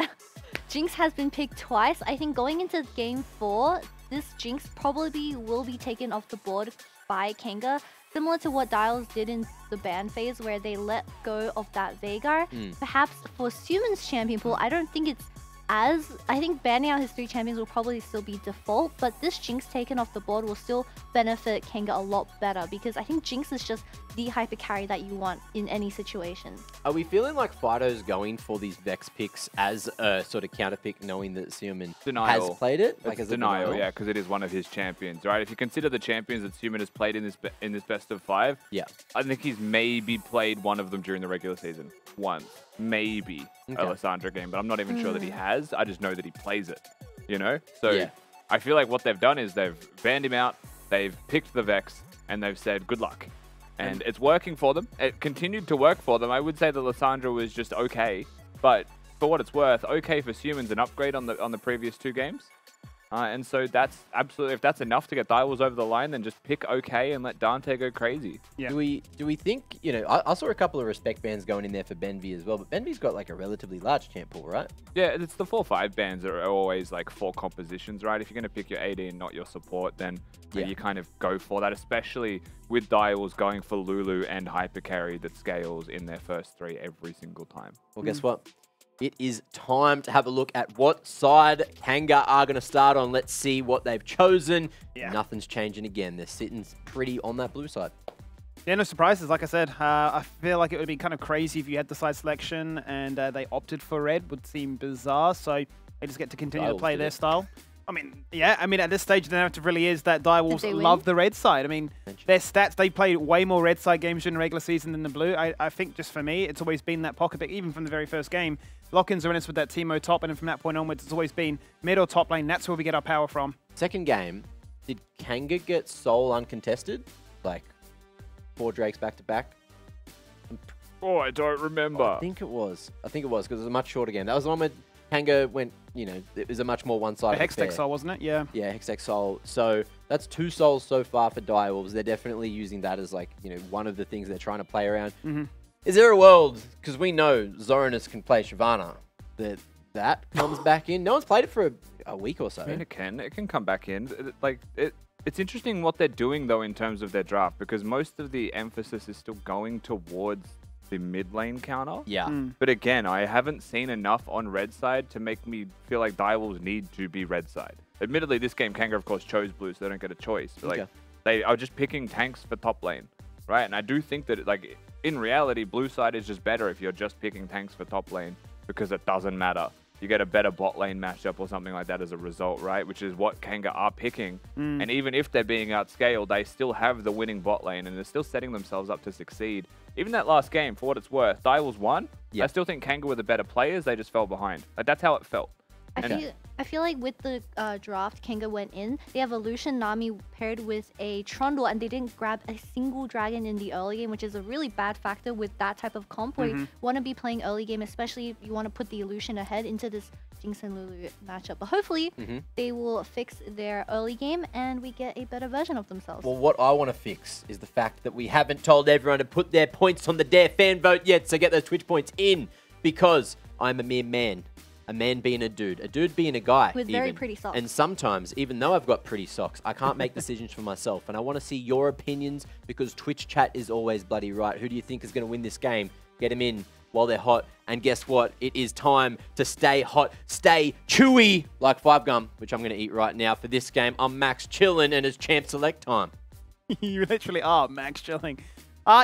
Jinx has been picked twice. I think going into Game 4, this Jinx probably will be taken off the board by Kanga, similar to what Dials did in the ban phase where they let go of that Veigar. Perhaps for Suman's champion pool, I don't think it's as... I think banning out his 3 champions will probably still be default, but this Jinx taken off the board will still benefit Kanga a lot better because I think Jinx is just the hyper carry that you want in any situation. Are we feeling like Fido's going for these Vex picks as a sort of counter pick, knowing that Suman has played it? Like as denial, yeah, because it is one of his champions, right? If you consider the champions that Suman has played in this best of 5, I think he's maybe played one of them during the regular season. Once. Maybe a Lissandra game, but I'm not even sure that he has. I just know that he plays it, you know? So I feel like what they've done is they've banned him out, they've picked the Vex, and they've said, good luck. And it's working for them. It continued to work for them. I would say that Lissandra was just okay, but for what it's worth, okay for Suman's an upgrade on the previous 2 games. And so that's absolutely, if that's enough to get Direwolves over the line, then just pick okay and let Dante go crazy. Yeah. Do we think, you know, I saw a couple of respect bans going in there for Benvi as well, but Benvi's got like a relatively large champ pool, right? Yeah, it's the 4-5 bans that are always like 4 compositions, right? If you're going to pick your AD and not your support, then you kind of go for that, especially with Direwolves going for Lulu and hyper carry that scales in their first 3 every single time. Well, guess what? It is time to have a look at what side Kanga are going to start on. Let's see what they've chosen. Nothing's changing again. They're sitting pretty on that blue side. Yeah, no surprises. Like I said, I feel like it would be kind of crazy if you had the side selection and they opted for red. Would seem bizarre. So they just get to continue to play their style. I mean, yeah. I mean, at this stage, the narrative really is that Direwolves love the red side. I mean, their stats, they played way more red side games during the regular season than the blue. I think just for me, it's always been that pocket pick, even from the very first game. Lock-ins are in us with that Teemo top, and then from that point onwards, it's always been mid or top lane. That's where we get our power from. Second game, did Kanga get Soul uncontested? Like 4 Drakes back-to-back? Oh, I don't remember. I think it was because it was a much shorter game. That was the one where Kanga went, it was a much more one-sided affair. Hextech Soul, wasn't it? Yeah. Yeah, Hextech Soul. So that's 2 souls so far for Direwolves. They're definitely using that as one of the things they're trying to play around. Is there a world, because we know Zoranus can play Shyvana, that comes back in? No one's played it for a week or so. I mean, it can come back in. It's interesting what they're doing, though, in terms of their draft, because most of the emphasis is still going towards the mid lane counter. Yeah. But again, I haven't seen enough on red side to make me feel like Direwolves need to be red side. Admittedly, this game, Kanga, of course, chose blue, so they don't get a choice. But, they are just picking tanks for top lane, right? And I do think that, in reality, blue side is just better if you're just picking tanks for top lane, because it doesn't matter. You get a better bot lane matchup or something like that as a result, right? Which is what Kanga are picking. And even if they're being outscaled, they still have the winning bot lane, and they're still setting themselves up to succeed. Even that last game, for what it's worth, Direwolves won. I still think Kanga were the better players. They just fell behind. That's how it felt. I feel like with the draft, Kanga went in. They have a Lucian Nami paired with a Trundle, and they didn't grab a single dragon in the early game, which is a really bad factor with that type of comp, where you want to be playing early game, especially if you want to put the Lucian ahead into this Jinx and Lulu matchup. But hopefully, they will fix their early game, and we get a better version of themselves. Well, what I want to fix is the fact that we haven't told everyone to put their points on the Dare fan vote yet, so get those Twitch points in, because I'm a mere man. A man being a dude being a guy. With very pretty socks. And sometimes, even though I've got pretty socks, I can't make decisions for myself. And I want to see your opinions, because Twitch chat is always bloody right. Who do you think is going to win this game? Get them in while they're hot. And guess what? It is time to stay hot, stay chewy, like 5-gum, which I'm going to eat right now for this game. I'm Max chilling, and it's champ select time. You literally are Max chilling.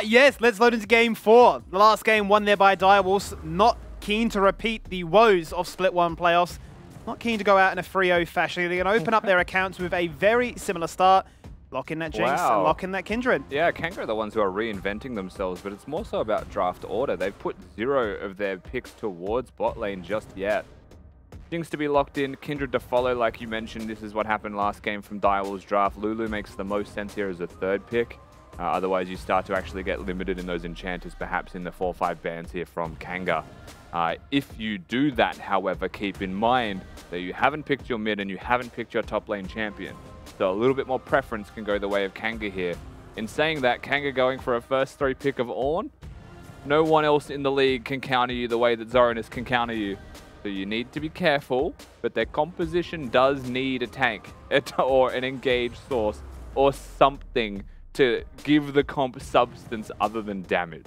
Yes, let's load into game 4. The last game won there by Direwolves. Not keen to repeat the woes of Split 1 playoffs. Not keen to go out in a 3-0 fashion. They're going to open up their accounts with a very similar start. Lock in that Jinx and lock in that Kindred. Yeah, Kanga are the ones who are reinventing themselves, but it's more so about draft order. They've put 0 of their picks towards bot lane just yet. Jinx to be locked in, Kindred to follow, like you mentioned. This is what happened last game from Direwolves draft. Lulu makes the most sense here as a 3rd pick. Otherwise, you start to actually get limited in those enchanters, perhaps in the 4-5 bans here from Kanga. If you do that, however, keep in mind that you haven't picked your mid and you haven't picked your top lane champion. So a little bit more preference can go the way of Kanga here. In saying that, Kanga going for a first 3 pick of Ornn. No one else in the league can counter you the way that Zoranus can counter you. So you need to be careful, but their composition does need a tank or an engaged source or something to give the comp substance other than damage.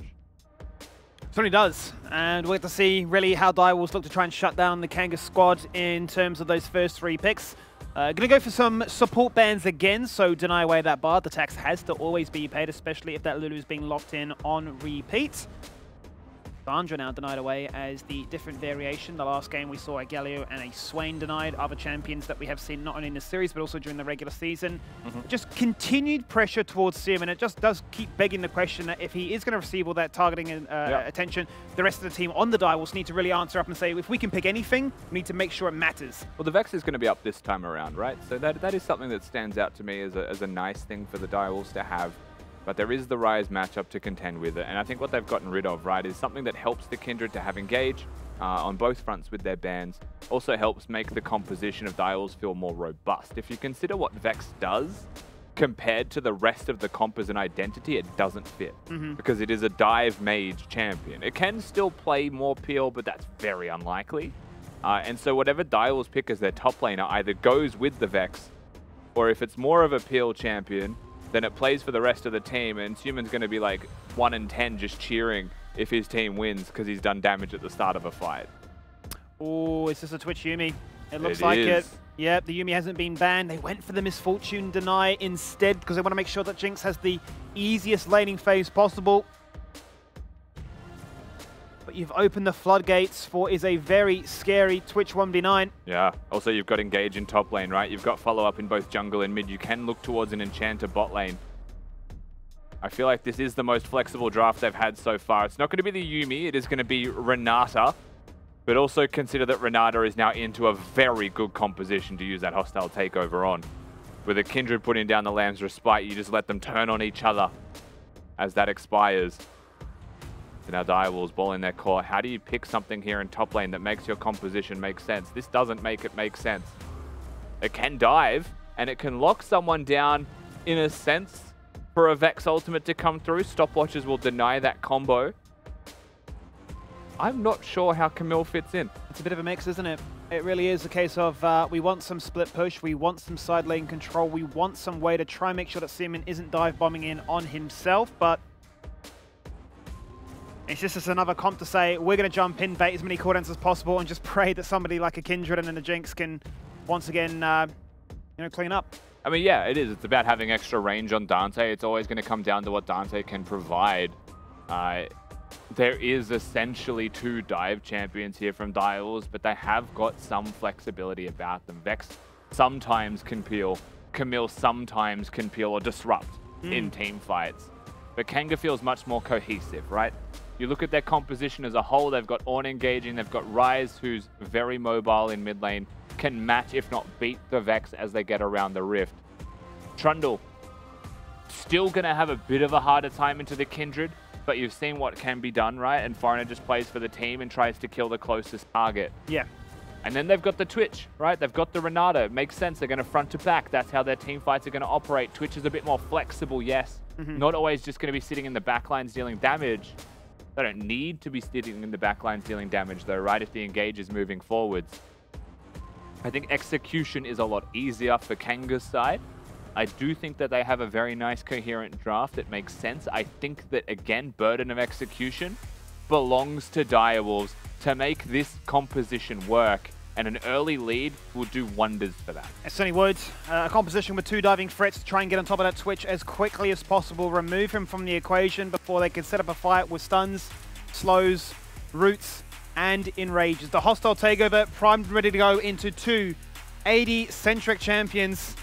Certainly does. And we'll get to see really how Direwolves look to try and shut down the Kanga squad in terms of those first 3 picks. Gonna go for some support bans again, so deny away that bar. The tax has to always be paid, especially if that Lulu is being locked in on repeat. Sandra now denied away as the different variation. The last game we saw a Galio and a Swain denied, other champions that we have seen not only in the series but also during the regular season. Just continued pressure towards Sim, and it just does keep begging the question that if he is going to receive all that targeting and attention, the rest of the team on the Direwolves need to really answer up and say, if we can pick anything, we need to make sure it matters. Well, the Vex is going to be up this time around, right? So that is something that stands out to me as a nice thing for the Direwolves to have. But there is the Ryze matchup to contend with it. And I think what they've gotten rid of, right, is something that helps the Kindred to have engage on both fronts with their bans. Also helps make the composition of Direwolves feel more robust. If you consider what Vex does compared to the rest of the comp as an identity, it doesn't fit. Because it is a dive mage champion. It can still play more peel, but that's very unlikely. And so whatever Direwolves pick as their top laner either goes with the Vex, or if it's more of a peel champion, then it plays for the rest of the team, and Suman's going to be like 1 in 10 just cheering if his team wins because he's done damage at the start of a fight. Oh, it's just a Twitch Yuumi. It looks like it. Yeah, the Yuumi hasn't been banned. They went for the Misfortune Deny instead because they want to make sure that Jinx has the easiest laning phase possible. But But you've opened the floodgates for is a very scary Twitch 1v9. Yeah. Also, you've got Engage in top lane, right? You've got follow-up in both jungle and mid. You can look towards an Enchanter bot lane. I feel like this is the most flexible draft they've had so far. It's not going to be the Yuumi. It is going to be Renata. But also consider that Renata is now into a very good composition to use that hostile takeover on. With a Kindred putting down the Lamb's Respite, you just let them turn on each other as that expires. So now Direwolves ball in their court. How do you pick something here in top lane that makes your composition make sense? This doesn't make it make sense. It can dive, and it can lock someone down in a sense for a Vex ultimate to come through. Stopwatches will deny that combo. I'm not sure how Camille fits in. It's a bit of a mix, isn't it? It really is a case of we want some split push, we want some side lane control, we want some way to try and make sure that Seaman isn't dive bombing in on himself, but it's just another comp to say, we're going to jump in, bait as many cooldowns as possible, and just pray that somebody like a Kindred and a Jinx can once again, clean up. I mean, yeah, it is. It's about having extra range on Dante. It's always going to come down to what Dante can provide. There is essentially 2 dive champions here from Direwolves, but they have got some flexibility about them. Vex sometimes can peel. Camille sometimes can peel or disrupt in team fights. But Kanga feels much more cohesive, right? You look at their composition as a whole, they've got Ornn engaging, they've got Ryze, who's very mobile in mid lane, can match, if not beat, the Vex as they get around the Rift. Trundle, still going to have a bit of a harder time into the Kindred, but you've seen what can be done, right? And Foreigner just plays for the team and tries to kill the closest target. Yeah. And then they've got the Twitch, right? They've got the Renata. It makes sense. They're going to front to back. That's how their team fights are going to operate. Twitch is a bit more flexible, yes. Not always just going to be sitting in the backlines dealing damage. They don't need to be sitting in the backlines dealing damage, though, right? If the engage is moving forwards. I think execution is a lot easier for Kanga's side. I do think that they have a very nice, coherent draft that makes sense. I think that, again, burden of execution belongs to Direwolves to make this composition work, and an early lead will do wonders for that. It certainly would. A composition with 2 diving threats to try and get on top of that Twitch as quickly as possible, remove him from the equation before they can set up a fight with stuns, slows, roots, and enrages. The hostile takeover primed and ready to go into 2 AD-centric champions.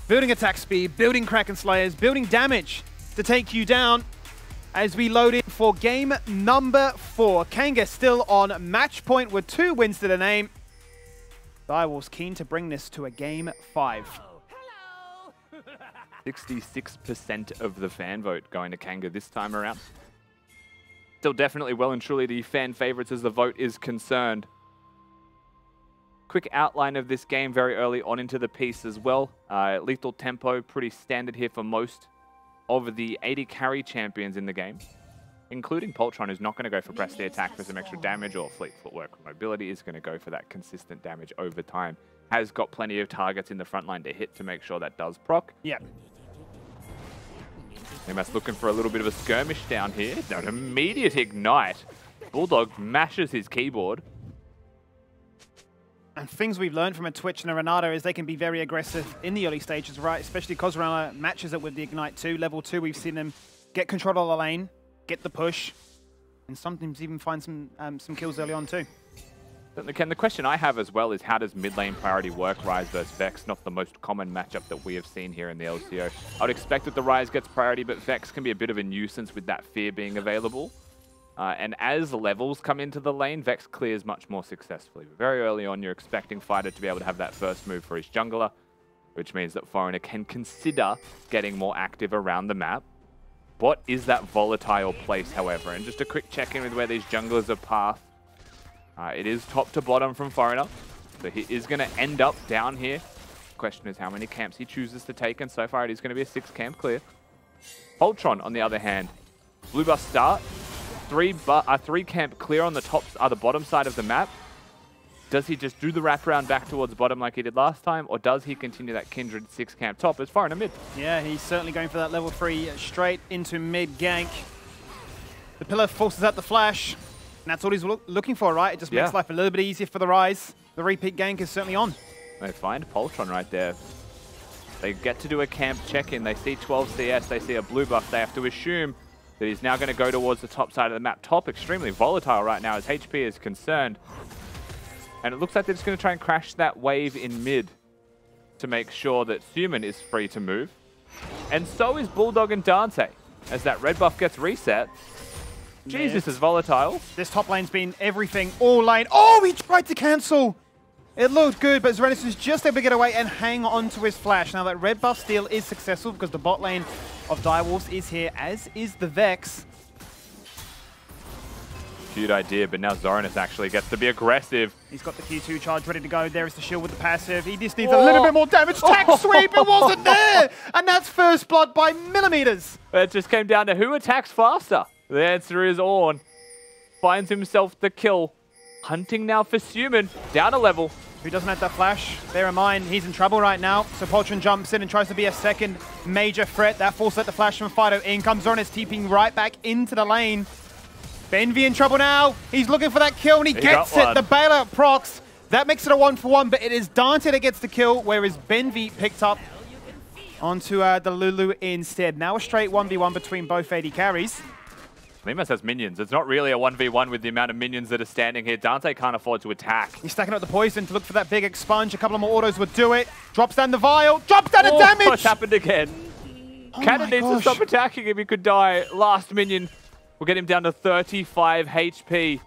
Building attack speed, building Kraken Slayers, building damage to take you down as we load in for game number 4. Kanga still on match point with 2 wins to the name. Direwolves keen to bring this to a game 5. 66% of the fan vote going to Kanga this time around. Still definitely well and truly the fan favorites as the vote is concerned. Quick outline of this game very early on into the piece as well. Lethal tempo, pretty standard here for most of the 80 carry champions in the game, including Poltron, who's not going to go for press the attack for some extra damage, or fleet footwork or mobility, is going to go for that consistent damage over time. Has got plenty of targets in the front line to hit to make sure that does proc. Yeah. Nemas looking for a little bit of a skirmish down here. An immediate ignite. Bulldog mashes his keyboard. And things we've learned from a Twitch and a Renata is they can be very aggressive in the early stages, right? Especially because Renata matches it with the Ignite 2. Level 2, we've seen them get control of the lane, get the push, and sometimes even find some kills early on too. Ken, the question I have as well is, how does mid lane priority work, Ryze versus Vex? Not the most common matchup that we have seen here in the LCO. I would expect that the Ryze gets priority, but Vex can be a bit of a nuisance with that fear being available. And as levels come into the lane, Vex clears much more successfully. Very early on, you're expecting Fighter to be able to have that first move for his jungler, which means that Foreigner can consider getting more active around the map. What is that volatile place, however? And just a quick check-in with where these junglers are pathed. It is top to bottom from Foreigner, so he is going to end up down here. Question is how many camps he chooses to take, and so far it is going to be a 6-camp clear. Poltron, on the other hand, blue buff start. 3 camp clear on the the bottom side of the map. Does he just do the wraparound back towards bottom like he did last time, or does he continue that Kindred 6-camp top as Foreigner mid? Yeah, he's certainly going for that level 3 straight into mid gank. The pillar forces out the flash, and that's all he's looking for, right? It just makes life a little bit easier for the Ryze. The repeat gank is certainly on. They find Poltron right there. They get to do a camp check-in. They see 12 CS, they see a blue buff. They have to assume that he's now going to go towards the top side of the map. Top extremely volatile right now as HP is concerned. And it looks like they're just going to try and crash that wave in mid to make sure that Human is free to move. And so is Bulldog and Dante as that red buff gets reset. Jeez, this is volatile. This top lane's been everything all lane. Oh, he tried to cancel. It looked good, but Zoranis is just able to get away and hang on to his flash. Now that red buff steal is successful because the bot lane of Direwolves is here, as is the Vex. Cute idea, but now Zoranis actually gets to be aggressive. He's got the Q2 charge ready to go. There is the shield with the passive. He just needs a little bit more damage. Tack sweep, it wasn't there! And that's first blood by millimeters. It just came down to who attacks faster. The answer is Ornn. Finds himself the kill. Hunting now for Suman. Down a level. Who doesn't have that flash? Bear in mind, he's in trouble right now. So Poltron jumps in and tries to be a second major threat. That forces the flash from Fido. In comes Zoranis, TPing right back into the lane. Benvi in trouble now. He's looking for that kill and he gets it. The bailout procs. That makes it a 1-for-1, but it is Dante that gets the kill, whereas Benvi picked up onto the Lulu instead. Now a straight 1v1 between both AD carries. Limas has minions. It's not really a 1v1 with the amount of minions that are standing here. Dante can't afford to attack. He's stacking up the poison to look for that big expunge. A couple of more autos would do it. Drops down the vial. Drops down the damage! What happened again? Cannon needs to stop attacking him. He could die. Last minion will get him down to 35 HP.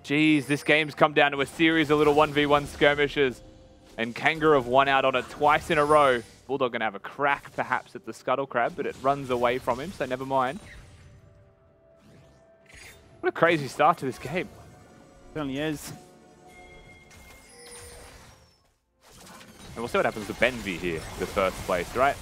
Jeez, this game's come down to a series of little 1v1 skirmishes. And Kanga have won out on it twice in a row. Bulldog going to have a crack perhaps at the Scuttle Crab, but it runs away from him, so never mind. What a crazy start to this game. Certainly is. And we'll see what happens to Benvi here, the first place, right?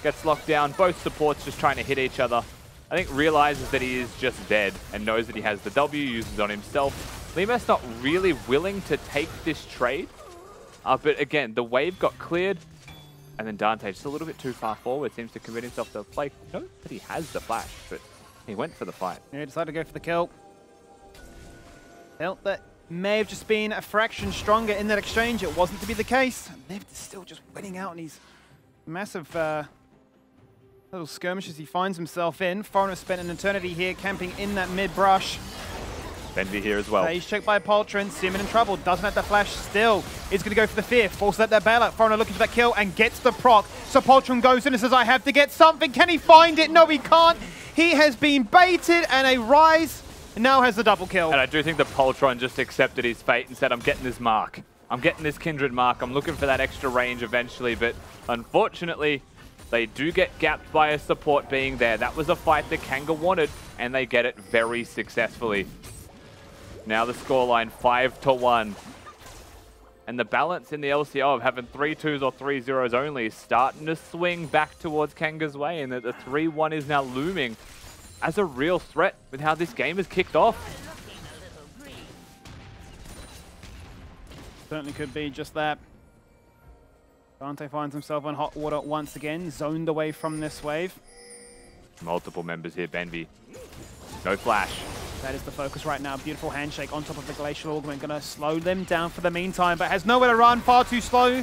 Gets locked down, both supports just trying to hit each other. I think realizes that he is just dead and knows that he has the W, uses on himself. Limas not really willing to take this trade. But again, the wave got cleared. And then Dante just a little bit too far forward, seems to commit himself to the play. Note that he has the flash, but he went for the fight. Yeah, decided to go for the kill. Felt that may have just been a fraction stronger in that exchange. It wasn't to be the case. Nev is still just winning out in these massive little skirmishes he finds himself in. Foreigner spent an eternity here camping in that mid brush. Benvi here as well. He's checked by Poltron. Simon in trouble. Doesn't have the flash still. Is going to go for the fear. Forces out that bailout. Foreigner looking for that kill and gets the proc. So Poltron goes in and says, I have to get something. Can he find it? No, he can't. He has been baited and a Rise now has the double kill. And I do think the Poltron just accepted his fate and said, I'm getting this mark. I'm getting this Kindred mark. I'm looking for that extra range eventually. But unfortunately, they do get gapped by a support being there. That was a fight that Kanga wanted, and they get it very successfully. Now the scoreline 5-1. And the balance in the LCO of having 3-2s or 3-0s only is starting to swing back towards Kanga's way, and that the 3-1 is now looming as a real threat with how this game has kicked off. Certainly could be just that. Dante finds himself on hot water once again, zoned away from this wave. Multiple members here, Benvi. No flash. That is the focus right now. Beautiful handshake on top of the Glacial Augment. Going to slow them down for the meantime, but has nowhere to run. Far too slow.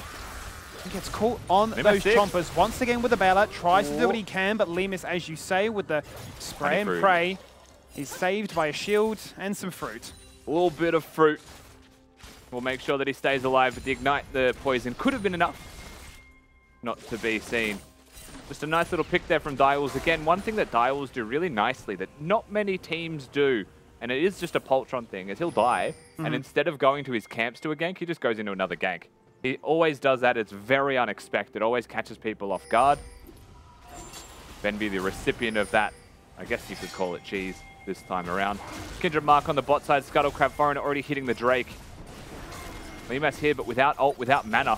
He gets caught on those chompers. Once again with the bailout. Tries to do what he can, but Limas, as you say, with the spray and pray, is saved by a shield and some fruit. A little bit of fruit. We'll make sure that he stays alive, but the Ignite, the poison could have been enough not to be seen. Just a nice little pick there from Direwolves. Again, one thing that Direwolves do really nicely that not many teams do, and it is just a Poltron thing, is he'll die, and instead of going to his camps to a gank, he just goes into another gank. He always does that. It's very unexpected. Always catches people off guard. Benvi, the recipient of that, I guess you could call it cheese this time around. Kindred mark on the bot side. Scuttle Crab Foreigner already hitting the Drake. Limas here, but without ult, without mana.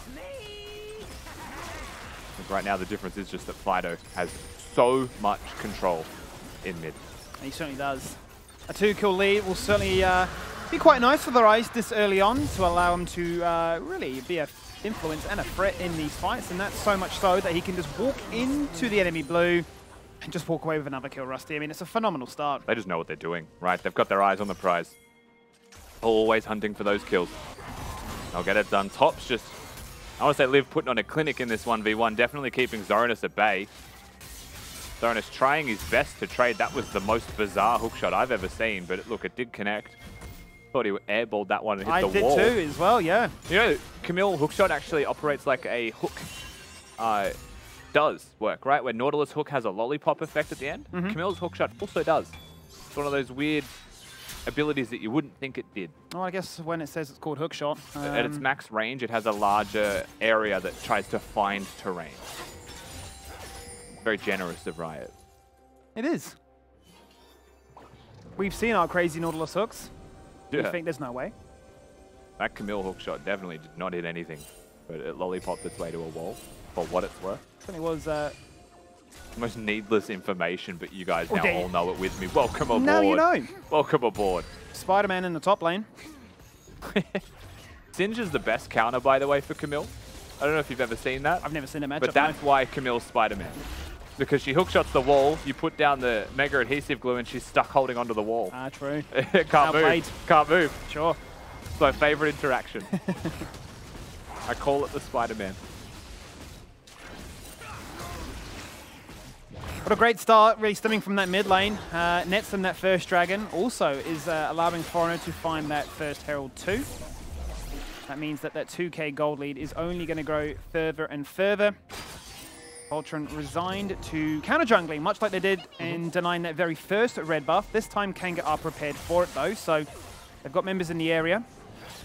Right now, the difference is just that Fido has so much control in mid. He certainly does. A 2-kill lead will certainly be quite nice for the Rise this early on to allow him to really be an influence and a threat in these fights, and that's so much so that he can just walk into the enemy blue and just walk away with another kill, Rusty. I mean, it's a phenomenal start. They just know what they're doing, right? They've got their eyes on the prize. Always hunting for those kills. They'll get it done. Top's just, I want to say, Liv putting on a clinic in this 1v1, definitely keeping Zoranis at bay. Thronis trying his best to trade. That was the most bizarre hookshot I've ever seen, but look, it did connect. Thought he airballed that one and hit the wall. I did too as well, yeah. You know, Camille hookshot actually operates like a hook does work, right? Where Nautilus hook has a lollipop effect at the end. Camille's hookshot also does. It's one of those weird abilities that you wouldn't think it did. Oh, I guess when it says it's called hookshot. At its max range, it has a larger area that tries to find terrain. Very generous of Riot. It is. We've seen our crazy Nautilus hooks. Yeah. You think there's no way? That Camille hookshot definitely did not hit anything, but it lollipopped its way to a wall, for what it's worth. Certainly was... The most needless information, but you guys now all know it with me. Welcome aboard. Now you know. Welcome aboard. Spider-Man in the top lane. Singe is the best counter, by the way, for Camille. I don't know if you've ever seen that. I've never seen a matchup. But that's why Camille's Spider-Man. Because she hookshots the wall, you put down the mega adhesive glue, and she's stuck holding onto the wall. Ah, true. Can't move. Can't move. Sure. It's my favorite interaction. I call it the Spider-Man. What a great start, really stemming from that mid lane. Nets from that first dragon also is allowing Foreigner to find that first Herald 2. That means that that 2k gold lead is only going to grow further and further. Voltron resigned to counter jungling, much like they did in denying that very first red buff. This time Kanga are prepared for it though, so they've got members in the area.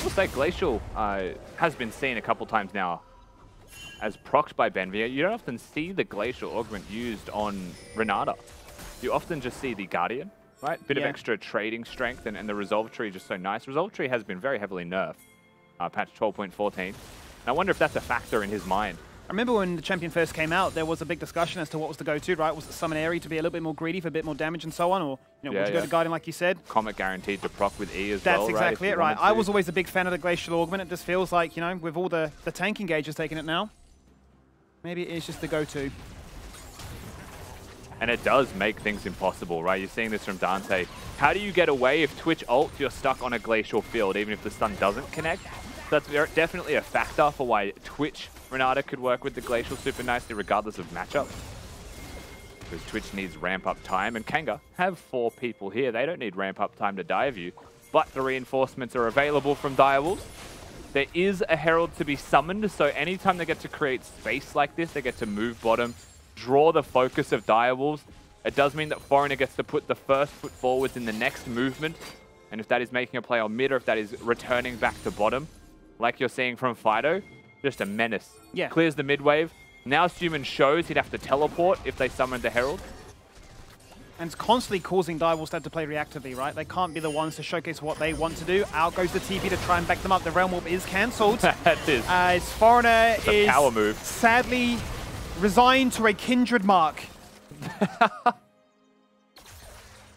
I will say Glacial has been seen a couple times now as procced by Benvia. You don't often see the Glacial augment used on Renata. You often just see the Guardian, right? Bit of extra trading strength, and the Resolve Tree just so nice. Resolve Tree has been very heavily nerfed, patch 12.14. And I wonder if that's a factor in his mind. I remember when the champion first came out, there was a big discussion as to what was the go-to, right? Was it summon Airy to be a little bit more greedy for a bit more damage and so on? Or, you know, would you go to Guardian like you said? Comet guaranteed to proc with E as well, right? That's exactly it, right? I was always a big fan of the Glacial Augment. It just feels like, you know, with all the tank engages taking it now, maybe it is just the go-to. And it does make things impossible, right? You're seeing this from Dante. How do you get away if Twitch ults, you're stuck on a Glacial field, even if the stun doesn't connect? So that's definitely a factor for why Twitch Renata could work with the Glacial super nicely, regardless of matchup. Because Twitch needs ramp-up time, and Kanga have 4 people here. They don't need ramp-up time to dive you, but the reinforcements are available from Direwolves. There is a Herald to be summoned, so anytime they get to create space like this, they get to move bottom, draw the focus of Direwolves. It does mean that Foreigner gets to put the first foot forwards in the next movement, and if that is making a play on mid, or if that is returning back to bottom, like you're seeing from Fido, just a menace. Yeah. Clears the mid wave. Now Suman shows he'd have to teleport if they summoned the Herald. And it's constantly causing Direwolves to have to play reactively, right? They can't be the ones to showcase what they want to do. Out goes the TP to try and back them up. The Realm Warp is cancelled. That is. As Foreigner is power move. Sadly resigned to a kindred mark.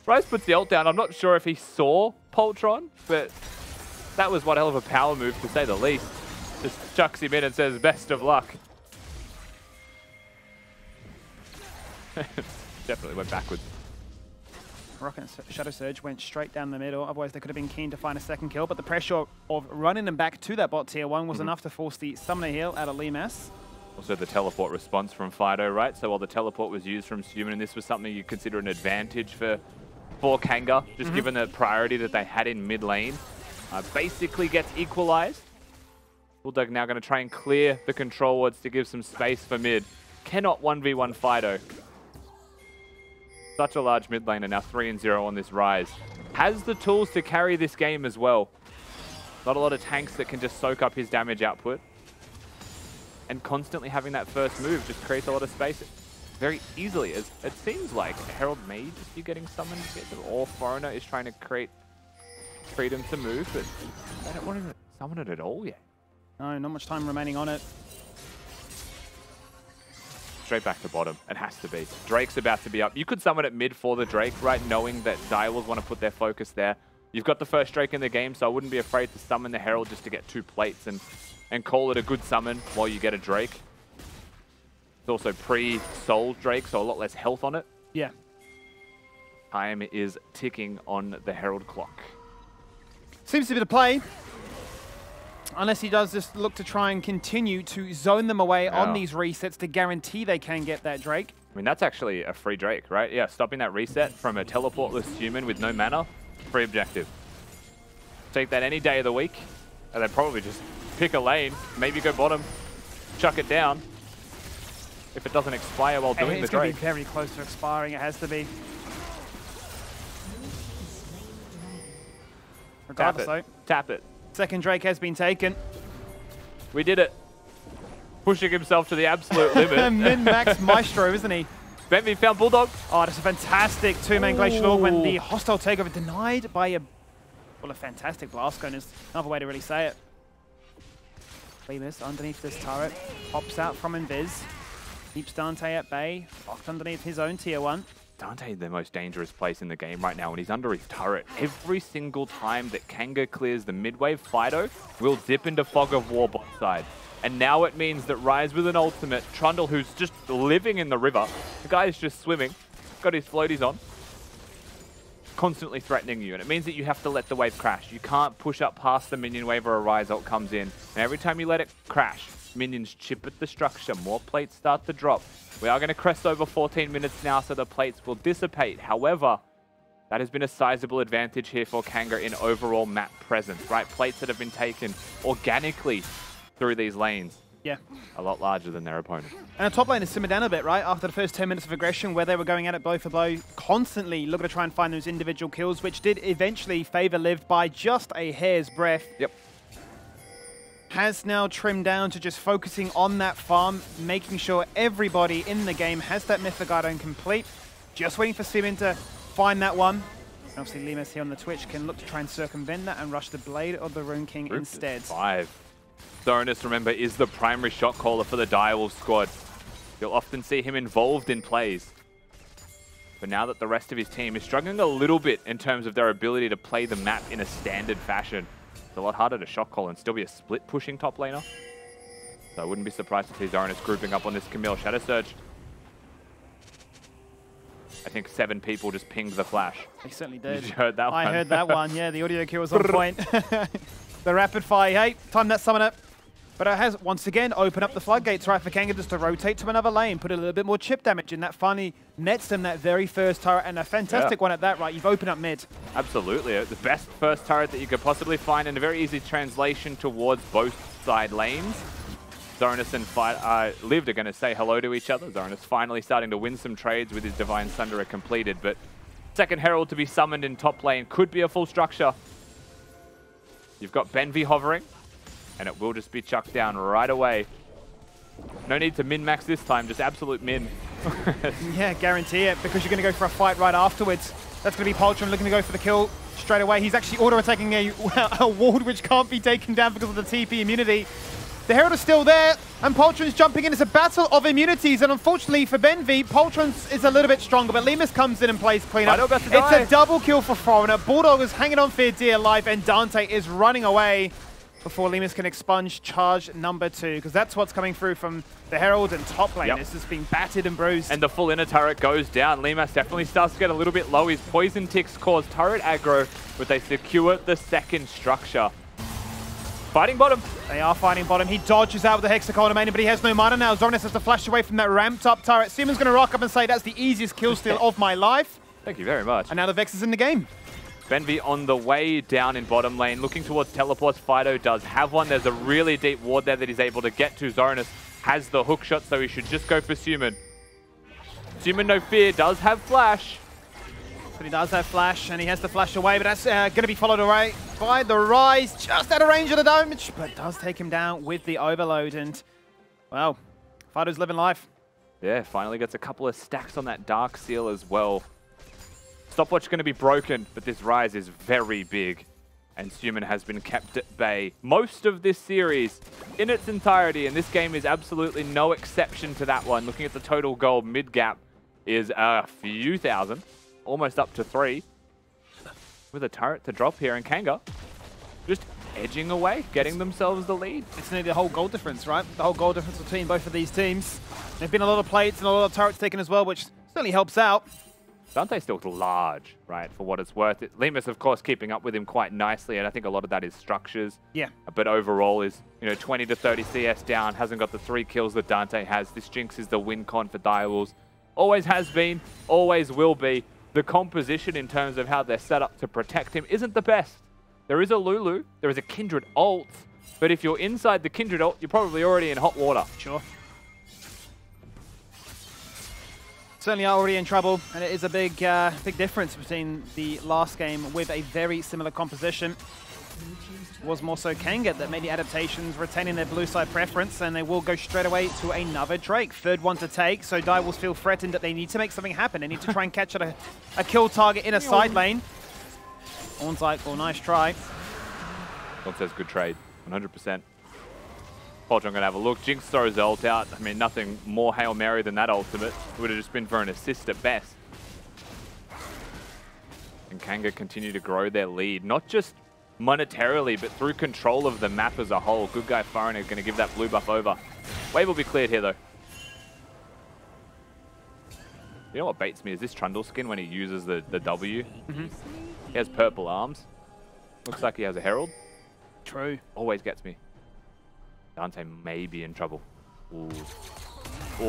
Rice puts the ult down. I'm not sure if he saw Poltron, but that was one hell of a power move, to say the least. Just chucks him in and says, best of luck. Definitely went backwards. Rocket and Shadow Surge went straight down the middle. Otherwise, they could have been keen to find a second kill. But the pressure of running them back to that bot tier 1 was enough to force the Summoner heal out of Limas. Also the teleport response from Fido, right? So while the teleport was used from Suman, and this was something you consider an advantage for Kanga, just given the priority that they had in mid lane, basically gets equalized. Bulldog now going to try and clear the control wards to give some space for mid. Cannot 1v1 Fido. Such a large mid laner, now 3-0 on this rise. Has the tools to carry this game as well. Not a lot of tanks that can just soak up his damage output. And constantly having that first move just creates a lot of space very easily. As it seems like Herald may just be getting summoned a bit, or Foreigner is trying to create freedom to move, but they don't want to summon it at all yet. No, not much time remaining on it. Straight back to bottom. It has to be. Drake's about to be up. You could summon it mid for the Drake, right? Knowing that Direwolves want to put their focus there. You've got the first Drake in the game, so I wouldn't be afraid to summon the Herald just to get 2 plates and call it a good summon while you get a Drake. It's also pre-soul Drake, so a lot less health on it. Yeah. Time is ticking on the Herald clock. Seems to be the play. unless he does just look to try and continue to zone them away on these resets to guarantee they can get that Drake. I mean, that's actually a free Drake, right? Yeah, stopping that reset from a teleportless human with no mana, free objective. Take that any day of the week, and then probably just pick a lane, maybe go bottom, chuck it down. If it doesn't expire while doing the Drake. It's going to be very close to expiring, it has to be. Regardless, though. Tap it. Second Drake has been taken. We did it. Pushing himself to the absolute limit. Min-max Maestro, isn't he? Benvi found Bulldog. Oh, that's a fantastic two-man Glacial Orb when the hostile takeover denied by a fantastic blast gun is another way to really say it. Limus underneath this turret, pops out from Invis. Keeps Dante at bay, locked underneath his own tier 1. Dante the most dangerous place in the game right now, and he's under his turret. Every single time that Kanga clears the mid-wave, Fido will dip into Fog of War bot side. And now it means that Rise with an ultimate, Trundle, who's just living in the river, the guy is just swimming, got his floaties on, constantly threatening you, and it means that you have to let the wave crash. You can't push up past the minion wave or a Rise ult comes in. And every time you let it crash, minions chip at the structure, more plates start to drop. We are going to crest over 14 minutes now, so the plates will dissipate. However, that has been a sizable advantage here for Kanga in overall map presence, right? Plates that have been taken organically through these lanes. Yeah. A lot larger than their opponent. And the top lane has simmered down a bit, right? After the first 10 minutes of aggression where they were going at it blow for blow, constantly looking to try and find those individual kills, which did eventually favor Liv by just a hair's breadth. Yep. Has now trimmed down to just focusing on that farm, making sure everybody in the game has that Mythic complete. Just waiting for Simin to find that one. And obviously Limus here on the Twitch can look to try and circumvent that and rush the Blade of the Rune King instead. 5. Zoranus, remember, is the primary shot caller for the Direwolf squad. You'll often see him involved in plays. But now that the rest of his team is struggling a little bit in terms of their ability to play the map in a standard fashion, it's a lot harder to shot call and still be a split pushing top laner. So I wouldn't be surprised to see Zoranus grouping up on this Camille Shadow Surge. I think 7 people just pinged the flash. They certainly did. You heard that one? I heard that one, yeah. The audio cue was on point. The rapid fire, hey, time that summoner. But it has, once again, opened up the floodgates, right, for Kanga just to rotate to another lane, put a little bit more chip damage in. That finally nets them that very first turret, and a fantastic one at that, right? You've opened up mid. Absolutely. The best first turret that you could possibly find, and a very easy translation towards both side lanes. Zoranus and Lived are going to say hello to each other. Zoranus finally starting to win some trades with his Divine Sunderer completed, but second Herald to be summoned in top lane could be a full structure. You've got Benvi hovering, and it will just be chucked down right away. No need to min-max this time, just absolute min. Yeah, guarantee it, because you're going to go for a fight right afterwards. That's going to be Poltron looking to go for the kill straight away. He's actually auto-attacking a ward which can't be taken down because of the TP immunity. The Herald is still there, and Poltron's jumping in. It's a battle of immunities, and unfortunately for Benvi, Poltron's is a little bit stronger, but Limus comes in and plays cleanup. It's a double kill for Foreigner. Bulldog is hanging on for dear life, and Dante is running away before Limus can expunge charge number 2, because that's what's coming through from the Herald and top lane. It's just being battered and bruised. And the full inner turret goes down. Limus definitely starts to get a little bit low. His poison ticks cause turret aggro, but they secure the second structure. Fighting bottom. They are fighting bottom. He dodges out with the Hexagon Mania, but he has no mana now. Zoranus has to flash away from that ramped up turret. Simon's going to rock up and say, that's the easiest kill steal of my life. Thank you very much. And now the Vex is in the game. Benvi on the way down in bottom lane, looking towards teleports. Fido does have one. There's a really deep ward there that he's able to get to. Zoranus has the hook shot, so he should just go for Suman. Suman, no fear, does have flash. But he does have flash, and he has to flash away, but that's going to be followed away by the Rise, just out of range of the damage, but does take him down with the Overload, and, well, Fido's living life. Yeah, finally gets a couple of stacks on that Dark Seal as well. Stopwatch going to be broken, but this Rise is very big, and Suman has been kept at bay most of this series in its entirety, and this game is absolutely no exception to that one. Looking at the total gold mid-gap is a few thousand. Almost up to 3 with a turret to drop here, and Kanga just edging away, getting themselves the lead. It's nearly the whole goal difference, right? The whole goal difference between both of these teams. There've been a lot of plates and a lot of turrets taken as well, which certainly helps out. Dante still large, right, for what it's worth. Lemus, of course, keeping up with him quite nicely, and I think a lot of that is structures. Yeah. But overall is, 20 to 30 CS down, hasn't got the 3 kills that Dante has. This Jinx is the win con for Direwolves. Always has been, always will be. The composition in terms of how they're set up to protect him isn't the best. There is a Lulu, there is a Kindred ult, but if you're inside the Kindred ult, you're probably already in hot water. Sure. Certainly are already in trouble, and it is a big difference between the last game with a very similar composition. It was more so Kanga that made the adaptations, retaining their blue side preference, and they will go straight away to another Drake. Third one to take, so Direwolves feel threatened that they need to make something happen. They need to try and catch a kill target in a side lane. Orn's like, oh, nice try. Orn says good trade, 100%. Poltron going to have a look. Jinx throws the ult out. I mean, nothing more Hail Mary than that ultimate. It would have just been for an assist at best. And Kanga continue to grow their lead, not just monetarily, but through control of the map as a whole. Good guy Foreigner going to give that blue buff over. Wave will be cleared here, though. You know what baits me is this Trundle skin when he uses the W. He has purple arms. Looks like he has a Herald. True. Always gets me. Dante may be in trouble. Ooh.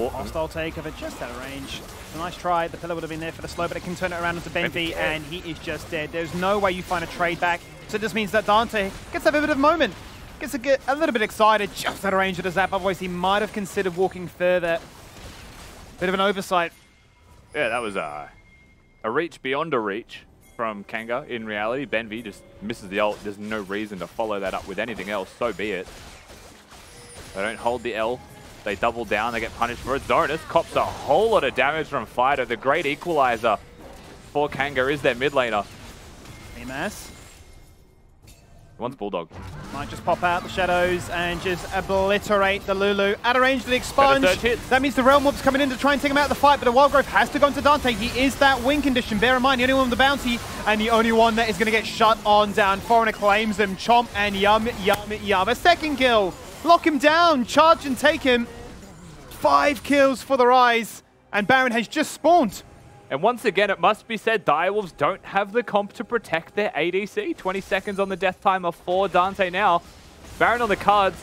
Hostile take of it just out of range. It's a nice try. The pillar would have been there for the slow, but it can turn it around into Benvi, and he is just dead. There's no way you find a trade back. So this means that Dante gets a bit of a moment. Gets a little bit excited just out of range of the zap. Otherwise, he might have considered walking further. Bit of an oversight. Yeah, that was a reach beyond a reach from Kanga. In reality, Benvi just misses the ult. There's no reason to follow that up with anything else. So be it. They don't hold the L. They double down. They get punished for it. Zonis cops a whole lot of damage from Fido. The great equalizer for Kanga is their mid laner. Emas. Wants Bulldog. Might just pop out the shadows and just obliterate the Lulu. Out of range of the expunge. That means the Realm Warp's coming in to try and take him out of the fight, but the Wild Growth has to go into Dante. He is that win condition. Bear in mind, the only one with the bounty and the only one that is going to get shut on down. Foreigner claims him. Chomp and yum, yum, yum. A second kill. Lock him down. Charge and take him. 5 kills for the Rise. And Baron has just spawned. And once again, it must be said, Direwolves don't have the comp to protect their ADC. 20 seconds on the death timer for Dante now. Baron on the cards.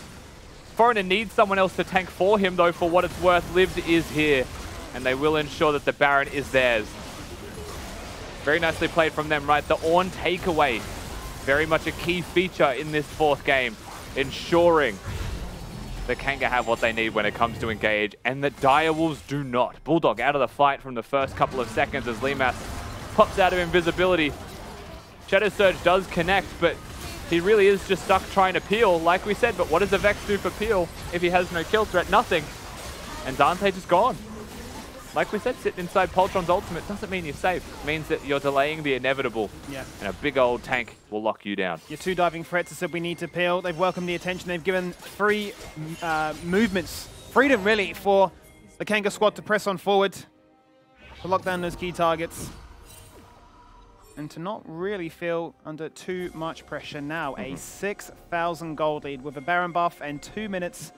Foreigner needs someone else to tank for him, though, for what it's worth. Lived is here, and they will ensure that the Baron is theirs. Very nicely played from them, right? The Ornn takeaway. Very much a key feature in this 4th game, ensuring that Kanga have what they need when it comes to engage, and that Direwolves do not. Bulldog out of the fight from the first couple of seconds as Limas pops out of invisibility. Shadow Surge does connect, but he really is just stuck trying to peel, like we said. But what does the Vex do for peel if he has no kill threat? Nothing. And Dante just gone. Like we said, sitting inside Poltron's ultimate doesn't mean you're safe. It means that you're delaying the inevitable. Yeah. And a big old tank will lock you down. Your 2 diving threats have said we need to peel. They've welcomed the attention. They've given free movements, freedom really, for the Kanga squad to press on forward, to lock down those key targets, and to not really feel under too much pressure now. A 6,000 gold lead with a Baron buff and 2 minutes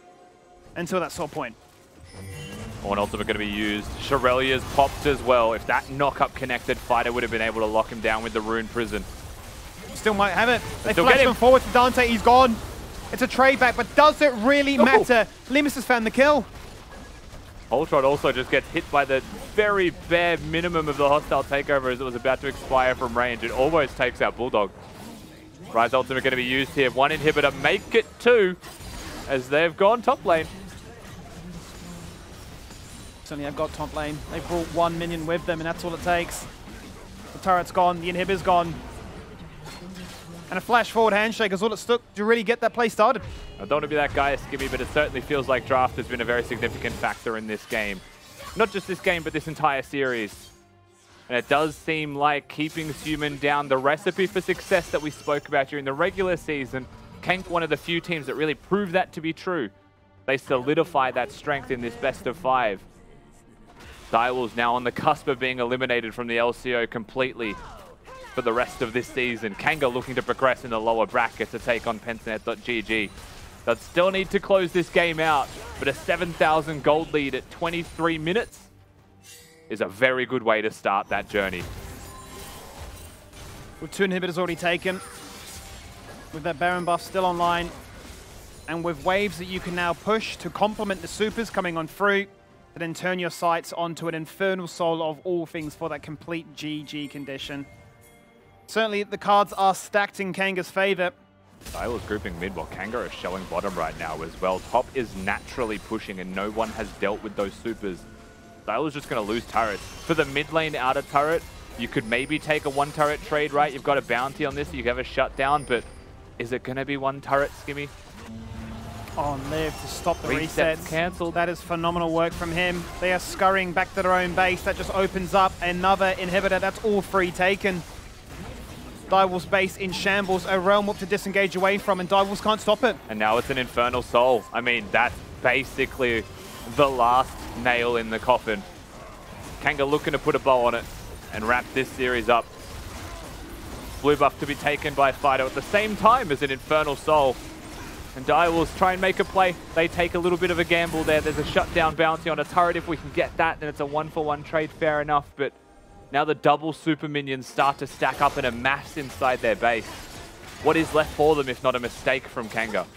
until that sore point. One ultimate going to be used. Shirelia's popped as well. If that knock-up connected, Fighter would have been able to lock him down with the Rune Prison. Still might have it. They flash him forward to Dante. He's gone. It's a trade back, but does it really matter? Limas has found the kill. Poltron also just gets hit by the very bare minimum of the hostile takeover as it was about to expire from range. It almost takes out Bulldog. Rise ultimate going to be used here. 1 inhibitor, make it 2 as they've gone top lane. Certainly have got top lane. They've brought 1 minion with them, and that's all it takes. The turret's gone, the inhibitor's gone. And a flash forward handshake is all it took to really get that play started. I don't want to be that guy, Skimmy, but it certainly feels like draft has been a very significant factor in this game. Not just this game, but this entire series. And it does seem like keeping Human down, the recipe for success that we spoke about during the regular season. Kank, one of the few teams that really proved that to be true. They solidify that strength in this best of 5. Direwolves now on the cusp of being eliminated from the LCO completely for the rest of this season. Kanga looking to progress in the lower bracket to take on Pensanet.gg. They'll still need to close this game out, but a 7,000 gold lead at 23 minutes is a very good way to start that journey. With 2 inhibitors already taken, with that Baron buff still online, and with waves that you can now push to complement the supers coming on through, to then turn your sights onto an Infernal Soul of all things for that complete GG condition. Certainly the cards are stacked in Kanga's favor. Dial is grouping mid while Kanga is showing bottom right now as well. Top is naturally pushing and no one has dealt with those supers. Dial is just going to lose turrets. For the mid lane outer turret, you could maybe take a 1 turret trade, right? You've got a bounty on this, you have a shutdown, but is it going to be 1 turret, Skimmy? On Liv to stop the Resets resets. cancelled. That is phenomenal work from him. They are scurrying back to their own base. That just opens up another inhibitor. That's all 3 taken. Direwolf's base in shambles, a realm up to disengage away from, and Direwolves can't stop it. And now it's an Infernal Soul. I mean, that's basically the last nail in the coffin. Kanga looking to put a bow on it and wrap this series up. Blue buff to be taken by Fido at the same time as an Infernal Soul. And Direwolves try and make a play. They take a little bit of a gamble there. There's a shutdown bounty on a turret. If we can get that, then it's a 1-for-1 trade, fair enough. But now the double super minions start to stack up in a mass inside their base. What is left for them if not a mistake from Kanga?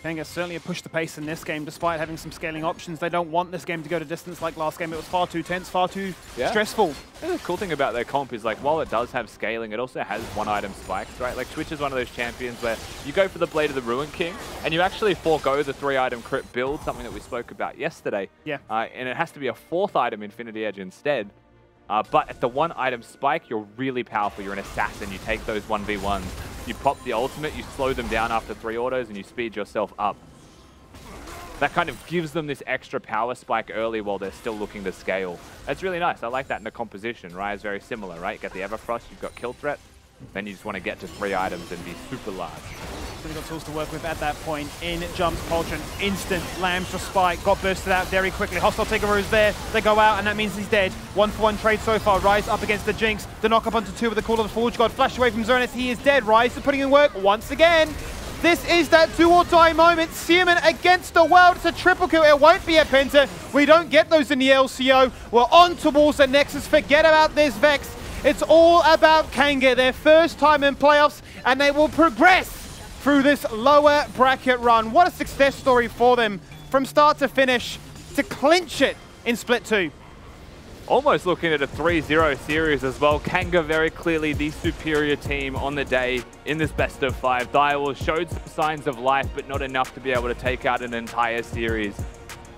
Kanga certainly have pushed the pace in this game despite having some scaling options. They don't want this game to go to distance like last game. It was far too tense, far too stressful. And the cool thing about their comp is, like, while it does have scaling, it also has 1-item spikes, right? Like, Twitch is one of those champions where you go for the Blade of the Ruin King and you actually forego the 3-item crit build, something that we spoke about yesterday. Yeah. And it has to be a 4th item Infinity Edge instead. But at the 1-item spike, you're really powerful. You're an assassin. You take those 1v1s. You pop the ultimate, you slow them down after 3 autos, and you speed yourself up. That kind of gives them this extra power spike early while they're still looking to scale. That's really nice. I like that in the composition. Raya is very similar, right? You got the Everfrost, you've got Kill Threat, then you just want to get to 3 items and be super large. So they've got tools to work with at that point. In jumps Poltron. Instant lambs to spike. Got bursted out very quickly. Hostile Takeover is there. They go out, and that means he's dead. 1-for-1 trade so far. Rise up against the Jinx. The knock up onto 2 with the Call of the Forge God. Flash away from Xerneas. He is dead. Rise is putting in work once again. This is that do or die moment. Seaman against the world. It's a triple kill. It won't be a penta. We don't get those in the LCO. We're on towards the Nexus. Forget about this Vex. It's all about Kanga. Their first time in playoffs, and they will progress through this lower bracket run. What a success story for them from start to finish to clinch it in Split 2. Almost looking at a 3-0 series as well. Kanga very clearly the superior team on the day in this best of 5. Direwolves showed some signs of life, but not enough to be able to take out an entire series.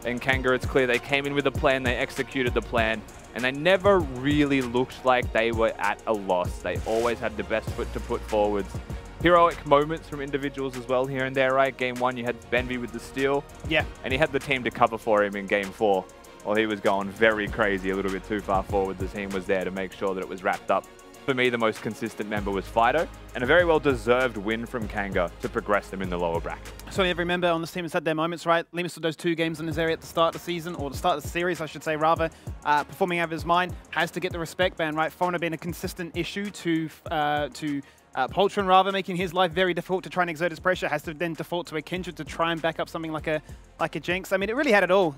And Kanga, it's clear they came in with a plan, they executed the plan, and they never really looked like they were at a loss. They always had the best foot to put forwards. Heroic moments from individuals as well here and there, right? Game 1, you had Benvi with the steal. Yeah. And he had the team to cover for him in Game 4. While he was going very crazy, a little bit too far forward, the team was there to make sure that it was wrapped up. For me, the most consistent member was Fido, and a very well-deserved win from Kanga to progress them in the lower bracket. So every member on this team has had their moments, right? Limus did those 2 games in his area at the start of the season, or the start of the series, I should say, rather. Performing out of his mind, has to get the respect ban, right? Foreigner being a consistent issue to Poltron, rather, making his life very difficult to try and exert his pressure, has to then default to a Kindred to try and back up something like a Jinx. I mean, it really had it all.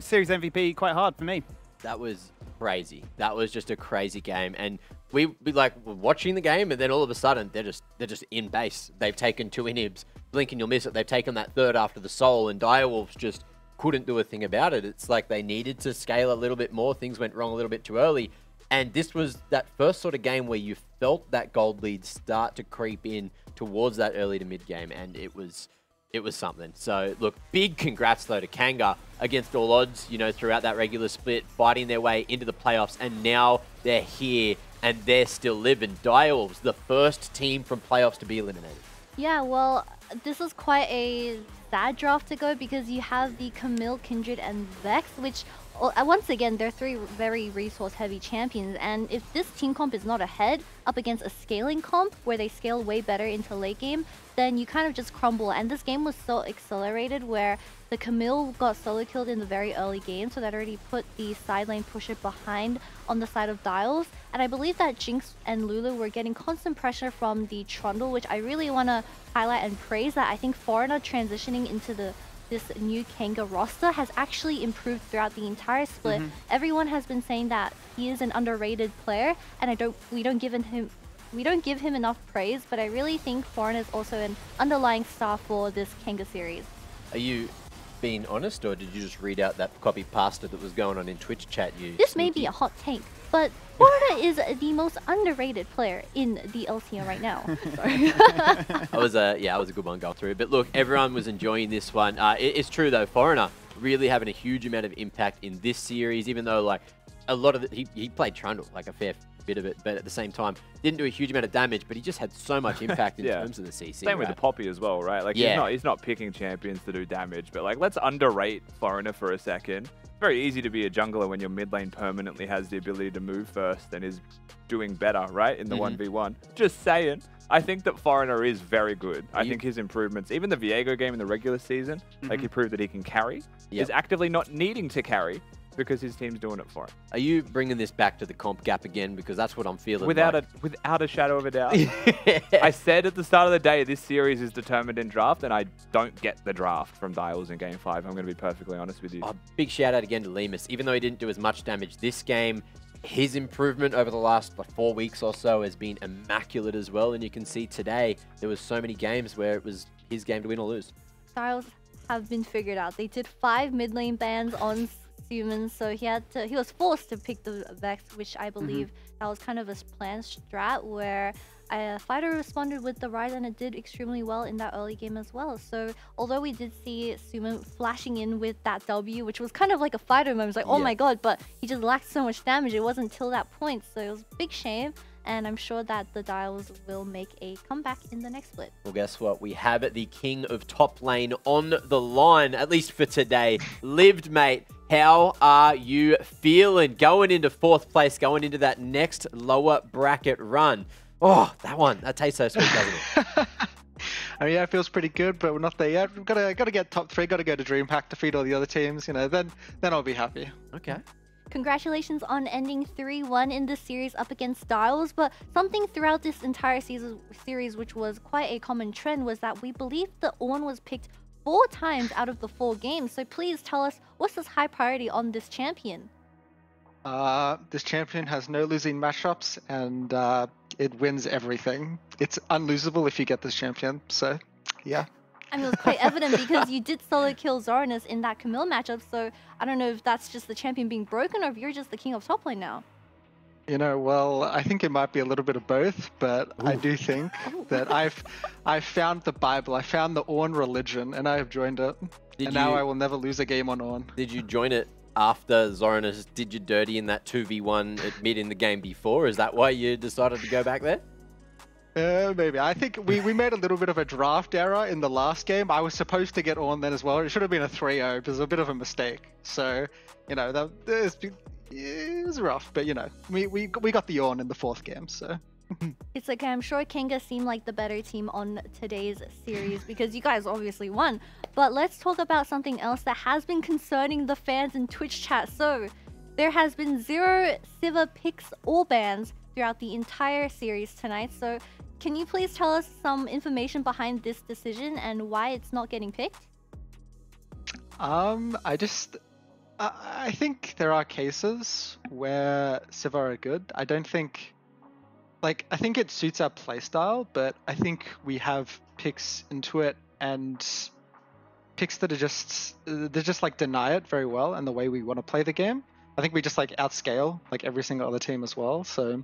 Series MVP, quite hard for me. That was crazy. That was just a crazy game, and we were watching the game, and then all of a sudden they're just in base. They've taken 2 inhibs. Blink and you'll miss it. They've taken that 3rd after the Soul, and Direwolves just couldn't do a thing about it. It's like they needed to scale a little bit more. Things went wrong a little bit too early. And this was that first sort of game where you felt that gold lead start to creep in towards that early to mid game, and it was something. So look, big congrats though to Kanga against all odds, you know, throughout that regular split, fighting their way into the playoffs, and now they're here and they're still living. Direwolves, the first team from playoffs to be eliminated. Yeah, well, this is quite a sad draft to go because you have the Camille, Kindred, and Vex, which once again, they're 3 very resource-heavy champions, and if this team comp is not ahead up against a scaling comp where they scale way better into late game, then you kind of just crumble. And this game was so accelerated where the Camille got solo killed in the very early game, so that already put the side lane pusher behind on the side of Dials. And I believe that Jinx and Lulu were getting constant pressure from the Trundle, which I really want to highlight and praise that. I think Foreigner transitioning into the this new Kanga roster has actually improved throughout the entire split. Everyone has been saying that he is an underrated player, and we don't give him enough praise, but I really think Foreign is also an underlying star for this Kanga series. Are you being honest, or did you just read out that copy pasta that was going on in Twitch chat? This may be a hot take, but Florida is the most underrated player in the LCO right now. Sorry. That was a good one going through. But look, everyone was enjoying this one. It's true though, Foreigner really having a huge amount of impact in this series, even though like a lot of he played Trundle, like a fair bit of it, but at the same time didn't do a huge amount of damage, but he just had so much impact in terms of the CC. Same with the Poppy as well, right? Like he's not picking champions to do damage, but like let's underrate Foreigner for a second. It's very easy to be a jungler when your mid lane permanently has the ability to move first and is doing better, right? In the 1v1. Just saying. I think that Foreigner is very good. I think his improvements, even the Viego game in the regular season, like he proved that he can carry, is actively not needing to carry because his team's doing it for him. Are you bringing this back to the comp gap again? Because that's what I'm feeling. Without a shadow of a doubt. I said at the start of the day, this series is determined in draft, and I don't get the draft from Dials in Game 5. I'm going to be perfectly honest with you. Big shout out again to Lemus. Even though he didn't do as much damage this game, his improvement over the last 4 weeks or so has been immaculate as well. And you can see today, there was so many games where it was his game to win or lose. Styles have been figured out. They did 5 mid lane bans on Suman, so he was forced to pick the Vex, which I believe that was kind of a planned strat where Fighter responded with the Rise, and it did extremely well in that early game as well. So although we did see Suman flashing in with that W, which was kind of like a Fighter moment, it's like, oh my god, but he just lacked so much damage. It wasn't till that point, so it was a big shame. And I'm sure that the Dials will make a comeback in the next split. Well, guess what? We have the king of top lane on the line, at least for today. Lived, mate. How are you feeling going into 4th place, going into that next lower bracket run? Oh, that tastes so sweet, doesn't it? I mean, yeah, it feels pretty good, but we're not there yet. We've got to get top 3, got to go to DreamHack, defeat all the other teams, you know, then I'll be happy. Okay. Congratulations on ending 3-1 in the series up against Dials, but something throughout this entire series which was quite a common trend was that we believe the Ornn was picked 4 times out of the 4 games. So please tell us, what's this high priority on this champion? This champion has no losing matchups, and it wins everything. It's unlosable if you get this champion, so yeah. I mean, it was quite evident because you did solo kill Zoranus in that Camille matchup, so I don't know if that's just the champion being broken or if you're just the king of top lane now. You know, well, I think it might be a little bit of both, but I do think that I've found the Bible, I found the Ornn religion, and I have joined it. Now I will never lose a game on Ornn. Did you join it after Zoranus did you dirty in that 2v1 at mid in the game before? Is that why you decided to go back there? Maybe. I think we made a little bit of a draft error in the last game. I was supposed to get Ornn then as well. It should have been a 3-0. It was a bit of a mistake. So, you know, it was rough. But, you know, we got the Ornn in the 4th game, so... It's okay. I'm sure Kanga seemed like the better team on today's series because you guys obviously won. But let's talk about something else that has been concerning the fans in Twitch chat. So, there has been 0 Siva picks or bans throughout the entire series tonight. So, can you please tell us some information behind this decision and why it's not getting picked? I think there are cases where Siva are good. I don't think... Like, I think it suits our playstyle, but I think we have picks into it and picks that are they're just like deny it very well and the way we want to play the game. I think we just like outscale like every single other team as well. So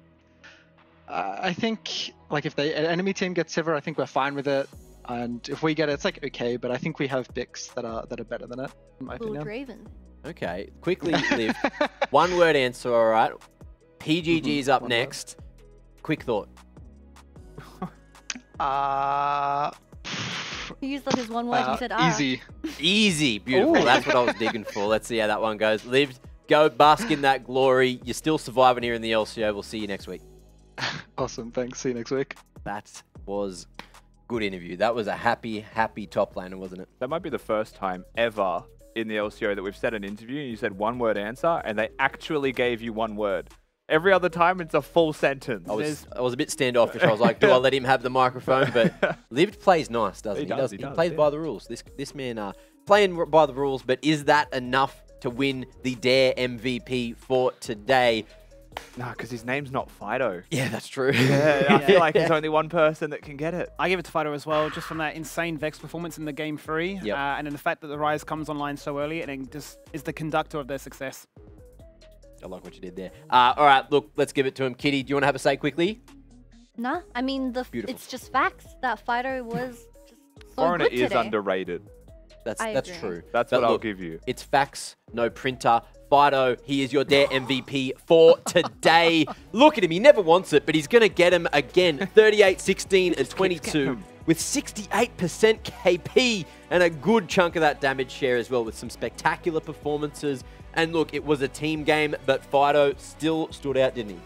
I think like if an enemy team gets Siva, I think we're fine with it. And if we get it, it's like okay, but I think we have picks that are better than it, in my opinion. Raven. Okay, quickly, Liv. 1-word answer, all right. PGG's up next. Quick thought. He used up his one word. He said, Easy. Easy. Beautiful. Ooh. That's what I was digging for. Let's see how that one goes. Liv, go bask in that glory. You're still surviving here in the LCO. We'll see you next week. Awesome. Thanks. See you next week. That was a good interview. That was a happy top laner, wasn't it? That might be the first time ever in the LCO that we've said an interview and you said 1-word answer and they actually gave you 1 word. Every other time, it's a full sentence. I was a bit standoffish. I was like, do I let him have the microphone? But Lived plays nice, doesn't he? He plays by the rules. This man playing by the rules, but is that enough to win the Dare MVP for today? Nah, because his name's not Fido. Yeah, that's true. Yeah, I feel like there's only one person that can get it. I give it to Fido as well, just from that insane Vex performance in the game 3, Yep. and then the fact that the Rise comes online so early and it just is the conductor of their success. I like what you did there. All right, look, let's give it to him. Kitty, do you want to have a say quickly? Nah, I mean, Beautiful. it's just facts that Fido was just so Foreigner good is today. underrated. That's I agree. true. That's But what I'll look, give you. It's facts, no printer. Fido, he is your Dare MVP for today. Look at him. He never wants it, but he's going to get him again. 38, 16, and 22 with 68% KP and a good chunk of that damage share as well with some spectacular performances. And look, it was a team game, but Fido still stood out, didn't he?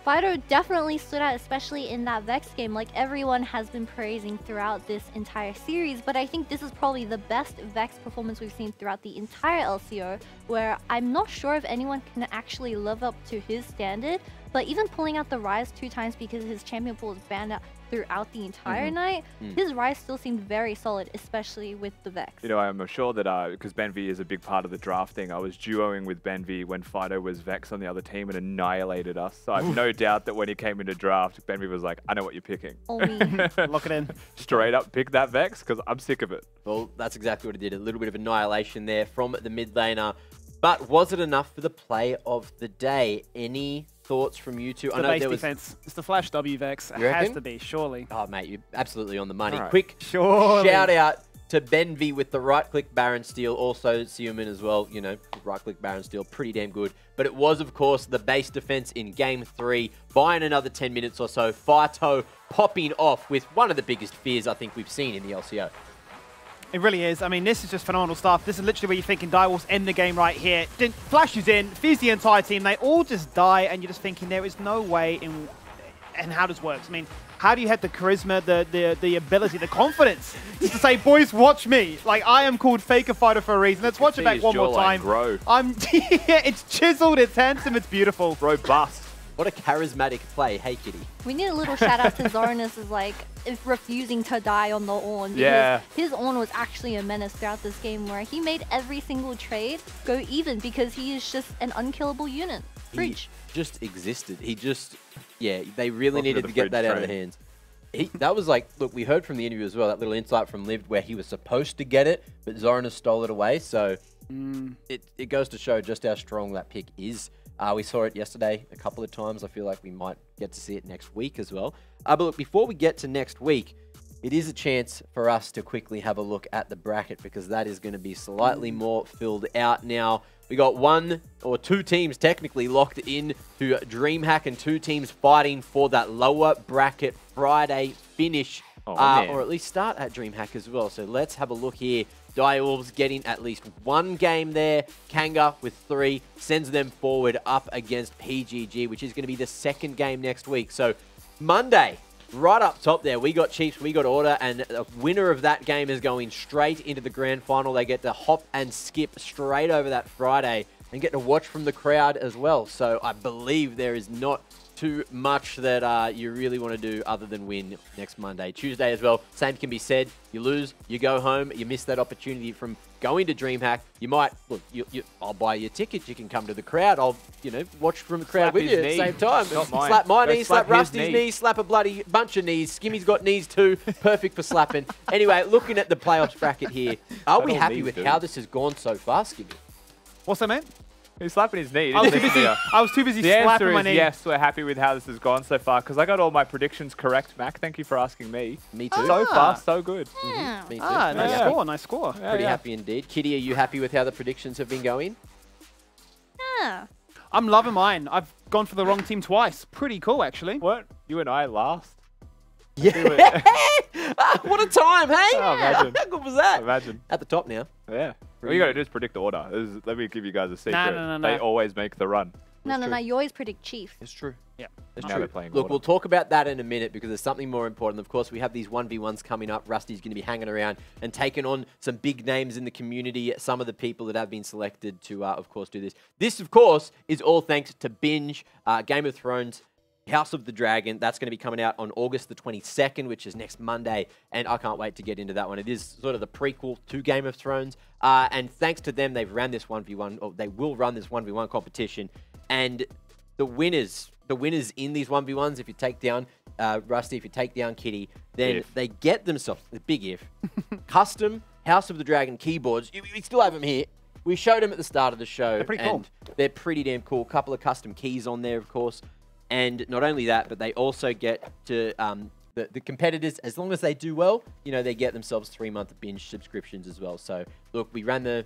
Fido definitely stood out, especially in that Vex game, like everyone has been praising throughout this entire series. But I think this is probably the best Vex performance we've seen throughout the entire LCO, where I'm not sure if anyone can actually live up to his standard. But even pulling out the Rise 2 times because his champion pool was banned out throughout the entire night, his Rise still seemed very solid, especially with the Vex. You know, I'm sure that because Benvi is a big part of the drafting, I was duoing with Benvi when Fido was Vex on the other team and annihilated us. So I have no doubt that when he came into draft, Benvi was like, I know what you're picking. Oh, me. Lock it in. Straight up pick that Vex because I'm sick of it. Well, that's exactly what he did. A little bit of annihilation there from the mid laner. But was it enough for the play of the day? Any thoughts from you two? It's the base defense. It's the Flash W Vex. It has to be, surely. Oh, mate, you're absolutely on the money. All right. Quick Surely. shout out to Benvi with the right-click Baron Steel. Also, Seaman as well. You know, right-click Baron Steel, pretty damn good. But it was, of course, the base defense in Game 3. Buying another 10 minutes or so. Fido popping off with one of the biggest fears I think we've seen in the LCO. It really is. I mean, this is just phenomenal stuff. This is literally where you're thinking Direwolves end the game right here. Flashes in, feeds the entire team. They all just die, and you're just thinking there is no way in and how this works. I mean, how do you have the charisma, the ability, the confidence just to say, boys, watch me. Like, I am called Faker Fighter for a reason. Let's watch it back one more time. Grow. Yeah, it's chiseled, it's handsome, it's beautiful. Robust. What a charismatic play. Hey, Kitty. We need a little shout out to Zornus is like refusing to die on the Ornn. Yeah. His Ornn was actually a menace throughout this game where he made every single trade go even because he is just an unkillable unit. Preach. He just existed. He just, yeah, they really Welcome needed to to the get fridge that out of train. their hands. That was like, look, we heard from the interview as well, that little insight from Lived where he was supposed to get it, but Zornus stole it away. So it goes to show just how strong that pick is. We saw it yesterday a couple of times. I feel like we might get to see it next week as well. But look, before we get to next week, it is a chance for us to quickly have a look at the bracket because that is going to be slightly more filled out now. We got one or two teams technically locked in to DreamHack and two teams fighting for that lower bracket Friday finish. Or at least start at DreamHack as well. So let's have a look here. Direwolves getting at least one game there. Kanga with 3 sends them forward up against PGG, which is going to be the second game next week. So Monday, right up top there, we got Chiefs, we got Order, and the winner of that game is going straight into the grand final. They get to hop and skip straight over that Friday and get to watch from the crowd as well. So I believe there is not too much that you really want to do other than win next Monday. Tuesday as well, same can be said. You lose, you go home, you miss that opportunity from going to DreamHack. You might, look, I'll buy you a ticket, you can come to the crowd, I'll, watch from the crowd Slap with his you at knee. the same time. Not mine. Slap my Go knee, slap slap his Rusty's knee. knee, slap a bloody bunch of knees. Skimmy's got knees too, perfect for slapping. Anyway, looking at the playoffs bracket here, are we all happy knees with do. how this has gone so far, Skimmy? What's that, man? He's slapping his knee. I was too busy The slapping answer my is knee. yes, we're happy with how this has gone so far because I got all my predictions correct, Mac. Thank you for asking me. Me too. So far, so good. Me too. Nice Yeah. score, nice score. Pretty happy indeed. Kitty, are you happy with how the predictions have been going? Yeah. I'm loving mine. I've gone for the wrong team twice. Pretty cool, actually. What? You and I last? Yeah. What a time, hey? Oh, imagine. How good was that? Imagine. At the top now. Yeah. All you got to do is predict order. Let me give you guys a secret. no. They always make the run. No, you always predict Chief. It's true. Yeah. It's Now true. they're playing Look, order. we'll talk about that in a minute because there's something more important. Of course, we have these 1v1s coming up. Rusty's going to be hanging around and taking on some big names in the community, some of the people that have been selected to, of course, do this. This, of course, is all thanks to Binge, Game of Thrones House of the Dragon. That's going to be coming out on August the 22nd, which is next Monday, and I can't wait to get into that one. It is sort of the prequel to Game of Thrones, and thanks to them, they've ran this 1v1, or they will run this 1v1 competition, and the winners in these 1v1s, if you take down Rusty, if you take down Kitty, then they get themselves, the big if, custom House of the Dragon keyboards. We still have them here. We showed them at the start of the show. They're pretty cool. They're pretty damn cool. A couple of custom keys on there, of course. And not only that, but they also get to the competitors, as long as they do well, you know, they get themselves 3-month binge subscriptions as well. So, look, we ran the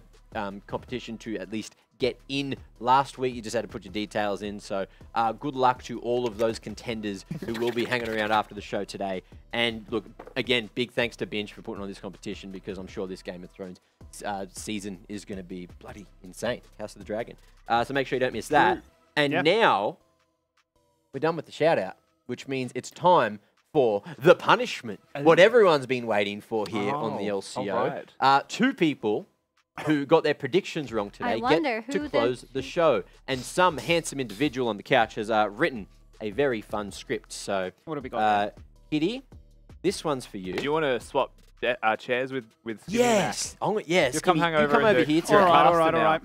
competition to at least get in last week. You just had to put your details in. So, good luck to all of those contenders who will be hanging around after the show today. And, look, again, big thanks to Binge for putting on this competition, because I'm sure this Game of Thrones season is going to be bloody insane. House of the Dragon. So make sure you don't miss that. And now, we're done with the shout-out, which means it's time for the punishment. What everyone's been waiting for here on the LCO. Right. 2 people who got their predictions wrong today get to close the show. And some handsome individual on the couch has written a very fun script. So, what have we got? Kitty, this one's for you. Do you want to swap chairs with Skimmy? Yes. You come hang over. You come over here to all right.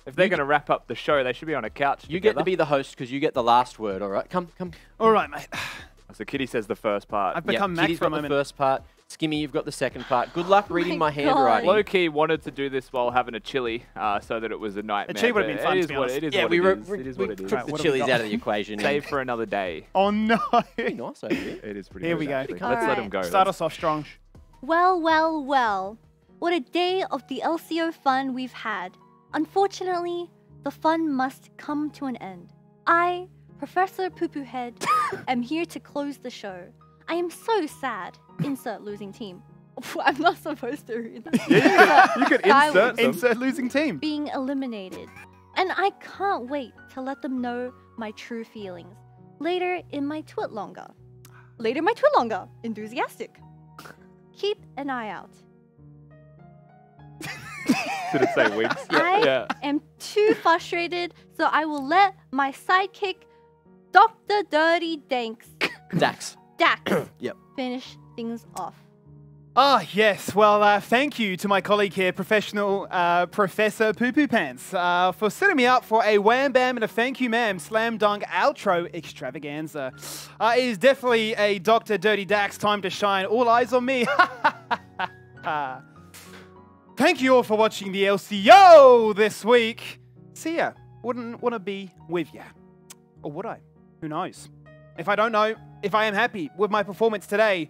If they're going to wrap up the show, they should be on a couch You together. get to be the host because you get the last word, all right? Come. All right, mate. So Kitty says the first part. I've become Max Kitty's for a got the moment. first part. Skimmy, you've got the second part. Good luck reading my handwriting. Low-key wanted to do this while having a chili, so that it was a nightmare. A chili would have been fun, to be honest. It is Yeah, what we it is. It is what it is. took the chilies out of the equation. Save for another day. Oh, no. Pretty nice over here. It is pretty Here good, we go. actually. All Let's let right. him go. Start us off strong. Well, well, well. What a day of the LCO fun we've had. Unfortunately, the fun must come to an end. I, Professor Poo-Poo Head, am here to close the show. I am so sad. Insert losing team. I'm not supposed to read that. Yeah, you could insert them. Insert losing team. Being eliminated. And I can't wait to let them know my true feelings. Later in my twit longer. Enthusiastic. Keep an eye out. Did it say wigs? I am too frustrated, so I will let my sidekick, Dr. Dirty Danks, Dax. Yep. finish things off. Ah, yes. Well, thank you to my colleague here, professional Professor Poo-Poo Pants, for setting me up for a wham bam and a thank you ma'am slam dunk outro extravaganza. It is definitely a Dr. Dirty Dax time to shine. All eyes on me. Thank you all for watching the LCO this week. See ya. Wouldn't want to be with ya. Or would I? Who knows? If I don't know, if I am happy with my performance today,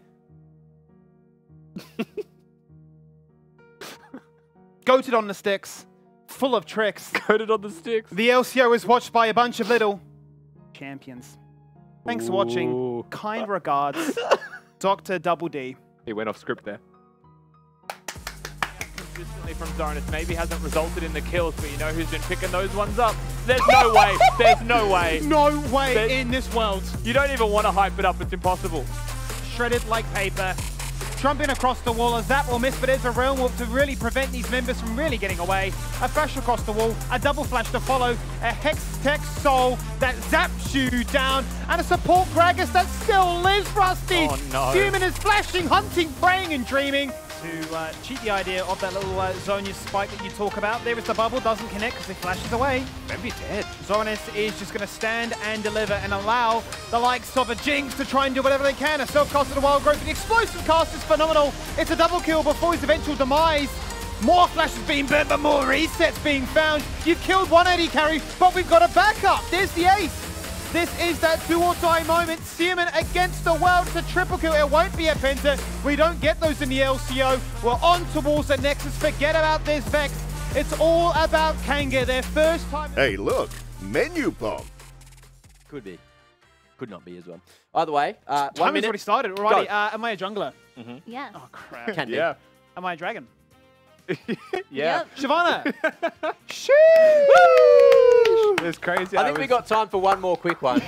goated on the sticks, full of tricks. Goated on the sticks. The LCO is watched by a bunch of little champions. Thanks for watching. Kind regards, Dr. Double D. He went off script there. Consistently from Zoranus, maybe hasn't resulted in the kills, but you know who's been picking those ones up? There's no way. There's no way. No way in this world. You don't even want to hype it up. It's impossible. Shredded like paper. Trumping across the wall, a zap will miss, but there's a realm warp to really prevent these members from really getting away. A flash across the wall, a double flash to follow, a Hex Tech Soul that zaps you down, and a support Gragas that still lives, Rusty! Oh no. Human is flashing, hunting, praying, and dreaming. To cheat the idea of that little Zonia spike that you talk about, there is the bubble, doesn't connect because it flashes away. Don't be dead. Zoranus is just going to stand and deliver and allow the likes of a Jinx to try and do whatever they can. A self-cast of the Wild Growth, the explosive cast is phenomenal. It's a double kill before his eventual demise. More flashes being burnt, but more resets being found. You've killed 180 carry, but we've got a backup. There's the ace. This is that do or die moment. Seaman against the world. It's a triple kill. It won't be a penta. We don't get those in the LCO. We're on towards the Nexus. Forget about this Vex. It's all about Kanga. Their first time. Hey, look, menu pump. Could be. Could not be as well. Either way, 1 Time has minute. already started. Alrighty. Am I a jungler? Yeah. Oh, crap. Can be. Yeah. Am I a dragon? Yeah. Yep. Shyvana. It's crazy. I think we got time for one more quick one.